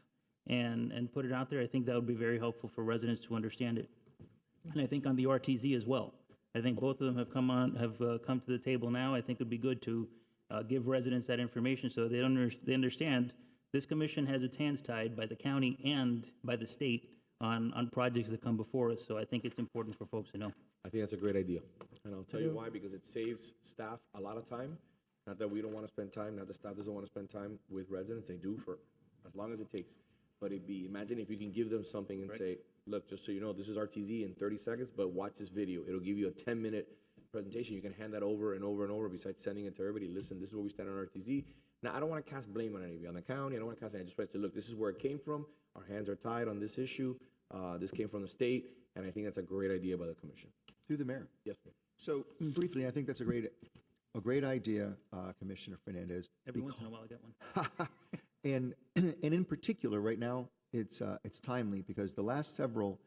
and put it out there. I think that would be very helpful for residents to understand it. And I think on the RTZ as well. I think both of them have come to the table now. I think it would be good to give residents that information so they understand this commission has its hands tied by the county and by the state on projects that come before us. So I think it's important for folks to know.
I think that's a great idea. And I'll tell you why, because it saves staff a lot of time. Not that we don't want to spend time, not that staff doesn't want to spend time with residents. They do for as long as it takes. But imagine if you can give them something and say, look, just so you know, this is RTZ in 30 seconds, but watch this video. It'll give you a 10-minute presentation. You can hand that over and over and over besides sending it to everybody. Listen, this is where we stand on RTZ. Now, I don't want to cast blame on anybody, on the county. I don't want to cast blame. I just want to say, look, this is where it came from. Our hands are tied on this issue. This came from the state, and I think that's a great idea by the commission.
Through the mayor.
Yes, ma'am.
So briefly, I think that's a great idea, Commissioner Fernandez.
Every once in a while I get one.
And in particular, right now, it's timely because the last several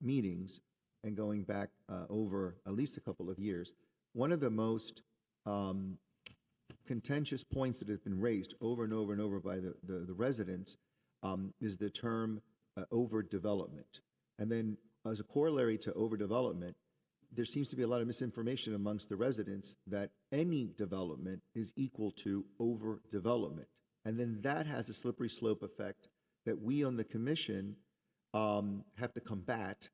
meetings and going back over at least a couple of years, one of the most contentious points that have been raised over and over and over by the residents is the term overdevelopment. And then as a corollary to overdevelopment, there seems to be a lot of misinformation amongst the residents that any development is equal to overdevelopment. And then that has a slippery slope effect that we on the commission have to combat.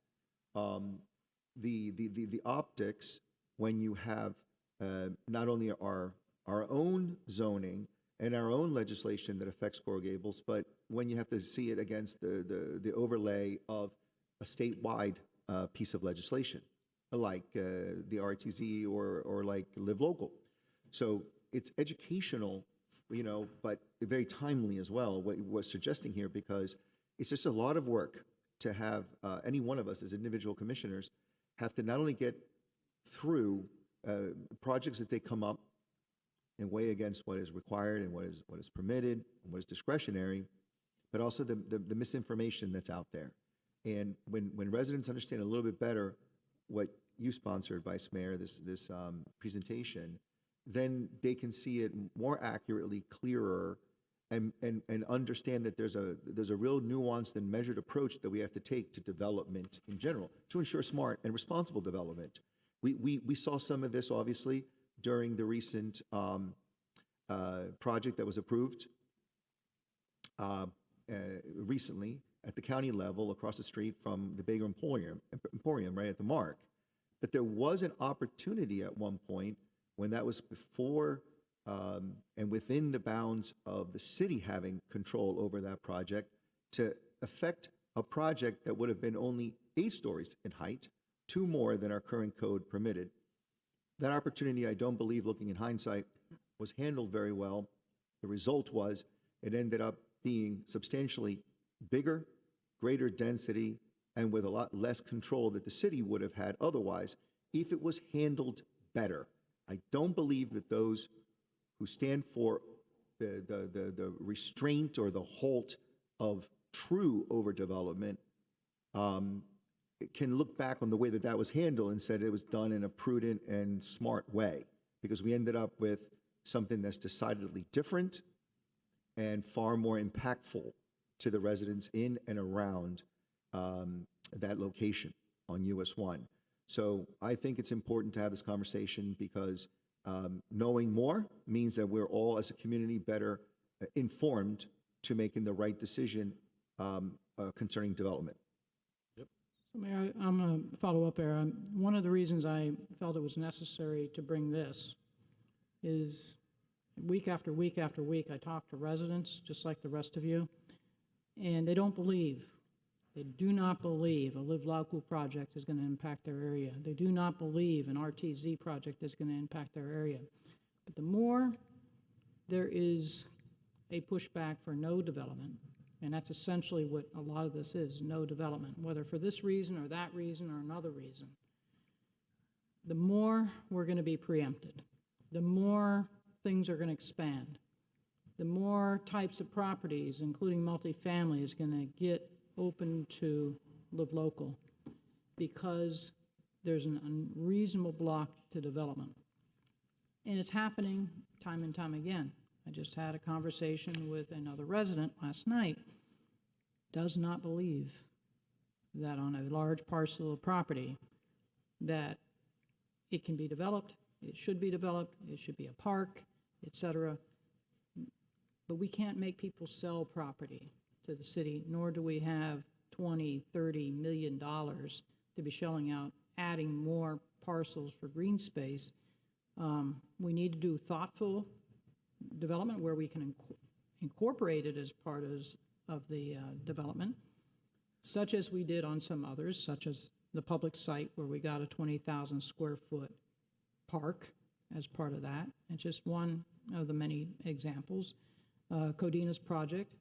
The optics when you have not only our own zoning and our own legislation that affects Coral Gables, but when you have to see it against the overlay of a statewide piece of legislation, like the RTZ or like Live Local. So it's educational, but very timely as well, what you were suggesting here, because it's just a lot of work to have any one of us as individual commissioners have to not only get through projects that they come up and weigh against what is required and what is permitted and what is discretionary, but also the misinformation that's out there. And when residents understand a little bit better what you sponsored, Vice Mayor, this presentation, then they can see it more accurately, clearer, and understand that there's a real nuanced and measured approach that we have to take to development in general to ensure smart and responsible development. We saw some of this obviously during the recent project that was approved recently at the county level across the street from the Bagel Emporium right at the Mark. But there was an opportunity at one point when that was before and within the bounds of the city having control over that project to affect a project that would have been only 8 stories in height two more than our current code permitted. That opportunity, I don't believe, looking in hindsight, was handled very well. The result was it ended up being substantially bigger, greater density, and with a lot less control that the city would have had otherwise if it was handled better. I don't believe that those who stand for the restraint or the halt of true overdevelopment can look back on the way that that was handled and said it was done in a prudent and smart way, because we ended up with something that's decidedly different and far more impactful to the residents in and around that location on US 1. So I think it's important to have this conversation because knowing more means that we're all as a community better informed to making the right decision concerning development.
So Mayor, I'm going to follow up there. One of the reasons I felt it was necessary to bring this is week after week after week, I talk to residents, just like the rest of you, and they don't believe. They do not believe a Live Local project is going to impact their area. They do not believe an RTZ project is going to impact their area. But the more there is a pushback for no development, and that's essentially what a lot of this is, no development, whether for this reason or that reason or another reason, the more we're going to be preempted, the more things are going to expand, the more types of properties, including multifamily, is going to get open to Live Local because there's an unreasonable block to development. And it's happening time and time again. I just had a conversation with another resident last night, does not believe that on a large parcel of property that it can be developed, it should be developed, it should be a park, etc. But we can't make people sell property to the city, nor do we have $20, $30 million to be shelling out, adding more parcels for green space. We need to do thoughtful development where we can incorporate it as part of the development, such as we did on some others, such as the public site where we got a 20,000 square foot park as part of that. It's just one of the many examples. Codina's project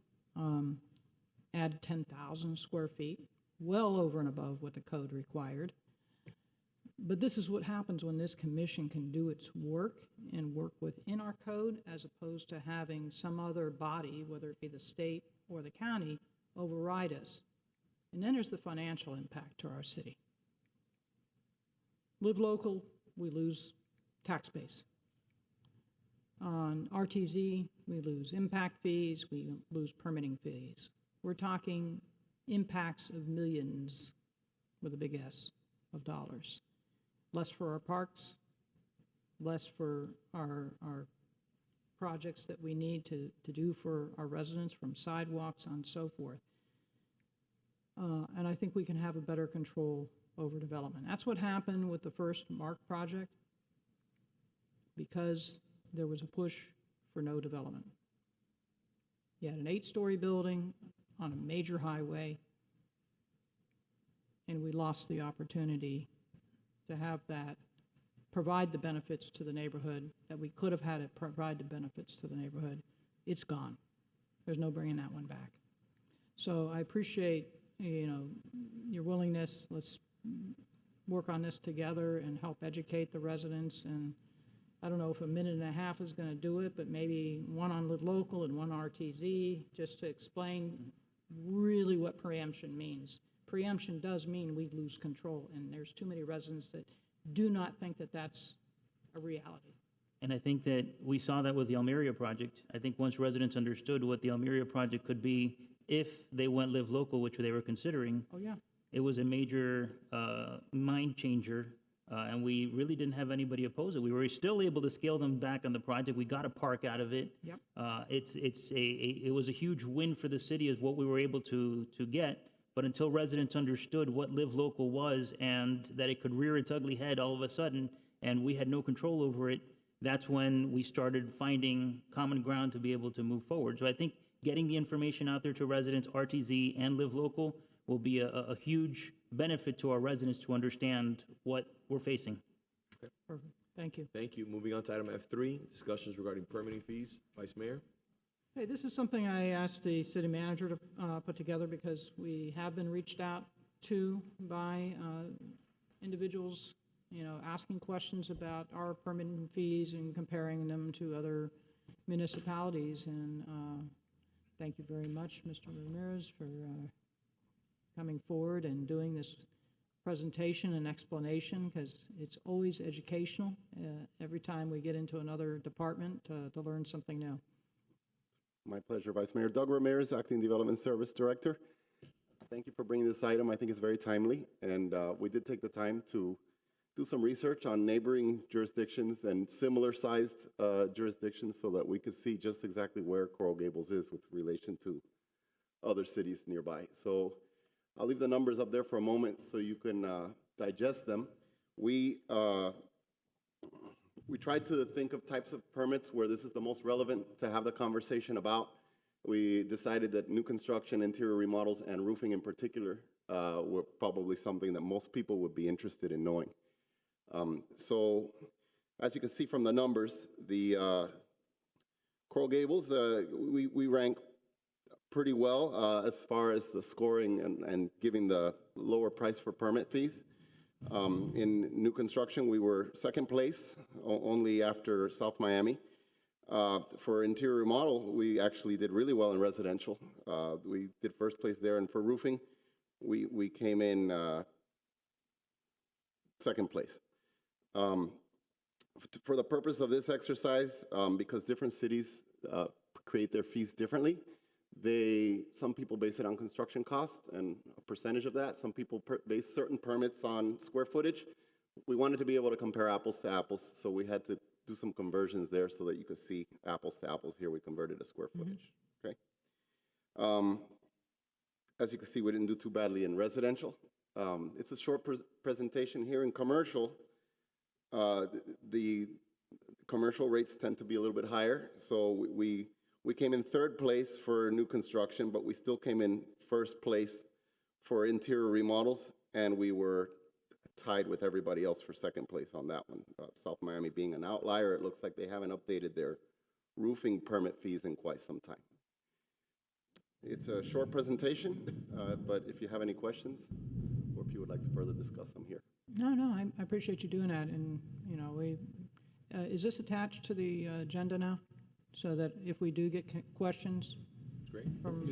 added 10,000 square feet, well over and above what the code required. But this is what happens when this commission can do its work and work within our code as opposed to having some other body, whether it be the state or the county, override us. And then there's the financial impact to our city. Live Local, we lose tax base. On RTZ, we lose impact fees, we lose permitting fees. We're talking impacts of millions, with a big S, of dollars. Less for our parks, less for our projects that we need to do for our residents, from sidewalks on so forth. And I think we can have a better control over development. That's what happened with the first MARC project, because there was a push for no development. You had an 8-story building on a major highway, and we lost the opportunity to have that provide the benefits to the neighborhood that we could have had it provide the benefits to the neighborhood. It's gone. There's no bringing that one back. So I appreciate, your willingness. Let's work on this together and help educate the residents. And I don't know if a minute and a half is going to do it, but maybe one on Live Local and one RTZ, just to explain really what preemption means. Preemption does mean we lose control, and there's too many residents that do not think that that's a reality.
And I think that we saw that with the Almeria project. I think once residents understood what the Almeria project could be if they went Live Local, which they were considering,
oh yeah,
it was a major mind changer, and we really didn't have anybody oppose it. We were still able to scale them back on the project. We got a park out of it.
Yep.
It was a huge win for the city, is what we were able to get. But until residents understood what Live Local was and that it could rear its ugly head all of a sudden, and we had no control over it, that's when we started finding common ground to be able to move forward. So I think getting the information out there to residents, RTZ and Live Local, will be a huge benefit to our residents to understand what we're facing.
Perfect. Thank you.
Thank you. Moving on to item F3, discussions regarding permitting fees. Vice Mayor?
Hey, this is something I asked the city manager to put together because we have been reached out to by individuals, asking questions about our permitting fees and comparing them to other municipalities. And thank you very much, Mr. Ramirez, for coming forward and doing this presentation and explanation, because it's always educational every time we get into another department to learn something new.
My pleasure, Vice Mayor. Doug Ramirez, Acting Development Service Director. Thank you for bringing this item. I think it's very timely, and we did take the time to do some research on neighboring jurisdictions and similar-sized jurisdictions so that we could see just exactly where Coral Gables is with relation to other cities nearby. So I'll leave the numbers up there for a moment so you can digest them. We tried to think of types of permits where this is the most relevant to have the conversation about. We decided that new construction, interior remodels, and roofing in particular were probably something that most people would be interested in knowing. So as you can see from the numbers, the Coral Gables, we rank pretty well as far as the scoring and giving the lower price for permit fees. In new construction, we were second place, only after South Miami. For interior remodel, we actually did really well in residential. We did first place there, and for roofing, we came in second place. For the purpose of this exercise, because different cities create their fees differently, some people base it on construction costs and a percentage of that. Some people base certain permits on square footage. We wanted to be able to compare apples to apples, so we had to do some conversions there so that you could see apples to apples. Here we converted to square footage. Okay. As you can see, we didn't do too badly in residential. It's a short presentation here. In commercial, the commercial rates tend to be a little bit higher, so we came in third place for new construction, but we still came in first place for interior remodels, and we were tied with everybody else for second place on that one. South Miami being an outlier, it looks like they haven't updated their roofing permit fees in quite some time. It's a short presentation, but if you have any questions, or if you would like to further discuss, I'm here.
No, I appreciate you doing that. And, is this attached to the agenda now? So that if we do get questions from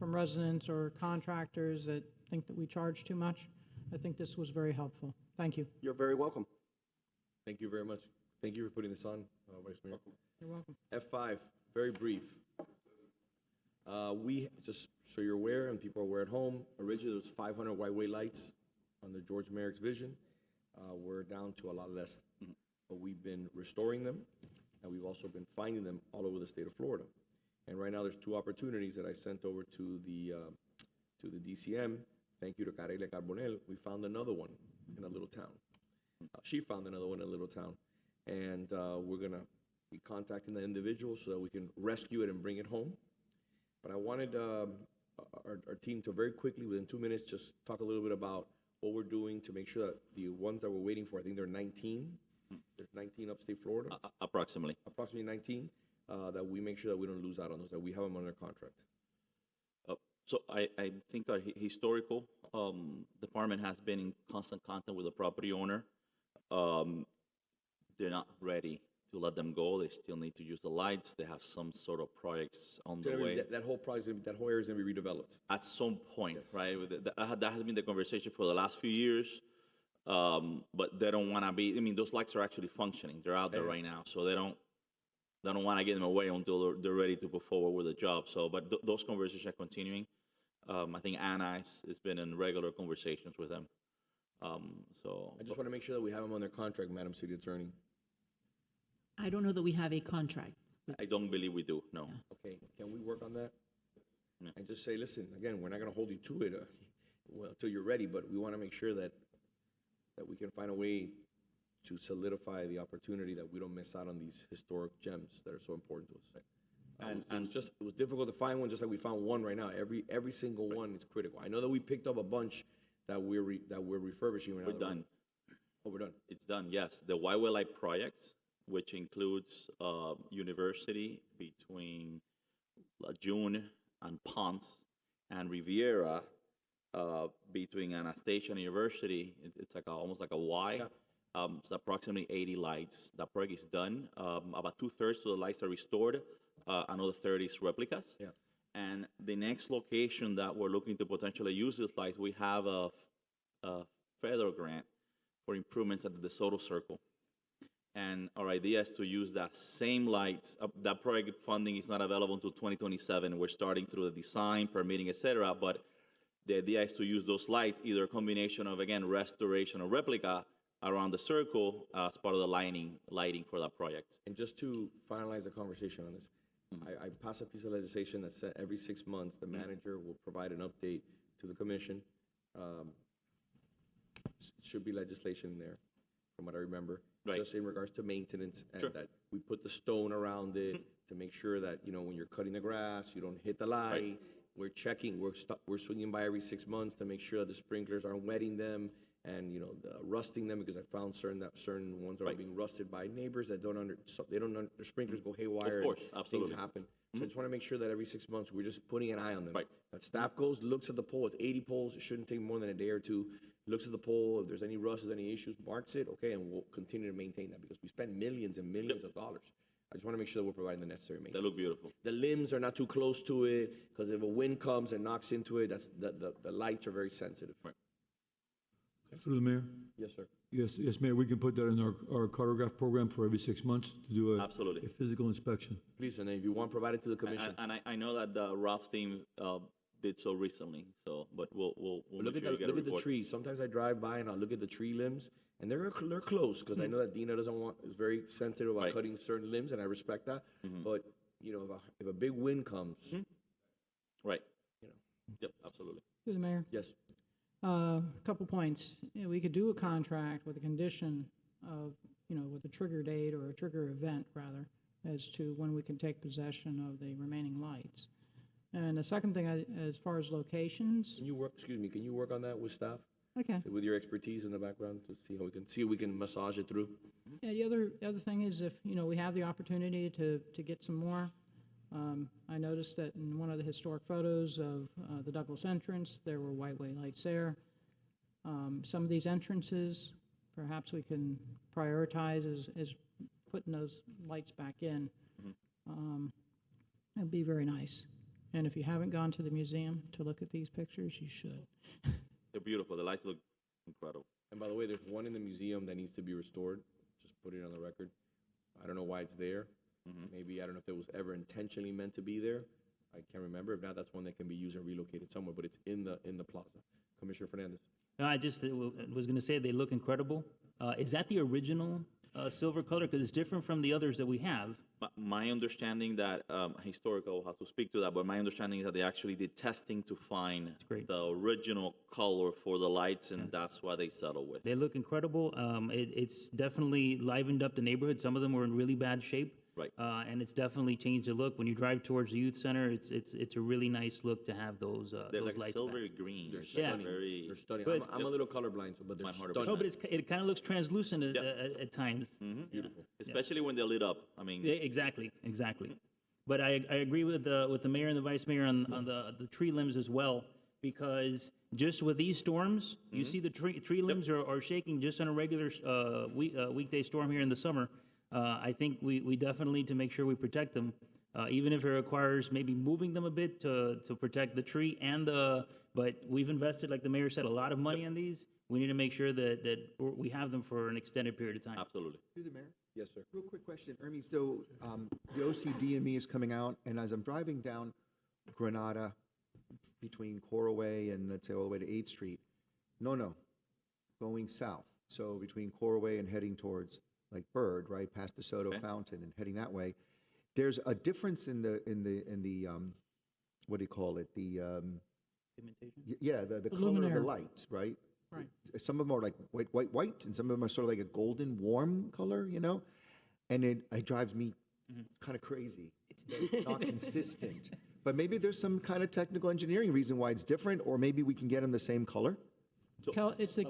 residents or contractors that think that we charge too much, I think this was very helpful. Thank you.
You're very welcome.
Thank you very much. Thank you for putting this on, Vice Mayor.
You're welcome.
F5, very brief. We, just so you're aware and people are aware at home, originally there was 500 Whiteway lights under George Merrick's vision. We're down to a lot less, but we've been restoring them, and we've also been finding them all over the state of Florida. And right now there's two opportunities that I sent over to the DCM. Thank you to Carela Carbonell. We found another one in a little town. She found another one in a little town. And we're gonna be contacting the individual so that we can rescue it and bring it home. But I wanted our team to very quickly, within 2 minutes, just talk a little bit about what we're doing to make sure that the ones that we're waiting for, I think there are 19. There's 19 upstate Florida.
Approximately.
Approximately 19, that we make sure that we don't lose out on those, that we have them under contract.
So I think our historical department has been in constant contact with the property owner. They're not ready to let them go. They still need to use the lights. They have some sort of projects on the way.
That whole project, that whole area is going to be redeveloped.
At some point, yes. Right? That has been the conversation for the last few years. But they don't want to be, I mean, those lights are actually functioning. They're out there right now. So they don't want to get them away until they're ready to go forward with the job. So, but those conversations are continuing. I think Anna has been in regular conversations with them. So
I just want to make sure that we have them on their contract, Madam City Attorney.
I don't know that we have a contract.
I don't believe we do, no.
Okay, can we work on that? Yeah. And just say, listen, again, we're not going to hold you to it until you're ready, but we want to make sure that we can find a way to solidify the opportunity that we don't miss out on these historic gems that are so important to us. It was difficult to find one, just like we found one right now. Every single one is critical. I know that we picked up a bunch that we're refurbishing.
We're done.
Oh, we're done.
It's done, yes. The Whiteway Light project, which includes University between June and Ponce, and Riviera between Anastasia and University. It's like almost like a Y. It's approximately 80 lights. That project is done. About 2/3 of the lights are restored. Another 30 is replicas.
Yeah.
And the next location that we're looking to potentially use these lights, we have a federal grant for improvements at the DeSoto Circle. And our idea is to use that same lights. That project funding is not available until 2027. We're starting through the design, permitting, et cetera. But the idea is to use those lights, either a combination of, again, restoration or replica around the circle as part of the lighting for that project.
And just to finalize the conversation on this, I passed a piece of legislation that said every 6 months, the manager will provide an update to the commission. Should be legislation in there, from what I remember.
Right.
Just in regards to maintenance, and
Sure.
that we put the stone around it to make sure that, when you're cutting the grass, you don't hit the light.
Right.
We're checking, we're swinging by every 6 months to make sure that the sprinklers aren't wetting them and, rusting them, because I found certain ones are being rusted by neighbors that their sprinklers go haywire.
Of course,
and
absolutely.
Things happen. So I just want to make sure that every 6 months, we're just putting an eye on them.
Right.
That staff goes, looks at the pole, it's 80 poles, it shouldn't take more than a day or two, looks at the pole, if there's any rust, there's any issues, marks it, okay, and we'll continue to maintain that, because we spend millions and millions of dollars. I just want to make sure that we're providing the necessary maintenance.
They look beautiful.
The limbs are not too close to it, because if a wind comes and knocks into it, the lights are very sensitive.
Right.
Through the mayor?
Yes, sir.
Yes, Mayor, we can put that in our cartograph program for every 6 months to do
Absolutely.
a physical inspection.
Please, and if you want, provide it to the commission.
And I know that the Ralph's team did so recently, but we'll
Look
make
at
sure you get a
the
report.
trees. Sometimes I drive by and I'll look at the tree limbs, and they're close, because I know that Dina is very sensitive about
Right.
cutting certain limbs, and I respect that. But if a big wind comes,
Right. Yep, absolutely.
Through the mayor.
yes,
A couple points. We could do a contract with a condition of, with a trigger date or a trigger event, rather, as to when we can take possession of the remaining lights. And the second thing, as far as locations,
can you work on that with staff?
okay.
With your expertise in the background, to see how we can massage it through.
Yeah, the other thing is, if, we have the opportunity to get some more, I noticed that in one of the historic photos of the Douglas entrance, there were Whiteway lights there. Some of these entrances, perhaps we can prioritize as putting those lights back in. It'd be very nice. And if you haven't gone to the museum to look at these pictures, you should.
They're beautiful. The lights look incredible.
And by the way, there's one in the museum that needs to be restored. Just put it on the record. I don't know why it's there. Maybe, I don't know if it was ever intentionally meant to be there. I can't remember. If not, that's one that can be used and relocated somewhere, but it's in the plaza. Commissioner Fernandez.
No, I just was going to say they look incredible. Is that the original silver color? Because it's different from the others that we have.
My understanding that, historical, will have to speak to that, but my understanding is that they actually did testing to find the original color for the lights, and that's why they settled with.
They look incredible. It's definitely livened up the neighborhood. Some of them were in really bad shape.
Right.
And it's definitely changed the look. When you drive towards the youth center, it's a really nice look to have those
They're
those
like
lights
silvery
back.
green.
They're
Yeah.
stunning.
Very,
They're stunning.
But
I'm a little colorblind, but they're
100%.
stunning.
No, but it kind of looks translucent at times.
Beautiful.
especially when they're lit up. I mean,
Yeah, exactly. But I agree with the mayor and the vice mayor on the tree limbs as well, because just with these storms, you see the tree limbs are shaking just on a regular weekday storm here in the summer. I think we definitely need to make sure we protect them, even if it requires maybe moving them a bit to protect the tree but we've invested, like the mayor said, a lot of money on these. We need to make sure that we have them for an extended period of time.
absolutely.
Through the mayor?
Yes, sir.
Real quick question, Ernie. So the OCDME is coming out, and as I'm driving down Granada between Coralway and, let's say, all the way to 8th Street, going south. So between Coralway and heading towards like Bird, right, past the Soto Fountain and heading that way, there's a difference in the what do you call it? The the color of the
Luminaire.
light, right?
Right.
Some of them are like white, and some of them are sort of like a golden, warm color, and it drives me kind of crazy. It's not consistent. But maybe there's some kind of technical engineering reason why it's different, or maybe we can get them the same color.
It's the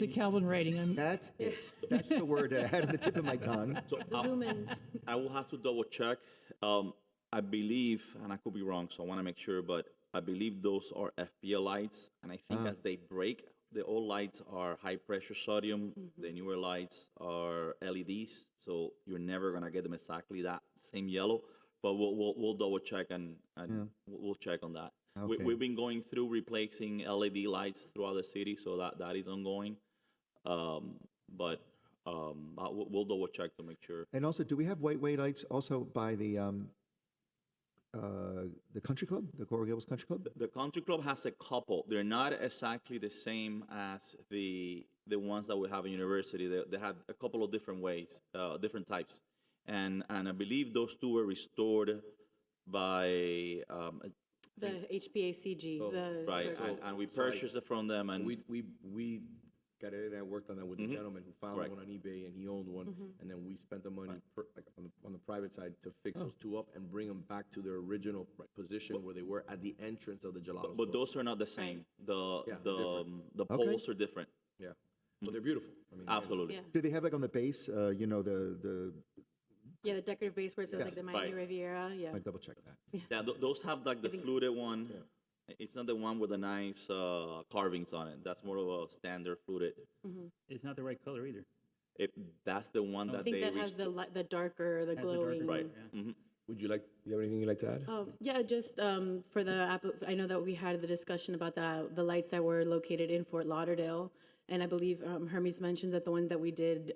Kelvin rating.
That's it. That's the word that I had on the tip of my tongue.
So I will have to double check. I believe, and I could be wrong, so I want to make sure, but I believe those are FPL lights, and I think as they break, the old lights are high pressure sodium. The newer lights are LEDs, so you're never gonna get them exactly that same yellow. But we'll double check and we'll check on that.
Okay.
We've been going through replacing LED lights throughout the city, so that is ongoing. But we'll double check to make sure.
And also, do we have Whiteway lights also by the country club, the Coral Gables Country Club?
The country club has a couple. They're not exactly the same as the ones that we have in university. They had a couple of different ways, different types, and I believe those two were restored by
The HPACG,
right, and we purchased it from them, and
We got it, and I worked on that with the gentleman who found one on eBay, and he owned one, and then we spent the money like on the private side to fix those two up and bring them back to their original position where they were at the entrance of the gelato
but
store.
those are not the same. The
Okay.
poles are different.
Yeah, but they're beautiful. I mean,
Absolutely.
Yeah.
Do they have like on the base, the
Yeah, the decorative base where it says like the Miami
Right.
Riviera, yeah.
I double check that.
Yeah, those have like the fluted one. It's not the one with the nice carvings on it. That's more of a standard fluted.
It's not the right color either.
That's the one
I
that
think
they
that has the darker, the
Has the darker
glowing.
right.
Would you have anything you'd like to add?
Oh, yeah, just for I know that we had the discussion about the lights that were located in Fort Lauderdale. And I believe Hermes mentions that the one that we did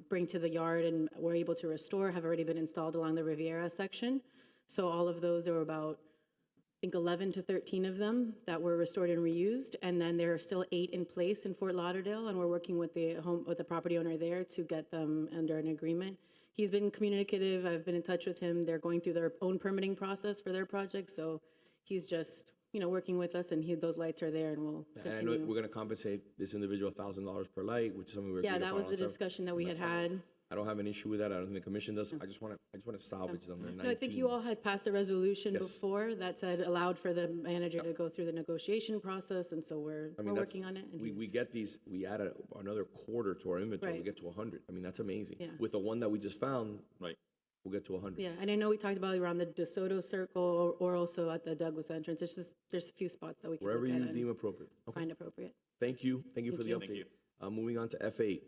bring to the yard and were able to restore have already been installed along the Riviera section. So all of those, there were about, I think 11 to 13 of them that were restored and reused. And then there are still 8 in place in Fort Lauderdale, and we're working with the property owner there to get them under an agreement. He's been communicative. I've been in touch with him. They're going through their own permitting process for their project. So he's just, working with us, and those lights are there, and we'll
And I
continue.
know we're going to compensate this individual $1,000 per light, which is something we're
Yeah,
agreed
that
upon
was the
also.
discussion that we had had.
I don't have an issue with that. I don't think the commission does. I just want to salvage them. They're 19.
No, I think you all had passed a resolution
Yes.
before that said allowed for the manager to go through the negotiation process, and so we're
that's-
working on it. And
we
he's-
get these, we add another quarter to our inventory. We
Right.
get to 100. I mean, that's amazing.
Yeah.
With the one that we just found,
Right.
we'll get to 100.
Yeah, and I know we talked about around the DeSoto Circle or also at the Douglas entrance. It's just, there's a few spots that we can
Wherever
look at
you
and
deem appropriate. Okay.
find appropriate.
Thank you. Thank you for the
Thank
update.
you.
Moving on to F8.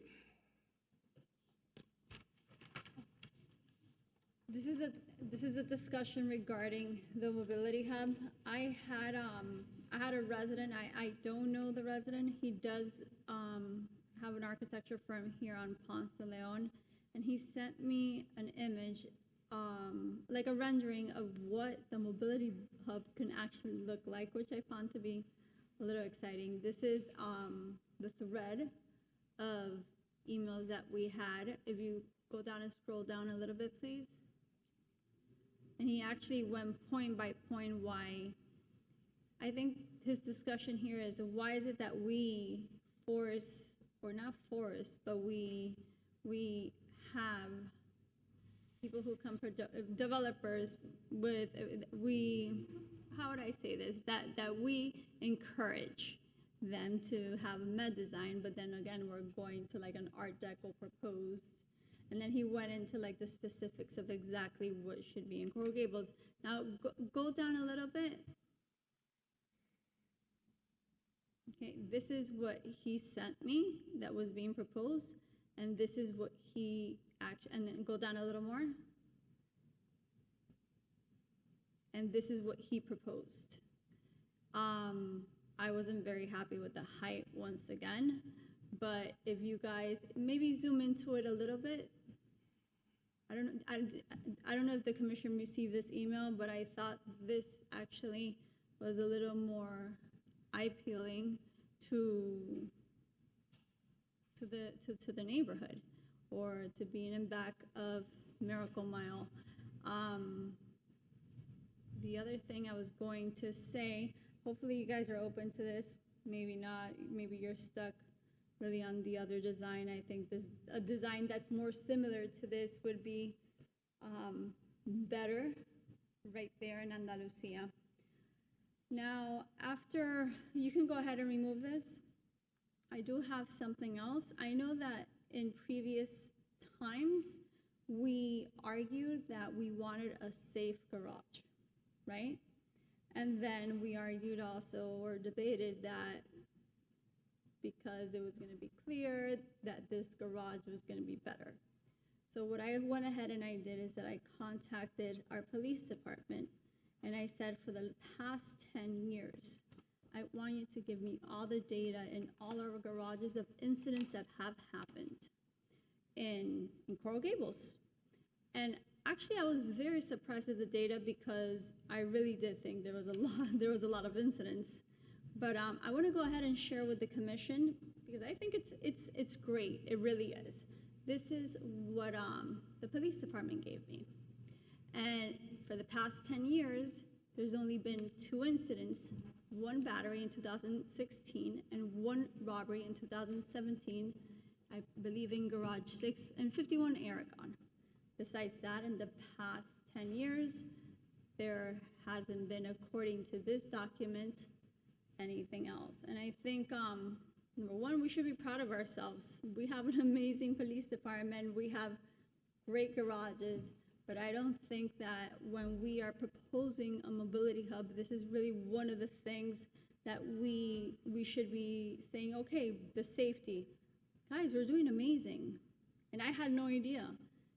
This is a discussion regarding the mobility hub. I had a resident, I don't know the resident, he does have an architecture firm here on Ponce de Leon, and he sent me an image, like a rendering of what the mobility hub can actually look like, which I found to be a little exciting. This is the thread of emails that we had. If you go down and scroll down a little bit, please. And he actually went point by point why. I think his discussion here is why is it that we force, or not force, but we have people who come, developers with, how would I say this? That we encourage them to have a med design, but then again, we're going to like an Art Deco proposed. And then he went into like the specifics of exactly what should be in Coral Gables. Now, go down a little bit. Okay, this is what he sent me that was being proposed, and this is what he actually, and then go down a little more. And this is what he proposed. I wasn't very happy with the height once again, but if you guys maybe zoom into it a little bit. I don't know if the commission received this email, but I thought this actually was a little more eye-appealing to the neighborhood, or to being in back of Miracle Mile. The other thing I was going to say, hopefully you guys are open to this, maybe not, maybe you're stuck really on the other design. I think a design that's more similar to this would be better right there in Andalusia. Now, after, you can go ahead and remove this. I do have something else. I know that in previous times, we argued that we wanted a safe garage, right? And then we argued also or debated that because it was going to be clear that this garage was going to be better. So what I went ahead and I did is that I contacted our police department and I said, for the past 10 years, I want you to give me all the data in all our garages of incidents that have happened in Coral Gables. And actually, I was very surprised at the data because I really did think there was a lot of incidents. But I want to go ahead and share with the commission because I think it's great. It really is. This is what the police department gave me. And for the past 10 years, there's only been 2 incidents, 1 battery in 2016 and 1 robbery in 2017, I believe in Garage 6 and 51 Aragon. Besides that, in the past 10 years, there hasn't been, according to this document, anything else. And I think, number one, we should be proud of ourselves. We have an amazing police department. We have great garages. But I don't think that when we are proposing a mobility hub, this is really one of the things that we should be saying, okay, the safety. Guys, we're doing amazing. And I had no idea.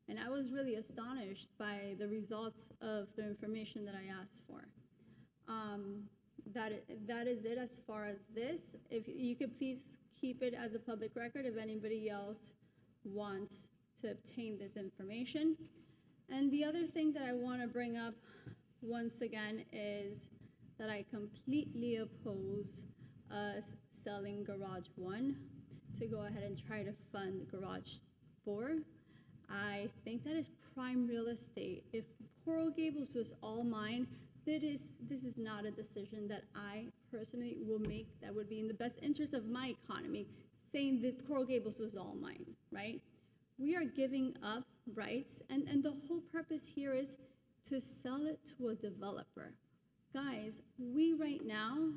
And I was really astonished by the results of the information that I asked for. That is it as far as this. If you could please keep it as a public record if anybody else wants to obtain this information. And the other thing that I want to bring up once again is that I completely oppose us selling Garage 1 to go ahead and try to fund Garage 4. I think that is prime real estate. If Coral Gables was all mine, this is not a decision that I personally will make that would be in the best interest of my economy, saying that Coral Gables was all mine, right? We are giving up rights, and the whole purpose here is to sell it to a developer. Guys, we right now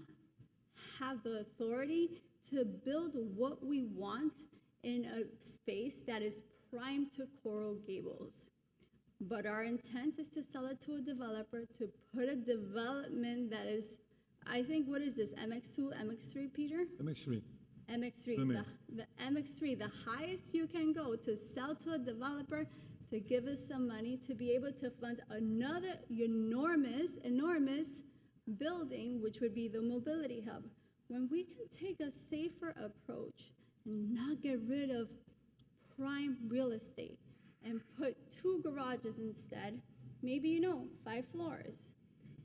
have the authority to build what we want in a space that is prime to Coral Gables. But our intent is to sell it to a developer, to put a development that is, I think, what is this, MX2, MX3, Peter?
MX3.
MX3, the MX3, the highest you can go to sell to a developer to give us some money to be able to fund another enormous building, which would be the mobility hub. When we can take a safer approach and not get rid of prime real estate and put 2 garages instead, maybe, 5 floors,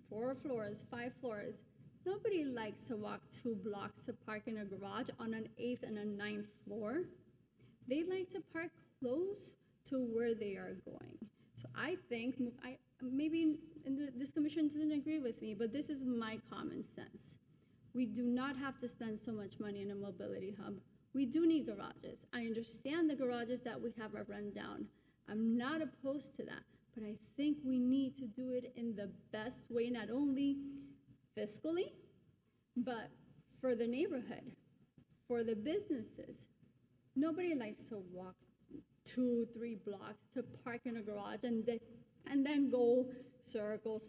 4 floors, 5 floors. Nobody likes to walk 2 blocks to park in a garage on an 8th and a 9th floor. They like to park close to where they are going. So I think, maybe this commission doesn't agree with me, but this is my common sense. We do not have to spend so much money in a mobility hub. We do need garages. I understand the garages that we have are run down. I'm not opposed to that, but I think we need to do it in the best way, not only fiscally, but for the neighborhood, for the businesses. Nobody likes to walk 2-3 blocks to park in a garage and then go circle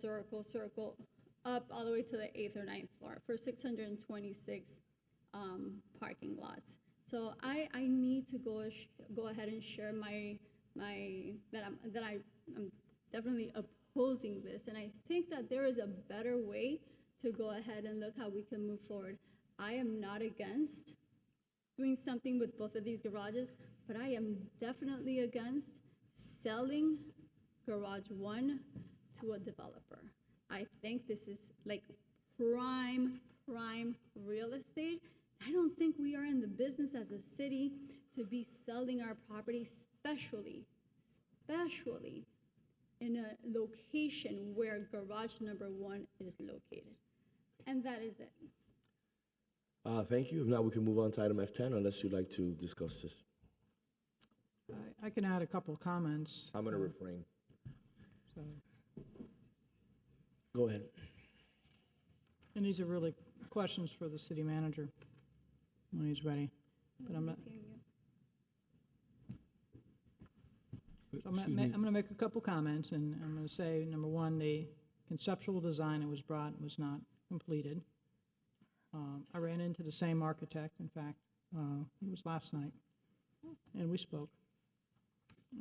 up all the way to the 8th or 9th floor for 626 parking lots. So I need to go ahead and share that I'm definitely opposing this, and I think that there is a better way to go ahead and look how we can move forward. I am not against doing something with both of these garages, but I am definitely against selling Garage 1 to a developer. I think this is like prime real estate. I don't think we are in the business as a city to be selling our property, especially in a location where garage number 1 is located. And that is it.
Thank you. Now we can move on to item F10, unless you'd like to discuss this.
I can add a couple comments.
I'm going to refrain.
So,
Go ahead.
and these are really questions for the city manager when he's ready. but I'm not. So I'm
Excuse me.
going to make a couple comments, and I'm going to say, number one, the conceptual design that was brought was not completed. I ran into the same architect, in fact, it was last night, and we spoke.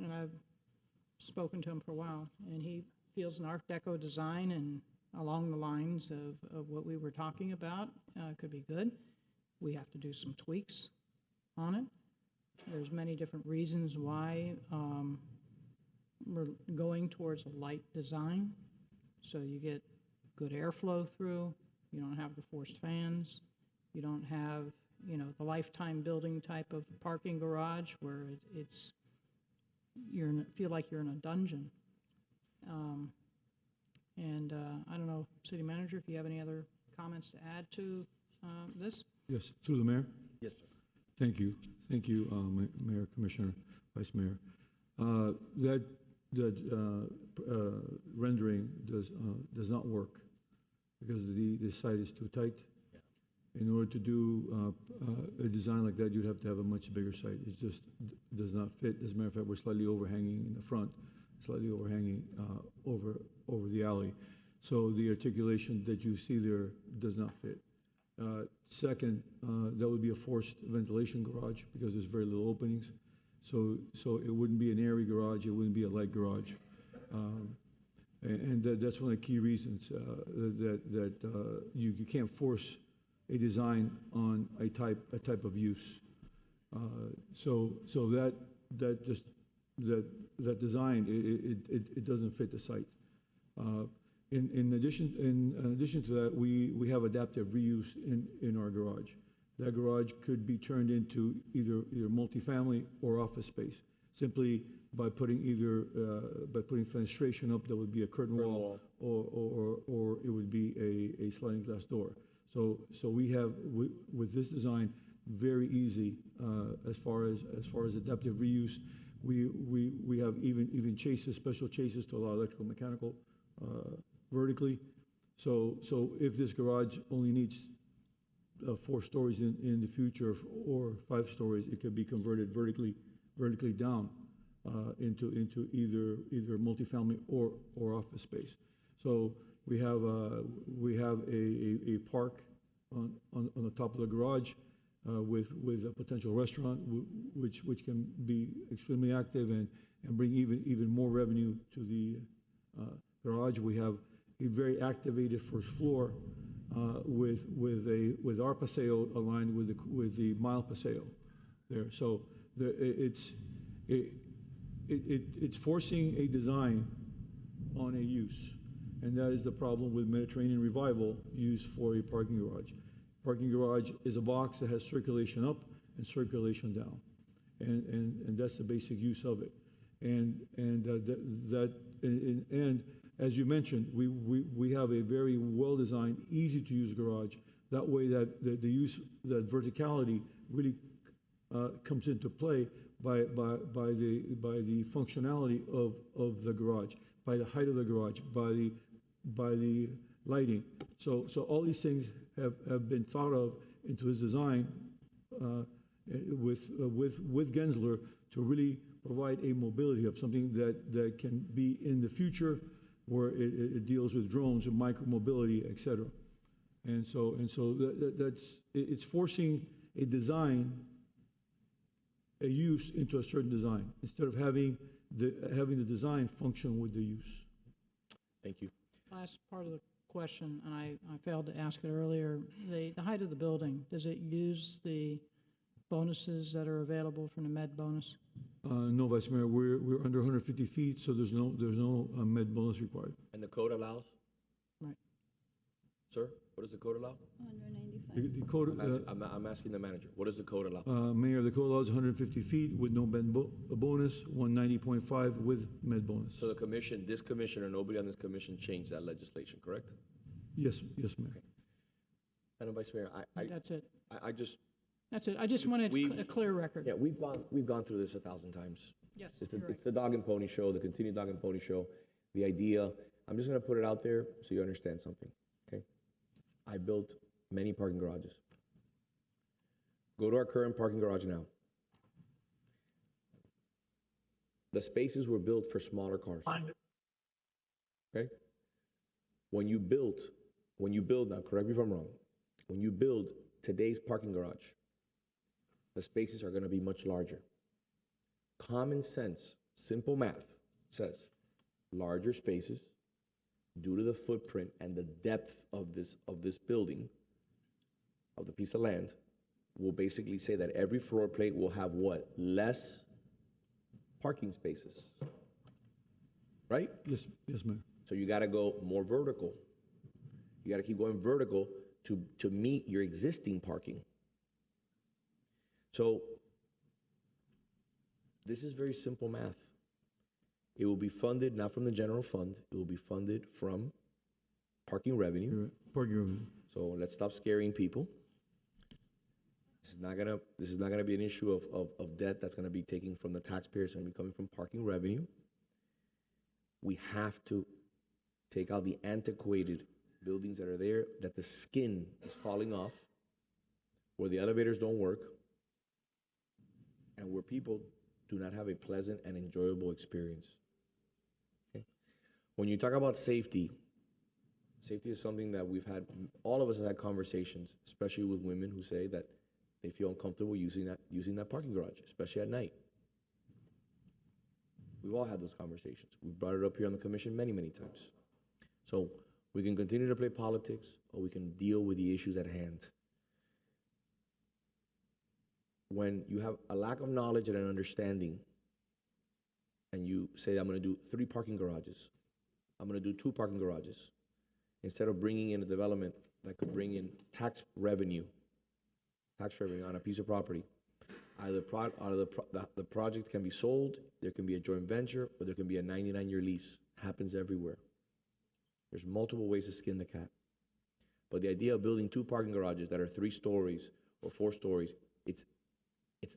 And I've spoken to him for a while, and he feels an Art Deco design and along the lines of what we were talking about could be good. We have to do some tweaks on it. There's many different reasons why we're going towards a light design, so you get good airflow through. You don't have the forced fans. You don't have, you know, the lifetime building type of parking garage where it's feel like you're in a dungeon. I don't know, City Manager, if you have any other comments to add to this?
Yes, through the mayor?
Yes, sir.
Thank you. Thank you, Mayor, Commissioner, Vice Mayor. That rendering does not work because the site is too tight. In order to do a design like that, you'd have to have a much bigger site. It just does not fit. As a matter of fact, we're slightly overhanging in the front, slightly overhanging over the alley. So the articulation that you see there does not fit. Second, that would be a forced ventilation garage because there's very little openings. So it wouldn't be an airy garage, it wouldn't be a light garage. That's one of the key reasons that you can't force a design on a type of use. So that design, it doesn't fit the site. In addition to that, we have adaptive reuse in our garage. That garage could be turned into either multifamily or office space, simply by putting fenestration up that would be a curtain wall, or it would be a sliding glass door. So we have with this design very easy as far as adaptive reuse. We have even chases, special chases to allow electrical, mechanical vertically. So if this garage only needs 4 stories in the future or 5 stories, it could be converted vertically down into either multifamily or office space. So we have a park on the top of the garage with a potential restaurant which can be extremely active and bring even more revenue to the garage. We have a very activated first floor with our paseo aligned with the mile paseo there. So it's forcing a design on a use, and that is the problem with Mediterranean Revival used for a parking garage. Parking garage is a box that has circulation up and circulation down, and that's the basic use of it. And as you mentioned, we have a very well-designed, easy-to-use garage. That way, that that verticality really comes into play by the functionality of the garage, by the height of the garage, by the lighting. So all these things have been thought of into his design with Gensler to really provide a mobility hub, something that can be in the future where it deals with drones and micro-mobility, et cetera. And so it's forcing a design, a use into a certain design, instead of having the design function with the use.
Thank you.
Last part of the question, and I failed to ask it earlier, the height of the building, does it use the bonuses that are available from the med bonus?
No, Vice Mayor, we're under 150 feet, so there's no med bonus required.
And the code allows?
Right.
Sir, what does the code allow?
195.
The code,
I'm asking the manager, what does the code allow?
Mayor, the code allows 150 feet with no med bonus, 190.5 with med bonus.
So this commission, or nobody on this commission changed that legislation, correct?
Yes, Mayor.
Okay. Madam Vice Mayor,
That's it.
That's
it. I just wanted a clear record.
Yeah, we've gone through this 1,000 times.
Yes,
It's the dog and pony show, the continued dog and pony show. The idea, I'm just gonna put it out there so you understand something, okay? I built many parking garages. Go to our current parking garage now. The spaces were built for smaller cars. Okay? When you build, now correct me if I'm wrong, when you build today's parking garage, the spaces are going to be much larger. Common sense, simple math says larger spaces due to the footprint and the depth of this building, of the piece of land, will basically say that every floor plate will have what? Less parking spaces. Right?
Yes, Mayor.
So you got to go more vertical. You got to keep going vertical to meet your existing parking. So this is very simple math. It will be funded not from the general fund. It will be funded from parking revenue.
Parking revenue.
So let's stop scaring people. This is not gonna be an issue of debt that's gonna be taken from the taxpayers. It's gonna be coming from parking revenue. We have to take out the antiquated buildings that are there, that the skin is falling off, where the elevators don't work, and where people do not have a pleasant and enjoyable experience. Okay? When you talk about safety, safety is something that all of us have had conversations, especially with women who say that they feel uncomfortable using that parking garage, especially at night. We've all had those conversations. We've brought it up here on the commission many, many times. So we can continue to play politics, or we can deal with the issues at hand. When you have a lack of knowledge and an understanding, and you say, I'm going to do 3 parking garages, I'm going to do 2 parking garages, instead of bringing in a development that could bring in tax revenue on a piece of property, either the project can be sold, there can be a joint venture, or there can be a 99-year lease. Happens everywhere. There's multiple ways to skin the cat. But the idea of building 2 parking garages that are 3 stories or 4 stories, it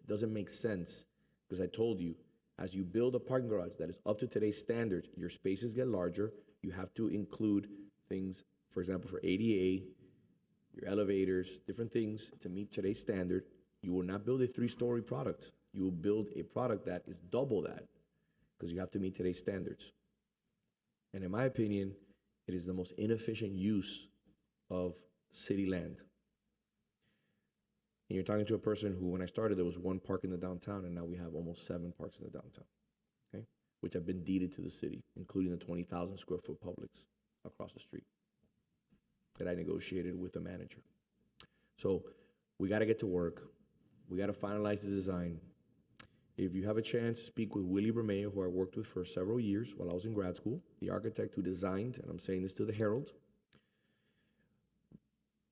doesn't make sense, because I told you, as you build a parking garage that is up to today's standards, your spaces get larger. You have to include things, for example, for ADA, your elevators, different things to meet today's standard. You will not build a 3-story product. You will build a product that is double that, because you have to meet today's standards. And in my opinion, it is the most inefficient use of city land. And you're talking to a person who, when I started, there was 1 park in the downtown, and now we have almost 7 parks in the downtown, okay? Which have been deeded to the city, including the 20,000 square foot Publix across the street that I negotiated with the manager. So we got to get to work. We got to finalize the design. If you have a chance, speak with Willie Bermeo, who I worked with for several years while I was in grad school, the architect who designed, and I'm saying this to the Herald.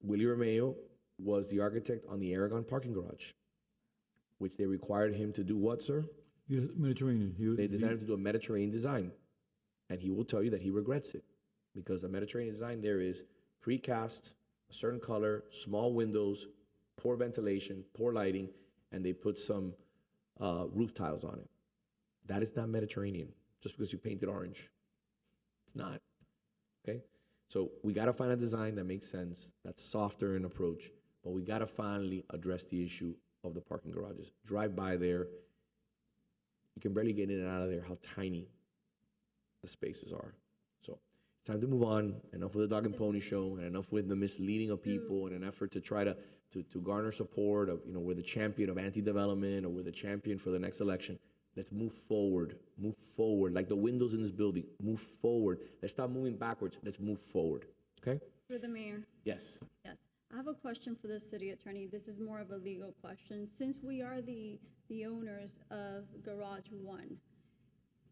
Willie Bermeo was the architect on the Aragon parking garage, which they required him to do what, sir?
Yes, Mediterranean.
They designed him to do a Mediterranean design. And he will tell you that he regrets it, because a Mediterranean design there is precast, a certain color, small windows, poor ventilation, poor lighting, and they put some roof tiles on it. That is not Mediterranean, just because you paint it orange. It's not, okay? So we got to find a design that makes sense, that's softer in approach, but we got to finally address the issue of the parking garages. Drive by there, you can barely get in and out of there, how tiny the spaces are. So it's time to move on. Enough with the dog and pony show, and enough with the misleading of people in an effort to try to garner support of, we're the champion of anti-development, or we're the champion for the next election. Let's move forward, like the windows in this building, move forward. Let's stop moving backwards, let's move forward, okay?
For the mayor.
Yes.
Yes. I have a question for the city attorney. This is more of a legal question. Since we are the owners of Garage 1,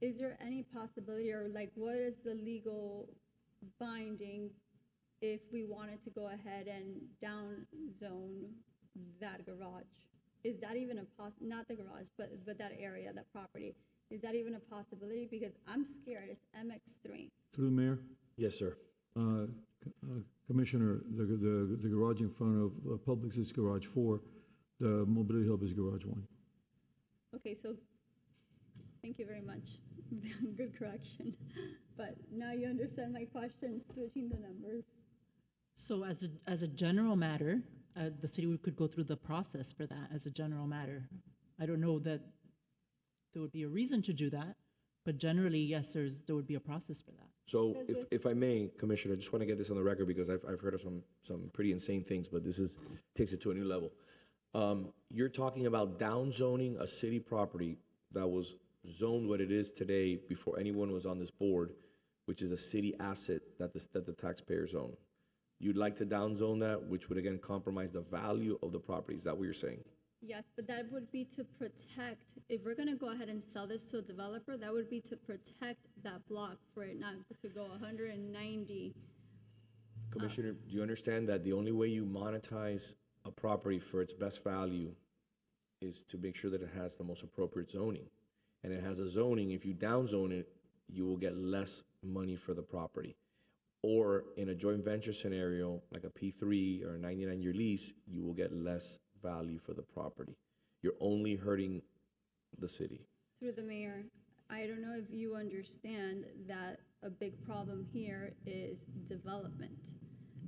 is there any possibility, or like what is the legal binding if we wanted to go ahead and down zone that garage? Is that even a not the garage, but that area, that property, is that even a possibility? Because I'm scared, it's MX3.
Through the mayor?
Yes, sir.
Commissioner, the garage in front of Publix is Garage 4. The Mobility Hub is Garage 1.
Okay, so thank you very much. Good correction. But now you understand my question, switching the numbers.
So as a general matter, the city could go through the process for that as a general matter. I don't know that there would be a reason to do that, but generally, yes, there would be a process for that.
So if I may, Commissioner, I just want to get this on the record because I've heard of some pretty insane things, but this takes it to a new level. You're talking about downzoning a city property that was zoned what it is today before anyone was on this board, which is a city asset that the taxpayers own. You'd like to downzone that, which would again compromise the value of the property. Is that what you're saying?
Yes, but that would be to protect, if we're gonna go ahead and sell this to a developer, that would be to protect that block for it not to go 190.
Commissioner, do you understand that the only way you monetize a property for its best value is to make sure that it has the most appropriate zoning? And it has a zoning, if you downzone it, you will get less money for the property. Or in a joint venture scenario, like a P3 or a 99-year lease, you will get less value for the property. You're only hurting the city.
Through the mayor, I don't know if you understand that a big problem here is development.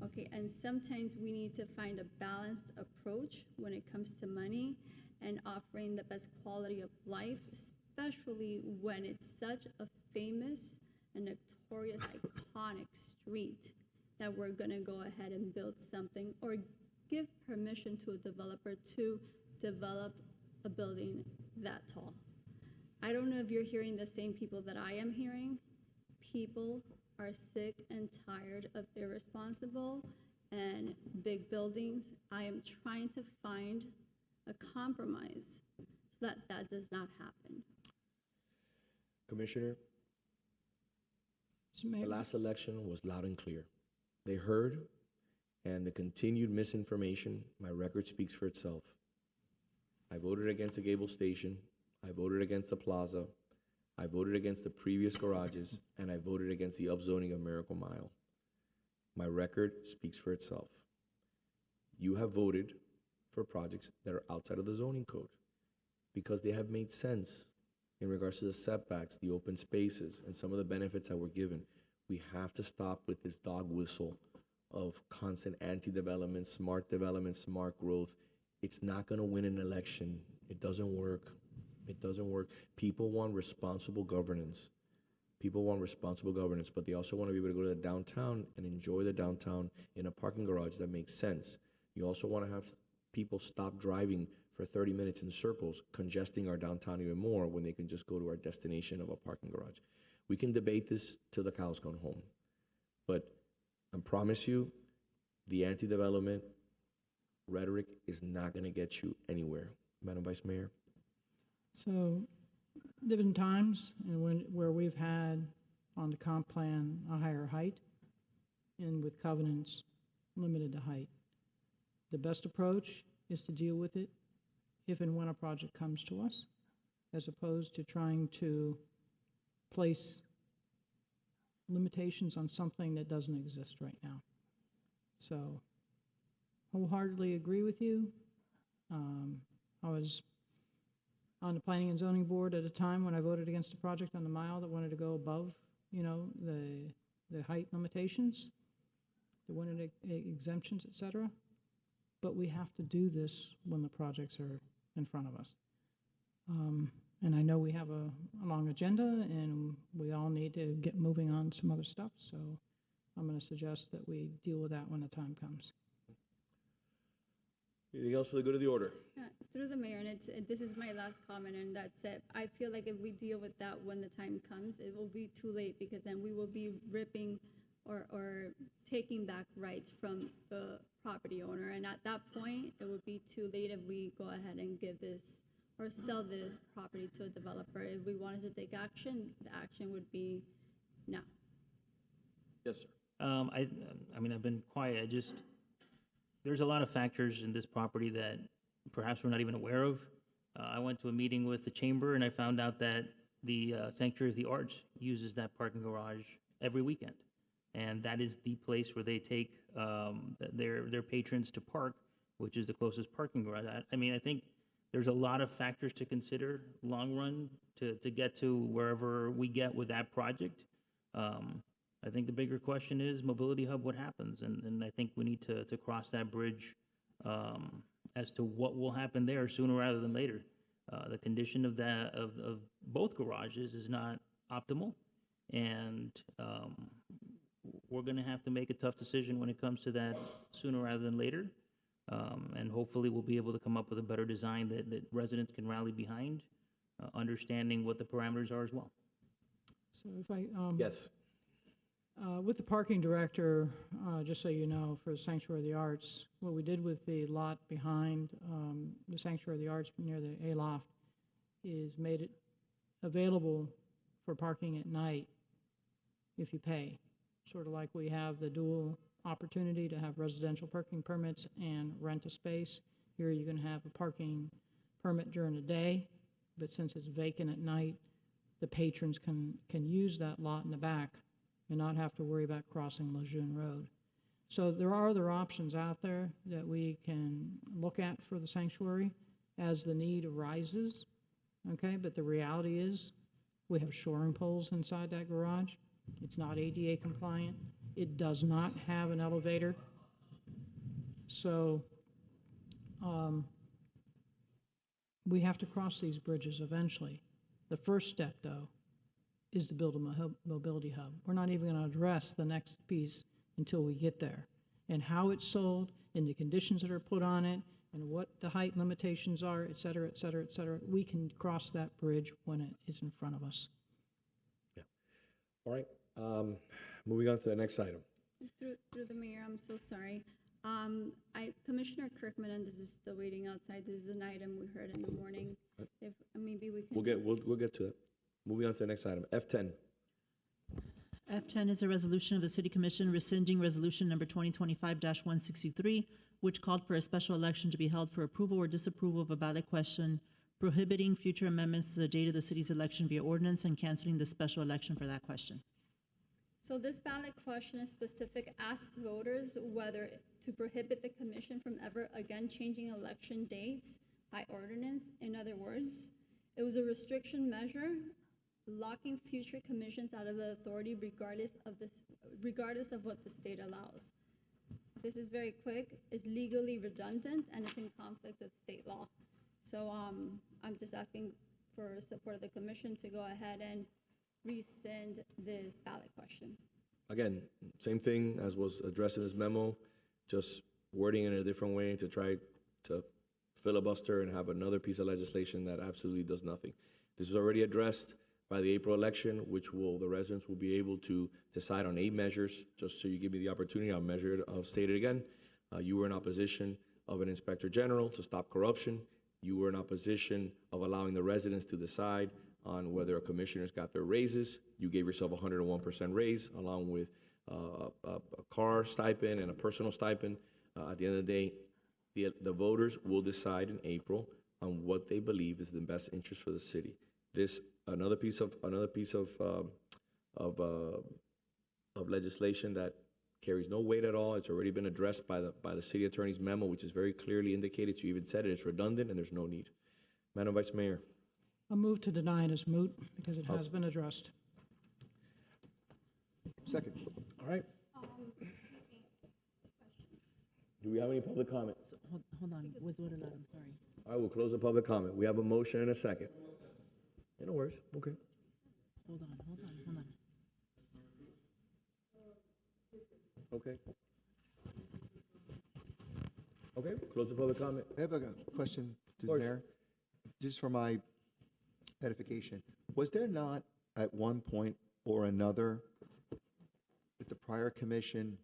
Okay, and sometimes we need to find a balanced approach when it comes to money and offering the best quality of life, especially when it's such a famous and notorious, iconic street that we're gonna go ahead and build something or give permission to a developer to develop a building that tall. I don't know if you're hearing the same people that I am hearing. People are sick and tired of irresponsible and big buildings. I am trying to find a compromise so that that does not happen.
Commissioner,
So Mayor-
the last election was loud and clear. They heard, and the continued misinformation, my record speaks for itself. I voted against the Gables station. I voted against the plaza. I voted against the previous garages, and I voted against the upzoning of Miracle Mile. My record speaks for itself. You have voted for projects that are outside of the zoning code because they have made sense in regards to the setbacks, the open spaces, and some of the benefits that were given. We have to stop with this dog whistle of constant anti-development, smart growth. It's not going to win an election. It doesn't work. It doesn't work. People want responsible governance. People want responsible governance, but they also want to be able to go to the downtown and enjoy the downtown in a parking garage that makes sense. You also want to have people stop driving for 30 minutes in circles, congesting our downtown even more when they can just go to our destination of a parking garage. We can debate this till the cows come home, but I promise you, the anti-development rhetoric is not going to get you anywhere. Madam Vice Mayor?
So, there have been times where we've had on the comp plan a higher height, and with covenants limited to height. The best approach is to deal with it if and when a project comes to us, as opposed to trying to place limitations on something that doesn't exist right now. So, wholeheartedly agree with you. I was on the Planning and Zoning Board at a time when I voted against a project on the mile that wanted to go above, the height limitations, that wanted exemptions, et cetera. But we have to do this when the projects are in front of us. And I know we have a long agenda, and we all need to get moving on some other stuff, so I'm going to suggest that we deal with that when the time comes.
Anything else for the good of the order?
Yeah, through the mayor, and this is my last comment, and that's it. I feel like if we deal with that when the time comes, it will be too late, because then we will be ripping or taking back rights from the property owner. And at that point, it would be too late if we go ahead and give this or sell this property to a developer. If we wanted to take action, the action would be now.
Yes, sir.
I mean, I've been quiet. There's a lot of factors in this property that perhaps we're not even aware of. I went to a meeting with the chamber, and I found out that the Sanctuary of the Arts uses that parking garage every weekend. And that is the place where they take their patrons to park, which is the closest parking garage. I mean, I think there's a lot of factors to consider long run to get to wherever we get with that project. I think the bigger question is mobility hub, what happens? And I think we need to cross that bridge as to what will happen there sooner rather than later. The condition of both garages is not optimal, and we're going to have to make a tough decision when it comes to that sooner rather than later. And hopefully we'll be able to come up with a better design that residents can rally behind, understanding what the parameters are as well.
So if I,
Yes.
with the parking director, just so you know, for the Sanctuary of the Arts, what we did with the lot behind the Sanctuary of the Arts near the A-Loft is made it available for parking at night if you pay. Sort of like we have the dual opportunity to have residential parking permits and rent a space. Here you're going to have a parking permit during the day, but since it's vacant at night, the patrons can use that lot in the back and not have to worry about crossing Lejeune Road. So there are other options out there that we can look at for the sanctuary as the need arises, okay? But the reality is we have shoring poles inside that garage. It's not ADA compliant. It does not have an elevator. So we have to cross these bridges eventually. The first step, though, is to build a mobility hub. We're not even going to address the next piece until we get there. And how it's sold, and the conditions that are put on it, and what the height limitations are, et cetera, et cetera, et cetera. We can cross that bridge when it is in front of us.
All right. Moving on to the next item.
Through the mayor, I'm so sorry. Commissioner Kirkman, and this is still waiting outside. This is an item we heard in the morning. If maybe we can.
We'll get to it. Moving on to the next item. F10.
F10 is a resolution of the City Commission rescinding Resolution Number 2025-163, which called for a special election to be held for approval or disapproval of a ballot question, prohibiting future amendments to the date of the city's election via ordinance and canceling the special election for that question.
So this ballot question is specific, asked voters whether to prohibit the commission from ever again changing election dates by ordinance. In other words, it was a restriction measure locking future commissions out of the authority regardless of what the state allows. This is very quick, it's legally redundant, and it's in conflict with state law. So I'm just asking for support of the commission to go ahead and rescind this ballot question.
Again, same thing as was addressed in this memo, just wording it in a different way to try to filibuster and have another piece of legislation that absolutely does nothing. This was already addressed by the April election, which the residents will be able to decide on 8 measures. Just so you give me the opportunity, I'll state it again. You were in opposition of an inspector general to stop corruption. You were in opposition of allowing the residents to decide on whether a commissioner's got their raises. You gave yourself a 101% raise, along with a car stipend and a personal stipend. At the end of the day, the voters will decide in April on what they believe is the best interest for the city. This another piece of legislation that carries no weight at all. It's already been addressed by the city attorney's memo, which is very clearly indicated. You even said it. It's redundant and there's no need. Madam Vice Mayor.
I'll move to deny it as moot because it has been addressed.
Second.
All right. Do we have any public comment?
Hold on, with what allowed, I'm sorry.
All right, we'll close the public comment. We have a motion and a second. Yeah, no worries. Okay.
Hold on.
Okay. Okay, close the public comment.
I have a question to the mayor, just for my edification. Was there not at one point or another with the prior commission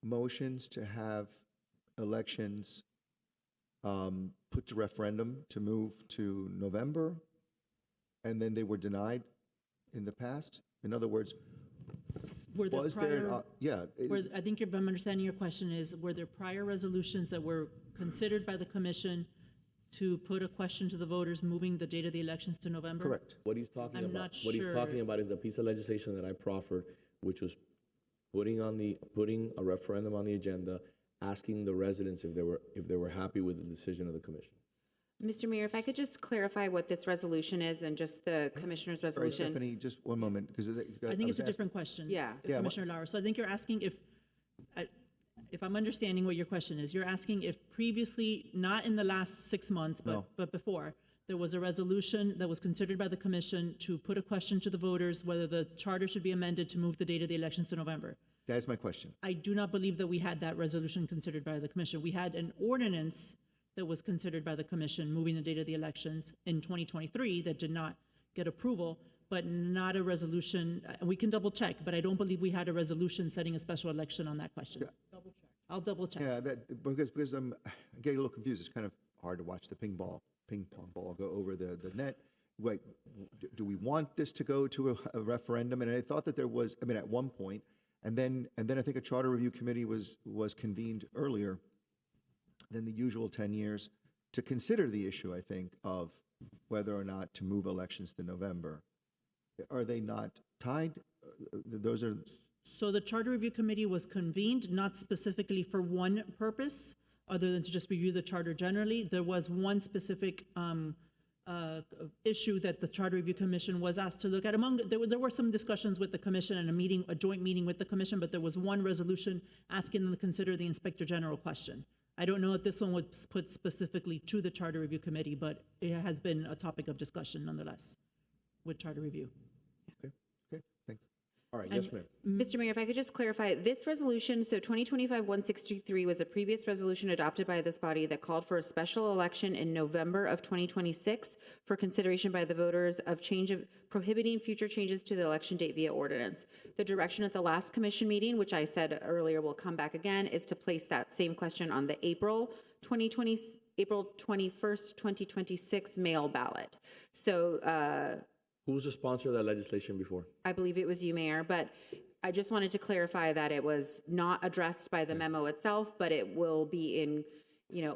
motions to have elections put to referendum to move to November, and then they were denied in the past? In other words, was there,
I think I'm understanding your question is, were there prior resolutions that were considered by the commission to put a question to the voters moving the date of the elections to November?
Correct. What he's talking
I'm
about.
not
What he's
sure.
talking about is the piece of legislation that I proffered, which was putting a referendum on the agenda, asking the residents if they were happy with the decision of the commission.
Mr. Mayor, if I could just clarify what this resolution is and just the commissioner's
sorry,
resolution.
Stephanie, just one moment, because
I think it's a different question.
Yeah.
Yeah,
Commissioner Lauer. So I think you're asking if, if I'm understanding what your question is, you're asking if previously, not in the last 6 months,
No.
but before, there was a resolution that was considered by the commission to put a question to the voters whether the charter should be amended to move the date of the elections to November.
That is my question.
I do not believe that we had that resolution considered by the commission. We had an ordinance that was considered by the commission moving the date of the elections in 2023 that did not get approval, but not a resolution. We can double check, but I don't believe we had a resolution setting a special election on that question. I'll double check.
Yeah, because I'm getting a little confused. It's kind of hard to watch the ping pong ball go over the net. Like, do we want this to go to a referendum? And I thought that there was, I mean, at one point, and then I think a charter review committee was convened earlier than the usual 10 years to consider the issue, I think, of whether or not to move elections to November. Are they not tied? Those are.
So the Charter Review Committee was convened not specifically for one purpose, other than to just review the charter generally. There was one specific issue that the Charter Review Commission was asked to look at. There were some discussions with the commission and a joint meeting with the commission, but there was one resolution asking them to consider the Inspector General question. I don't know if this one was put specifically to the Charter Review Committee, but it has been a topic of discussion nonetheless with Charter Review.
Okay, thanks.
All right, yes, ma'am.
Mr. Mayor, if I could just clarify, this resolution, so 2025-163 was a previous resolution adopted by this body that called for a special election in November of 2026 for consideration by the voters of prohibiting future changes to the election date via ordinance. The direction at the last commission meeting, which I said earlier will come back again, is to place that same question on the April 21st, 2026 mail ballot. So,
Who was the sponsor of that legislation before?
I believe it was you, Mayor, but I just wanted to clarify that it was not addressed by the memo itself, but it will be in,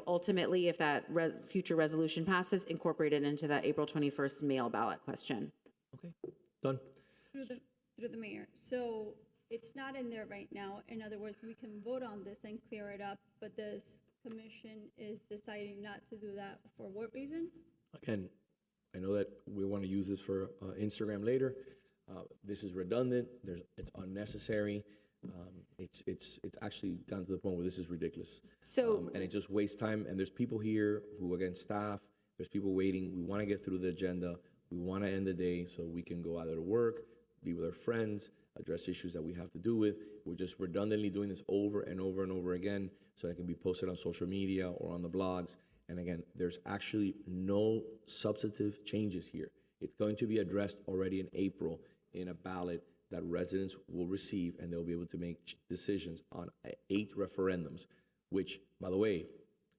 ultimately, if that future resolution passes, incorporated into that April 21st mail ballot question.
Okay, done.
Through the mayor. So it's not in there right now. In other words, we can vote on this and clear it up, but this commission is deciding not to do that for what reason?
Again, I know that we want to use this for Instagram later. This is redundant. It's unnecessary. It's actually gotten to the point where this is ridiculous.
So,
and it just wastes time. And there's people here who, again, staff. There's people waiting. We want to get through the agenda. We want to end the day so we can go either to work, be with our friends, address issues that we have to do with. We're just redundantly doing this over and over and over again so it can be posted on social media or on the blogs. And again, there's actually no substantive changes here. It's going to be addressed already in April in a ballot that residents will receive, and they'll be able to make decisions on 8 referendums, which, by the way,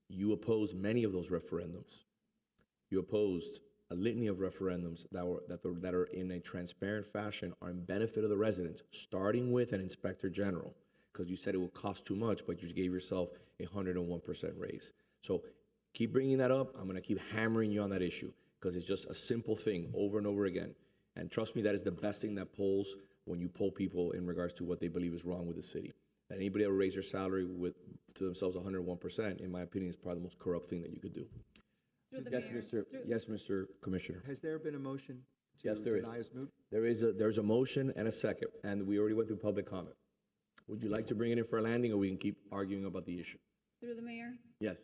you opposed many of those referendums. You opposed a litany of referendums that are in a transparent fashion are in benefit of the residents, starting with an Inspector General, because you said it will cost too much, but you gave yourself a 101% raise. So keep bringing that up. I'm going to keep hammering you on that issue because it's just a simple thing over and over again. And trust me, that is the best thing that polls when you poll people in regards to what they believe is wrong with the city. That anybody that will raise their salary to themselves 101%, in my opinion, is probably the most corrupt thing that you could do. Yes, Mr. Commissioner.
Has there been a motion to
Yes, there is.
deny as moot?
There's a motion and a second, and we already went through public comment. Would you like to bring it in for a landing, or we can keep arguing about the issue?
Through the mayor.
Yes.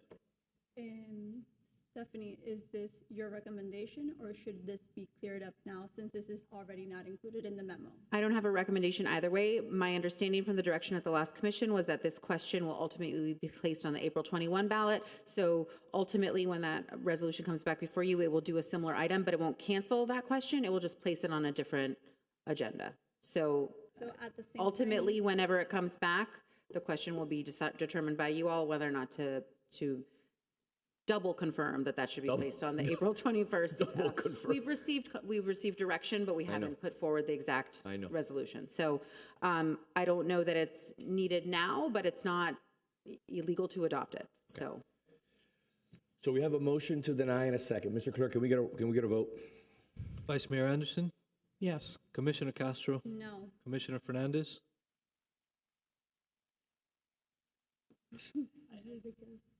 Stephanie, is this your recommendation, or should this be cleared up now since this is already not included in the memo?
I don't have a recommendation either way. My understanding from the direction at the last commission was that this question will ultimately be placed on the April 21 ballot. So ultimately, when that resolution comes back before you, it will do a similar item, but it won't cancel that question. It will just place it on a different agenda. So
at the same
ultimately, whenever it comes back, the question will be determined by you all whether or not to double confirm that should be placed on the April 21st. We've received direction, but we haven't put forward the exact resolution. So I don't know that it's needed now, but it's not illegal to adopt it. So
we have a motion to deny in a second. Mr. Clerk, can we get a vote?
Vice Mayor Anderson?
Yes.
Commissioner Castro?
No.
Commissioner Fernandez?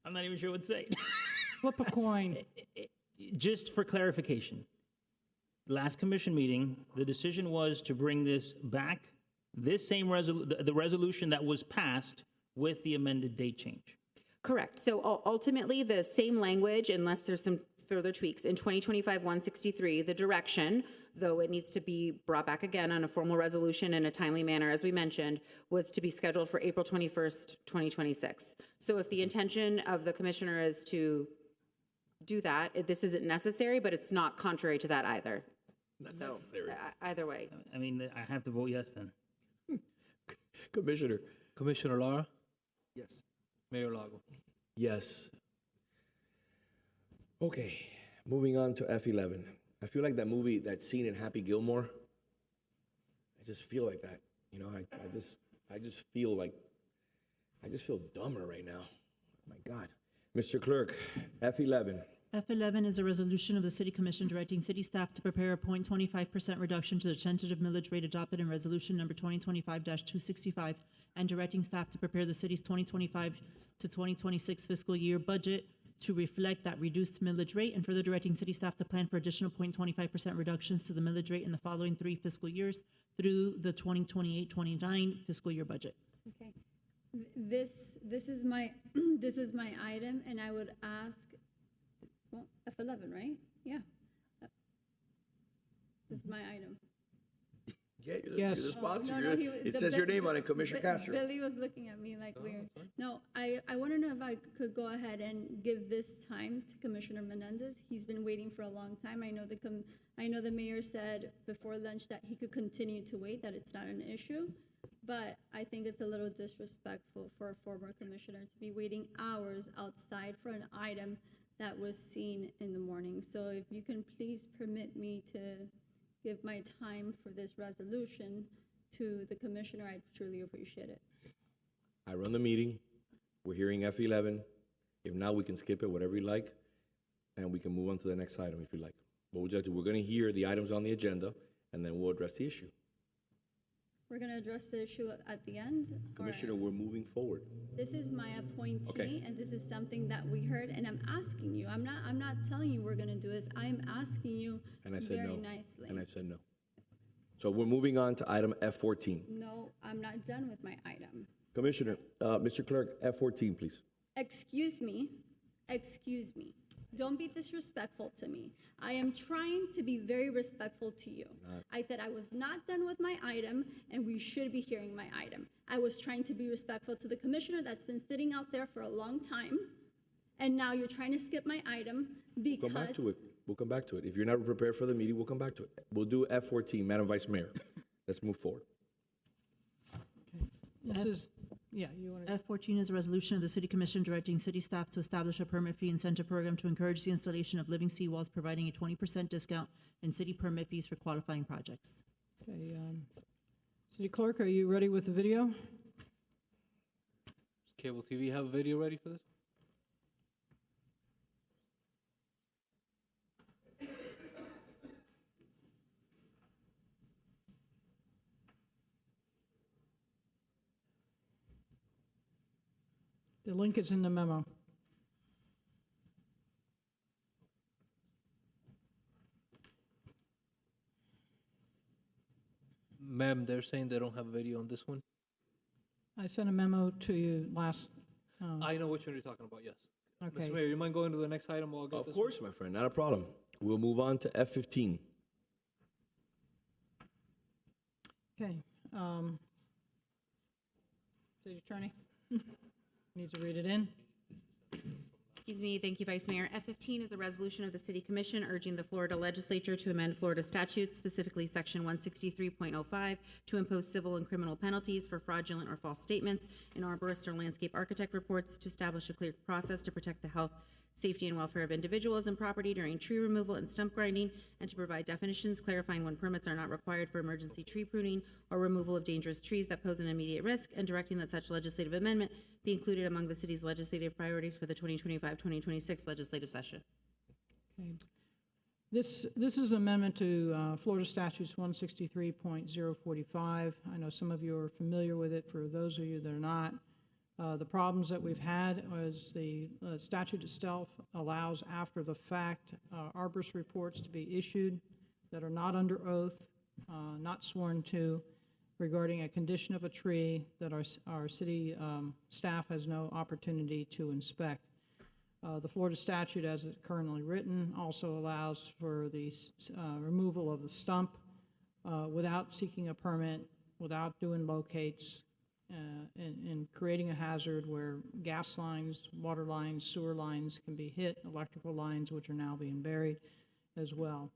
I'm not even sure what to say.
Flip a coin.
Just for clarification, last commission meeting, the decision was to bring this back, this same the resolution that was passed with the amended date change.
Correct. So ultimately, the same language, unless there's some further tweaks, in 2025-163, the direction, though it needs to be brought back again on a formal resolution in a timely manner, as we mentioned, was to be scheduled for April 21st, 2026. So if the intention of the commissioner is to do that, this isn't necessary, but it's not contrary to that either. So either way.
I mean, I have to vote yes then.
Commissioner.
Commissioner Lara,
Yes.
Mayor Lago.
Yes. Okay, moving on to F11. I feel like that movie, that scene in Happy Gilmore. I just feel like that. You know, I just feel dumber right now. My God. Mr. Clerk, F11.
F11 is a resolution of the City Commission directing city staff to prepare a 0.25% reduction to the tentative millage rate adopted in Resolution Number 2025-265 and directing staff to prepare the city's 2025 to 2026 fiscal year budget to reflect that reduced millage rate, and further directing city staff to plan for additional 0.25% reductions to the millage rate in the following 3 fiscal years through the 2028-29 fiscal year budget.
Okay. This is my this is my item, and I would ask, well, F11, right? Yeah. This is my item.
Yeah, you're
Yes.
the sponsor.
Oh, no,
It says your name on it, Commissioner Castro.
Billy was looking at me like weird. No, I want to know if I could go ahead and give this time to Commissioner Menendez. He's been waiting for a long time. I know the mayor said before lunch that he could continue to wait, that it's not an issue. But I think it's a little disrespectful for a former commissioner to be waiting hours outside for an item that was seen in the morning. So if you can please permit me to give my time for this resolution to the commissioner, I'd truly appreciate it.
I run the meeting. We're hearing F11. If not, we can skip it, whatever you like, and we can move on to the next item if you like. What would you like to do? We're going to hear the items on the agenda, and then we'll address the issue.
We're going to address the issue at the end.
Commissioner, we're moving forward.
This is my appointee,
Okay.
and this is something that we heard, and I'm asking you. I'm not telling you we're going to do this. I'm asking you
And I said
very
no.
nicely.
And I said no. So we're moving on to item F14.
No, I'm not done with my item.
Commissioner, Mr. Clerk, F14, please.
Excuse me. Excuse me. Don't be disrespectful to me. I am trying to be very respectful to you. I said I was not done with my item, and we should be hearing my item. I was trying to be respectful to the commissioner that's been sitting out there for a long time, and now you're trying to skip my item because...
Come back to it. We'll come back to it. If you're not prepared for the meeting, we'll come back to it. We'll do F14, Madam Vice Mayor. Let's move forward.
This is, yeah, you want to,
F14 is a resolution of the City Commission directing city staff to establish a permit fee incentive program to encourage the installation of living seawalls, providing a 20% discount in city permit fees for qualifying projects.
okay, City Clerk, are you ready with the video?
Does Cable TV have a video ready for this?
The link is in the memo.
Ma'am, they're saying they don't have a video on this one.
I sent a memo to you last,
I know which one you're talking about, yes.
okay.
Mr. Mayor, you mind going to the next item while I get
Of
this
course, my friend, not a problem. We'll move on to F15.
Okay. City Attorney? Needs to read it in.
Excuse me, thank you, Vice Mayor. F15 is a resolution of the City Commission urging the Florida Legislature to amend Florida statutes, specifically Section 163.05, to impose civil and criminal penalties for fraudulent or false statements in arborist or landscape architect reports, to establish a clear process to protect the health, safety, and welfare of individuals and property during tree removal and stump grinding, and to provide definitions clarifying when permits are not required for emergency tree pruning or removal of dangerous trees that pose an immediate risk, and directing that such legislative amendment be included among the city's legislative priorities for the 2025-2026 legislative session.
Okay. This is an amendment to Florida Statutes 163.045. I know some of you are familiar with it. For those of you that are not, the problems that we've had is the statute itself allows after the fact arborist reports to be issued that are not under oath, not sworn to, regarding a condition of a tree that our city staff has no opportunity to inspect. The Florida statute, as it's currently written, also allows for the removal of the stump without seeking a permit, without doing locates, and creating a hazard where gas lines, water lines, sewer lines can be hit, electrical lines, which are now being buried as well.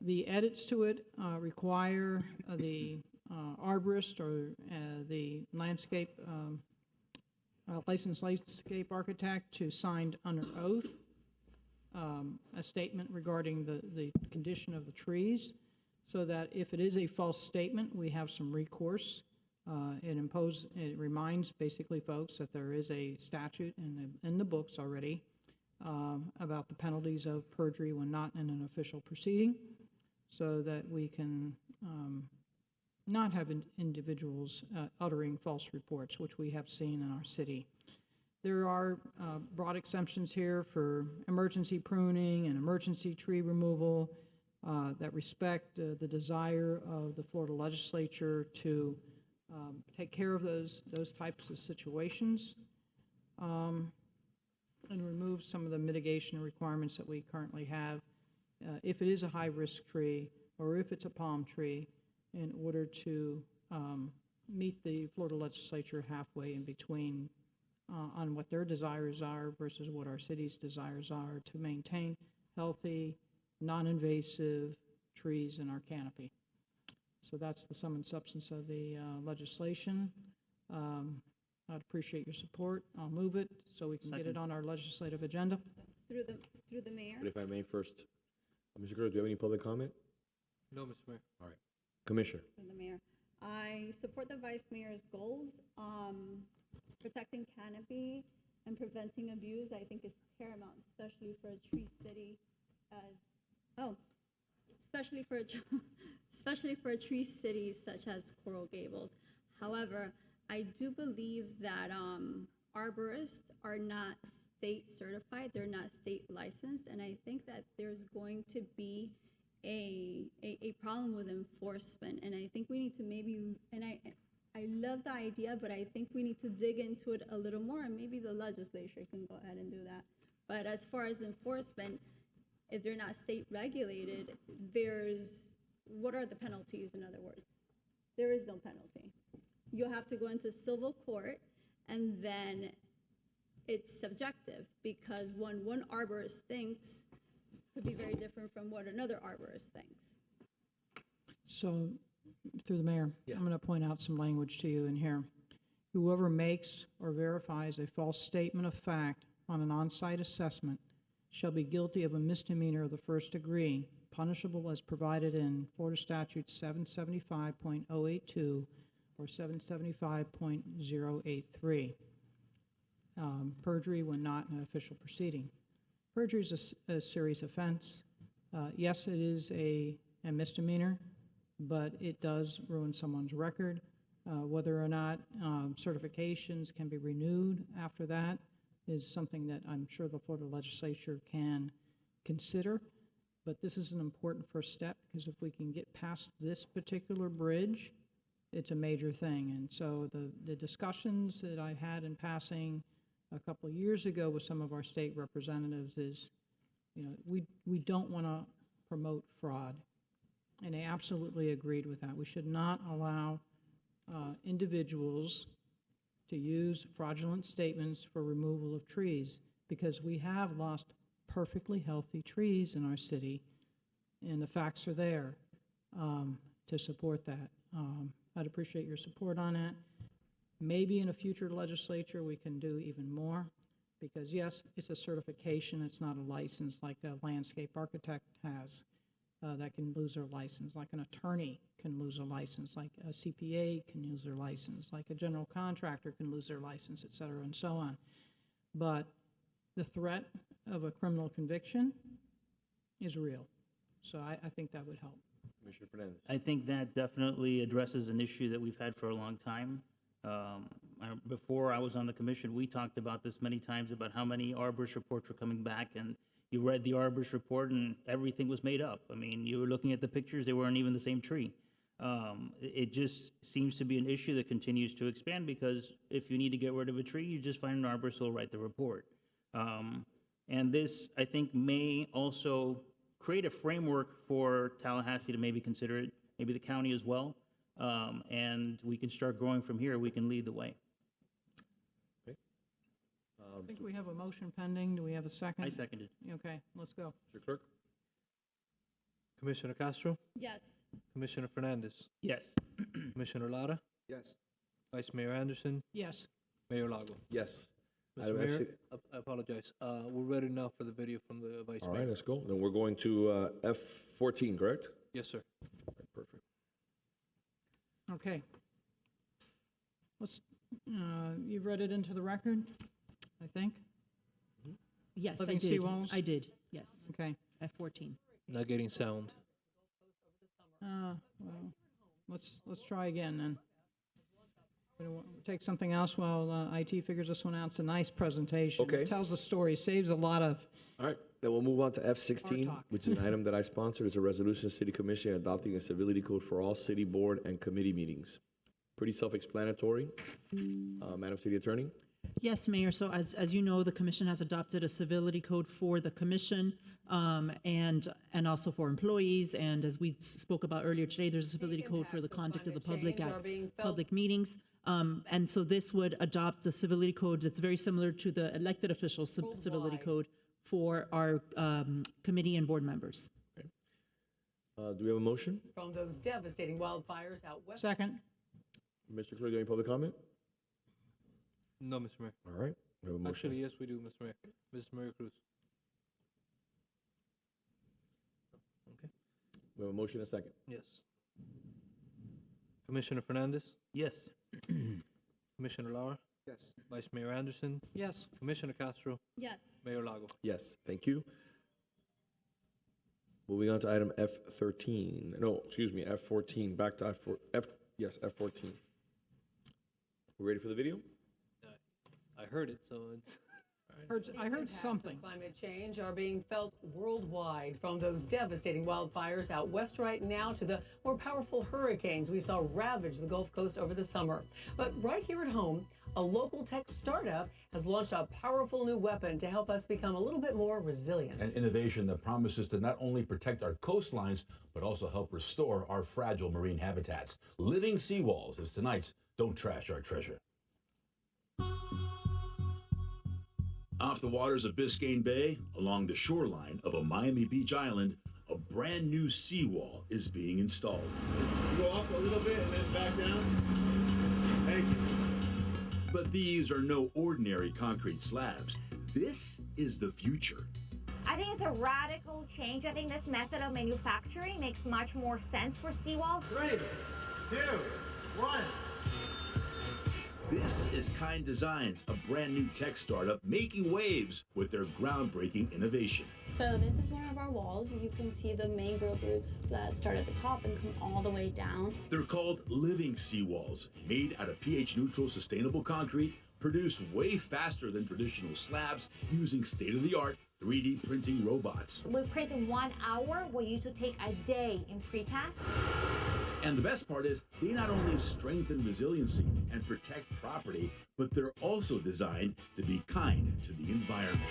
The edits to it require the arborist or the licensed landscape architect to sign under oath a statement regarding the condition of the trees, so that if it is a false statement, we have some recourse. It reminds basically folks that there is a statute in the books already about the penalties of perjury when not in an official proceeding, so that we can not have individuals uttering false reports, which we have seen in our city. There are broad exemptions here for emergency pruning and emergency tree removal that respect the desire of the Florida legislature to take care of those types of situations, and remove some of the mitigation requirements that we currently have if it is a high-risk tree or if it's a palm tree, in order to meet the Florida legislature halfway in between on what their desires are versus what our city's desires are to maintain healthy, non-invasive trees in our canopy. So that's the sum and substance of the legislation. I'd appreciate your support. I'll move it so we can get it on our legislative agenda.
Through the mayor.
But if I may first, Mr. Guerrero, do you have any public comment?
No, Mr. Mayor.
All right. Commissioner.
Through the mayor. I support the vice mayor's goals. Protecting canopy and preventing abuse, I think, is paramount, especially for a tree city especially for a tree city such as Coral Gables. However, I do believe that arborists are not state certified, they're not state licensed, and I think that there's going to be a problem with enforcement, and I think we need to maybe, and I love the idea, but I think we need to dig into it a little more, and maybe the legislature can go ahead and do that. But as far as enforcement, if they're not state regulated, what are the penalties, in other words? There is no penalty. You'll have to go into civil court, and then it's subjective, because one arborist thinks could be very different from what another arborist thinks.
So, through the mayor, I'm going to point out some language to you in here. Whoever makes or verifies a false statement of fact on an on-site assessment shall be guilty of a misdemeanor of the first degree, punishable as provided in Florida Statute 775.082 or 775.083. Perjury when not in an official proceeding. Perjury is a serious offense. Yes, it is a misdemeanor, but it does ruin someone's record. Whether or not certifications can be renewed after that is something that I'm sure the Florida legislature can consider. But this is an important first step, because if we can get past this particular bridge, it's a major thing. And so the discussions that I had in passing a couple of years ago with some of our state representatives is, we don't want to promote fraud. And they absolutely agreed with that. We should not allow individuals to use fraudulent statements for removal of trees, because we have lost perfectly healthy trees in our city, and the facts are there to support that. I'd appreciate your support on that. Maybe in a future legislature we can do even more, because yes, it's a certification, it's not a license like a landscape architect has that can lose their license, like an attorney can lose a license, like a CPA can lose their license, like a general contractor can lose their license, et cetera, and so on. But the threat of a criminal conviction is real. So I think that would help.
Commissioner Fernandez.
I think that definitely addresses an issue that we've had for a long time. Before I was on the commission, we talked about this many times, about how many arborist reports were coming back, and you read the arborist report and everything was made up. I mean, you were looking at the pictures, they weren't even the same tree. It just seems to be an issue that continues to expand because if you need to get rid of a tree, you just find an arborist who will write the report. And this, I think, may also create a framework for Tallahassee to maybe consider it, maybe the county as well. And we can start growing from here. We can lead the way.
I think we have a motion pending. Do we have a second?
I seconded.
Okay, let's go.
Mr. Clerk?
Commissioner Castro,
Yes.
Commissioner Fernandez,
Yes.
Commissioner Lara,
Yes.
Vice Mayor Anderson,
Yes.
Mayor Lago.
Yes.
Mr.
Item
Mayor,
F6.
I apologize. We're ready now for the video from the Vice
All
Mayor.
right, let's go. Then we're going to F14, correct?
Yes, sir.
Perfect.
Okay. Let's, you've read it into the record, I think?
Yes, I
Living
did.
seawalls?
I did, yes.
Okay.
F14.
Not getting sound.
Well, let's try again then. We'll take something else while IT figures this one out. It's a nice presentation.
Okay.
It tells the story, saves a lot of,
All right, then we'll move on to F16,
talk.
which is an item that I sponsored. It's a resolution, City Commission adopting a civility code for all city board and committee meetings. Pretty self-explanatory. Madam City Attorney?
Yes, Mayor. So as you know, the commission has adopted a civility code for the commission and also for employees. And as we spoke about earlier today, there's a civility code for the conduct of the public at public meetings. And so this would adopt the civility code that's very similar to the elected officials civility code for our committee and board members.
Do we have a motion?
From those devastating wildfires out west.
second.
Mr. Clerk, any public comment?
No, Mr. Mayor.
All right, we have a motion.
Actually, yes, we do, Mr. Mayor. Mr. Mayor Cruz. Okay.
We have a motion and a second.
Yes. Commissioner Fernandez,
Yes.
Commissioner Lara,
Yes.
Vice Mayor Anderson,
Yes.
Commissioner Castro,
Yes.
Mayor Lago.
Yes, thank you. Moving on to item F13. No, excuse me, F14. Back to F14. We ready for the video?
I heard it, so it's.
I heard something.
Of climate change are being felt worldwide, from those devastating wildfires out west right now to the more powerful hurricanes we saw ravage the Gulf Coast over the summer. But right here at home, a local tech startup has launched a powerful new weapon to help us become a little bit more resilient.
An innovation that promises to not only protect our coastlines, but also help restore our fragile marine habitats. Living seawalls is tonight's Don't Trash Our Treasure. Off the waters of Biscayne Bay, along the shoreline of a Miami Beach island, a brand new seawall is being installed.
Go up a little bit and then back down. Thank you.
But these are no ordinary concrete slabs. This is the future.
I think it's a radical change. I think this method of manufacturing makes much more sense for seawalls.
3, 2, 1.
This is Kind Designs, a brand new tech startup making waves with their groundbreaking innovation.
So this is one of our walls. You can see the mangrove roots that start at the top and come all the way down.
They're called living seawalls, made out of pH-neutral sustainable concrete, produced way faster than traditional slabs using state-of-the-art 3D printing robots.
We print in 1 hour. We used to take a day in precast.
And the best part is, they not only strengthen resiliency and protect property, but they're also designed to be kind to the environment.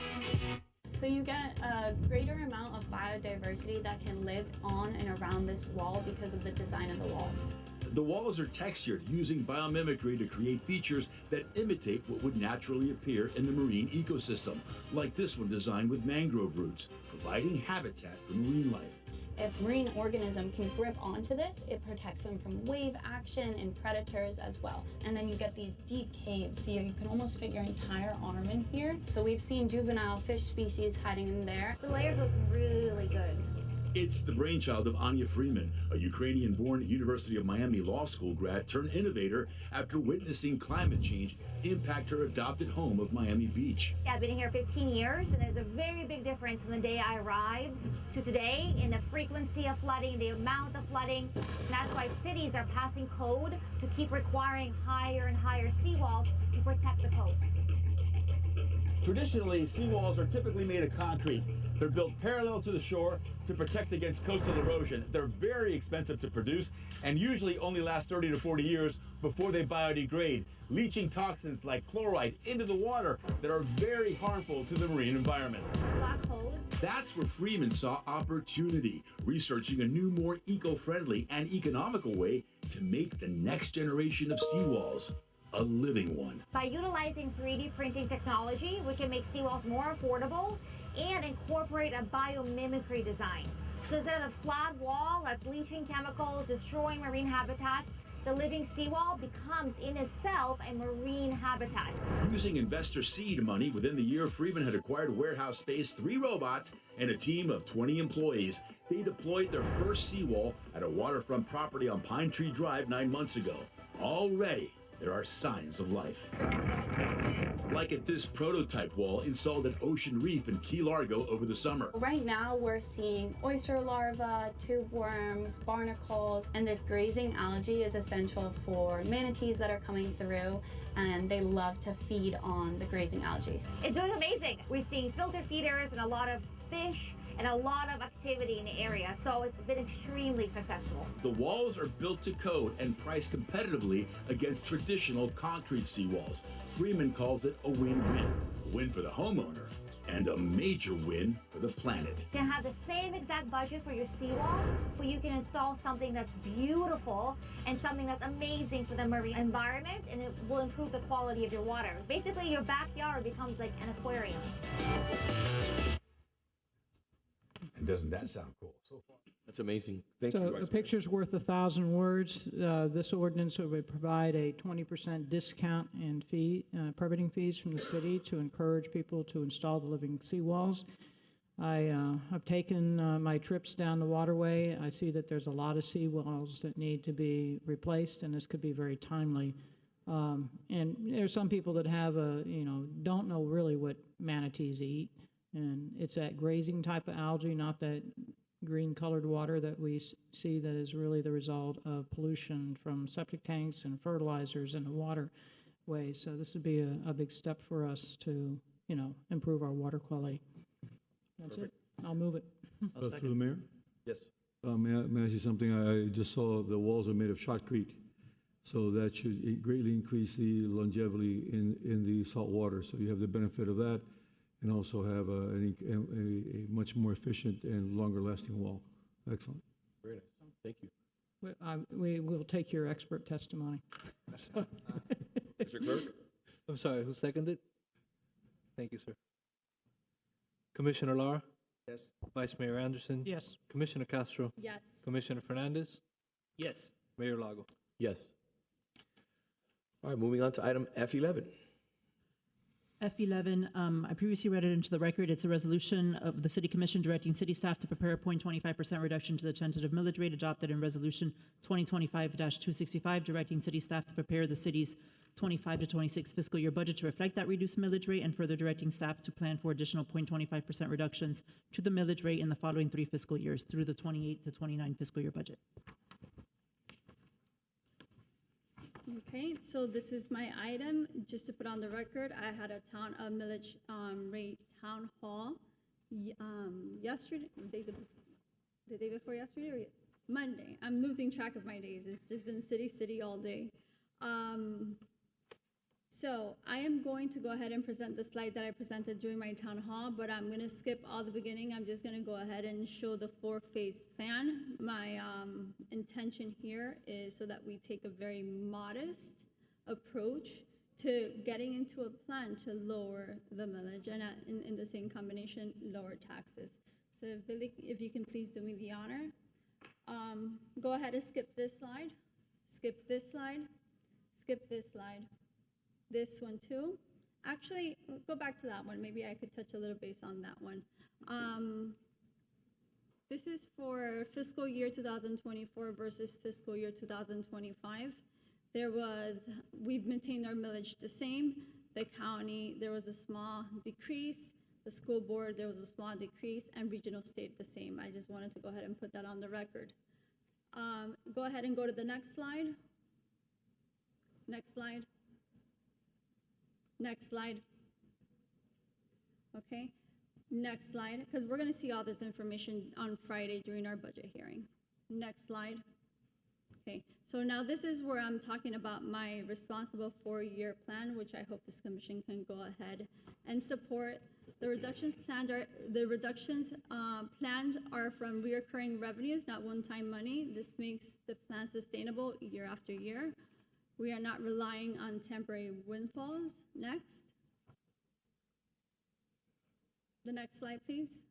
So you get a greater amount of biodiversity that can live on and around this wall because of the design of the walls.
The walls are textured using biomimicry to create features that imitate what would naturally appear in the marine ecosystem, like this one designed with mangrove roots, providing habitat for marine life.
If marine organism can grip onto this, it protects them from wave action and predators as well. And then you get these deep caves, so you can almost fit your entire arm in here. So we've seen juvenile fish species hiding in there.
The layers look really good.
It's the brainchild of Anya Freeman, a Ukrainian-born University of Miami Law School grad turned innovator after witnessing climate change impact her adopted home of Miami Beach.
I've been here 15 years, and there's a very big difference from the day I arrived to today in the frequency of flooding, the amount of flooding. And that's why cities are passing code to keep requiring higher and higher seawalls to protect the coast.
Traditionally, seawalls are typically made of concrete.
They're built parallel to the shore to protect against coastal erosion. They're very expensive to produce and usually only last 30 to 40 years before they biodegrade, leaching toxins like chloride into the water that are very harmful to the marine environment.
Black holes.
That's where Freeman saw opportunity, researching a new, more eco-friendly and economical way to make the next generation of seawalls a living one.
By utilizing 3D printing technology, we can make seawalls more affordable and incorporate a biomimicry design. So instead of a flat wall that's leaching chemicals, destroying marine habitats, the living seawall becomes in itself a marine habitat.
Using investor seed money within the year Freeman had acquired warehouse space, 3 robots, and a team of 20 employees, they deployed their first seawall at a waterfront property on Pine Tree Drive 9 months ago. Already, there are signs of life. Like at this prototype wall installed at Ocean Reef in Key Largo over the summer.
Right now, we're seeing oyster larvae, tube worms, barnacles, and this grazing algae is essential for manatees that are coming through, and they love to feed on the grazing algae.
It's doing amazing. We're seeing filter feeders and a lot of fish and a lot of activity in the area, so it's been extremely successful.
The walls are built to code and priced competitively against traditional concrete seawalls. Freeman calls it a win-win. A win for the homeowner and a major win for the planet.
You can have the same exact budget for your seawall, but you can install something that's beautiful and something that's amazing for the marine environment, and it will improve the quality of your water. Basically, your backyard becomes like an aquarium.
And doesn't that sound cool? So far.
That's amazing. Thank you,
So
Vice
a picture's worth 1,000 words. This ordinance would provide a 20% discount in permitting fees from the city to encourage people to install the living seawalls. I have taken my trips down the waterway. I see that there's a lot of seawalls that need to be replaced, and this could be very timely. And there's some people that have don't know really what manatees eat, and it's that grazing type of algae, not that green colored water that we see that is really the result of pollution from septic tanks and fertilizers in the waterway. So this would be a big step for us to, improve our water quality. That's it. I'll move it.
Through the mayor?
Yes.
May I say something? I just saw the walls are made of shotcrete, so that should greatly increase the longevity in the salt water. So you have the benefit of that, and also have a much more efficient and longer-lasting wall. Excellent.
Very nice. Thank you.
We will take your expert testimony.
Mr. Clerk?
I'm sorry, who seconded? Thank you, sir. Commissioner Lara?
Yes.
Vice Mayor Anderson?
Yes.
Commissioner Castro?
Yes.
Commissioner Fernandez?
Yes.
Mayor Lago?
Yes. All right, moving on to item F11.
F11, I previously read it into the record. It's a resolution of the City Commission directing city staff to prepare a 0.25% reduction to the tentative millage rate adopted in Resolution 2025-265, directing city staff to prepare the city's 25 to 26 fiscal year budget to reflect that reduced millage rate, and further directing staff to plan for additional 0.25% reductions to the millage rate in the following 3 fiscal years through the 28 to 29 fiscal year budget.
Okay, so this is my item. Just to put on the record, I had a millage rate town hall yesterday, the day before yesterday, or Monday. I'm losing track of my days. It's just been city all day. So I am going to go ahead and present the slide that I presented during my town hall, but I'm going to skip all the beginning. I'm just going to go ahead and show the 4-phase plan. My intention here is so that we take a very modest approach to getting into a plan to lower the millage and in the same combination, lower taxes. So Billy, if you can please do me the honor. Go ahead and skip this slide, skip this slide, skip this slide. This one too. Actually, go back to that one. Maybe I could touch a little base on that one. This is for fiscal year 2024 versus fiscal year 2025. We've maintained our millage the same. The county, there was a small decrease. The school board, there was a small decrease, and regional stayed the same. I just wanted to go ahead and put that on the record. Go ahead and go to the next slide. Next slide. Next slide. Okay. Next slide, because we're going to see all this information on Friday during our budget hearing. Next slide. Okay, so now this is where I'm talking about my responsible 4-year plan, which I hope this commission can go ahead and support. The reductions planned are from reoccurring revenues, not one-time money. This makes the plan sustainable year after year. We are not relying on temporary windfalls. Next. The next slide, please.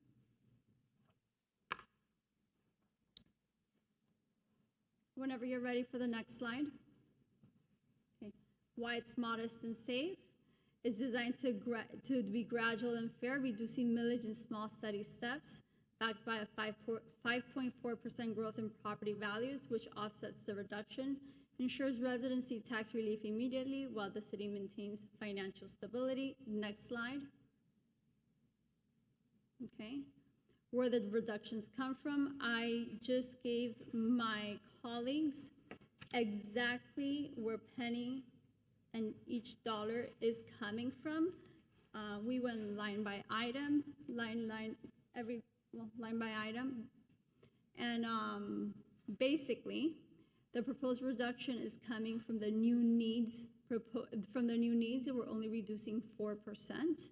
Whenever you're ready for the next slide. Okay. Why it's modest and safe. It's designed to be gradual and fair, reducing millage in small, steady steps, backed by a 5.4% growth in property values, which offsets the reduction, ensures residency tax relief immediately while the city maintains financial stability. Next slide. Okay. Where the reductions come from, I just gave my colleagues exactly where penny and each dollar is coming from. We went line by item, line by item. And basically, the proposed reduction is coming from the new needs. We're only reducing 4%.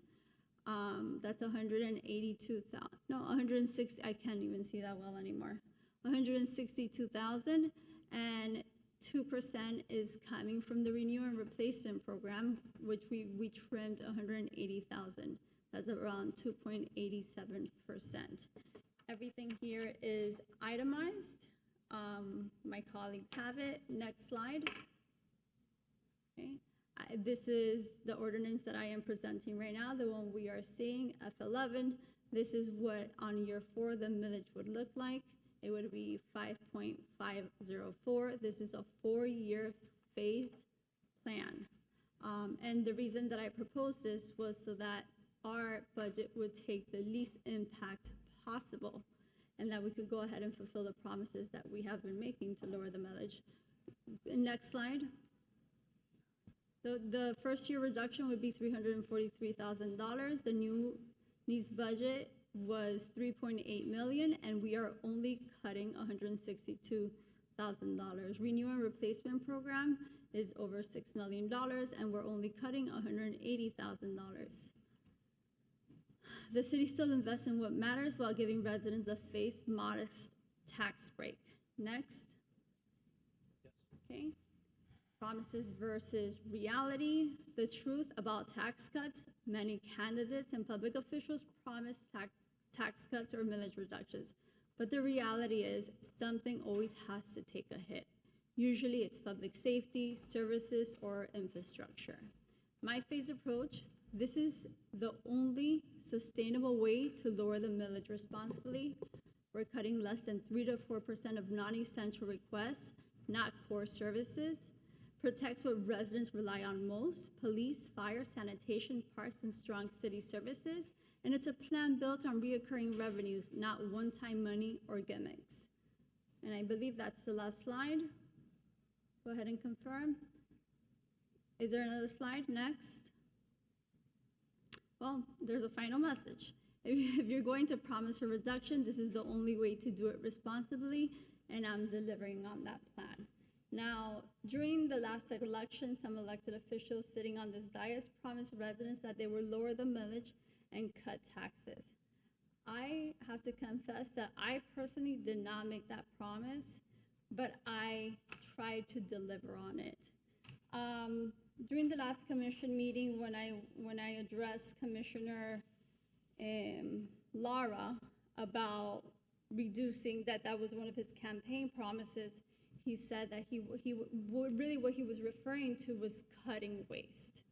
That's 182,000. No, 160. I can't even see that well anymore. 162,000, and 2% is coming from the renew and replacement program, which we trimmed 180,000. That's around 2.87%. Everything here is itemized. My colleagues have it. Next slide. Okay. This is the ordinance that I am presenting right now, the one we are seeing, F11. This is what on year 4 the millage would look like. It would be 5.504. This is a 4-year phased plan. And the reason that I proposed this was so that our budget would take the least impact possible and that we could go ahead and fulfill the promises that we have been making to lower the millage. Next slide. The first year reduction would be $343,000. The new needs budget was $3.8 million, and we are only cutting $162,000. Renew and replacement program is over $6 million, and we're only cutting $180,000. The city still invests in what matters while giving residents a phased, modest tax break. Next. Okay. Promises versus reality. The truth about tax cuts. Many candidates and public officials promise tax cuts or millage reductions. But the reality is something always has to take a hit. Usually it's public safety, services, or infrastructure. My phased approach, this is the only sustainable way to lower the millage responsibly. We're cutting less than 3 to 4% of non-essential requests, not core services. Protects what residents rely on most: police, fire, sanitation, parks, and strong city services. And it's a plan built on reoccurring revenues, not one-time money or gimmicks. And I believe that's the last slide. Go ahead and confirm. Is there another slide? Next. Well, there's a final message. If you're going to promise a reduction, this is the only way to do it responsibly, and I'm delivering on that plan. Now, during the last election, some elected officials sitting on this dais promised residents that they would lower the millage and cut taxes. I have to confess that I personally did not make that promise, but I tried to deliver on it. During the last commission meeting, when I addressed Commissioner Lara about reducing, that was one of his campaign promises, he said that really what he was referring to was cutting waste.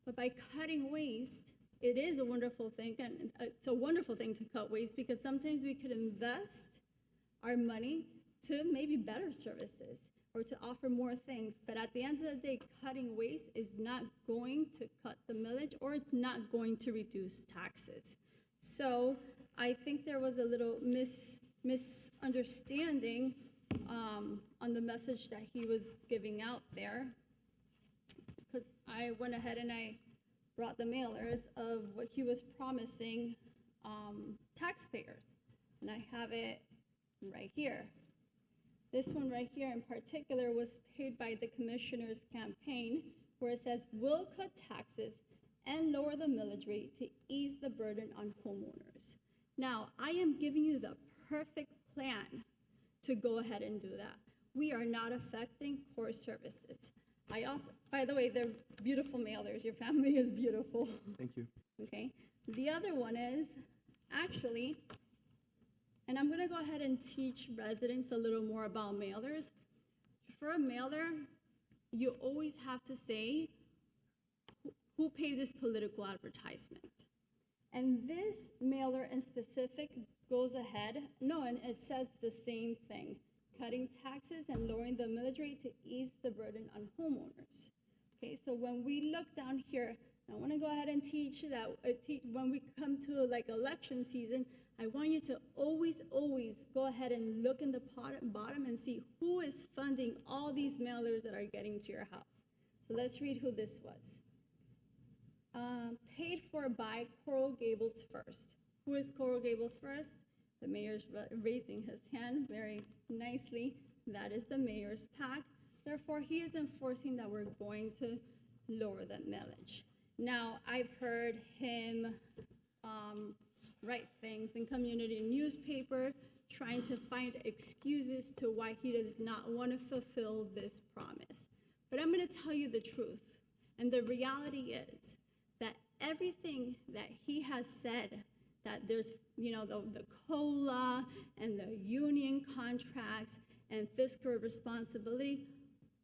But by cutting waste, it is a wonderful thing, and it's a wonderful thing to cut waste because sometimes we could invest our money to maybe better services or to offer more things. But at the end of the day, cutting waste is not going to cut the millage, or it's not going to reduce taxes. So I think there was a little misunderstanding on the message that he was giving out there, because I went ahead and I brought the mailers of what he was promising taxpayers. And I have it right here. This one right here in particular was paid by the commissioner's campaign, where it says, "Will cut taxes and lower the millage rate to ease the burden on homeowners." Now, I am giving you the perfect plan to go ahead and do that. We are not affecting core services. I also, by the way, they're beautiful mailers. Your family is beautiful.
Thank you.
Okay. The other one is actually, and I'm gonna go ahead and teach residents a little more about mailers. For a mailer, you always have to say, who paid this political advertisement? And this mailer in specific goes ahead, no, and it says the same thing, cutting taxes and lowering the millage rate to ease the burden on homeowners. Okay, so when we look down here, I want to go ahead and teach that, when we come to like election season, I want you to always go ahead and look in the bottom and see who is funding all these mailers that are getting to your house. So let's read who this was. Paid for by Coral Gables First. Who is Coral Gables First? The mayor's raising his hand very nicely. That is the mayor's PAC. Therefore, he is enforcing that we're going to lower the millage. Now, I've heard him write things in community newspaper, trying to find excuses to why he does not want to fulfill this promise. But I'm going to tell you the truth. And the reality is that everything that he has said, that there's, you know, the COLA and the union contracts and fiscal responsibility,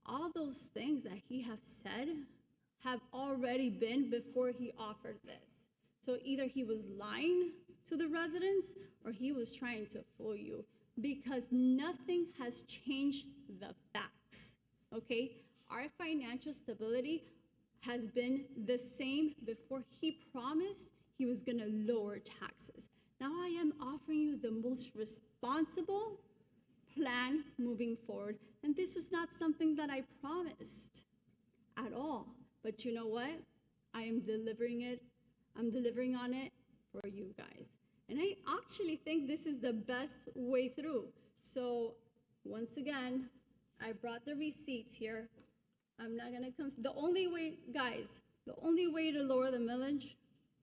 all those things that he have said have already been before he offered this. So either he was lying to the residents or he was trying to fool you, because nothing has changed the facts, okay? Our financial stability has been the same before he promised he was gonna lower taxes. Now I am offering you the most responsible plan moving forward, and this was not something that I promised at all. But you know what? I am delivering it. I'm delivering on it for you guys. And I actually think this is the best way through. So once again, I brought the receipts here. I'm not gonna the only way, guys, the only way to lower the millage,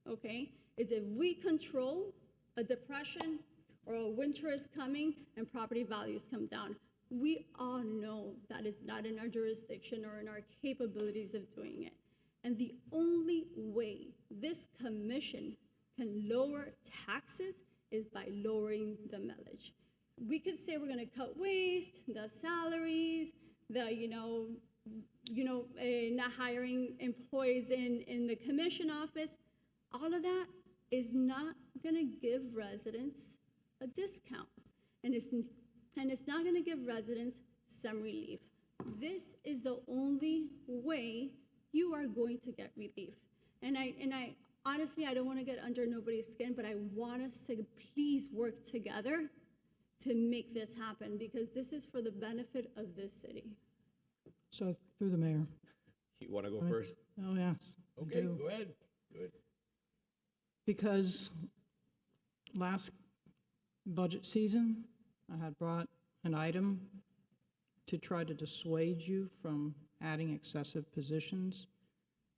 okay, is if we control a depression or a winter is coming and property values come down. We all know that is not in our jurisdiction or in our capabilities of doing it. And the only way this commission can lower taxes is by lowering the millage. We could say we're gonna cut waste, the salaries, the, not hiring employees in the commission office. All of that is not gonna give residents a discount. And it's not gonna give residents some relief. This is the only way you are going to get relief. And I honestly, I don't wanna get under nobody's skin, but I want us to please work together to make this happen, because this is for the benefit of this city.
So through the mayor.
You want to go first?
Oh, yes. I
Okay,
do.
go ahead. Good.
Because last budget season, I had brought an item to try to dissuade you from adding excessive positions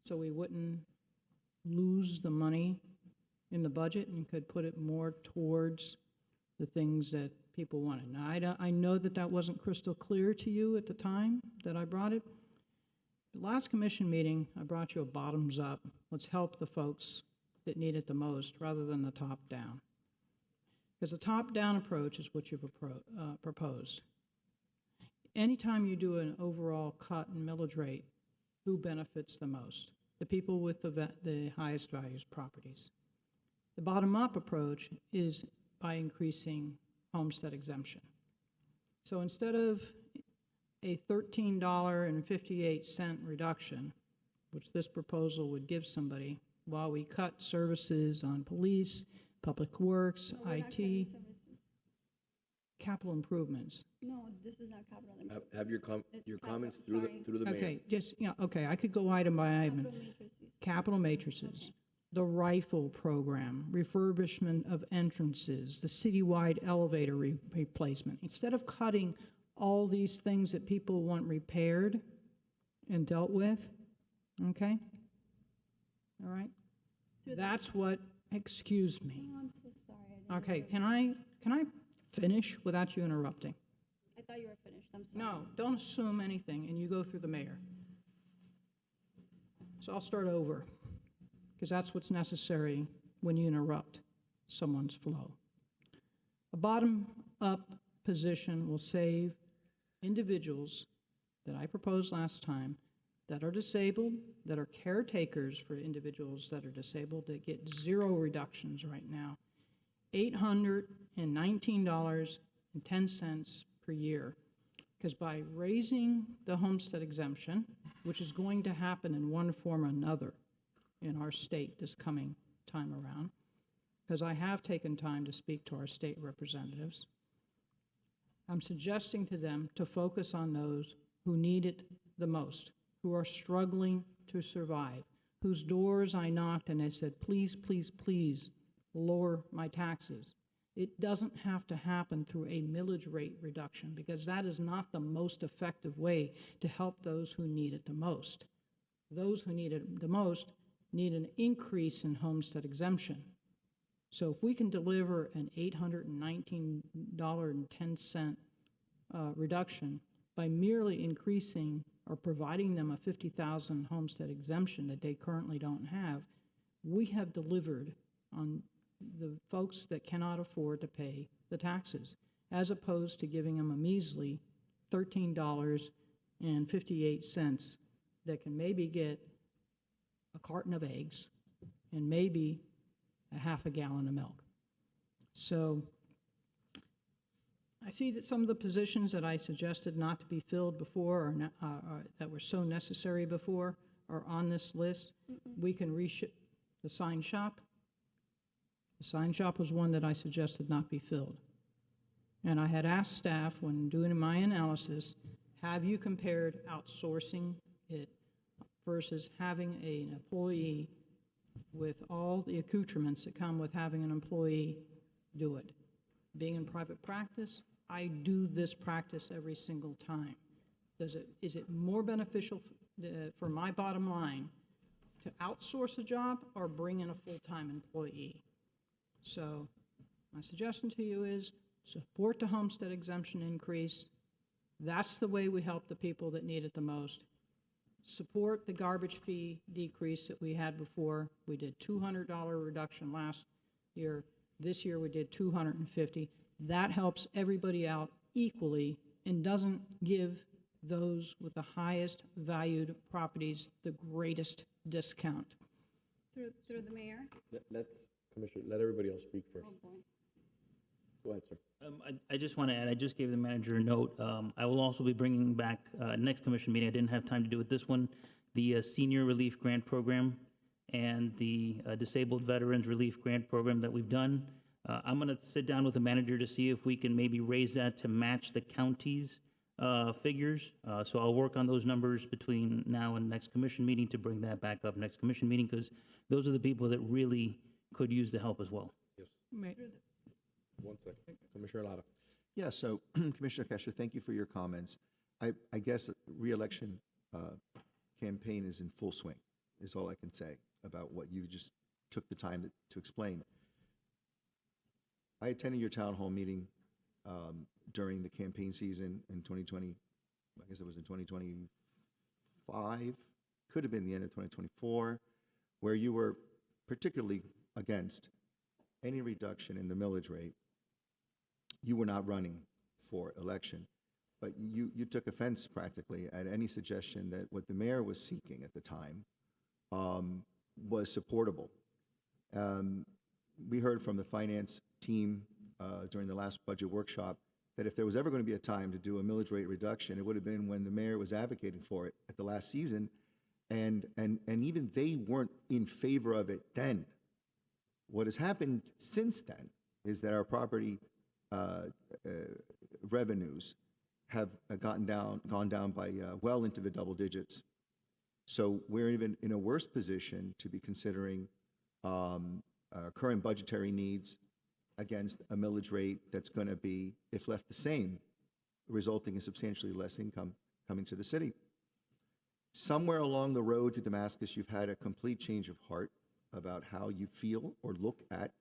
so we wouldn't lose the money in the budget and could put it more towards the things that people wanted. Now, I know that that wasn't crystal clear to you at the time that I brought it. The last commission meeting, I brought you a bottoms up. Let's help the folks that need it the most rather than the top down. Because the top down approach is what you've proposed. Anytime you do an overall cut in millage rate, who benefits the most? The people with the highest values properties. The bottom up approach is by increasing homestead exemption. So instead of a $13.58 reduction, which this proposal would give somebody, while we cut services on police, public works,
No, we're not
IT,
cutting services.
capital improvements.
No, this is not capital improvement.
Have your
It's
comments
capital,
through the mayor.
Okay, just, yeah, okay, I could go item by item.
Capital matrices.
Capital matrices. the rifle program, refurbishment of entrances, the citywide elevator replacement. Instead of cutting all these things that people want repaired and dealt with, okay? All right? That's what, excuse me.
Oh, I'm so sorry.
Okay, can I finish without you interrupting?
I thought you were finished. I'm sorry.
No, don't assume anything, and you go through the mayor. So I'll start over, because that's what's necessary when you interrupt someone's flow. A bottom-up position will save individuals that I proposed last time that are disabled, that are caretakers for individuals that are disabled, that get 0 reductions right now, $819.10 per year. Because by raising the homestead exemption, which is going to happen in one form or another in our state this coming time around, because I have taken time to speak to our state representatives, I'm suggesting to them to focus on those who need it the most, who are struggling to survive, whose doors I knocked and I said, please, please, please lower my taxes. It doesn't have to happen through a millage rate reduction, because that is not the most effective way to help those who need it the most. Those who need it the most need an increase in homestead exemption. So if we can deliver an $819.10 reduction by merely increasing or providing them a $50,000 homestead exemption that they currently don't have, we have delivered on the folks that cannot afford to pay the taxes, as opposed to giving them a measly $13.58 that can maybe get a carton of eggs and maybe a half a gallon of milk. So I see that some of the positions that I suggested not to be filled before, or not, that were so necessary before, are on this list. We can reshift the sign shop. The sign shop was one that I suggested not be filled. And I had asked staff when doing my analysis, have you compared outsourcing it versus having an employee with all the accoutrements that come with having an employee do it? Being in private practice, I do this practice every single time. Is it more beneficial for my bottom line to outsource a job or bring in a full-time employee? So my suggestion to you is support the homestead exemption increase. That's the way we help the people that need it the most. Support the garbage fee decrease that we had before. We did $200 reduction last year. This year we did $250. That helps everybody out equally and doesn't give those with the highest valued properties the greatest discount.
Through the mayor.
Let's, Commissioner, let everybody else speak first.
Oh, boy.
Go ahead, sir.
I just want to add, I just gave the manager a note. I will also be bringing back, next commission meeting, I didn't have time to do it this one, the Senior Relief Grant Program and the Disabled Veterans Relief Grant Program that we've done. I'm going to sit down with the manager to see if we can maybe raise that to match the county's figures. So I'll work on those numbers between now and next commission meeting to bring that back up next commission meeting, because those are the people that really could use the help as well.
Yes.
May-
1 second. Commissioner Lara.
Yeah, so Commissioner Castro, thank you for your comments. I guess the re-election campaign is in full swing, is all I can say about what you just took the time to explain. I attended your town hall meeting during the campaign season in 2020. I guess it was in 2025, could have been the end of 2024, where you were particularly against any reduction in the millage rate. You were not running for election, but you took offense practically at any suggestion that what the mayor was seeking at the time was supportable. We heard from the finance team during the last budget workshop that if there was ever going to be a time to do a millage rate reduction, it would have been when the mayor was advocating for it at the last season, and even they weren't in favor of it then. What has happened since then is that our property revenues have gone down by well into the double digits. So we're even in a worse position to be considering current budgetary needs against a millage rate that's going to be, if left the same, resulting in substantially less income coming to the city. Somewhere along the road to Damascus, you've had a complete change of heart about how you feel or look at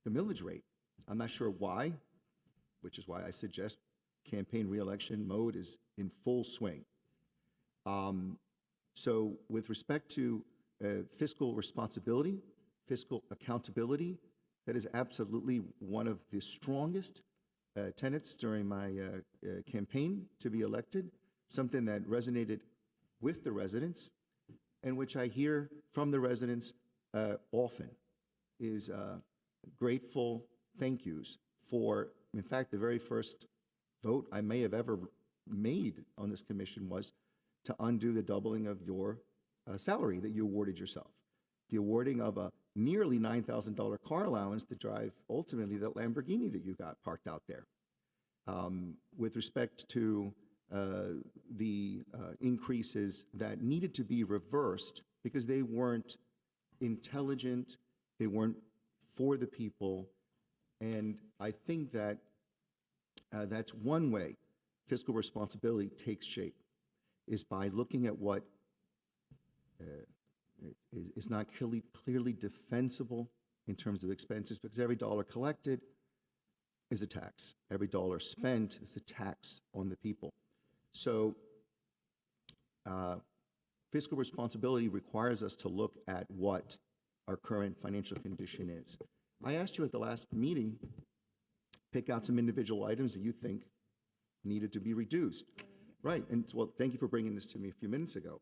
the millage rate. I'm not sure why, which is why I suggest campaign reelection mode is in full swing. So with respect to fiscal responsibility, fiscal accountability, that is absolutely one of the strongest tenets during my campaign to be elected, something that resonated with the residents and which I hear from the residents often is grateful thank yous for, in fact, the very first vote I may have ever made on this commission was to undo the doubling of your salary that you awarded yourself. The awarding of a nearly $9,000 car allowance to drive ultimately that Lamborghini that you got parked out there. With respect to the increases that needed to be reversed because they weren't intelligent, they weren't for the people, and I think that that's one way fiscal responsibility takes shape, is by looking at what is not clearly defensible in terms of expenses, because every dollar collected is a tax. Every dollar spent is a tax on the people. So fiscal responsibility requires us to look at what our current financial condition is. I asked you at the last meeting, pick out some individual items that you think needed to be reduced. Right, and well, thank you for bringing this to me a few minutes ago.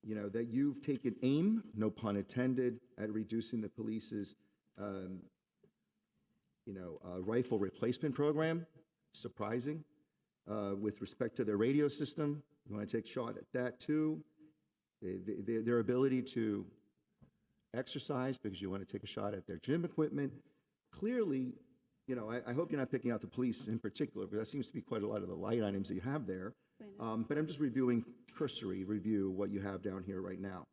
You know, that you've taken aim, no pun intended, at reducing the police's, rifle replacement program. Surprising. With respect to their radio system, you want to take a shot at that too. Their ability to exercise, because you want to take a shot at their gym equipment. Clearly, you know, I hope you're not picking out the police in particular, because that seems to be quite a lot of the light items that you have there. But I'm just cursory review what you have down here right now.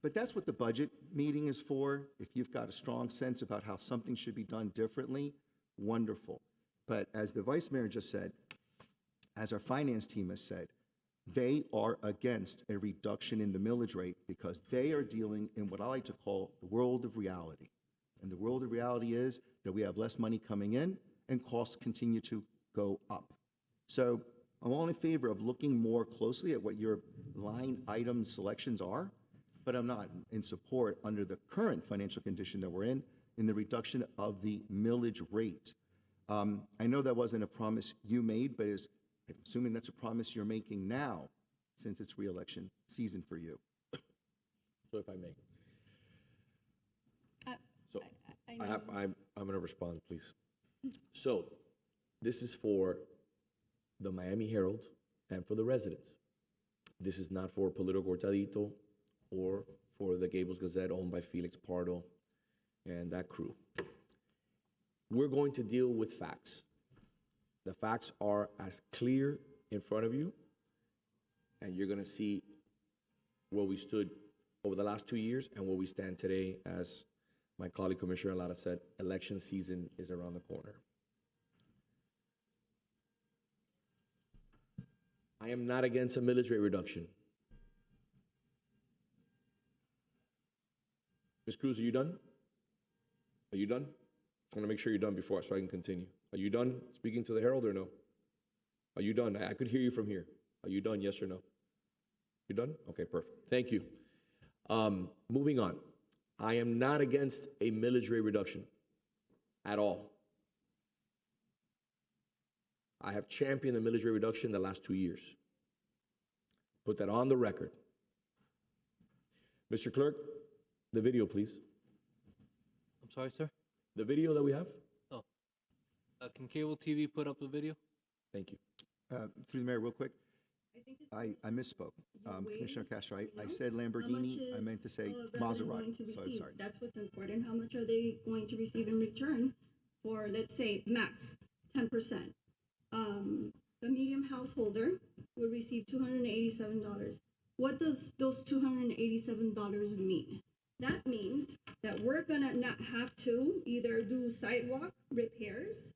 But that's what the budget meeting is for. If you've got a strong sense about how something should be done differently, wonderful. But as the vice mayor just said, as our finance team has said, they are against a reduction in the millage rate because they are dealing in what I like to call the world of reality. And the world of reality is that we have less money coming in and costs continue to go up. So I'm all in favor of looking more closely at what your line item selections are, but I'm not in support under the current financial condition that we're in the reduction of the millage rate. I know that wasn't a promise you made, but I'm assuming that's a promise you're making now since it's re-election season for you.
So if I may. I'm going to respond, please. So this is for the Miami Herald and for the residents. This is not for Politico Cortadito or for the Gables Gazette owned by Felix Pardo and that crew. We're going to deal with facts. The facts are as clear in front of you, and you're going to see where we stood over the last 2 years and where we stand today. As my colleague Commissioner Lara said, election season is around the corner. I am not against a millage rate reduction. Ms. Cruz, are you done? Are you done? I want to make sure you're done before so I can continue. Are you done speaking to the Herald or no? Are you done? I could hear you from here. Are you done, yes or no? You done? Okay, perfect. Thank you. Moving on. I am not against a millage rate reduction at all. I have championed the millage rate reduction the last 2 years. Put that on the record. Mr. Clerk, the video, please.
I'm sorry, sir?
The video that we have?
Oh. Can cable TV put up the video?
Thank you.
Through the mayor, real quick. I misspoke. Commissioner Castro, I said Lamborghini, I meant to say Maserati, so I'm sorry.
That's what's important. How much are they going to receive in return for, let's say, max 10%? The medium householder would receive $287. What does those $287 mean? That means that we're gonna not have to either do sidewalk repairs,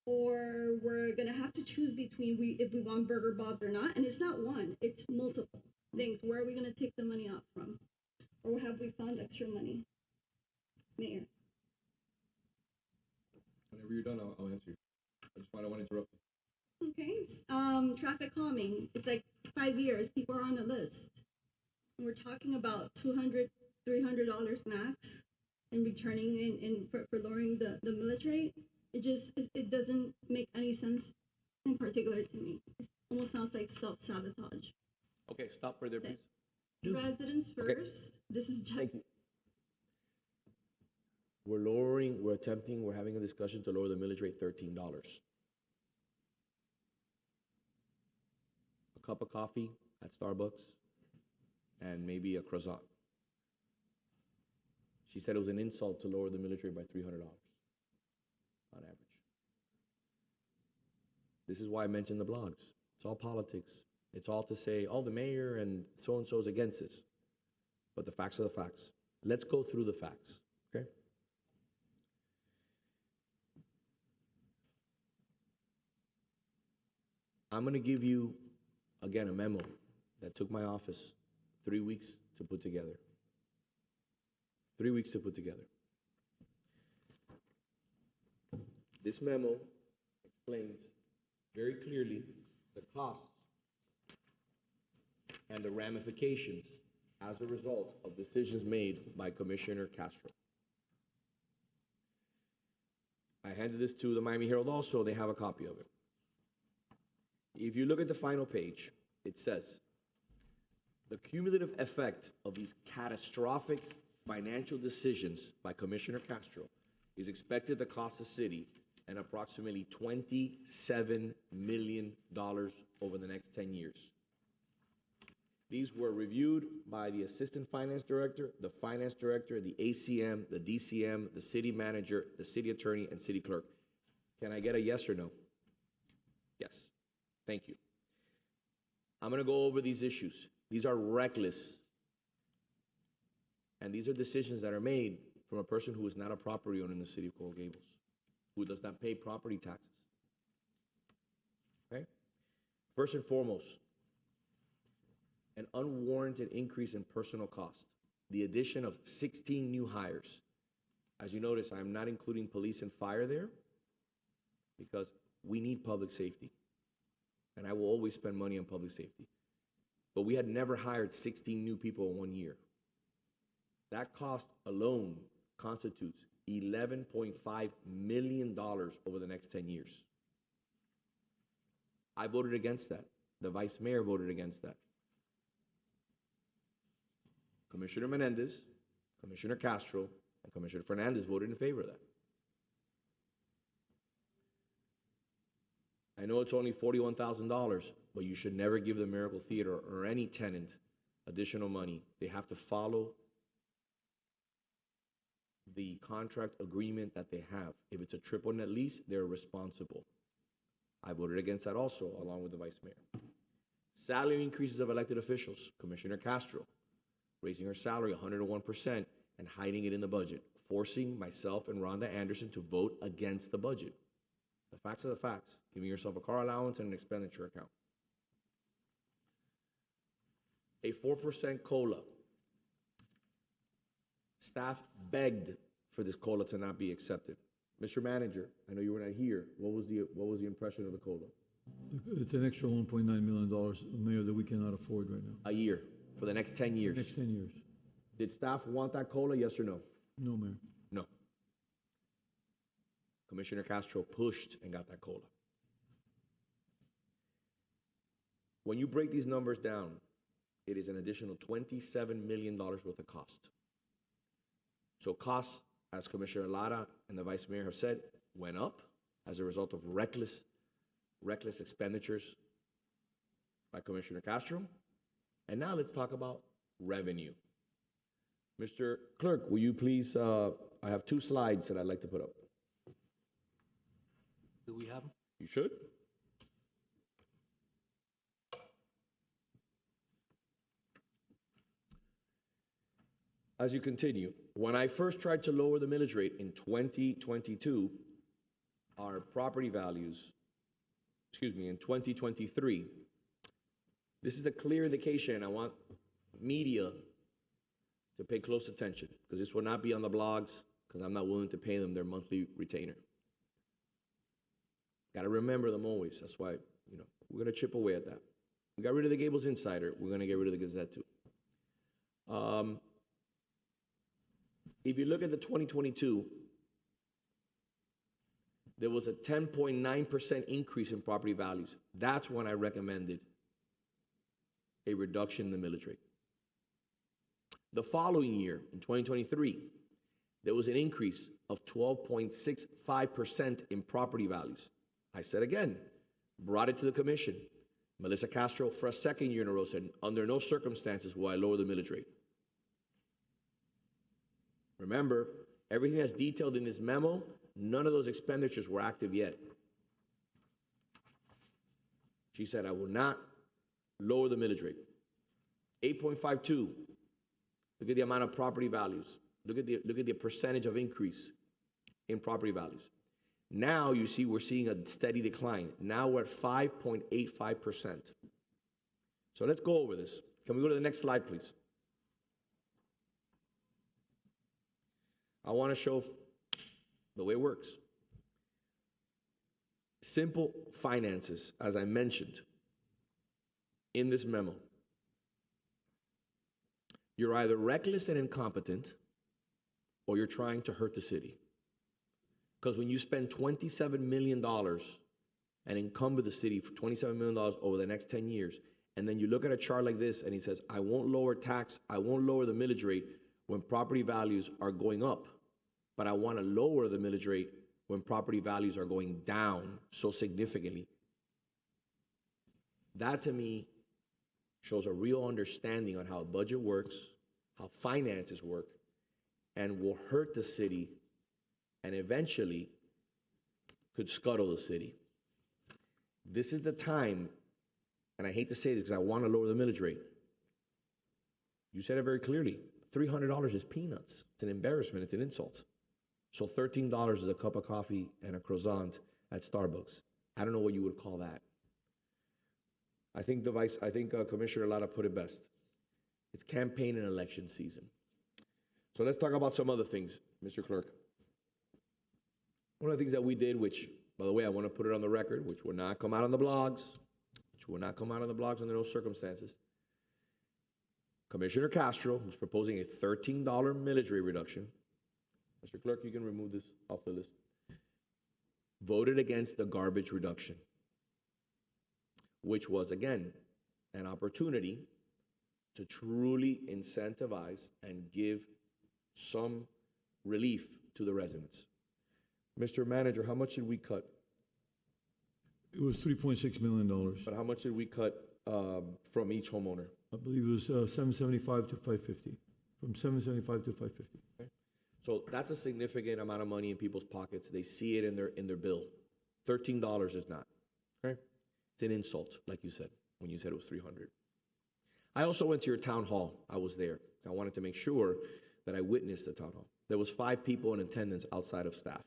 or we're gonna have to choose between if we want Burger Bob or not, and it's not one, it's multiple things. Where are we gonna take the money out from? Or have we found extra money? Mayor?
Whenever you're done, I'll answer you. I just don't want to interrupt you.
Okay, traffic calming, it's like 5 years, people are on the list. And we're talking about $200, $300 max in returning for lowering the millage rate. It doesn't make any sense in particular to me. It almost sounds like self-sabotage.
Okay, stop right there, please.
Residents first, this is just.
Thank you. We're having a discussion to lower the millage rate $13. A cup of coffee at Starbucks and maybe a croissant. She said it was an insult to lower the millage rate by $300 on average. This is why I mentioned the blogs. It's all politics. It's all to say, oh, the mayor and so is against this. But the facts are the facts. Let's go through the facts, okay? I'm going to give you, again, a memo that took my office 3 weeks to put together. 3 weeks to put together. This memo explains very clearly the costs and the ramifications as a result of decisions made by Commissioner Castro. I handed this to the Miami Herald also. They have a copy of it. If you look at the final page, it says, the cumulative effect of these catastrophic financial decisions by Commissioner Castro is expected to cost the city an approximately $27 million over the next 10 years. These were reviewed by the Assistant Finance Director, the Finance Director, the ACM, the DCM, the City Manager, the City Attorney, and City Clerk. Can I get a yes or no? Yes. Thank you. I'm going to go over these issues. These are reckless. And these are decisions that are made from a person who is not a property owner in the city of Coral Gables, who does not pay property taxes. Okay? First and foremost, an unwarranted increase in personal cost. The addition of 16 new hires. As you notice, I'm not including police and fire there because we need public safety. And I will always spend money on public safety. But we had never hired 16 new people in 1 year. That cost alone constitutes $11.5 million over the next 10 years. I voted against that. The vice mayor voted against that. Commissioner Menendez, Commissioner Castro, and Commissioner Fernandez voted in favor of that. I know it's only $41,000, but you should never give the Miracle Theater or any tenant additional money. They have to follow the contract agreement that they have. If it's a triple net lease, they're responsible. I voted against that also, along with the vice mayor. Salary increases of elected officials. Commissioner Castro, raising her salary 101% and hiding it in the budget, forcing myself and Rhonda Anderson to vote against the budget. The facts are the facts. Giving yourself a car allowance and an expenditure account. A 4% COLA. Staff begged for this COLA to not be accepted. Mr. Manager, I know you were not here. What was the impression of the COLA?
It's an extra $1.9 million, Mayor, that we cannot afford right now.
A year, for the next 10 years.
Next 10 years.
Did staff want that COLA, yes or no?
No, Mayor.
No. Commissioner Castro pushed and got that COLA. When you break these numbers down, it is an additional $27 million worth of cost. So costs, as Commissioner Lara and the Vice Mayor have said, went up as a result of reckless expenditures by Commissioner Castro. And now let's talk about revenue. Mr. Clerk, will you please, I have 2 slides that I'd like to put up.
Do we have them?
You should. As you continue, when I first tried to lower the millage rate in 2022, our property values, in 2023, this is a clear indication. I want media to pay close attention, because this will not be on the blogs, because I'm not willing to pay them their monthly retainer. Got to remember them always. That's why, we're going to chip away at that. We got rid of the Gables Insider. We're going to get rid of the Gazette too. If you look at the 2022, there was a 10.9% increase in property values. That's when I recommended a reduction in the millage rate. The following year, in 2023, there was an increase of 12.65% in property values. I said again, brought it to the commission. Melissa Castro, for a second year in a row, said, under no circumstances will I lower the millage rate. Remember, everything that's detailed in this memo, none of those expenditures were active yet. She said, I will not lower the millage rate. 8.52. Look at the amount of property values. Look at the percentage of increase in property values. Now you see we're seeing a steady decline. Now we're at 5.85%. So let's go over this. Can we go to the next slide, please? I want to show the way it works. Simple finances, as I mentioned in this memo. You're either reckless and incompetent, or you're trying to hurt the city. Because when you spend $27 million and encumber the city for $27 million over the next 10 years, and then you look at a chart like this and he says, I won't lower tax, I won't lower the millage rate when property values are going up, but I want to lower the millage rate when property values are going down so significantly. That to me shows a real understanding on how a budget works, how finances work, and will hurt the city and eventually could scuttle the city. This is the time, and I hate to say this because I want to lower the millage rate. You said it very clearly. $300 is peanuts. It's an embarrassment. It's an insult. So $13 is a cup of coffee and a croissant at Starbucks. I don't know what you would call that. I think Commissioner Lara put it best. It's campaign and election season. So let's talk about some other things, Mr. Clerk. One of the things that we did, which, by the way, I want to put it on the record, which will not come out on the blogs, under no circumstances. Commissioner Castro, who's proposing a $13 millage rate reduction, Mr. Clerk, you can remove this off the list, voted against the garbage reduction, which was, again, an opportunity to truly incentivize and give some relief to the residents. Mr. Manager, how much did we cut?
It was $3.6 million.
But how much did we cut from each homeowner?
I believe it was 775 to 550. From 775 to 550.
Okay. So that's a significant amount of money in people's pockets. They see it in their bill. $13 is not. Okay? It's an insult, like you said, when you said it was $300. I also went to your town hall. I was there. I wanted to make sure that I witnessed the town hall. There was 5 people in attendance outside of staff.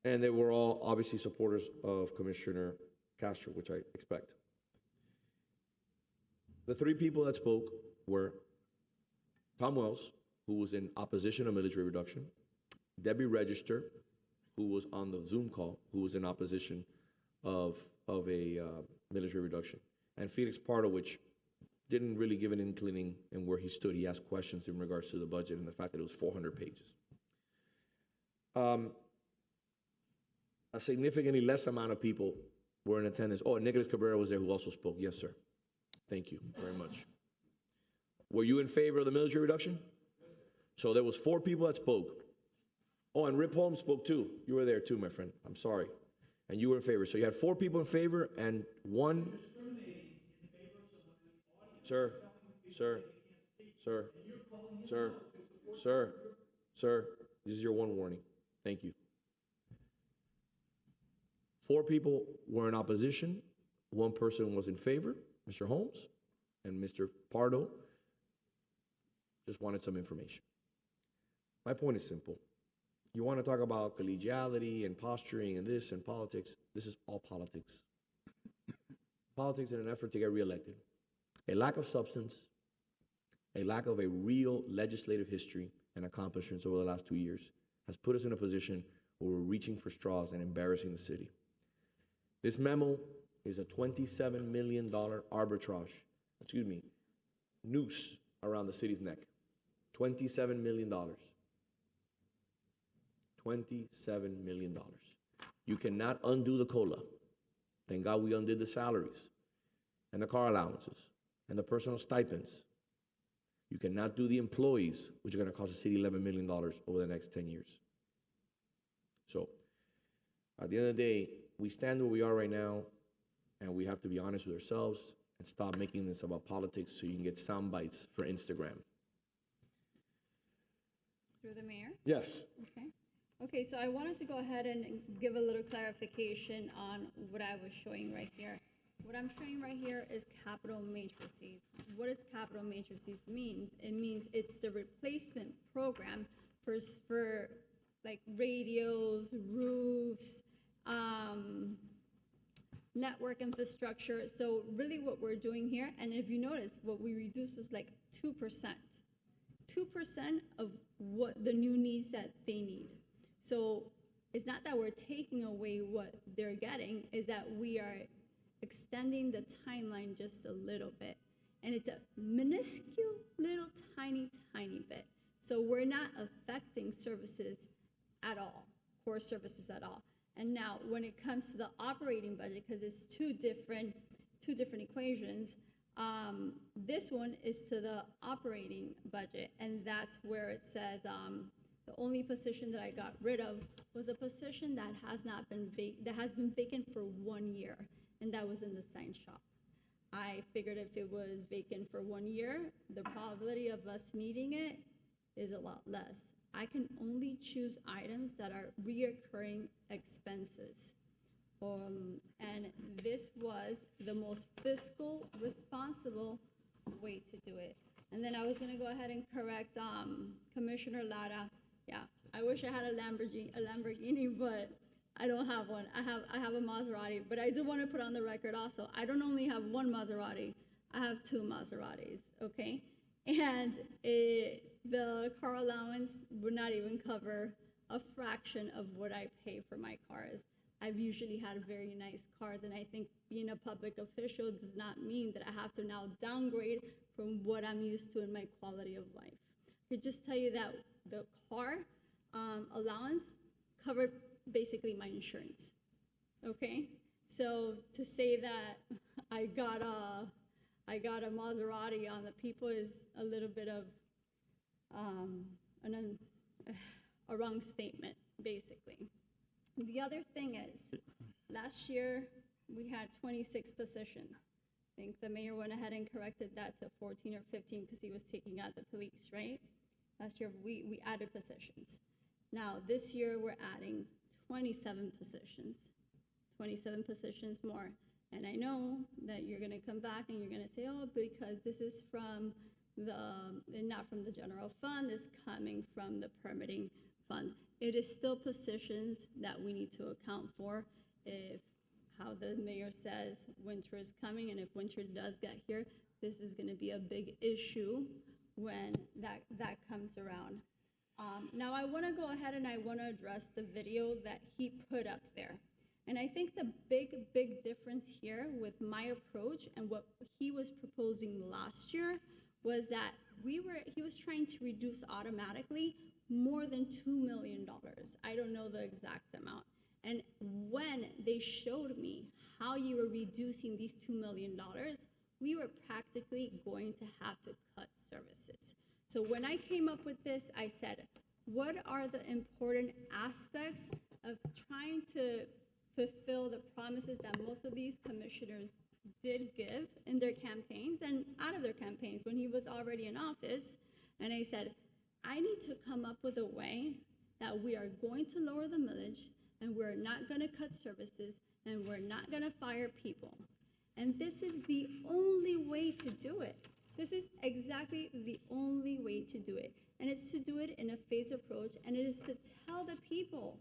And they were all obviously supporters of Commissioner Castro, which I expect. The 3 people that spoke were Tom Wells, who was in opposition to millage rate reduction, Debbie Register, who was on the Zoom call, who was in opposition of a millage rate reduction, and Felix Pardo, which didn't really give an inclining in where he stood. He asked questions in regards to the budget and the fact that it was 400 pages. A significantly less amount of people were in attendance. Oh, and Nicholas Cabrera was there, who also spoke. Yes, sir. Thank you very much. Were you in favor of the millage rate reduction? So there was 4 people that spoke. Oh, and Rip Holmes spoke too. You were there too, my friend. I'm sorry. And you were in favor. So you had 4 people in favor and 1. Sir, this is your one warning. Thank you. 4 people were in opposition. 1 person was in favor, Mr. Holmes, and Mr. Pardo Just wanted some information. My point is simple. You want to talk about collegiality and posturing and this and politics. This is all politics. Politics in an effort to get reelected. A lack of substance, a lack of a real legislative history and accomplishments over the last 2 years has put us in a position where we're reaching for straws and embarrassing the city. This memo is a $27 million noose around the city's neck. $27 million. $27 million. You cannot undo the COLA. Thank God we undid the salaries and the car allowances and the personal stipends. You cannot do the employees, which are going to cost the city $11 million over the next 10 years. So, at the end of the day, we stand where we are right now, and we have to be honest with ourselves and stop making this about politics so you can get sound bites for Instagram.
Through the mayor?
Yes.
Okay. Okay, so I wanted to go ahead and give a little clarification on what I was showing right here. What I'm showing right here is capital matrices. What does capital matrices means? It means it's the replacement program for like radios, roofs, network infrastructure. So really what we're doing here, and if you notice, what we reduced was like 2%. 2% of what the new needs that they need. So it's not that we're taking away what they're getting, is that we are extending the timeline just a little bit. And it's a minuscule little tiny bit. So we're not affecting services at all, core services at all. And now when it comes to the operating budget, because it's two different equations, this one is to the operating budget, and that's where it says the only position that I got rid of was a position that has been vacant for 1 year, and that was in the sign shop. I figured if it was vacant for 1 year, the probability of us needing it is a lot less. I can only choose items that are reoccurring expenses. And this was the most fiscal, responsible way to do it. And then I was gonna go ahead and correct Commissioner Lara. Yeah, I wish I had a Lamborghini, but I don't have one. I have a Maserati, but I do want to put on the record also, I don't only have one Maserati, I have 2 Maseratis, okay? And the car allowance would not even cover a fraction of what I pay for my cars. I've usually had very nice cars, and I think being a public official does not mean that I have to now downgrade from what I'm used to in my quality of life. I could just tell you that the car allowance covered basically my insurance, okay? So to say that I got a Maserati on the people is a little bit of a wrong statement, basically. The other thing is, last year we had 26 positions. I think the mayor went ahead and corrected that to 14 or 15 because he was taking out the police, right? Last year we added positions. Now this year we're adding 27 positions, 27 positions more. And I know that you're gonna come back and you're gonna say, oh, because this is from not from the general fund, it's coming from the permitting fund. It is still positions that we need to account for if, how the mayor says, winter is coming, and if winter does get here, this is gonna be a big issue when that comes around. Now I wanna go ahead and I wanna address the video that he put up there. And I think the big difference here with my approach and what he was proposing last year was that he was trying to reduce automatically more than $2 million. I don't know the exact amount. And when they showed me how you were reducing these $2 million, we were practically going to have to cut services. So when I came up with this, I said, what are the important aspects of trying to fulfill the promises that most of these commissioners did give in their campaigns and out of their campaigns when he was already in office? And I said, I need to come up with a way that we are going to lower the millage, and we're not going to cut services, and we're not going to fire people. And this is the only way to do it. This is exactly the only way to do it. And it's to do it in a phased approach, and it is to tell the people,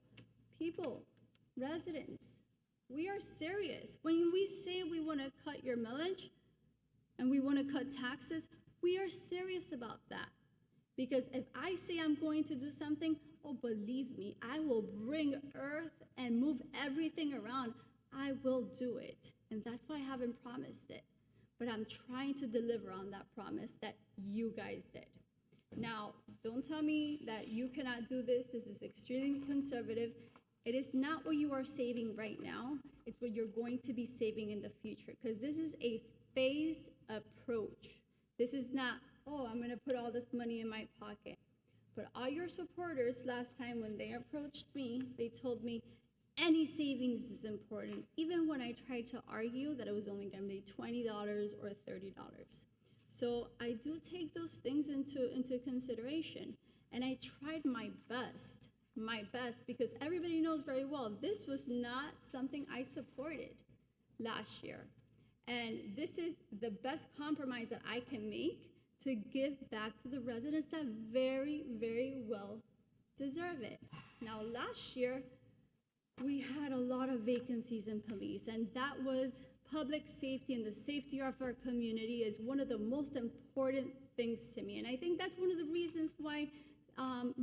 residents, we are serious. When we say we want to cut your millage and we want to cut taxes, we are serious about that. Because if I say I'm going to do something, oh, believe me, I will bring earth and move everything around. I will do it. And that's why I haven't promised it. But I'm trying to deliver on that promise that you guys did. Now, don't tell me that you cannot do this. This is extremely conservative. It is not what you are saving right now. It's what you're going to be saving in the future. Because this is a phased approach. This is not, oh, I'm going to put all this money in my pocket. But all your supporters last time when they approached me, they told me any savings is important, even when I tried to argue that it was only going to be $20 or $30. So I do take those things into consideration. And I tried my best, because everybody knows very well this was not something I supported last year. And this is the best compromise that I can make to give back to the residents that very, very well deserve it. Now, last year, we had a lot of vacancies in police, and that was public safety, and the safety of our community is one of the most important things to me. And I think that's one of the reasons why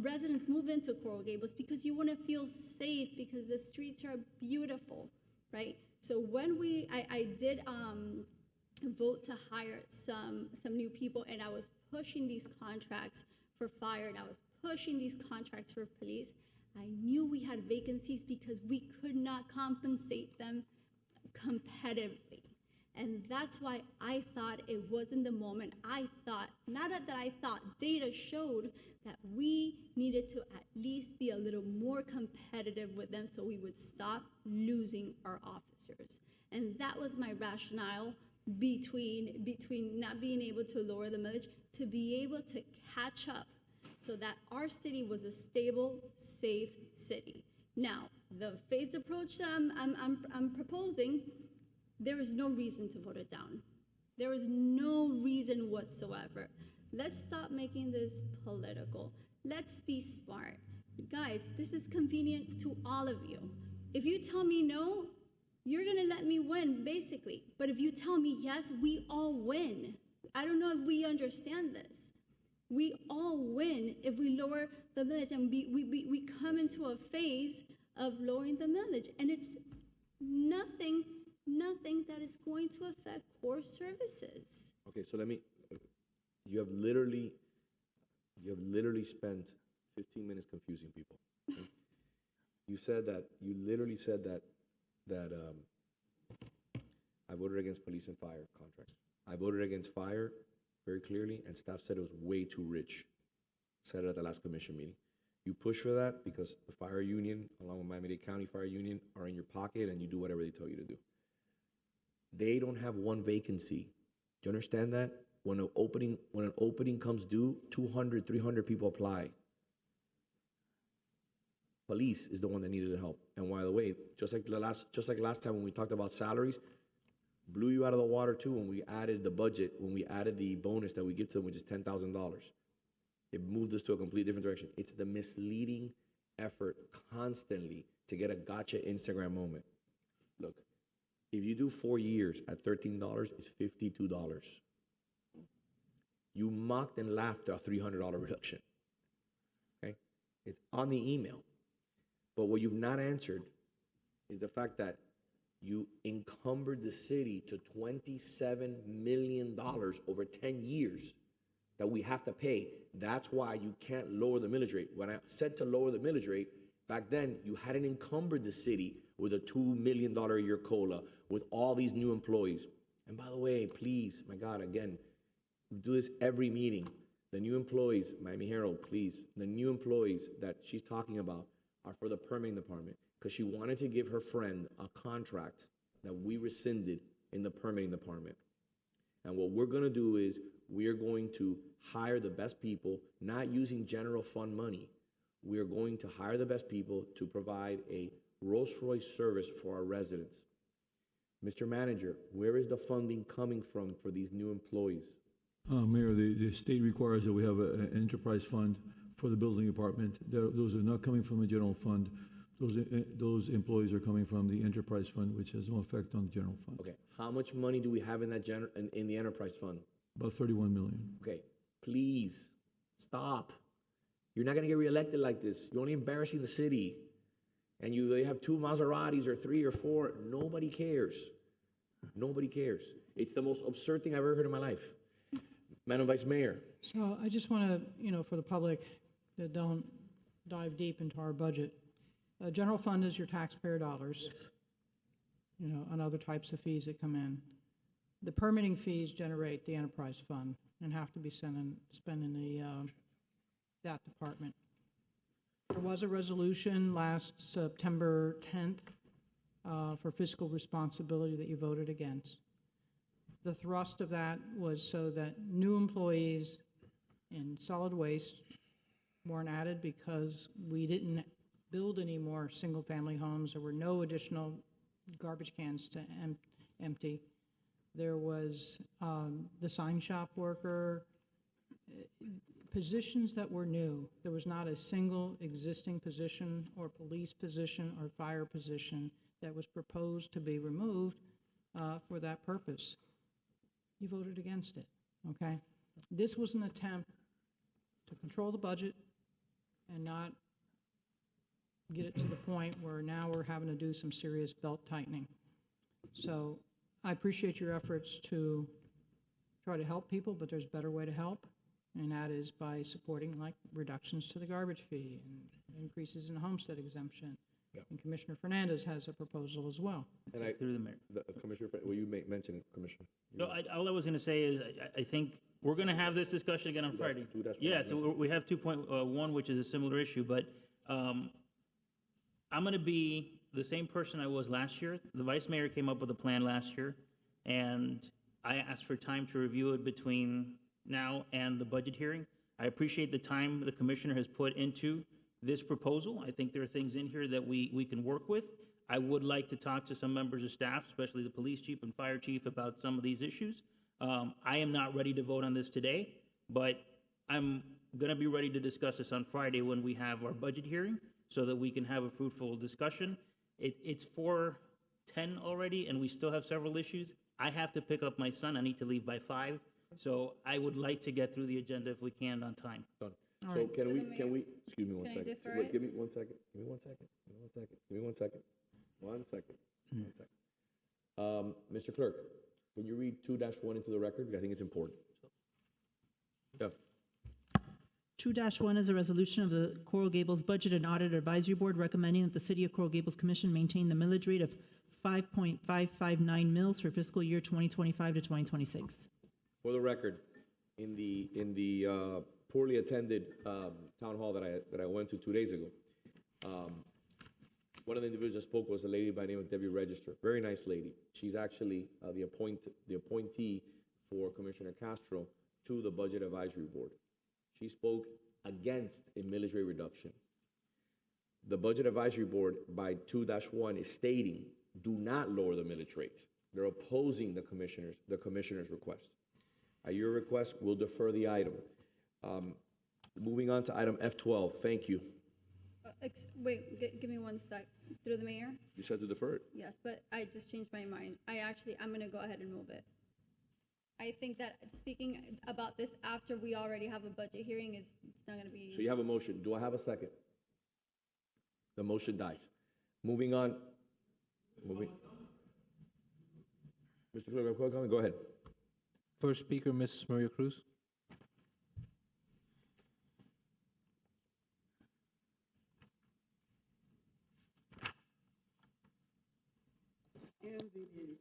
residents move into Coral Gables, because you want to feel safe, because the streets are beautiful, right? So when I did vote to hire some new people, and I was pushing these contracts for fire, and I was pushing these contracts for police, I knew we had vacancies because we could not compensate them competitively. And that's why I thought it wasn't the moment. I thought, not that I thought, data showed that we needed to at least be a little more competitive with them so we would stop losing our officers. And that was my rationale between not being able to lower the millage to be able to catch up so that our city was a stable, safe city. Now, the phased approach that I'm proposing, there is no reason to vote it down. There is no reason whatsoever. Let's stop making this political. Let's be smart. Guys, this is convenient to all of you. If you tell me no, you're gonna let me win, basically. But if you tell me yes, we all win. I don't know if we understand this. We all win if we lower the millage, and we come into a phase of lowering the millage, and it's nothing that is going to affect core services.
Okay, so you have literally spent 15 minutes confusing people. Okay? You literally said that I voted against police and fire contracts. I voted against fire very clearly, and staff said it was way too rich. Said it at the last commission meeting. You push for that because the fire union, along with Miami-Dade County Fire Union, are in your pocket, and you do whatever they tell you to do. They don't have one vacancy. Do you understand that? When an opening comes due, 200, 300 people apply. Police is the one that needed the help. And by the way, just like last time when we talked about salaries, blew you out of the water too when we added the budget, when we added the bonus that we give to them, which is $10,000. It moved us to a completely different direction. It's the misleading effort constantly to get a gotcha Instagram moment. Look, if you do 4 years at $13, it's $52. You mocked and laughed at a $300 reduction. Okay? It's on the email. But what you've not answered is the fact that you encumbered the city to $27 million over 10 years that we have to pay. That's why you can't lower the millage rate. When I said to lower the millage rate, back then you hadn't encumbered the city with a $2 million a year COLA, with all these new employees. And by the way, please, my God, again, we do this every meeting. The new employees, Miami Herald, please, the new employees that she's talking about are for the permitting department, because she wanted to give her friend a contract that we rescinded in the permitting department. And what we're gonna do is we're going to hire the best people, not using general fund money. We are going to hire the best people to provide a Rolls-Royce service for our residents. Mr. Manager, where is the funding coming from for these new employees?
Mayor, the state requires that we have an enterprise fund for the building department. Those are not coming from the general fund. Those employees are coming from the enterprise fund, which has no effect on the general fund.
Okay, how much money do we have in that in the enterprise fund?
About 31 million.
Okay, please, stop. You're not gonna get reelected like this. You're only embarrassing the city. And they have 2 Maseratis or 3 or 4. Nobody cares. Nobody cares. It's the most absurd thing I've ever heard in my life. Madam Vice Mayor.
So I just want to, for the public that don't dive deep into our budget, general fund is your taxpayer dollars, and other types of fees that come in. The permitting fees generate the enterprise fund and have to be spent in that department. There was a resolution last September 10th for fiscal responsibility that you voted against. The thrust of that was so that new employees in solid waste weren't added because we didn't build any more single-family homes. There were no additional garbage cans to empty. There was the sign shop worker, positions that were new. There was not a single existing position or police position or fire position that was proposed to be removed for that purpose. You voted against it, okay? This was an attempt to control the budget and not get it to the point where now we're having to do some serious belt tightening. So I appreciate your efforts to try to help people, but there's a better way to help, and that is by supporting like reductions to the garbage fee and increases in the homestead exemption.
Yeah.
And Commissioner Fernandez has a proposal as well.
And
Through the mayor.
Commissioner, will you mention Commissioner?
No, all I was going to say is I think we're going to have this discussion again on Friday. Yeah, so we have 2.1, which is a similar issue, but I'm going to be the same person I was last year. The vice mayor came up with a plan last year, and I asked for time to review it between now and the budget hearing. I appreciate the time the commissioner has put into this proposal. I think there are things in here that we can work with. I would like to talk to some members of staff, especially the police chief and fire chief, about some of these issues. I am not ready to vote on this today, but I'm going to be ready to discuss this on Friday when we have our budget hearing so that we can have a fruitful discussion. It's 4:10 already, and we still have several issues. I have to pick up my son. I need to leave by 5. So I would like to get through the agenda if we can on time.
Done.
All
So
right.
can we, excuse me one
Can I
second.
defer
Wait,
it?
give me 1 second. Give me 1 second. Give me 1 second. Give me 1 second. 1 second. 1 second. Mr. Clerk, can you read 2-1 into the record? I think it's important. Yeah.
2-1 is a resolution of the Coral Gables Budget and Audit Advisory Board recommending that the City of Coral Gables Commission maintain the millage rate of 5.559 mils for fiscal year 2025 to 2026.
For the record, in the poorly attended town hall that I went to 2 days ago, one of the individuals that spoke was a lady by the name of Debbie Register. Very nice lady. She's actually the appointee for Commissioner Castro to the Budget Advisory Board. She spoke against a millage rate reduction. The Budget Advisory Board by 2-1 is stating, do not lower the millage rate. They're opposing the commissioner's request. At your request, we'll defer the item. Moving on to item F12, thank you.
Wait, give me 1 sec. Through the mayor?
You said to defer it.
Yes, but I just changed my mind. I'm going to go ahead and move it. I think that speaking about this after we already have a budget hearing it's not going to be.
So you have a motion. Do I have a second? The motion dies. Moving on. Mr. Clerk, go ahead.
First speaker, Mrs. Maria Cruz.
And it is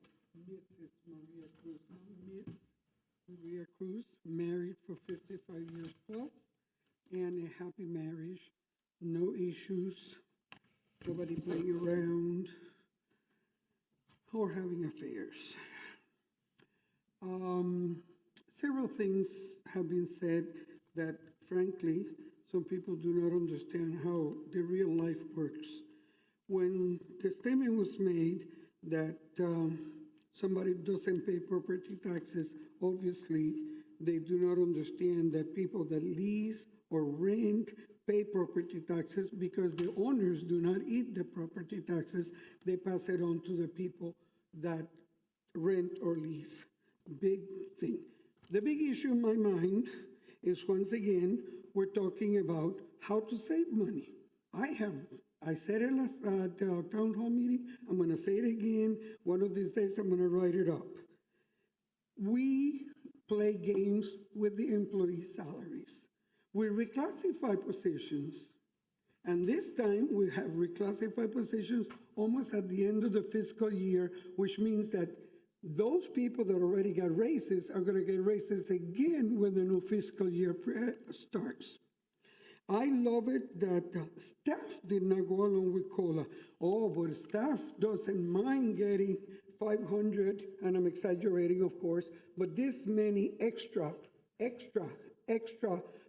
Mrs. Maria Cruz. Miss Maria Cruz, married for 55 years plus, and a happy marriage, no issues, nobody playing around or having affairs. Several things have been said that, frankly, some people do not understand how the real life works. When the statement was made that somebody doesn't pay property taxes, obviously they do not understand that people that lease or rent pay property taxes because the owners do not eat the property taxes. They pass it on to the people that rent or lease. Big thing. The big issue in my mind is, once again, we're talking about how to save money. I said it last at the town hall meeting. I'm going to say it again. One of these days, I'm going to write it up. We play games with the employee salaries. We reclassify positions. And this time, we have reclassified positions almost at the end of the fiscal year, which means that those people that already got raises are going to get raises again when the new fiscal year starts. I love it that staff did not go along with COLA. Oh, but staff doesn't mind getting 500, and I'm exaggerating, of course, but this many extra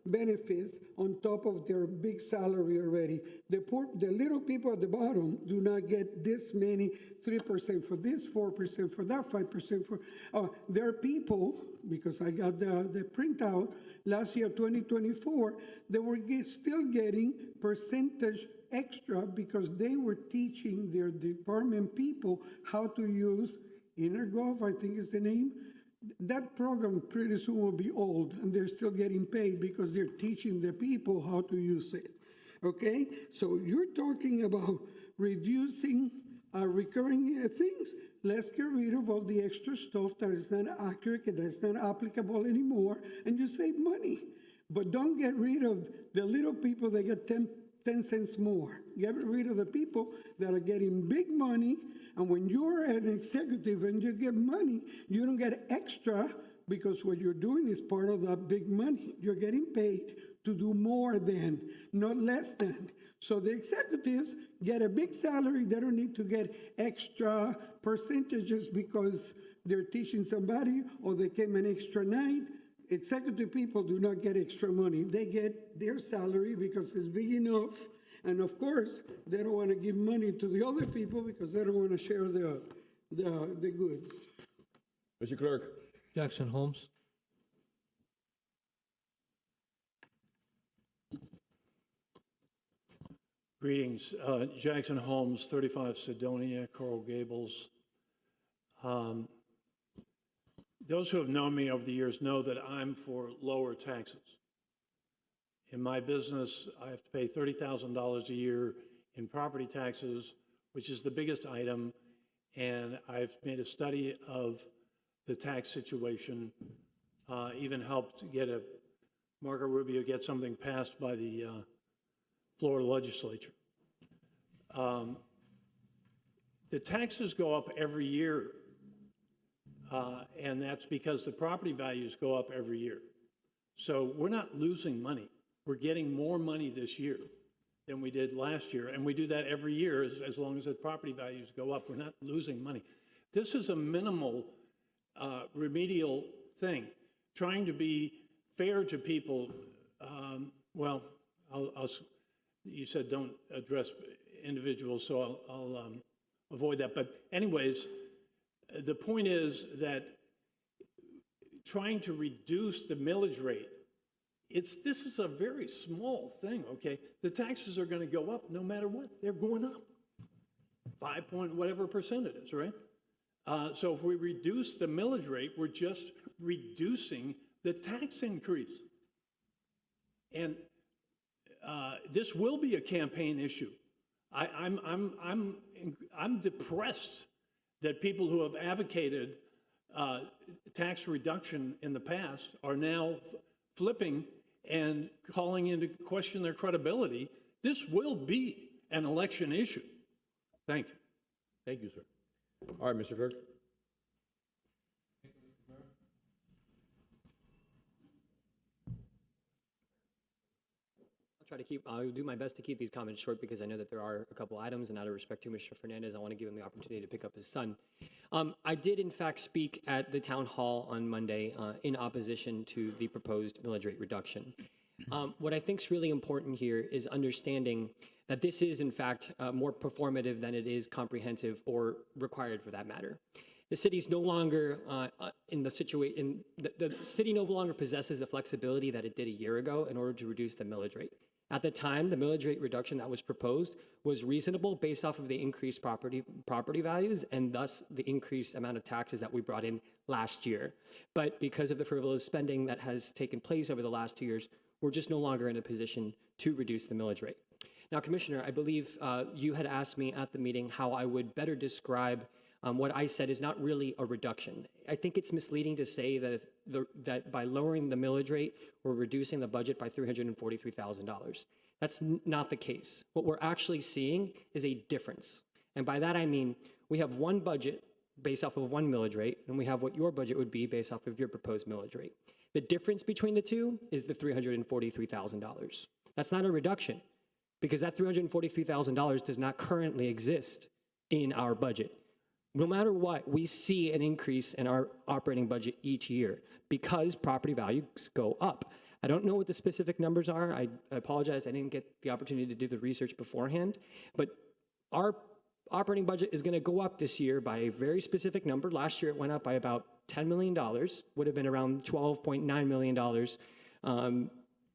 benefits on top of their big salary already. The little people at the bottom do not get this many, 3% for this, 4% for that, 5% for, there are people, because I got the printout, last year, 2024, they were still getting percentage extra because they were teaching their department people how to use InnerGov, I think is the name. That program pretty soon will be old, and they're still getting paid because they're teaching the people how to use it. Okay? So you're talking about reducing recurring things. Let's get rid of all the extra stuff that is not accurate, that is not applicable anymore, and you save money. But don't get rid of the little people that get 10 cents more. Get rid of the people that are getting big money. And when you're an executive and you get money, you don't get extra because what you're doing is part of that big money. You're getting paid to do more than, not less than. So the executives get a big salary. They don't need to get extra percentages because they're teaching somebody or they came an extra night. Executive people do not get extra money. They get their salary because it's big enough. And of course, they don't want to give money to the other people because they don't want to share the goods.
Mr. Clerk.
Jackson Holmes.
Greetings. Jackson Holmes, 35 Sidonia, Coral Gables. Those who have known me over the years know that I'm for lower taxes. In my business, I have to pay $30,000 a year in property taxes, which is the biggest item, and I've made a study of the tax situation, even helped get Marco Rubio get something passed by the Florida legislature. The taxes go up every year, and that's because the property values go up every year. So we're not losing money. We're getting more money this year than we did last year, and we do that every year as long as the property values go up. We're not losing money. This is a minimal remedial thing, trying to be fair to people. Well, you said don't address individuals, so I'll avoid that. But anyways, the point is that trying to reduce the millage rate, this is a very small thing, okay? The taxes are going to go up no matter what. They're going up. 5 point whatever percent it is, right? So if we reduce the millage rate, we're just reducing the tax increase. And this will be a campaign issue. I'm depressed that people who have advocated tax reduction in the past are now flipping and calling into question their credibility. This will be an election issue. Thank you.
Thank you, sir. All right, Mr. Clerk.
I'll do my best to keep these comments short because I know that there are a couple items, and out of respect to Mr. Fernandez, I want to give him the opportunity to pick up his son. I did, in fact, speak at the town hall on Monday in opposition to the proposed millage rate reduction. What I think is really important here is understanding that this is, in fact, more performative than it is comprehensive or required for that matter. The city's no longer in the situation, the city no longer possesses the flexibility that it did a year ago in order to reduce the millage rate. At the time, the millage rate reduction that was proposed was reasonable based off of the increased property values and thus the increased amount of taxes that we brought in last year. But because of the frivolous spending that has taken place over the last 2 years, we're just no longer in a position to reduce the millage rate. Now, Commissioner, I believe you had asked me at the meeting how I would better describe what I said is not really a reduction. I think it's misleading to say that that by lowering the millage rate, we're reducing the budget by $343,000. That's not the case. What we're actually seeing is a difference. And by that I mean we have one budget based off of one millage rate, and we have what your budget would be based off of your proposed millage rate. The difference between the two is the $343,000. That's not a reduction, because that $343,000 does not currently exist in our budget. No matter what, we see an increase in our operating budget each year because property values go up. I don't know what the specific numbers are. I apologize, I didn't get the opportunity to do the research beforehand, but our operating budget is going to go up this year by a very specific number. Last year it went up by about $10 million, would have been around $12.9 million,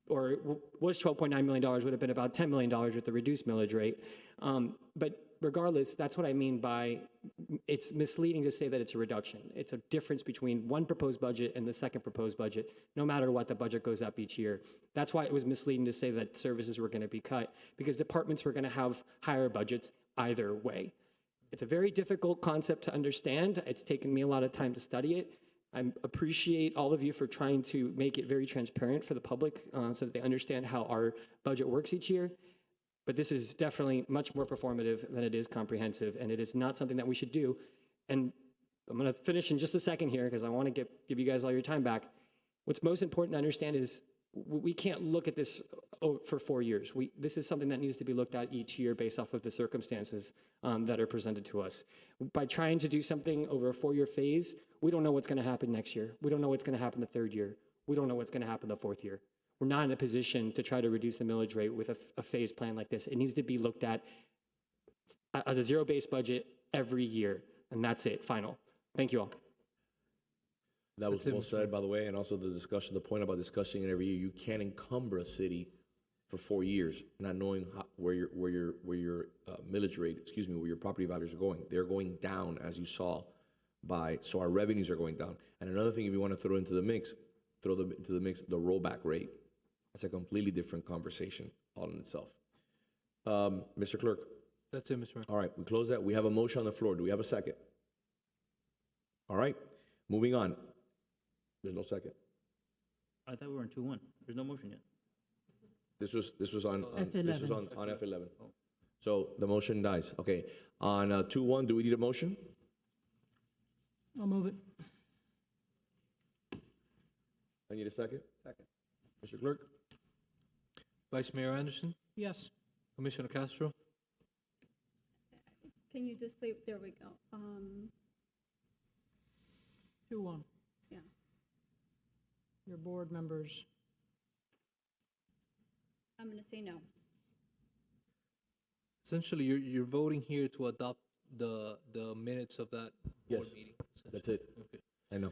or was $12.9 million, would have been about $10 million with the reduced millage rate. But regardless, that's what I mean by it's misleading to say that it's a reduction. It's a difference between one proposed budget and the second proposed budget, no matter what the budget goes up each year. That's why it was misleading to say that services were going to be cut, because departments were going to have higher budgets either way. It's a very difficult concept to understand. It's taken me a lot of time to study it. I appreciate all of you for trying to make it very transparent for the public so that they understand how our budget works each year. But this is definitely much more performative than it is comprehensive, and it is not something that we should do. And I'm going to finish in just a second here because I want to give you guys all your time back. What's most important to understand is we can't look at this for 4 years. This is something that needs to be looked at each year based off of the circumstances that are presented to us. By trying to do something over a 4-year phase, we don't know what's going to happen next year. We don't know what's going to happen the 3rd year. We don't know what's going to happen the 4th year. We're not in a position to try to reduce the millage rate with a phased plan like this. It needs to be looked at as a zero-based budget every year, and that's it, final. Thank you all.
That was well said, by the way, and also the point about discussing it every year. You can't encumber a city for 4 years, not knowing where your millage rate, where your property values are going. They're going down, as you saw, so our revenues are going down. And another thing, if you want to throw into the mix, the rollback rate. That's a completely different conversation all in itself. Mr. Clerk.
That's it, Mr. Mayor.
All right, we close that. We have a motion on the floor. Do we have a second? All right, moving on. There's no second.
I thought we were in 2-1. There's no motion yet.
This was on
F11.
This was on F11. So the motion dies. Okay, on 2-1, do we need a motion?
I'll move it.
I need a second.
Second.
Mr. Clerk.
Vice Mayor Anderson,
Yes.
Commissioner Castro,
Can you display, there we go.
2-1.
Yeah.
Your board members.
I'm going to say no.
essentially you're voting here to adopt the minutes of that board
Yes.
meeting.
That's it.
Okay.
I know.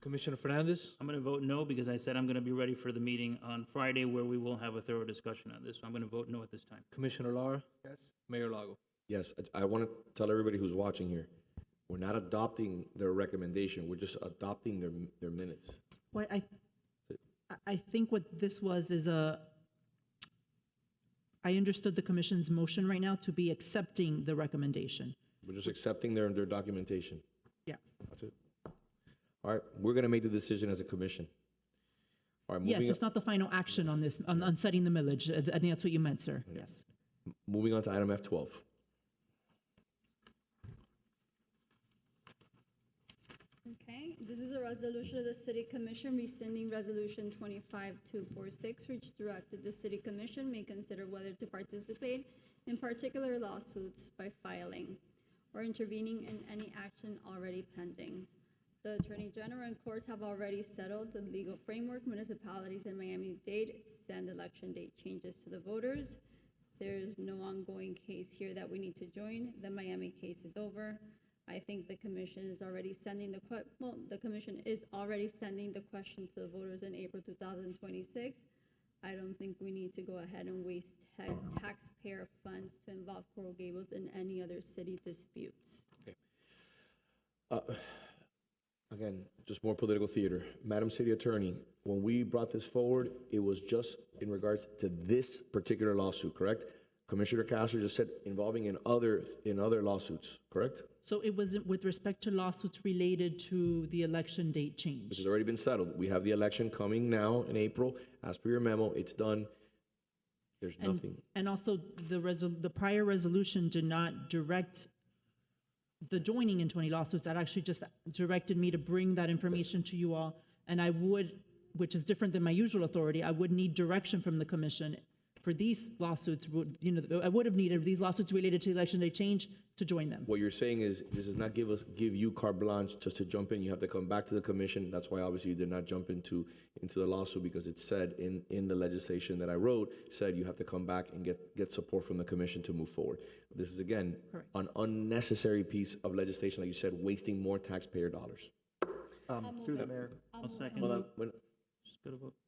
Commissioner Fernandez?
I'm going to vote no because I said I'm going to be ready for the meeting on Friday where we will have a thorough discussion on this. So I'm going to vote no at this time.
Commissioner Lara?
Yes.
Mayor Lago?
Yes, I want to tell everybody who's watching here, we're not adopting their recommendation. We're just adopting their minutes.
Well, I think what this was is I understood the commission's motion right now to be accepting the recommendation.
We're just accepting their documentation.
Yeah.
That's it. All right, we're going to make the decision as a commission. All right,
Yes, it's not the final action on this, on setting the millage. I think that's what you meant, sir. Yes.
Moving on to item F12.
Okay, this is a resolution of the City Commission rescinding Resolution 25246, which directed the City Commission may consider whether to participate in particular lawsuits by filing or intervening in any action already pending. The Attorney General and courts have already settled the legal framework. Municipalities in Miami-Dade send election date changes to the voters. There is no ongoing case here that we need to join. The Miami case is over. I think the commission is already sending the commission is already sending the question to the voters in April 2026. I don't think we need to go ahead and waste taxpayer funds to involve Coral Gables in any other city disputes.
Again, just more political theater. Madam City Attorney, when we brought this forward, it was just in regards to this particular lawsuit, correct? Commissioner Castro just said involving in other lawsuits, correct?
So it was with respect to lawsuits related to the election date change.
Which has already been settled. We have the election coming now in April. As per your memo, it's done. There's nothing.
And also, the prior resolution did not direct the joining into any lawsuits. That actually just directed me to bring that information to you all. And I would, which is different than my usual authority, I would need direction from the commission for these lawsuits. I would have needed these lawsuits related to election day change to join them.
What you're saying is this does not give you carte blanche just to jump in. You have to come back to the commission. That's why obviously you did not jump into the lawsuit, because it said in the legislation that I wrote, said you have to come back and get support from the commission to move forward. This is, again, an unnecessary piece of legislation, like you said, wasting more taxpayer dollars.
Through the mayor.
I'll second.
Hold on.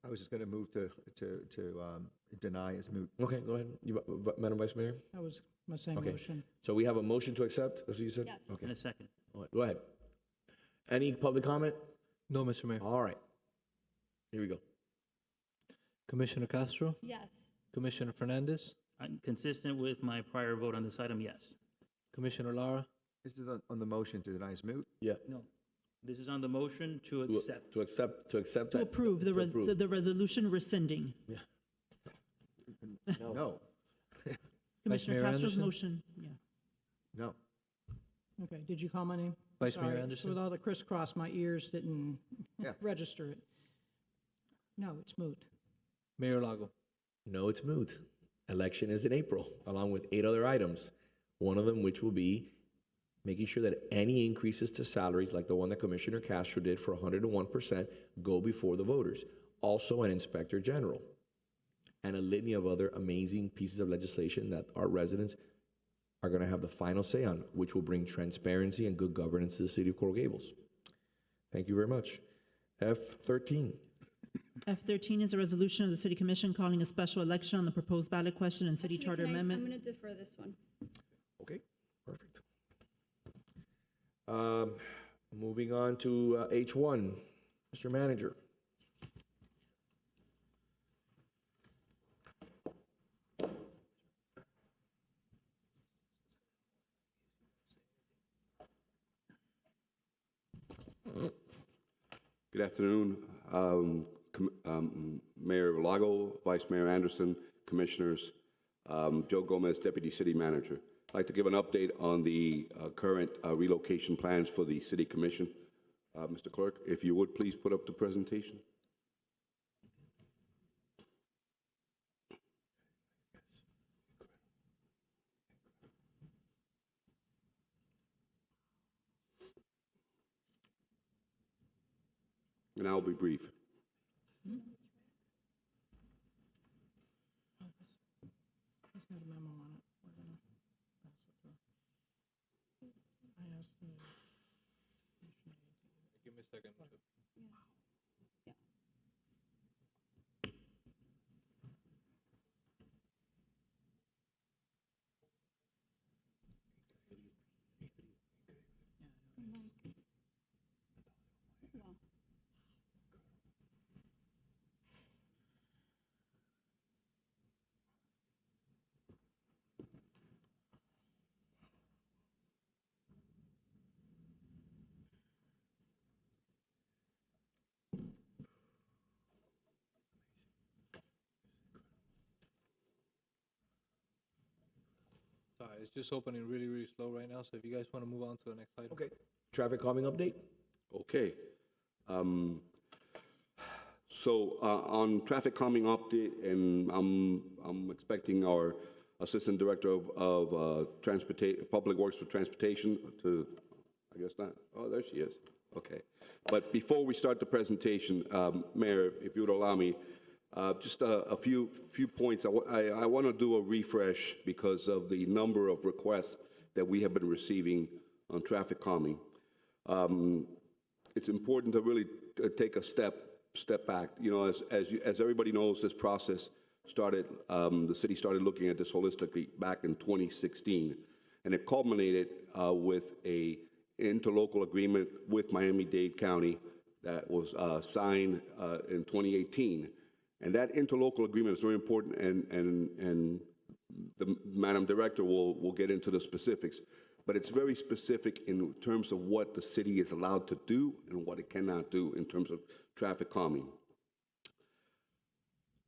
I was just going to move to deny as moot.
Okay, go ahead. Madam Vice Mayor?
That was my same
Okay.
motion.
So we have a motion to accept, that's what you said?
Yes.
Okay.
And a second.
All right, go ahead. Any public comment?
No, Mr. Mayor.
All right. Here we go.
Commissioner Castro?
Yes.
Commissioner Fernandez?
Consistent with my prior vote on this item, yes.
Commissioner Lara?
This is on the motion to deny as moot?
Yeah.
No. This is on the motion to accept.
To accept
To
that.
approve the resolution rescinding.
Yeah.
No.
Commissioner
Mayor
Castro's
Anderson?
motion, yeah.
No.
Okay, did you call my name?
Vice Mayor
Sorry,
Anderson?
With all the crisscross, my ears didn't
Yeah.
register it. No, it's moot.
Mayor Lago?
No, it's moot. Election is in April, along with 8 other items. One of them, which will be making sure that any increases to salaries, like the one that Commissioner Castro did for 101%, go before the voters. Also, an inspector general. And a litany of other amazing pieces of legislation that our residents are going to have the final say on, which will bring transparency and good governance to the city of Coral Gables. Thank you very much. F13.
F13 is a resolution of the City Commission calling a special election on the proposed ballot question and city charter amendment.
I'm going to defer this one.
Okay, perfect. Moving on to H1, Mr. Manager.
Good afternoon, Mayor Lago, Vice Mayor Anderson, Commissioners, Joe Gomez, Deputy City Manager. I'd like to give an update on the current relocation plans for the City Commission. Mr. Clerk, if you would please put up the presentation. And I'll be brief.
There's no memo on it. We're gonna pass it through. I asked the.
Give me a second. Sorry, it's just opening really, really slow right now, so if you guys want to move on to the next item.
Okay. Traffic calming update?
Okay. So on traffic calming update, and I'm expecting our Assistant Director of Public Works for Transportation to, I guess not. Oh, there she is. Okay. But before we start the presentation, Mayor, if you would allow me, just a few points. I want to do a refresh because of the number of requests that we have been receiving on traffic calming. It's important to really take a step back. You know, as everybody knows, this process started, the city started looking at this holistically back in 2016, and it culminated with a interlocal agreement with Miami-Dade County that was signed in 2018. And that interlocal agreement is very important, and the Madam Director will get into the specifics, but it's very specific in terms of what the city is allowed to do and what it cannot do in terms of traffic calming.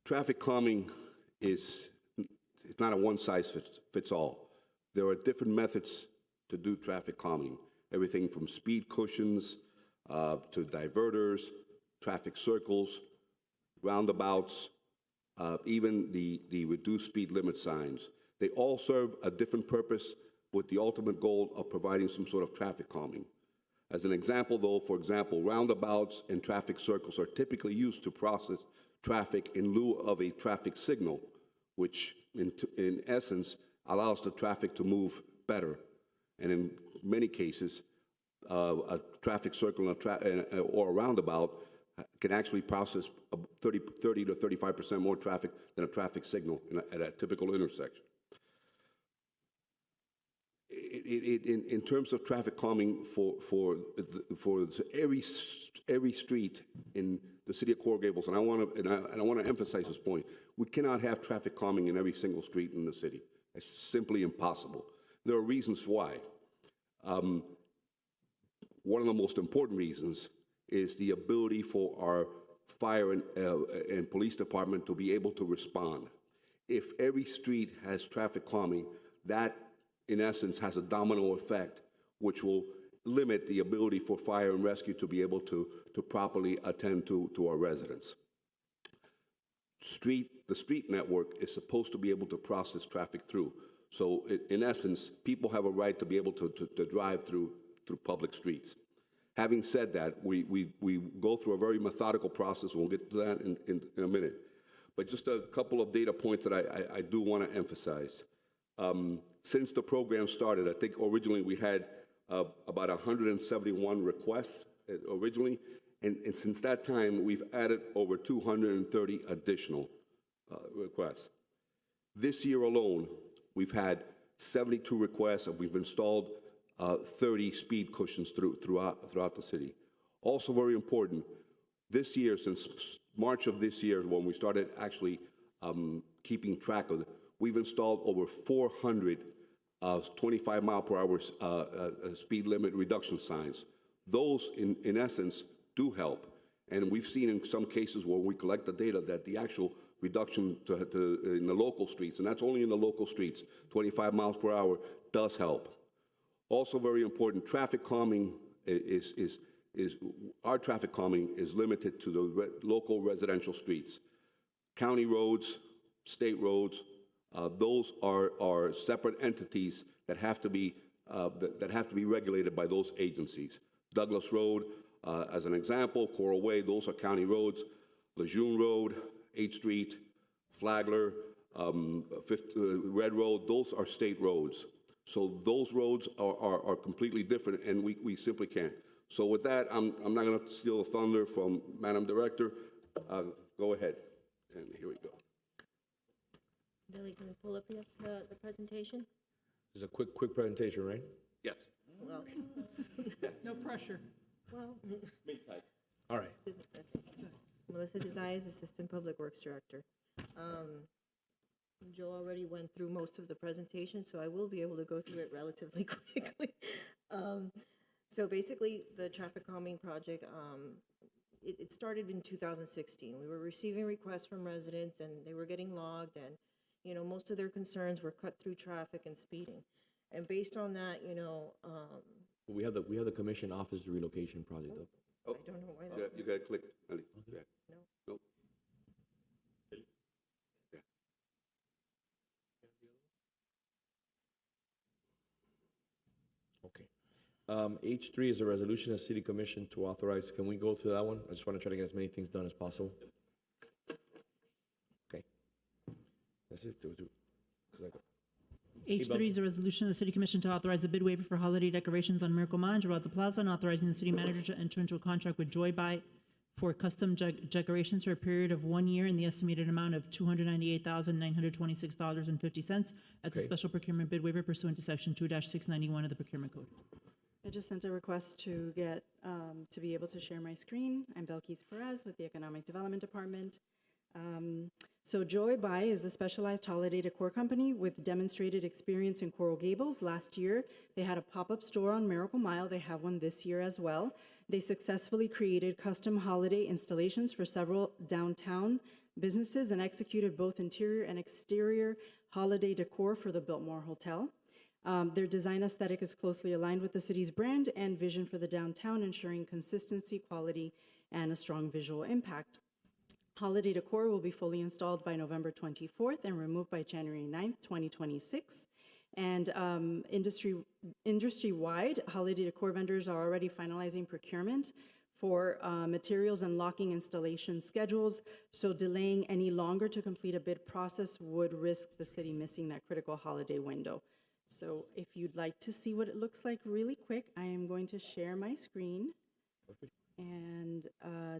Traffic calming it's not a one-size-fits-all. There are different methods to do traffic calming, everything from speed cushions to diverters, traffic circles, roundabouts, even the reduced speed limit signs. They all serve a different purpose with the ultimate goal of providing some sort of traffic calming. As an example, though, for example, roundabouts and traffic circles are typically used to process traffic in lieu of a traffic signal, which in essence allows the traffic to move better. And in many cases, a traffic circle or a roundabout can actually process 30 to 35% more traffic than a traffic signal at a typical intersection. In terms of traffic calming for every street in the city of Coral Gables, and I want to emphasize this point, we cannot have traffic calming in every single street in the city. It's simply impossible. There are reasons why. One of the most important reasons is the ability for our fire and police department to be able to respond. If every street has traffic calming, that in essence has a domino effect, which will limit the ability for fire and rescue to be able to properly attend to our residents. The street network is supposed to be able to process traffic through. So in essence, people have a right to be able to drive through public streets. Having said that, we go through a very methodical process. We'll get to that in a minute. But just a couple of data points that I do want to emphasize. Since the program started, I think originally we had about 171 requests originally, and since that time, we've added over 230 additional requests. This year alone, we've had 72 requests, and we've installed 30 speed cushions throughout the city. Also very important, this year, since March of this year, when we started actually keeping track of it, we've installed over 400 25-mile-per-hour speed limit reduction signs. Those, in essence, do help. And we've seen in some cases where we collect the data that the actual reduction in the local streets, and that's only in the local streets, 25 miles per hour, does help. Also very important, traffic calming our traffic calming is limited to the local residential streets. County roads, state roads, those are separate entities that have to be regulated by those agencies. Douglas Road, as an example, Coral Way, those are county roads. Lejeune Road, 8th Street, Flagler, Red Road, those are state roads. So those roads are completely different, and we simply can't. So with that, I'm not going to steal the thunder from Madam Director. Go ahead, and here we go.
Billy, can we pull up the presentation?
This is a quick presentation, right?
Yes.
Well,
No pressure.
well,
All right.
Melissa Desai, Assistant Public Works Director. Joe already went through most of the presentation, so I will be able to go through it relatively quickly. So basically, the traffic calming project, it started in 2016. We were receiving requests from residents, and they were getting logged, and most of their concerns were cut through traffic and speeding. And based on that,
We have the commission office relocation project though.
Oh,
I don't know why that's
you got to click. Yeah.
No.
Nope.
Okay. H3 is a resolution of City Commission to authorize. Can we go through that one? I just want to try to get as many things done as possible. Okay. That's it.
H3 is a resolution of the City Commission to authorize a bid waiver for holiday decorations on Miracle Mile and Giralda Plaza, and authorizing the city manager to enter into a contract with Joy Buy for custom decorations for a period of 1 year in the estimated amount of $298,926.50 as a special procurement bid waiver pursuant to Section 2-691 of the Procurement Code.
I just sent a request to get, to be able to share my screen. I'm Belkis Perez with the Economic Development Department. So Joy Buy is a specialized holiday decor company with demonstrated experience in Coral Gables. Last year, they had a pop-up store on Miracle Mile. They have one this year as well. They successfully created custom holiday installations for several downtown businesses and executed both interior and exterior holiday decor for the Biltmore Hotel. Their design aesthetic is closely aligned with the city's brand and vision for the downtown, ensuring consistency, quality, and a strong visual impact. Holiday decor will be fully installed by November 24th and removed by January 9th, 2026. And industry-wide, holiday decor vendors are already finalizing procurement for materials and locking installation schedules. So delaying any longer to complete a bid process would risk the city missing that critical holiday window. So if you'd like to see what it looks like really quick, I am going to share my screen and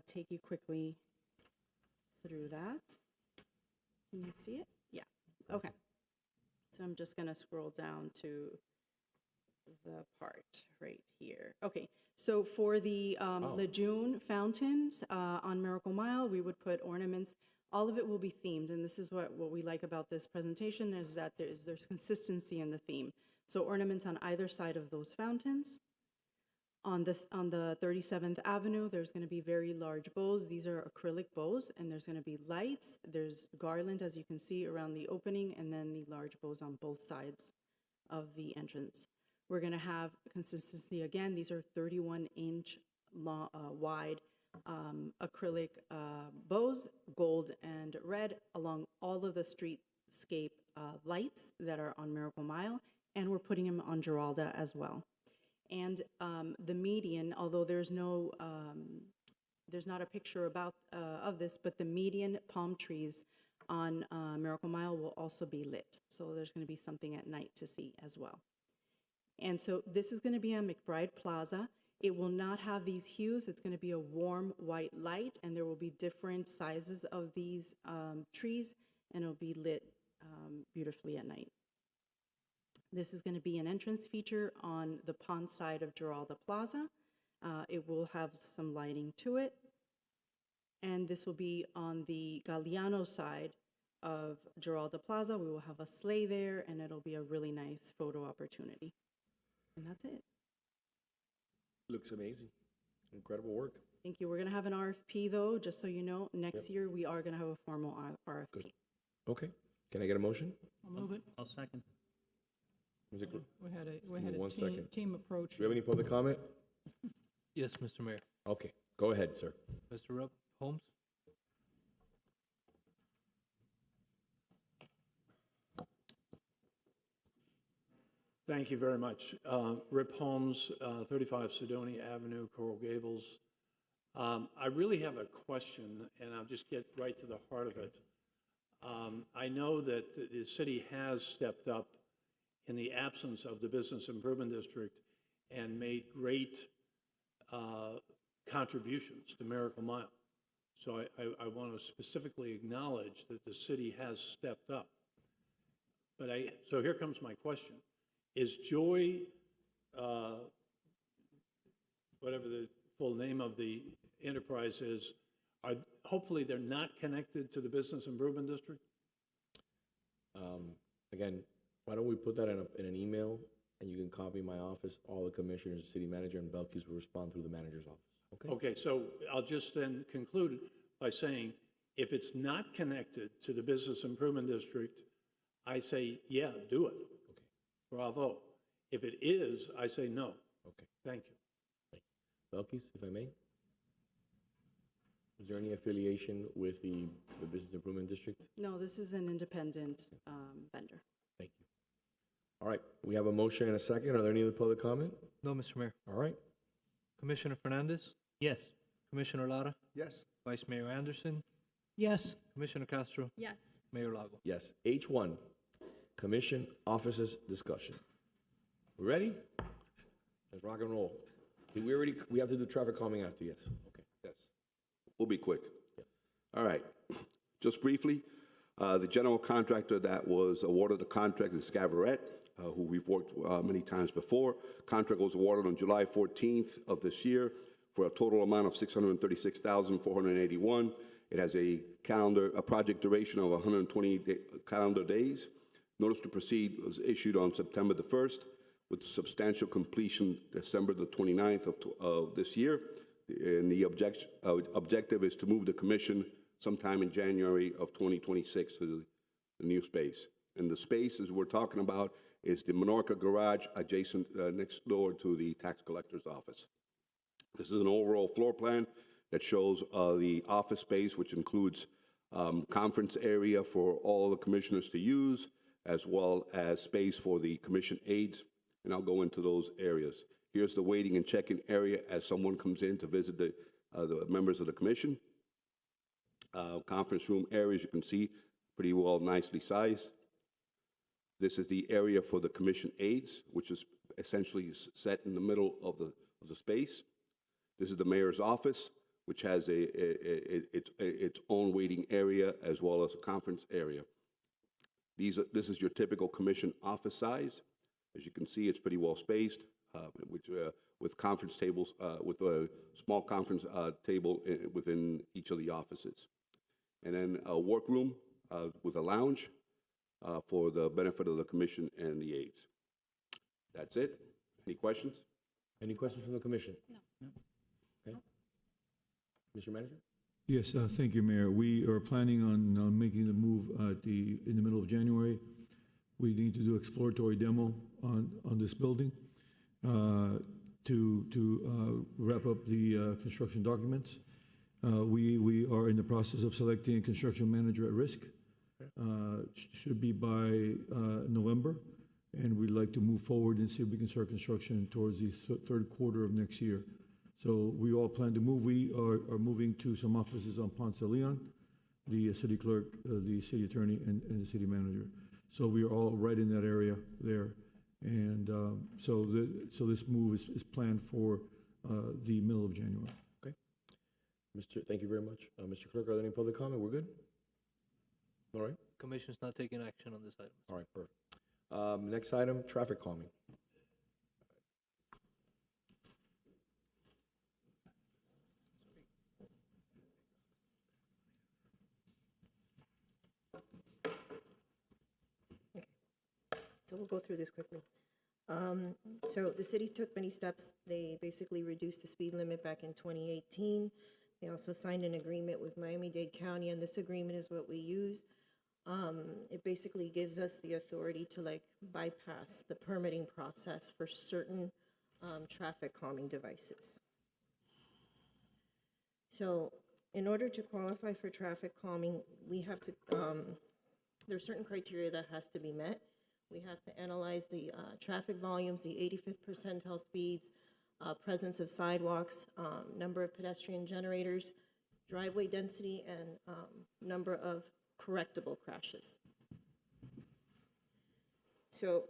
take you quickly through that. Can you see it? Yeah. Okay. So I'm just going to scroll down to the part right here. Okay. So for the Lejeune fountains on Miracle Mile, we would put ornaments. All of it will be themed, and this is what we like about this presentation is that there's consistency in the theme. So ornaments on either side of those fountains. On the 37th Avenue, there's going to be very large bows. These are acrylic bows, and there's going to be lights. There's garland, as you can see, around the opening, and then the large bows on both sides of the entrance. We're going to have consistency again. These are 31-inch wide acrylic bows, gold and red, along all of the streetscape lights that are on Miracle Mile, and we're putting them on Giralda as well. And the median, although there's not a picture of this, but the median palm trees on Miracle Mile will also be lit. So there's going to be something at night to see as well. And so this is going to be on McBride Plaza. It will not have these hues. It's going to be a warm white light, and there will be different sizes of these trees, and it'll be lit beautifully at night. This is going to be an entrance feature on the pond side of Giralda Plaza. It will have some lighting to it. And this will be on the Galliano side of Giralda Plaza. We will have a sleigh there, and it'll be a really nice photo opportunity. And that's it.
Looks amazing. Incredible work.
Thank you. We're going to have an RFP, though, just so you know. Next year, we are going to have a formal RFP.
Good. Okay. Can I get a motion?
I'll move it.
I'll second.
Oh,
We had
one
a
second.
team approach.
Do we have any public comment?
Yes, Mr. Mayor.
Okay. Go ahead, sir.
Mr. Holmes?
Thank you very much. Rip Holmes, 35 Sedona Avenue, Coral Gables. I really have a question, and I'll just get right to the heart of it. I know that the city has stepped up in the absence of the Business Improvement District and made great contributions to Miracle Mile. So I want to specifically acknowledge that the city has stepped up. But so here comes my question. Is Joy, whatever the full name of the enterprise is, hopefully they're not connected to the Business Improvement District?
Again, why don't we put that in an email, and you can copy my office, all the commissioners, the city manager, and Belkis will respond through the manager's office. Okay?
Okay, so I'll just then conclude by saying, if it's not connected to the Business Improvement District, I say, yeah, do it.
Okay.
Bravo. If it is, I say no.
Okay.
Thank you.
Belkis, if I may? Is there any affiliation with the Business Improvement District?
No, this is an independent vendor.
Thank you. All right, we have a motion and a second. Are there any other public comment?
No, Mr. Mayor.
All right.
Commissioner Fernandez?
Yes.
Commissioner Lara?
Yes.
Vice Mayor Anderson?
Yes.
Commissioner Castro?
Yes.
Mayor Lago?
Yes. H1, Commission offices discussion. We ready? Let's rock and roll. Did we have to do traffic calming after, yes? Okay.
Yes. We'll be quick. All right. Just briefly, the general contractor that was awarded the contract is Scavaret, who we've worked many times before. Contract was awarded on July 14th of this year for a total amount of $636,481. It has a project duration of 120 calendar days. Notice to proceed was issued on September the 1st with substantial completion December the 29th of this year. And the objective is to move the commission sometime in January of 2026 to the new space. And the space, as we're talking about, is the Menorca Garage adjacent next door to the tax collector's office. This is an overall floor plan that shows the office space, which includes conference area for all the commissioners to use, as well as space for the commission aides, and I'll go into those areas. Here's the waiting and check-in area as someone comes in to visit the members of the commission. Conference room areas, you can see, pretty well nicely sized. This is the area for the commission aides, which is essentially set in the middle of the space. This is the mayor's office, which has its own waiting area as well as a conference area. This is your typical commission office size. As you can see, it's pretty well spaced, with conference tables, with a small conference table within each of the offices. And then a workroom with a lounge for the benefit of the commission and the aides. That's it. Any questions?
Any questions from the commission? No. Okay. Mr. Manager?
Yes, thank you, Mayor. We are planning on making the move in the middle of January. We need to do exploratory demo on this building to wrap up the construction documents. We are in the process of selecting a construction manager at risk. Should be by November, and we'd like to move forward and see if we can start construction towards the third quarter of next year. So we all plan to move. We are moving to some offices on Ponce de Leon, the city clerk, the city attorney, and the city manager. So we are all right in that area there. And so this move is planned for the middle of January.
Okay. Thank you very much. Mr. Clerk, are there any public comment? We're good? All right.
Commission's not taking action on this item.
All right, perfect. Next item, traffic calming.
So we'll go through this quickly. So the city took many steps. They basically reduced the speed limit back in 2018. They also signed an agreement with Miami-Dade County, and this agreement is what we use. It basically gives us the authority to bypass the permitting process for certain traffic calming devices. So in order to qualify for traffic calming, we have to, there's certain criteria that has to be met. We have to analyze the traffic volumes, the 85th percentile speeds, presence of sidewalks, number of pedestrian generators, driveway density, and number of correctable crashes. So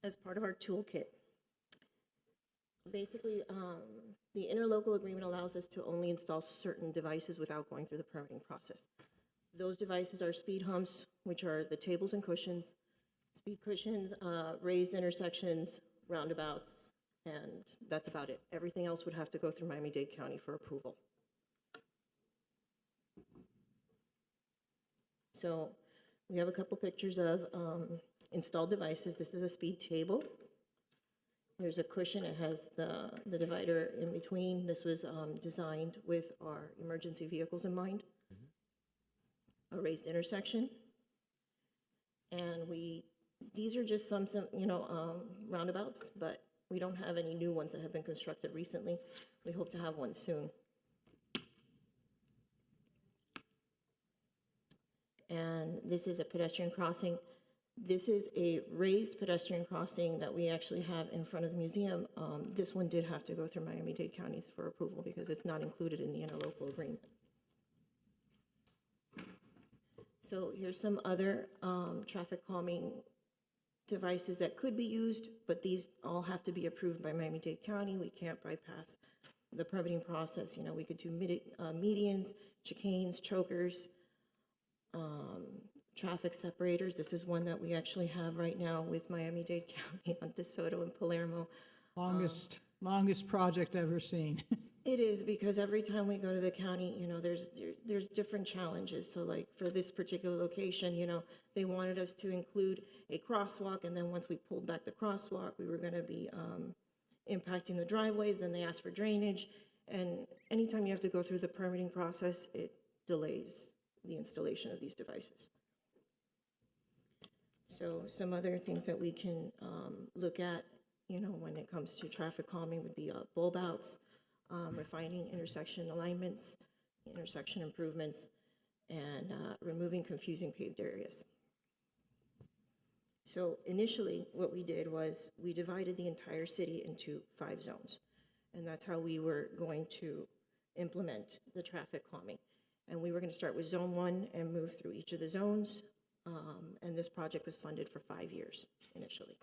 as part of our toolkit, basically the interlocal agreement allows us to only install certain devices without going through the permitting process. Those devices are speed humps, which are the tables and cushions, speed cushions, raised intersections, roundabouts, and that's about it. Everything else would have to go through Miami-Dade County for approval. So we have a couple pictures of installed devices. This is a speed table. There's a cushion. It has the divider in between. This was designed with our emergency vehicles in mind. A raised intersection. And these are just some roundabouts, but we don't have any new ones that have been constructed recently. We hope to have one soon. And this is a pedestrian crossing. This is a raised pedestrian crossing that we actually have in front of the museum. This one did have to go through Miami-Dade County for approval because it's not included in the interlocal agreement. So here's some other traffic calming devices that could be used, but these all have to be approved by Miami-Dade County. We can't bypass the permitting process. You know, we could do medians, chicanes, chokers, traffic separators. This is one that we actually have right now with Miami-Dade County on DeSoto and Palermo.
Longest project ever seen.
It is, because every time we go to the county, you know, there's different challenges. So like for this particular location, you know, they wanted us to include a crosswalk, and then once we pulled back the crosswalk, we were going to be impacting the driveways. Then they asked for drainage, and anytime you have to go through the permitting process, it delays the installation of these devices. So some other things that we can look at, you know, when it comes to traffic calming would be bulb outs, refining intersection alignments, intersection improvements, and removing confusing paved areas. So initially, what we did was we divided the entire city into 5 zones, and that's how we were going to implement the traffic calming. And we were going to start with Zone 1 and move through each of the zones, and this project was funded for 5 years initially.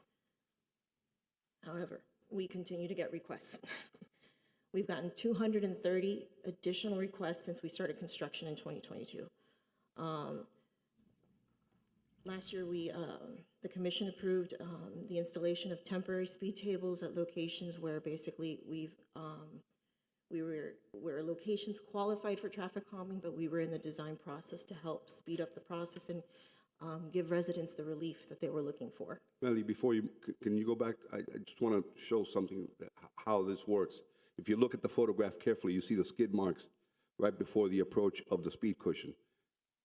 However, we continue to get requests. We've gotten 230 additional requests since we started construction in 2022. Last year, the commission approved the installation of temporary speed tables at locations where basically where locations qualified for traffic calming, but we were in the design process to help speed up the process and give residents the relief that they were looking for.
Melanie, before you, can you go back? I just want to show something, how this works. If you look at the photograph carefully, you see the skid marks right before the approach of the speed cushion.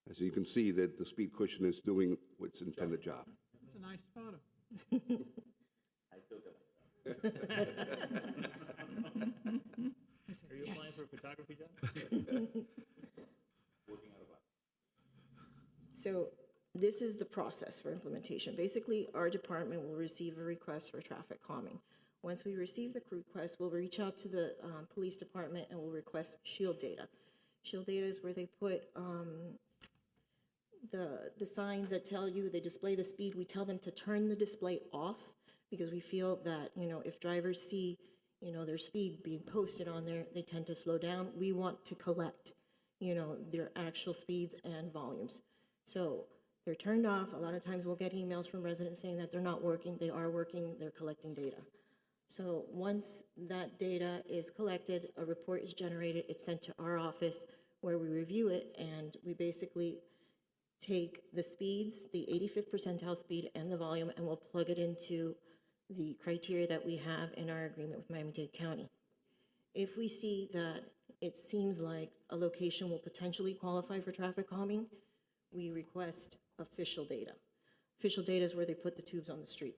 As you can see that the speed cushion is doing its intended job.
It's a nice photo.
I took it myself. Are you applying for a photography job?
So this is the process for implementation. Basically, our department will receive a request for traffic calming. Once we receive the request, we'll reach out to the police department and we'll request shield data. Shield data is where they put the signs that tell you, they display the speed. We tell them to turn the display off because we feel that, you know, if drivers see, you know, their speed being posted on there, they tend to slow down. We want to collect, you know, their actual speeds and volumes. So they're turned off. A lot of times we'll get emails from residents saying that they're not working. They are working. They're collecting data. So once that data is collected, a report is generated. It's sent to our office where we review it, and we basically take the speeds, the 85th percentile speed and the volume, and we'll plug it into the criteria that we have in our agreement with Miami-Dade County. If we see that it seems like a location will potentially qualify for traffic calming, we request official data. Official data is where they put the tubes on the street.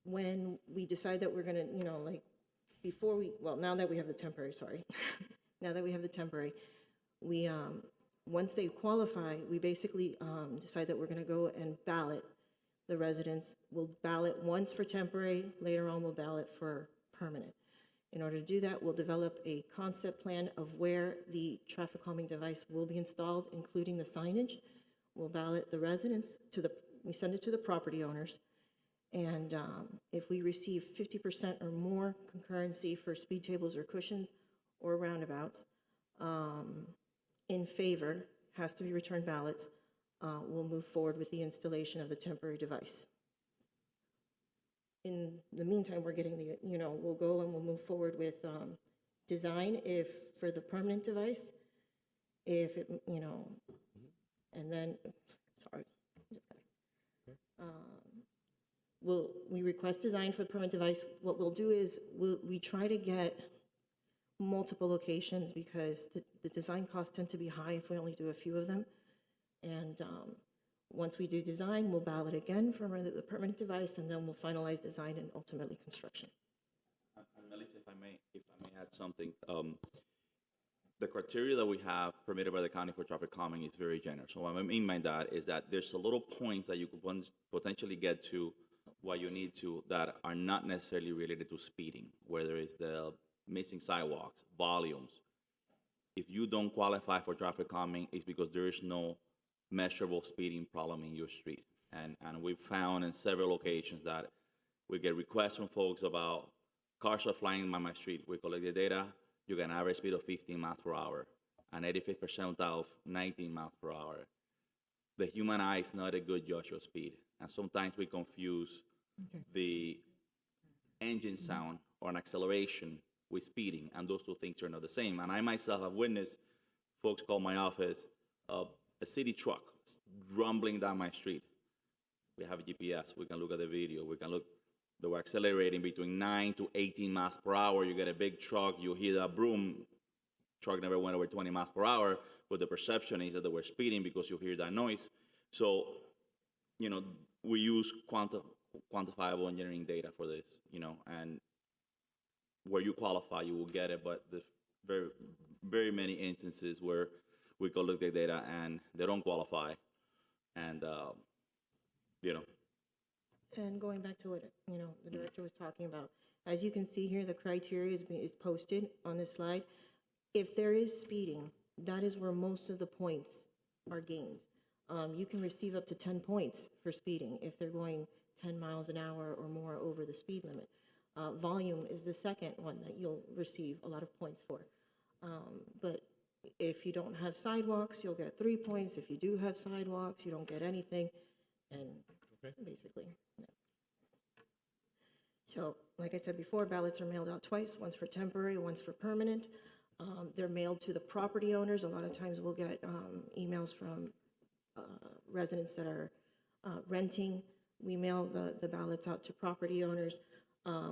When we decide that we're gonna, you know, like before we, well, now that we have the temporary, sorry. Now that we have the temporary, we, once they qualify, we basically decide that we're gonna go and ballot the residents. We'll ballot once for temporary, later on we'll ballot for permanent. In order to do that, we'll develop a concept plan of where the traffic calming device will be installed, including the signage. We'll ballot the residents we send it to the property owners. And if we receive 50% or more concurrency for speed tables or cushions or roundabouts, in favor, has to be returned ballots, we'll move forward with the installation of the temporary device. In the meantime, we're getting the, you know, we'll go and we'll move forward with design for the permanent device, if it, you know, and then, sorry, we request design for the permanent device. What we'll do is we try to get multiple locations because the design costs tend to be high if we only do a few of them. And once we do design, we'll ballot again for the permanent device, and then we'll finalize design and ultimately construction.
And Melissa, if I may add something. The criteria that we have permitted by the county for traffic calming is very generous. So what I mean by that is that there's a little points that you could potentially get to what you need to that are not necessarily related to speeding, whether it's the missing sidewalks, volumes. if you don't qualify for traffic calming, it's because there is no measurable speeding problem in your street. And we've found in several locations that we get requests from folks about cars are flying by my street. We collect the data, you get an average speed of 15 miles per hour, an 85th percentile of 19 miles per hour. The human eye is not a good judge of speed. And sometimes we confuse the engine sound or an acceleration with speeding, and those two things are not the same. And I myself have witnessed folks call my office, a city truck rumbling down my street. We have GPS, we can look at the video, we can look, they were accelerating between 9 to 18 miles per hour. You get a big truck, you hear that broom, truck never went over 20 miles per hour, but the perception is that they were speeding because you hear that noise. So, you know, we use quantifiable engineering data for this, you know, and where you qualify, you will get it, but there's very, very many instances where we collect the data and they don't qualify, and, you know.
And going back to what, you know, the director was talking about, as you can see here, the criteria is posted on this slide. If there is speeding, that is where most of the points are gained. You can receive up to 10 points for speeding if they're going 10 miles an hour or more over the speed limit. Volume is the second one that you'll receive a lot of points for. But if you don't have sidewalks, you'll get 3 points. If you do have sidewalks, you don't get anything. And basically, yeah. So, like I said before, ballots are mailed out twice, once for temporary, once for permanent. They're mailed to the property owners. A lot of times we'll get emails from residents that are renting. We mail the ballots out to property owners.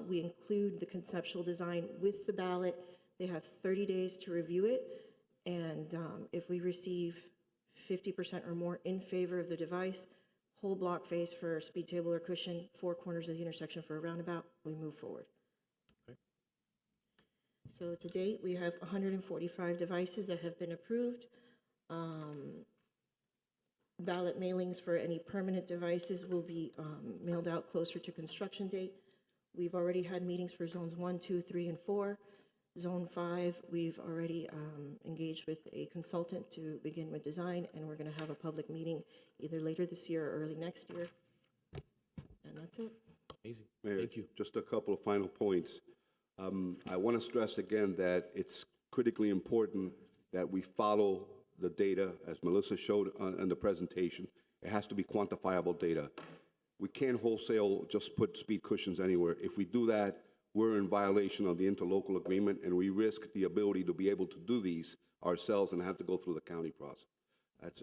We include the conceptual design with the ballot. They have 30 days to review it. And if we receive 50% or more in favor of the device, whole block face for a speed table or cushion, 4 corners of the intersection for a roundabout, we move forward.
Okay.
So to date, we have 145 devices that have been approved. Ballot mailings for any permanent devices will be mailed out closer to construction date. We've already had meetings for zones 1, 2, 3, and 4. Zone 5, we've already engaged with a consultant to begin with design, and we're going to have a public meeting either later this year or early next year. And that's it.
Amazing.
Mayor,
Thank you.
just a couple of final points. I want to stress again that it's critically important that we follow the data, as Melissa showed in the presentation. It has to be quantifiable data. We can't wholesale just put speed cushions anywhere. If we do that, we're in violation of the interlocal agreement, and we risk the ability to be able to do these ourselves and have to go through the county process. That's,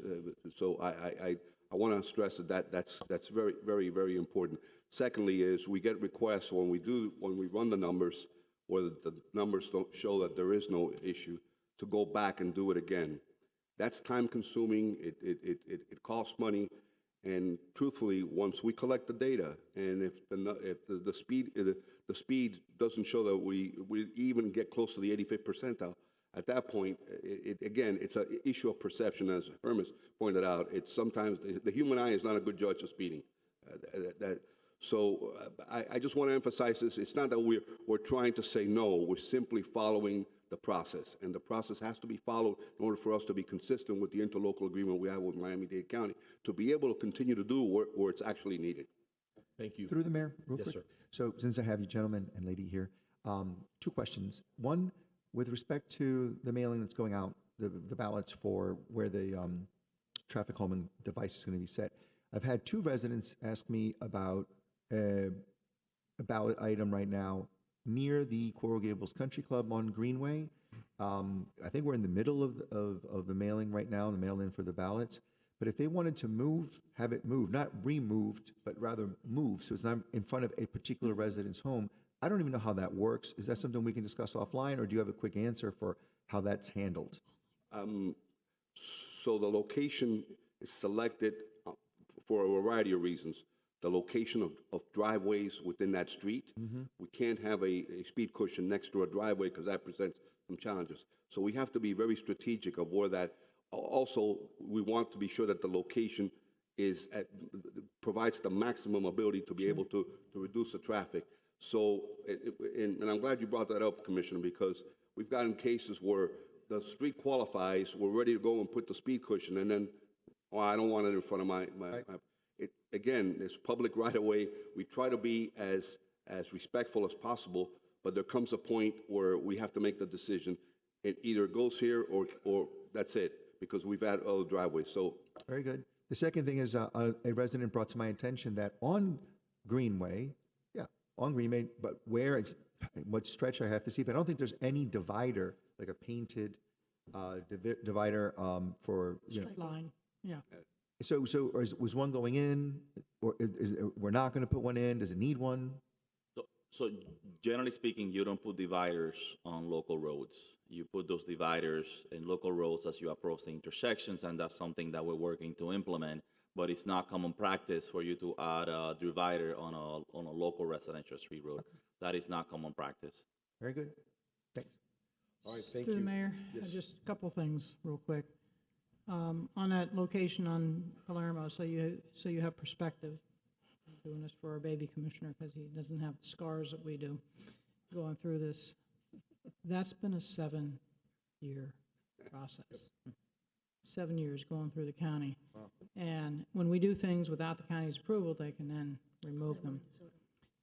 so I want to stress that's very, very, very important. Secondly, is we get requests when we run the numbers, or the numbers don't show that there is no issue, to go back and do it again. That's time consuming. It costs money. And truthfully, once we collect the data, and if the speed doesn't show that we even get close to the 85th percentile, at that point, again, it's an issue of perception, as Hermes pointed out. It's sometimes the human eye is not a good judge of speeding. So I just want to emphasize this. It's not that we're trying to say no. We're simply following the process, and the process has to be followed in order for us to be consistent with the interlocal agreement we have with Miami-Dade County to be able to continue to do where it's actually needed.
Thank you.
Through the mayor, real
Yes,
quick.
sir.
So since I have you gentlemen and lady here, 2 questions. One, with respect to the mailing that's going out, the ballots for where the traffic calming device is going to be set. I've had 2 residents ask me about a ballot item right now near the Coral Gables Country Club on Greenway. I think we're in the middle of the mailing right now, the mail-in for the ballots. But if they wanted to have it moved, not removed, but rather moved, so it's not in front of a particular resident's home, I don't even know how that works. Is that something we can discuss offline, or do you have a quick answer for how that's handled?
So the location is selected for a variety of reasons. The location of driveways within that street. We can't have a speed cushion next to a driveway because that presents some challenges. So we have to be very strategic of where that. Also, we want to be sure that the location provides the maximum ability to be able to reduce the traffic. So, and I'm glad you brought that up, Commissioner, because we've gotten cases where the street qualifies, we're ready to go and put the speed cushion, and then, oh, I don't want it in front of again, it's public right of way. We try to be as respectful as possible, but there comes a point where we have to make the decision. It either goes here or that's it, because we've had other driveways, so.
Very good. The second thing is a resident brought to my attention that on Greenway, but what stretch I have to see, but I don't think there's any divider, like a painted divider for,
Straight line, yeah.
So was one going in, or we're not going to put one in? Does it need one?
So generally speaking, you don't put dividers on local roads. You put those dividers in local roads as you approach the intersections, and that's something that we're working to implement. But it's not common practice for you to add a divider on a local residential street road. Okay. That is not common practice.
Very good. Thanks.
All right, thank
Through
you.
the mayor,
Yes.
just a couple things real quick. On that location on Palermo, so you have perspective. I'm doing this for our baby commissioner because he doesn't have the scars that we do going through this. That's been a 7-year process. 7 years going through the county.
Wow.
And when we do things without the county's approval, they can then remove them.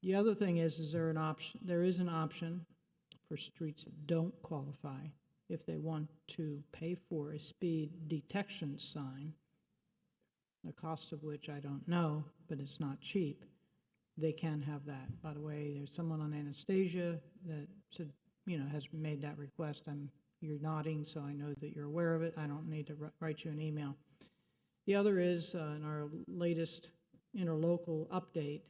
The other thing is there an option? There is an option for streets that don't qualify if they want to pay for a speed detection sign, the cost of which I don't know, but it's not cheap. They can have that. By the way, there's someone on Anastasia that said, has made that request. You're nodding, so I know that you're aware of it. I don't need to write you an email. The other is in our latest interlocal update,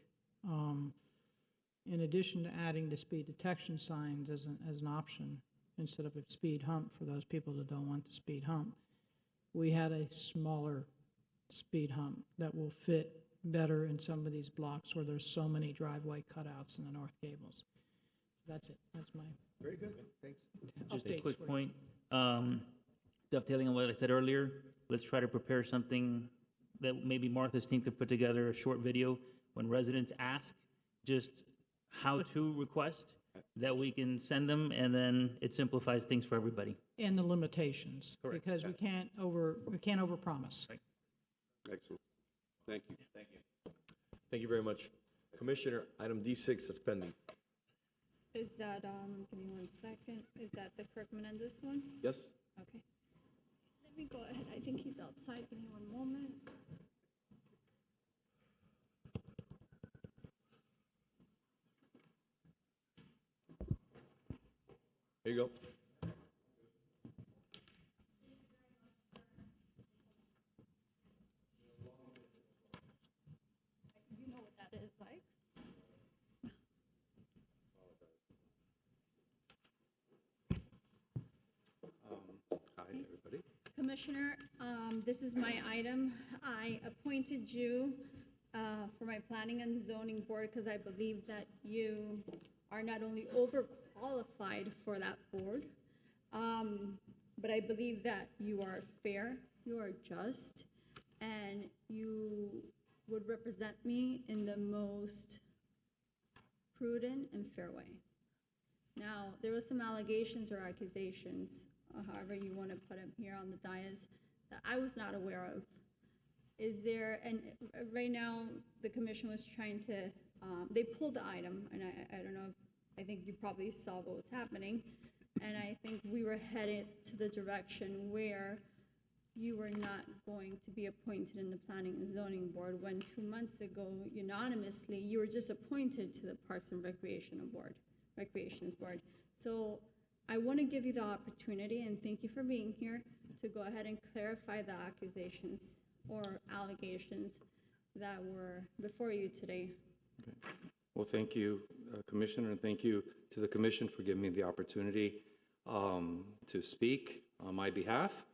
in addition to adding the speed detection signs as an option, instead of a speed hump for those people that don't want the speed hump, we had a smaller speed hump that will fit better in some of these blocks where there's so many driveway cutouts in the North Gables. That's it. That's my
very good. Thanks.
Just a quick point. Dovetailing on what I said earlier, let's try to prepare something that maybe Martha's team could put together, a short video when residents ask, just how to request, that we can send them, and then it simplifies things for everybody.
And the limitations.
Correct.
Because we can't overpromise.
Right.
Excellent. Thank you.
Thank you. Thank you very much. Commissioner, item D6 that's pending.
Is that, give me 1 second, is that the Kirkman and this one?
Yes?
Okay. Let me go ahead, I think he's outside, give me 1 moment.
Here you go.
You know what that is like?
Hi, everybody.
Commissioner, this is my item. I appointed you for my Planning and Zoning Board because I believe that you are not only overqualified for that board, but I believe that you are fair, you are just, and you would represent me in the most prudent and fair way. Now, there were some allegations or accusations, however you want to put them here on the dais, that I was not aware of. Is there, and right now, the commission was trying to, they pulled the item, and I don't know, I think you probably saw what was happening, and I think we were headed to the direction where you were not going to be appointed in the Planning and Zoning Board, when 2 months ago, unanimously, you were just appointed to the Parks and Recreations Board. So I want to give you the opportunity, and thank you for being here, to go ahead and clarify the accusations or allegations that were before you today.
Okay. Well, thank you, Commissioner, and thank you to the Commission for giving me the opportunity to speak on my behalf.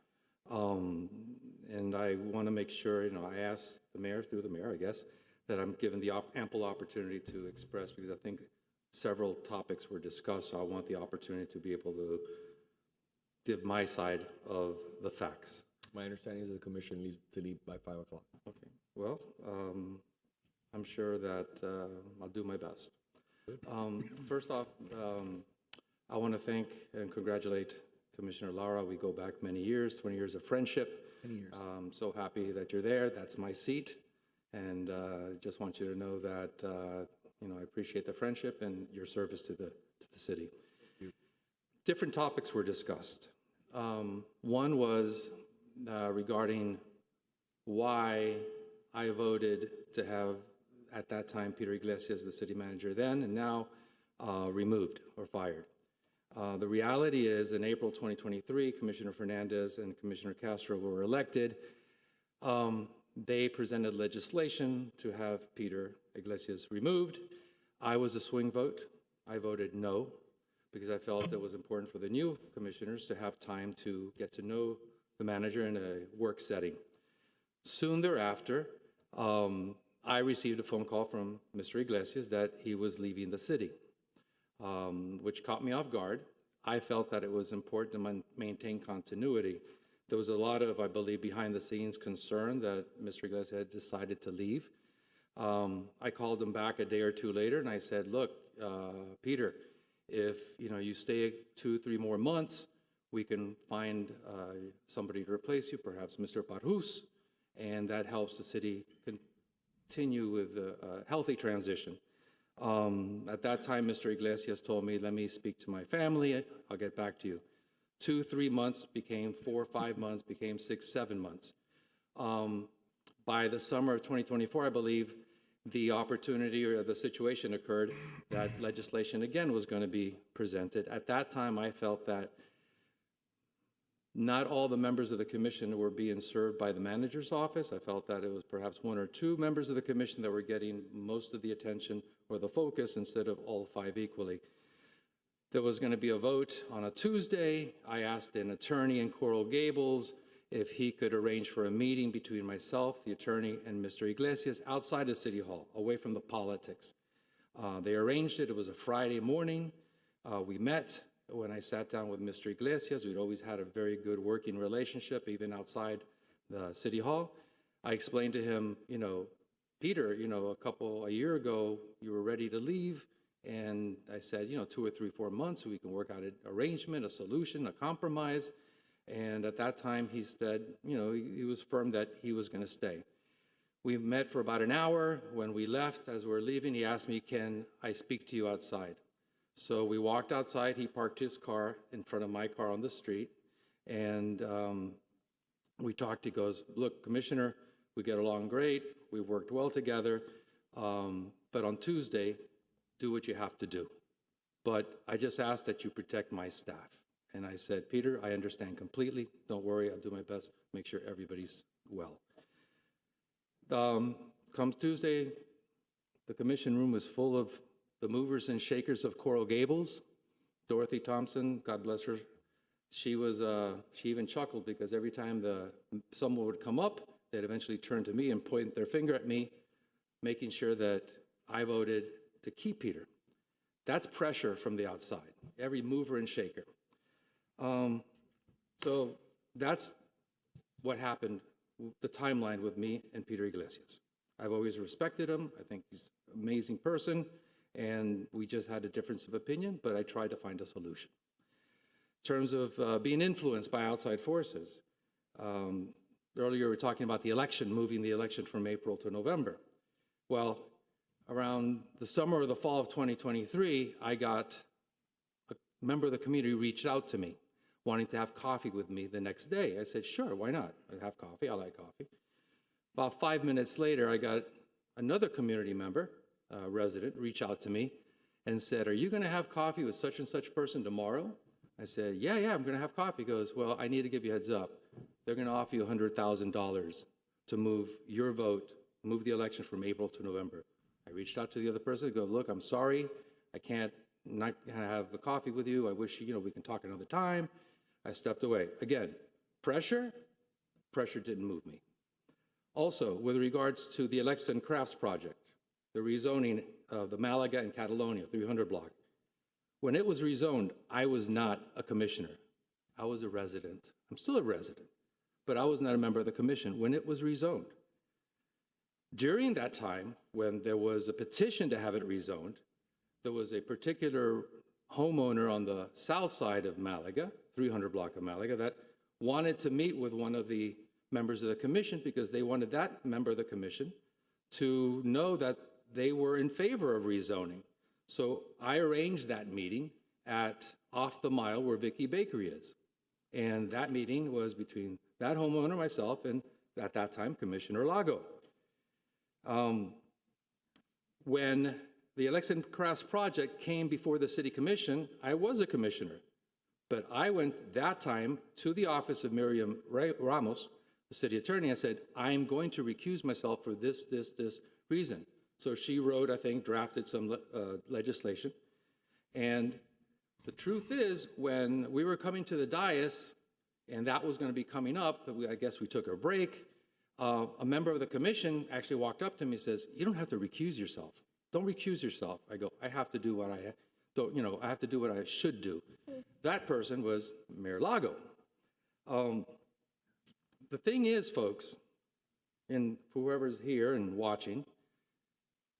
And I want to make sure, I asked the mayor, through the mayor, I guess, that I'm given the ample opportunity to express, because I think several topics were discussed, so I want the opportunity to be able to give my side of the facts.
My understanding is that the commission needs to leave by 5 o'clock.
Okay. Well, I'm sure that I'll do my best. First off, I want to thank and congratulate Commissioner Lara, we go back many years, 20 years of friendship.
Many years.
I'm so happy that you're there. That's my seat. And just want you to know that, I appreciate the friendship and your service to the city. Different topics were discussed. One was regarding why I voted to have, at that time, Peter Iglesias, the city manager then, and now removed or fired. The reality is, in April 2023, Commissioner Fernandez and Commissioner Castro were elected. They presented legislation to have Peter Iglesias removed. I was a swing vote. I voted no, because I felt it was important for the new commissioners to have time to get to know the manager in a work setting. Soon thereafter, I received a phone call from Mr. Iglesias that he was leaving the city, which caught me off guard. I felt that it was important to maintain continuity. There was a lot of, I believe, behind-the-scenes concern that Mr. Iglesias had decided to leave. I called him back a day or two later, and I said, look, Peter, if you stay 2-3 more months, we can find somebody to replace you, perhaps Mr. Baruj, and that helps the city continue with a healthy transition. At that time, Mr. Iglesias told me, let me speak to my family, I'll get back to you. 2-3 months became 4-5 months, became 6-7 months. By the summer of 2024, I believe, the opportunity or the situation occurred that legislation again was going to be presented. At that time, I felt that not all the members of the commission were being served by the manager's office. I felt that it was perhaps 1 or 2 members of the commission that were getting most of the attention or the focus instead of all 5 equally. There was going to be a vote on a Tuesday. I asked an attorney in Coral Gables if he could arrange for a meeting between myself, the attorney, and Mr. Iglesias outside of City Hall, away from the politics. They arranged it. It was a Friday morning. We met. When I sat down with Mr. Iglesias, we'd always had a very good working relationship, even outside the City Hall. I explained to him, Peter, a year ago, you were ready to leave. And I said, 2 or 3, 4 months, we can work out an arrangement, a solution, a compromise. And at that time, he said, he was firm that he was going to stay. We met for about an hour. When we left, as we were leaving, he asked me, can I speak to you outside? So we walked outside. He parked his car in front of my car on the street. And we talked. He goes, look, Commissioner, we get along great. We worked well together. But on Tuesday, do what you have to do. But I just ask that you protect my staff. And I said, Peter, I understand completely. Don't worry, I'll do my best to make sure everybody's well. Comes Tuesday, the commission room was full of the movers and shakers of Coral Gables. Dorothy Thompson, God bless her, she even chuckled because every time someone would come up, they'd eventually turn to me and point their finger at me, making sure that I voted to keep Peter. That's pressure from the outside, every mover and shaker. So that's what happened, the timeline with me and Peter Iglesias. I've always respected him. I think he's an amazing person, and we just had a difference of opinion, but I tried to find a solution. In terms of being influenced by outside forces, earlier we were talking about the election, moving the election from April to November. Well, around the summer or the fall of 2023, I got a member of the community reached out to me, wanting to have coffee with me the next day. I said, sure, why not? I'd have coffee, I like coffee. About 5 minutes later, I got another community member, resident, reach out to me and said, are you gonna have coffee with such and such person tomorrow? I said, yeah, I'm gonna have coffee. He goes, well, I need to give you a heads up. They're gonna offer you $100,000 to move your vote, move the election from April to November. I reached out to the other person and go, look, I'm sorry, I can't not have a coffee with you. I wish, we can talk another time. I stepped away. Again, pressure didn't move me. Also, with regards to the Alexa and Crafts project, the rezoning of the Malaga and Catalonia 300 block, when it was rezoned, I was not a commissioner. I was a resident. I'm still a resident, but I was not a member of the commission when it was rezoned. During that time, when there was a petition to have it rezoned, there was a particular homeowner on the south side of Malaga 300 block of Malaga that wanted to meet with one of the members of the commission because they wanted that member of the commission to know that they were in favor of rezoning. So I arranged that meeting at off the mile where Vicky Bakery is. And that meeting was between that homeowner, myself, and at that time, Commissioner Lago. When the Election Crafts project came before the city commission, I was a commissioner. But I went that time to the office of Miriam Ramos, the city attorney, and said, I'm going to recuse myself for this reason. So she wrote, I think, drafted some legislation. And the truth is, when we were coming to the dais, and that was going to be coming up, I guess we took a break, a member of the commission actually walked up to me and says, you don't have to recuse yourself. Don't recuse yourself. I go, I have to do what I have to do what I should do. That person was Mayor Lago. The thing is, folks, and whoever's here and watching,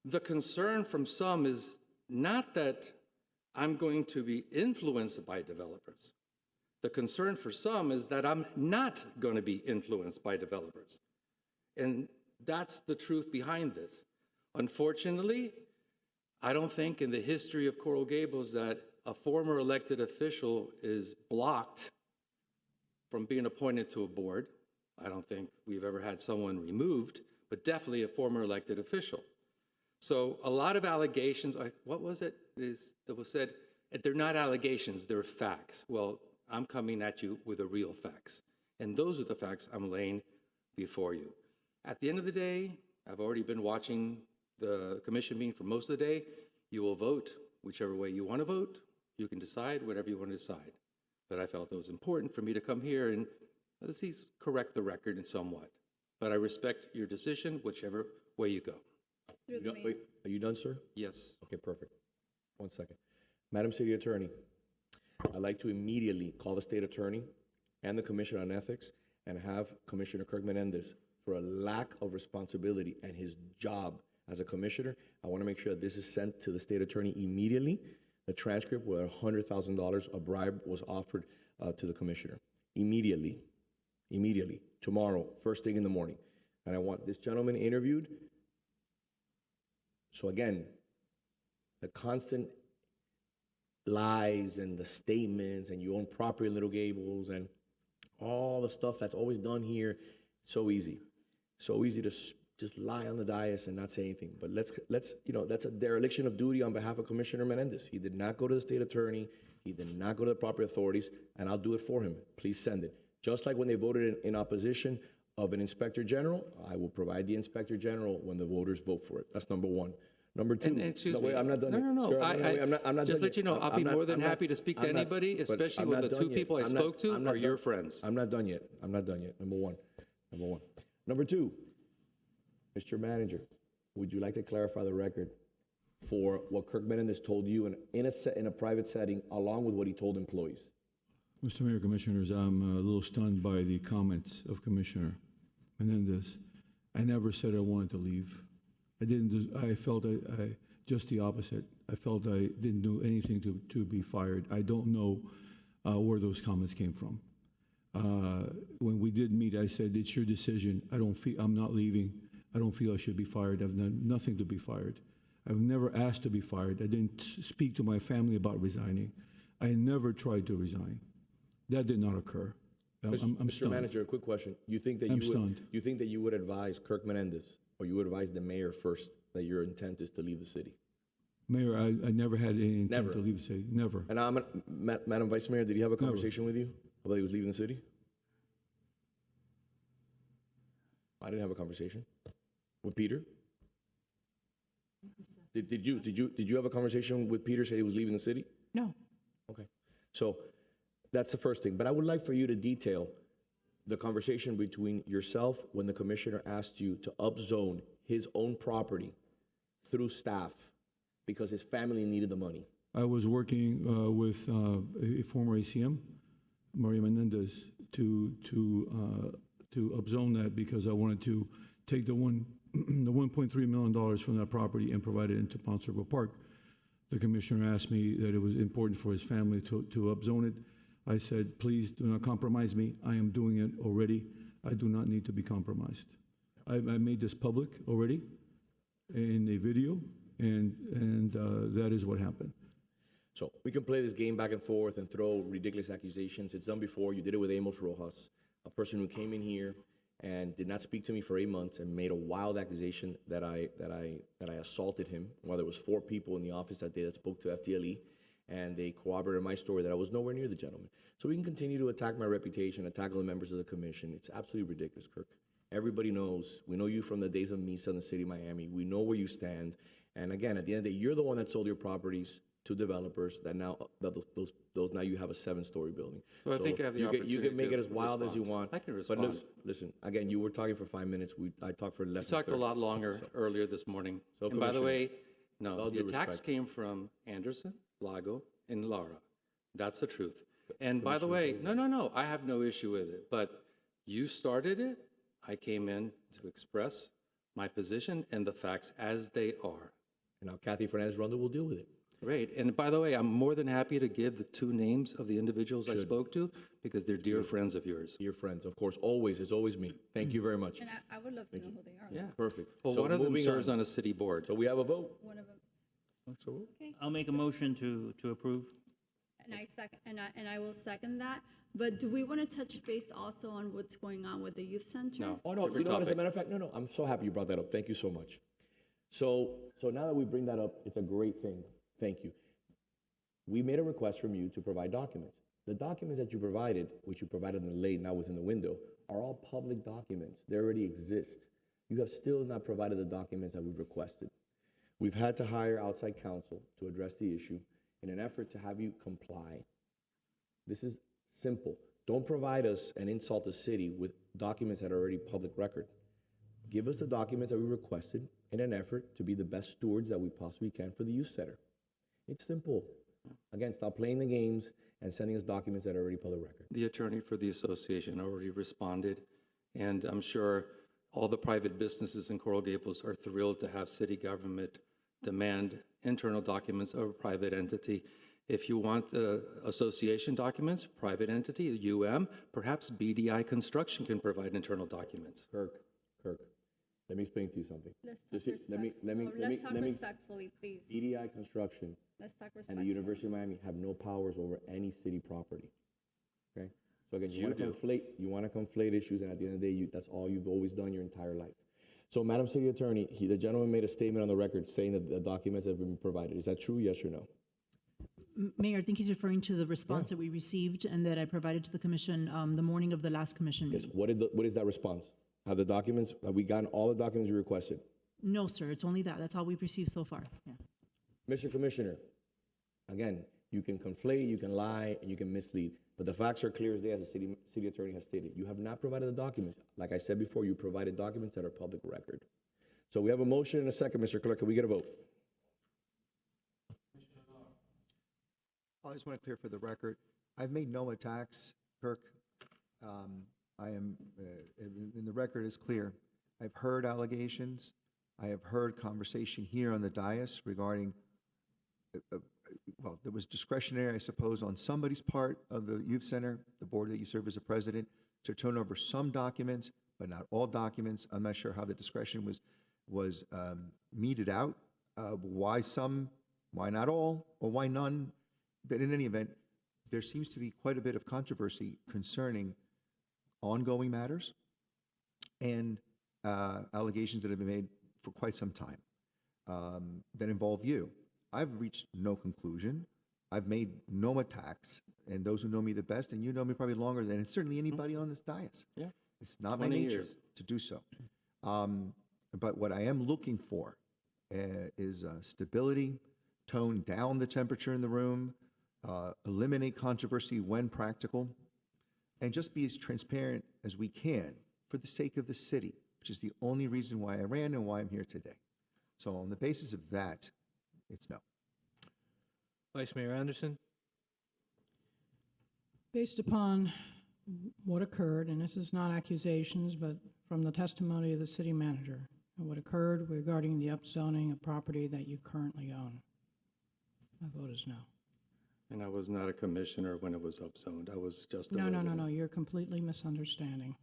the concern from some is not that I'm going to be influenced by developers. The concern for some is that I'm not going to be influenced by developers. And that's the truth behind this. Unfortunately, I don't think in the history of Coral Gables that a former elected official is blocked from being appointed to a board. I don't think we've ever had someone removed, but definitely a former elected official. So a lot of allegations, what was it that was said? They're not allegations, they're facts. Well, I'm coming at you with the real facts. And those are the facts I'm laying before you. At the end of the day, I've already been watching the commission meeting for most of the day. You will vote whichever way you want to vote. You can decide whatever you want to decide. But I felt it was important for me to come here and let's least correct the record in somewhat. But I respect your decision, whichever way you go.
Wait, are you done, sir?
Yes.
Okay, perfect. 1 second. Madam City Attorney, I'd like to immediately call the state attorney and the Commission on Ethics and have Commissioner Kirk Menendez, for a lack of responsibility and his job as a commissioner, I want to make sure that this is sent to the state attorney immediately. The transcript where $100,000 a bribe was offered to the commissioner. Immediately, tomorrow, first thing in the morning. And I want this gentleman interviewed. So again, the constant lies and the statements and you own property in Little Gables and all the stuff that's always done here, so easy to just lie on the dais and not say anything. But let's that's a dereliction of duty on behalf of Commissioner Menendez. He did not go to the state attorney. He did not go to the proper authorities, and I'll do it for him. Please send it. Just like when they voted in opposition of an inspector general, I will provide the inspector general when the voters vote for it. That's number one. Number two.
And excuse me.
Wait, I'm not done.
No.
Sir, I'm not
just
done
let you know, I'll be more than happy to speak to anybody, especially when the two people I spoke to are your friends.
I'm not done yet. Number one. Number two, Mr. Manager, would you like to clarify the record for what Kirk Menendez told you in a private setting, along with what he told employees?
Mr. Mayor, Commissioners, I'm a little stunned by the comments of Commissioner Menendez. I never said I wanted to leave. I felt just the opposite. I felt I didn't do anything to be fired. I don't know where those comments came from. When we did meet, I said, it's your decision. I'm not leaving. I don't feel I should be fired. I've done nothing to be fired. I've never asked to be fired. I didn't speak to my family about resigning. I never tried to resign. That did not occur. I'm
Mr.
stunned.
Manager, a quick question. You think that you think that you would advise Kirk Menendez, or you would advise the mayor first, that your intent is to leave the city?
Mayor, I never had any intent to leave the city. Never.
And Madam Vice Mayor, did he have a conversation with you about he was leaving the city? I didn't have a conversation with Peter. Did you have a conversation with Peter, say he was leaving the city?
No.
Okay. So that's the first thing. But I would like for you to detail the conversation between yourself when the commissioner asked you to upzone his own property through staff because his family needed the money.
I was working with a former ACM, Maria Menendez, to upzone that because I wanted to take the $1.3 million from that property and provide it into Ponce River Park. The commissioner asked me that it was important for his family to upzone it. I said, please do not compromise me. I am doing it already. I do not need to be compromised. I made this public already in a video, and that is what happened.
So we can play this game back and forth and throw ridiculous accusations. It's done before. You did it with Amos Rojas, a person who came in here and did not speak to me for 8 months and made a wild accusation that I assaulted him. Well, there was 4 people in the office that day that spoke to FDLE, and they corroborated my story that I was nowhere near the gentleman. So we can continue to attack my reputation, attack the members of the commission. It's absolutely ridiculous, Kirk. Everybody knows. We know you from the days of Misa in the city of Miami. We know where you stand. And again, at the end of the day, you're the one that sold your properties to developers that now, those now you have a 7-story building.
So I think I have the opportunity
You can make
to
it as wild as you want.
I can respond.
But listen, again, you were talking for 5 minutes. I talked for less
You talked
than
a lot longer earlier this morning.
So,
And by the
Commissioner,
way, no,
all
the
due
attacks
respect.
came from Anderson, Lago, and Lara. That's the truth. And by the way, no, I have no issue with it. But you started it. I came in to express my position and the facts as they are.
And now Kathy Fernandez-Rondo will deal with it.
Great. And by the way, I'm more than happy to give the 2 names of the individuals I spoke to because they're dear friends of yours.
Dear friends, of course, always. It's always me. Thank you very much.
And I would love to know who they are.
Yeah.
Perfect.
Well,
So
one of them
moving
serves on a city board.
So we have a vote.
One of them. Okay.
I'll make a motion to approve.
And I will second that. But do we want to touch base also on what's going on with the youth center?
No.
Oh, no, you know what, as a matter of fact, no, I'm so happy you brought that up. Thank you so much. So now that we bring that up, it's a great thing. Thank you. We made a request from you to provide documents. The documents that you provided, which you provided in the late, now within the window, are all public documents. They already exist. You have still not provided the documents that we've requested. We've had to hire outside counsel to address the issue in an effort to have you comply. This is simple. Don't provide us and insult the city with documents that are already public record. Give us the documents that we requested in an effort to be the best stewards that we possibly can for the youth center. It's simple. Again, stop playing the games and sending us documents that are already public record.
The attorney for the association already responded, and I'm sure all the private businesses in Coral Gables are thrilled to have city government demand internal documents of a private entity. If you want association documents, private entity, perhaps BDI Construction can provide internal documents.
Kirk, let me explain to you something.
Let's talk respectfully, please.
BDI Construction
Let's talk
and
respectfully.
the University of Miami have no powers over any city property. Okay? So again, you want to conflate issues, and at the end of the day, that's all you've always done your entire life. So, Madam City Attorney, the gentleman made a statement on the record saying that the documents have been provided. Is that true, yes or no?
Mayor, I think he's referring to the response that we received and that I provided to the commission the morning of the last commission
Yes.
meeting.
What is that response? Have we gotten all the documents you requested?
No, sir, it's only that. That's all we've received so far. Yeah.
Mr. Commissioner, again, you can conflate, you can lie, and you can mislead, but the facts are clear as day, as the city attorney has stated. You have not provided the documents. Like I said before, you provided documents that are public record. So we have a motion and a second, Mr. Clerk. Can we get a vote?
I just want to clear for the record, I've made no attacks, Kirk. I am, and the record is clear. I've heard allegations. I have heard conversation here on the dais regarding, well, there was discretionary, I suppose, on somebody's part of the youth center, the board that you serve as a president, to turn over some documents, but not all documents. I'm not sure how the discretion was meted out. Why some, why not all, or why none? But in any event, there seems to be quite a bit of controversy concerning ongoing matters and allegations that have been made for quite some time that involve you. I've reached no conclusion. I've made no attacks, and those who know me the best, and you know me probably longer than certainly anybody on this dais.
Yeah.
It's not my nature to do so. But what I am looking for is stability, tone down the temperature in the room, eliminate controversy when practical, and just be as transparent as we can for the sake of the city, which is the only reason why I ran and why I'm here today. So on the basis of that, it's no.
Vice Mayor Anderson?
Based upon what occurred, and this is not accusations, but from the testimony of the city manager, and what occurred regarding the upzoning of property that you currently own, my vote is no.
And I was not a commissioner when it was upzoned. I was just a
No,
resident.
no, you're completely misunderstanding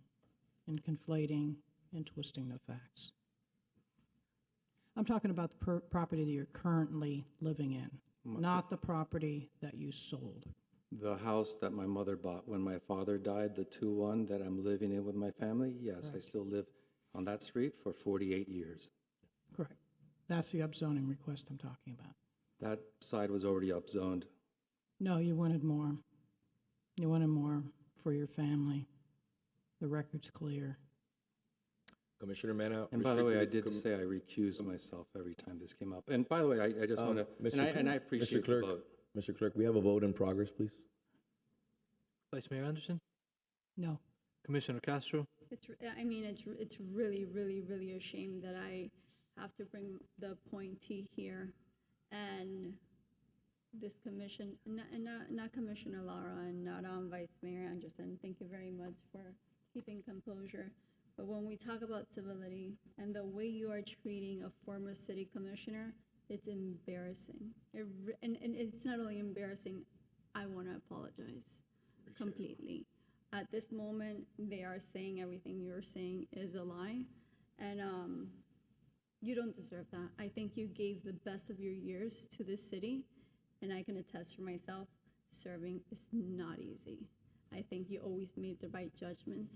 and conflating and twisting the facts. I'm talking about the property that you're currently living in, not the property that you sold.
The house that my mother bought when my father died, the 2-1 that I'm living in with my family, yes, I still live on that street for 48 years.
Correct. That's the upzoning request I'm talking about.
That side was already upzoned.
No, you wanted more. You wanted more for your family. The record's clear.
Commissioner Mena.
And by the way, I did say I recused myself every time this came up. And by the way, I just want to, and I appreciate the vote.
Mr. Clerk, we have a vote in progress, please.
Vice Mayor Anderson?
No.
Commissioner Castro?
It's really, really, really a shame that I have to bring the appointee here and this commission, not Commissioner Lara and not Vice Mayor Anderson. Thank you very much for keeping composure. But when we talk about civility and the way you are treating a former city commissioner, it's embarrassing. And it's not only embarrassing, I want to apologize completely. At this moment, they are saying everything you're saying is a lie. And you don't deserve that. I think you gave the best of your years to this city. And I can attest for myself, serving is not easy. I think you always made the right judgments.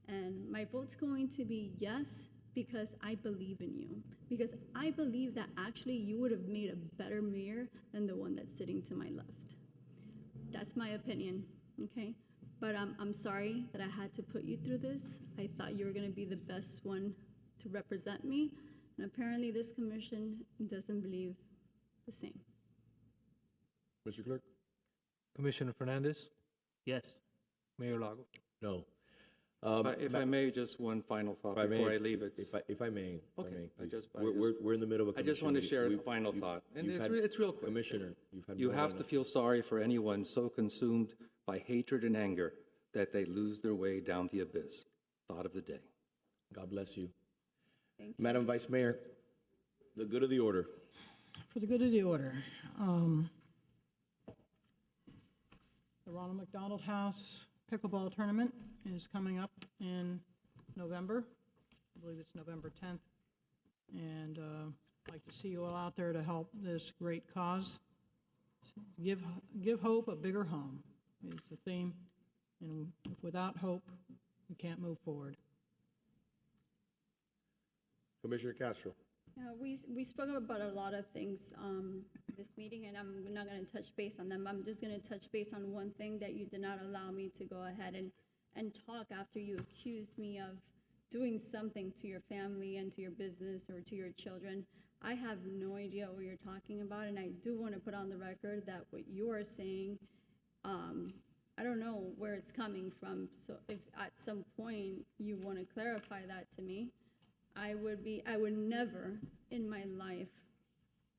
And my vote's going to be yes, because I believe in you. Because I believe that actually you would have made a better mayor than the one that's sitting to my left. That's my opinion, okay? But I'm sorry that I had to put you through this. I thought you were gonna be the best one to represent me. And apparently this commission doesn't believe the same.
Mr. Clerk?
Commissioner Fernandez?
Yes.
Mayor Lago?
No.
If I may, just one final thought before I leave it.
If I may,
Okay.
we're in the middle of a
I just want to
commission.
share a
We've-
final
you've-
thought, and
you've
it's real quick.
Commissioner, you've had
You
more
have
than
to feel sorry for anyone so consumed by hatred and anger that they lose their way down the abyss. Thought of the day.
God bless you.
Thank you.
Madam Vice Mayor, the good of the order.
For the good of the order, the Ronald McDonald House Pickleball Tournament is coming up in November. I believe it's November 10th. And I'd like to see you all out there to help this great cause. Give hope a bigger home is the theme. And without hope, we can't move forward.
Commissioner Castro.
We spoke about a lot of things this meeting, and I'm not going to touch base on them. I'm just going to touch base on one thing that you did not allow me to go ahead and talk after you accused me of doing something to your family and to your business or to your children. I have no idea what you're talking about, and I do want to put on the record that what you are saying, I don't know where it's coming from. So if at some point you want to clarify that to me, I would never in my life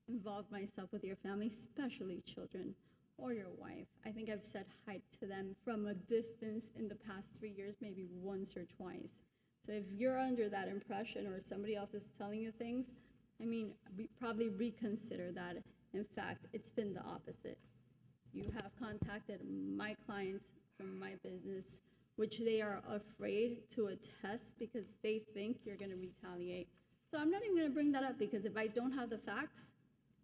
involve myself with your family, especially children or your wife. I think I've said hi to them from a distance in the past 3 years, maybe once or twice. So if you're under that impression or somebody else is telling you things, probably reconsider that. In fact, it's been the opposite. You have contacted my clients from my business, which they are afraid to attest because they think you're going to retaliate. So I'm not even going to bring that up, because if I don't have the facts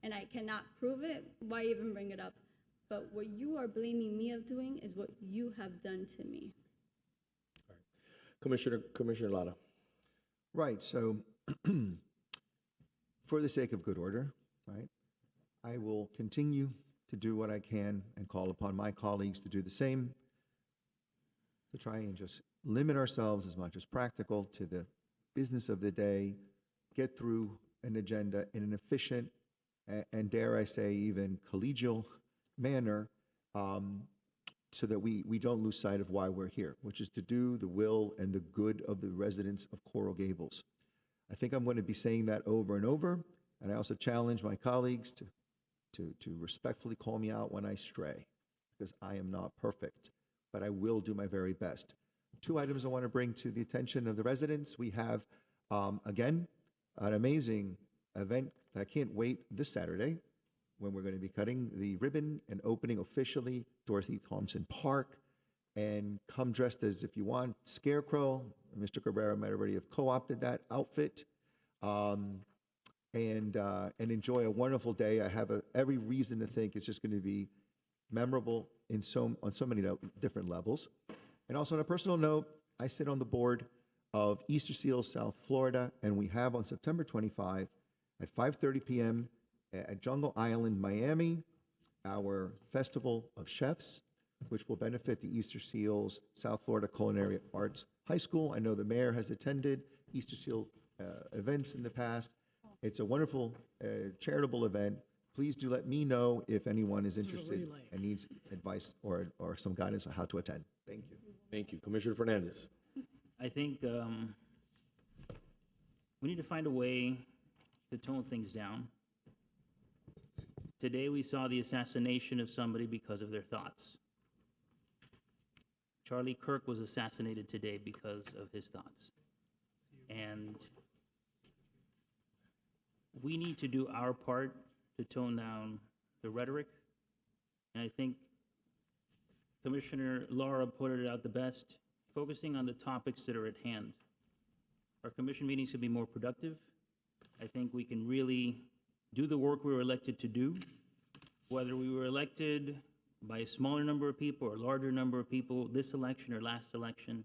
and I cannot prove it, why even bring it up? But what you are blaming me of doing is what you have done to me.
Commissioner Lara.
Right, so for the sake of good order, right, I will continue to do what I can and call upon my colleagues to do the same, to try and just limit ourselves as much as practical to the business of the day, get through an agenda in an efficient and dare I say even collegial manner, so that we don't lose sight of why we're here, which is to do the will and the good of the residents of Coral Gables. I think I'm going to be saying that over and over, and I also challenge my colleagues to respectfully call me out when I stray, because I am not perfect, but I will do my very best. 2 items I want to bring to the attention of the residents. We have, again, an amazing event. I can't wait this Saturday. when we're going to be cutting the ribbon and opening officially Dorothy Thompson Park. And come dressed as, if you want, Scarecrow. Mr. Cabrera might already have co-opted that outfit. And enjoy a wonderful day. I have every reason to think it's just going to be memorable on so many different levels. And also on a personal note, I sit on the board of Easter Seals South Florida, and we have on September 25 at 5:30 p.m. at Jungle Island, Miami, our Festival of Chefs, which will benefit the Easter Seals South Florida Culinary Arts High School. I know the mayor has attended Easter Seal events in the past. It's a wonderful charitable event. Please do let me know if anyone is interested and needs advice or some guidance on how to attend. Thank you.
Thank you. Commissioner Fernandez.
I think we need to find a way to tone things down. Today we saw the assassination of somebody because of their thoughts. Charlie Kirk was assassinated today because of his thoughts. And we need to do our part to tone down the rhetoric. And I think Commissioner Laura put it out the best, focusing on the topics that are at hand. Our commission meetings could be more productive. I think we can really do the work we were elected to do, whether we were elected by a smaller number of people or a larger number of people this election or last election.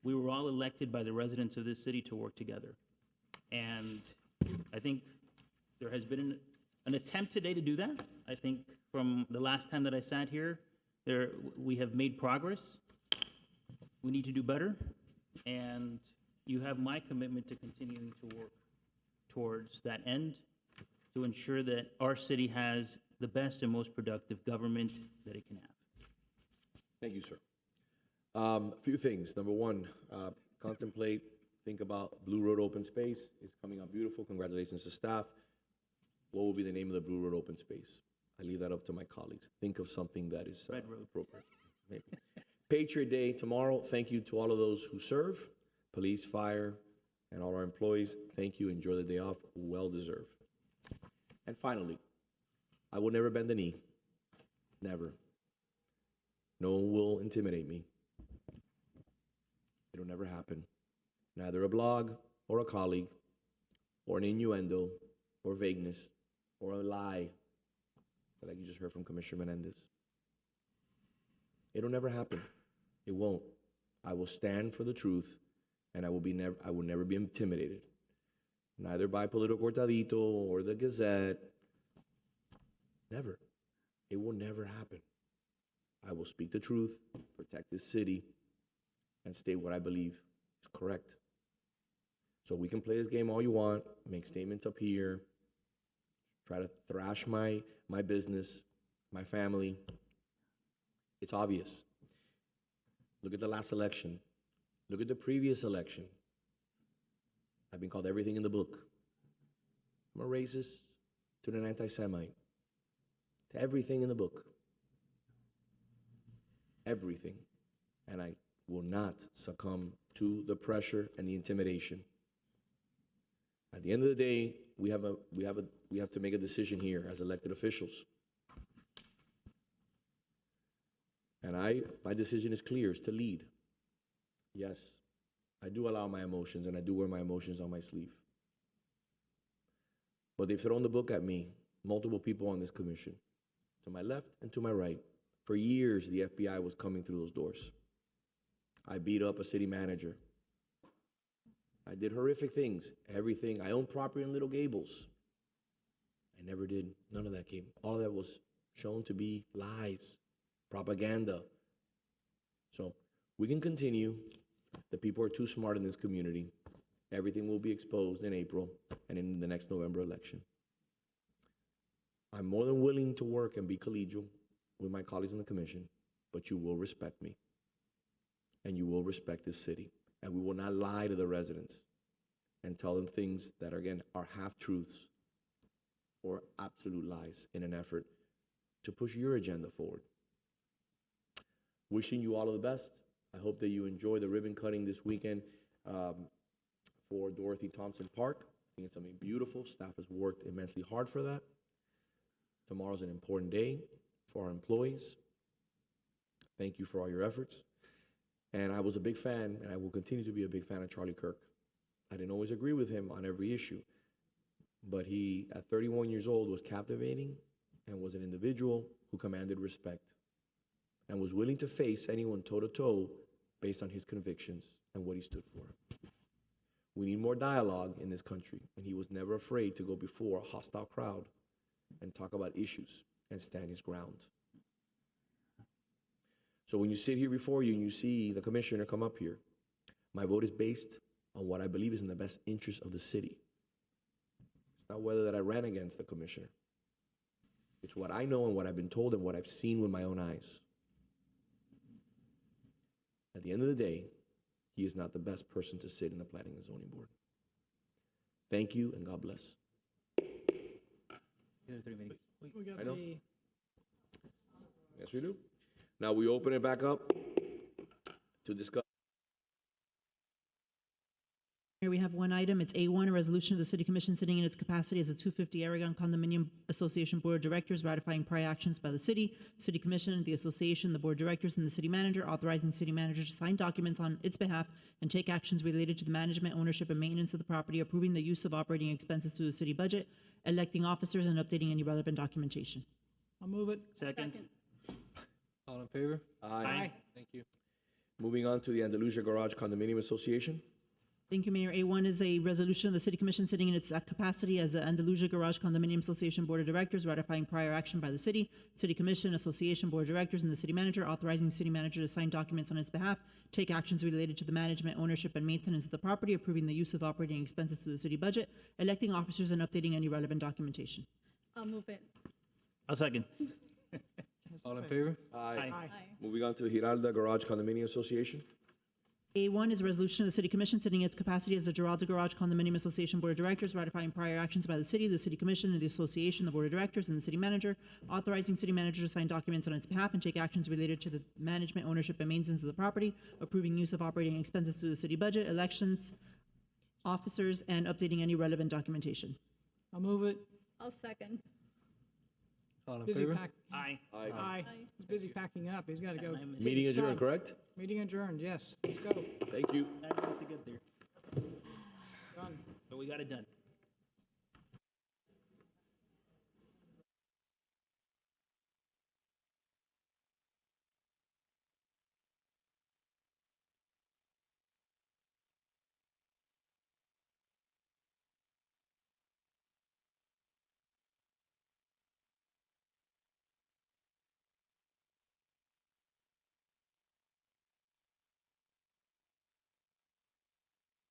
We were all elected by the residents of this city to work together. And I think there has been an attempt today to do that. I think from the last time that I sat here, we have made progress. We need to do better. And you have my commitment to continuing to work towards that end, to ensure that our city has the best and most productive government that it can have.
Thank you, sir. A few things. Number one, think about Blue Road Open Space. It's coming out beautiful. Congratulations to staff. What will be the name of the Blue Road Open Space? I leave that up to my colleagues. Think of something that is appropriate. Maybe. Patriot Day tomorrow. Thank you to all of those who serve, police, fire, and all our employees. Thank you. Enjoy the day off. Well deserved. And finally, I will never bend the knee. Never. No one will intimidate me. It'll never happen. Neither a blog or a colleague or an innuendo or vagueness or a lie like you just heard from Commissioner Menendez. It'll never happen. It won't. I will stand for the truth, and I will never be intimidated. Neither by Politico Cortadito or the Gazette. Never. It will never happen. I will speak the truth, protect this city, and state what I believe is correct. So we can play this game all you want, make statements up here, try to thrash my business, my family. It's obvious. Look at the last election. Look at the previous election. I've been called everything in the book. From a racist to an anti-Semite, to everything in the book. Everything. And I will not succumb to the pressure and the intimidation. At the end of the day, we have to make a decision here as elected officials. And my decision is clear, is to lead. Yes, I do allow my emotions, and I do wear my emotions on my sleeve. But they've thrown the book at me, multiple people on this commission, to my left and to my right. For years, the FBI was coming through those doors. I beat up a city manager. I did horrific things, everything. I owned property in Little Gables. I never did. None of that came. All of that was shown to be lies, propaganda. So we can continue. The people are too smart in this community. Everything will be exposed in April and in the next November election. I'm more than willing to work and be collegial with my colleagues in the commission, but you will respect me. And you will respect this city. And we will not lie to the residents and tell them things that, again, are half-truths or absolute lies in an effort to push your agenda forward. Wishing you all of the best. I hope that you enjoy the ribbon cutting this weekend for Dorothy Thompson Park. I think it's something beautiful. Staff has worked immensely hard for that. Tomorrow's an important day for our employees. Thank you for all your efforts. And I was a big fan, and I will continue to be a big fan of Charlie Kirk. I didn't always agree with him on every issue, but he, at 31 years old, was captivating and was an individual who commanded respect and was willing to face anyone toe-to-toe based on his convictions and what he stood for. We need more dialogue in this country, and he was never afraid to go before a hostile crowd and talk about issues and stand his ground. So when you sit here before you and you see the commissioner come up here, my vote is based on what I believe is in the best interest of the city. It's not whether that I ran against the commissioner. It's what I know and what I've been told and what I've seen with my own eyes. At the end of the day, he is not the best person to sit in the Planning and Zoning Board. Thank you, and God bless.
We got
I know.
the
Yes, we do. Now we open it back up to discuss.
Here we have one item. It's A1, a resolution of the City Commission sitting in its capacity as a 250 Aragon Condominium Association Board of Directors ratifying prior actions by the city, City Commission, the association, the Board of Directors, and the City Manager, authorizing the City Manager to sign documents on its behalf and take actions related to the management, ownership, and maintenance of the property, approving the use of operating expenses through the city budget, electing officers, and updating any relevant documentation.
I'll move it.
Second.
All in favor?
Aye.
Thank you.
Moving on to the Andalusia Garage Condominium Association.
Thank you, Mayor. A1 is a resolution of the City Commission sitting in its capacity as the Andalusia Garage Condominium Association Board of Directors ratifying prior action by the city, City Commission, Association, Board of Directors, and the City Manager, authorizing the City Manager to sign documents on its behalf, take actions related to the management, ownership, and maintenance of the property, approving the use of operating expenses through the city budget, electing officers, and updating any relevant documentation.
I'll move it.
I'll second.
All in favor?
Aye.
Aye.
Moving on to the Giralda Garage Condominium Association.
A1 is a resolution of the City Commission sitting in its capacity as the Giralda Garage Condominium Association Board of Directors ratifying prior actions by the City, the City Commission, and the Association, the Board of Directors, and the City Manager, authorizing City Manager to sign documents on its behalf and take actions related to the management, ownership, and maintenance of the property, approving use of operating expenses through the city budget, elections, officers, and updating any relevant documentation.
I'll move it.
I'll second.
All in
Busy
favor?
pack.
Aye.
Aye. He's busy packing up. He's got to go.
Meeting adjourned, correct?
Meeting adjourned, yes. Let's go.
Thank you.
9 minutes to get there.
Done.
But we got it done.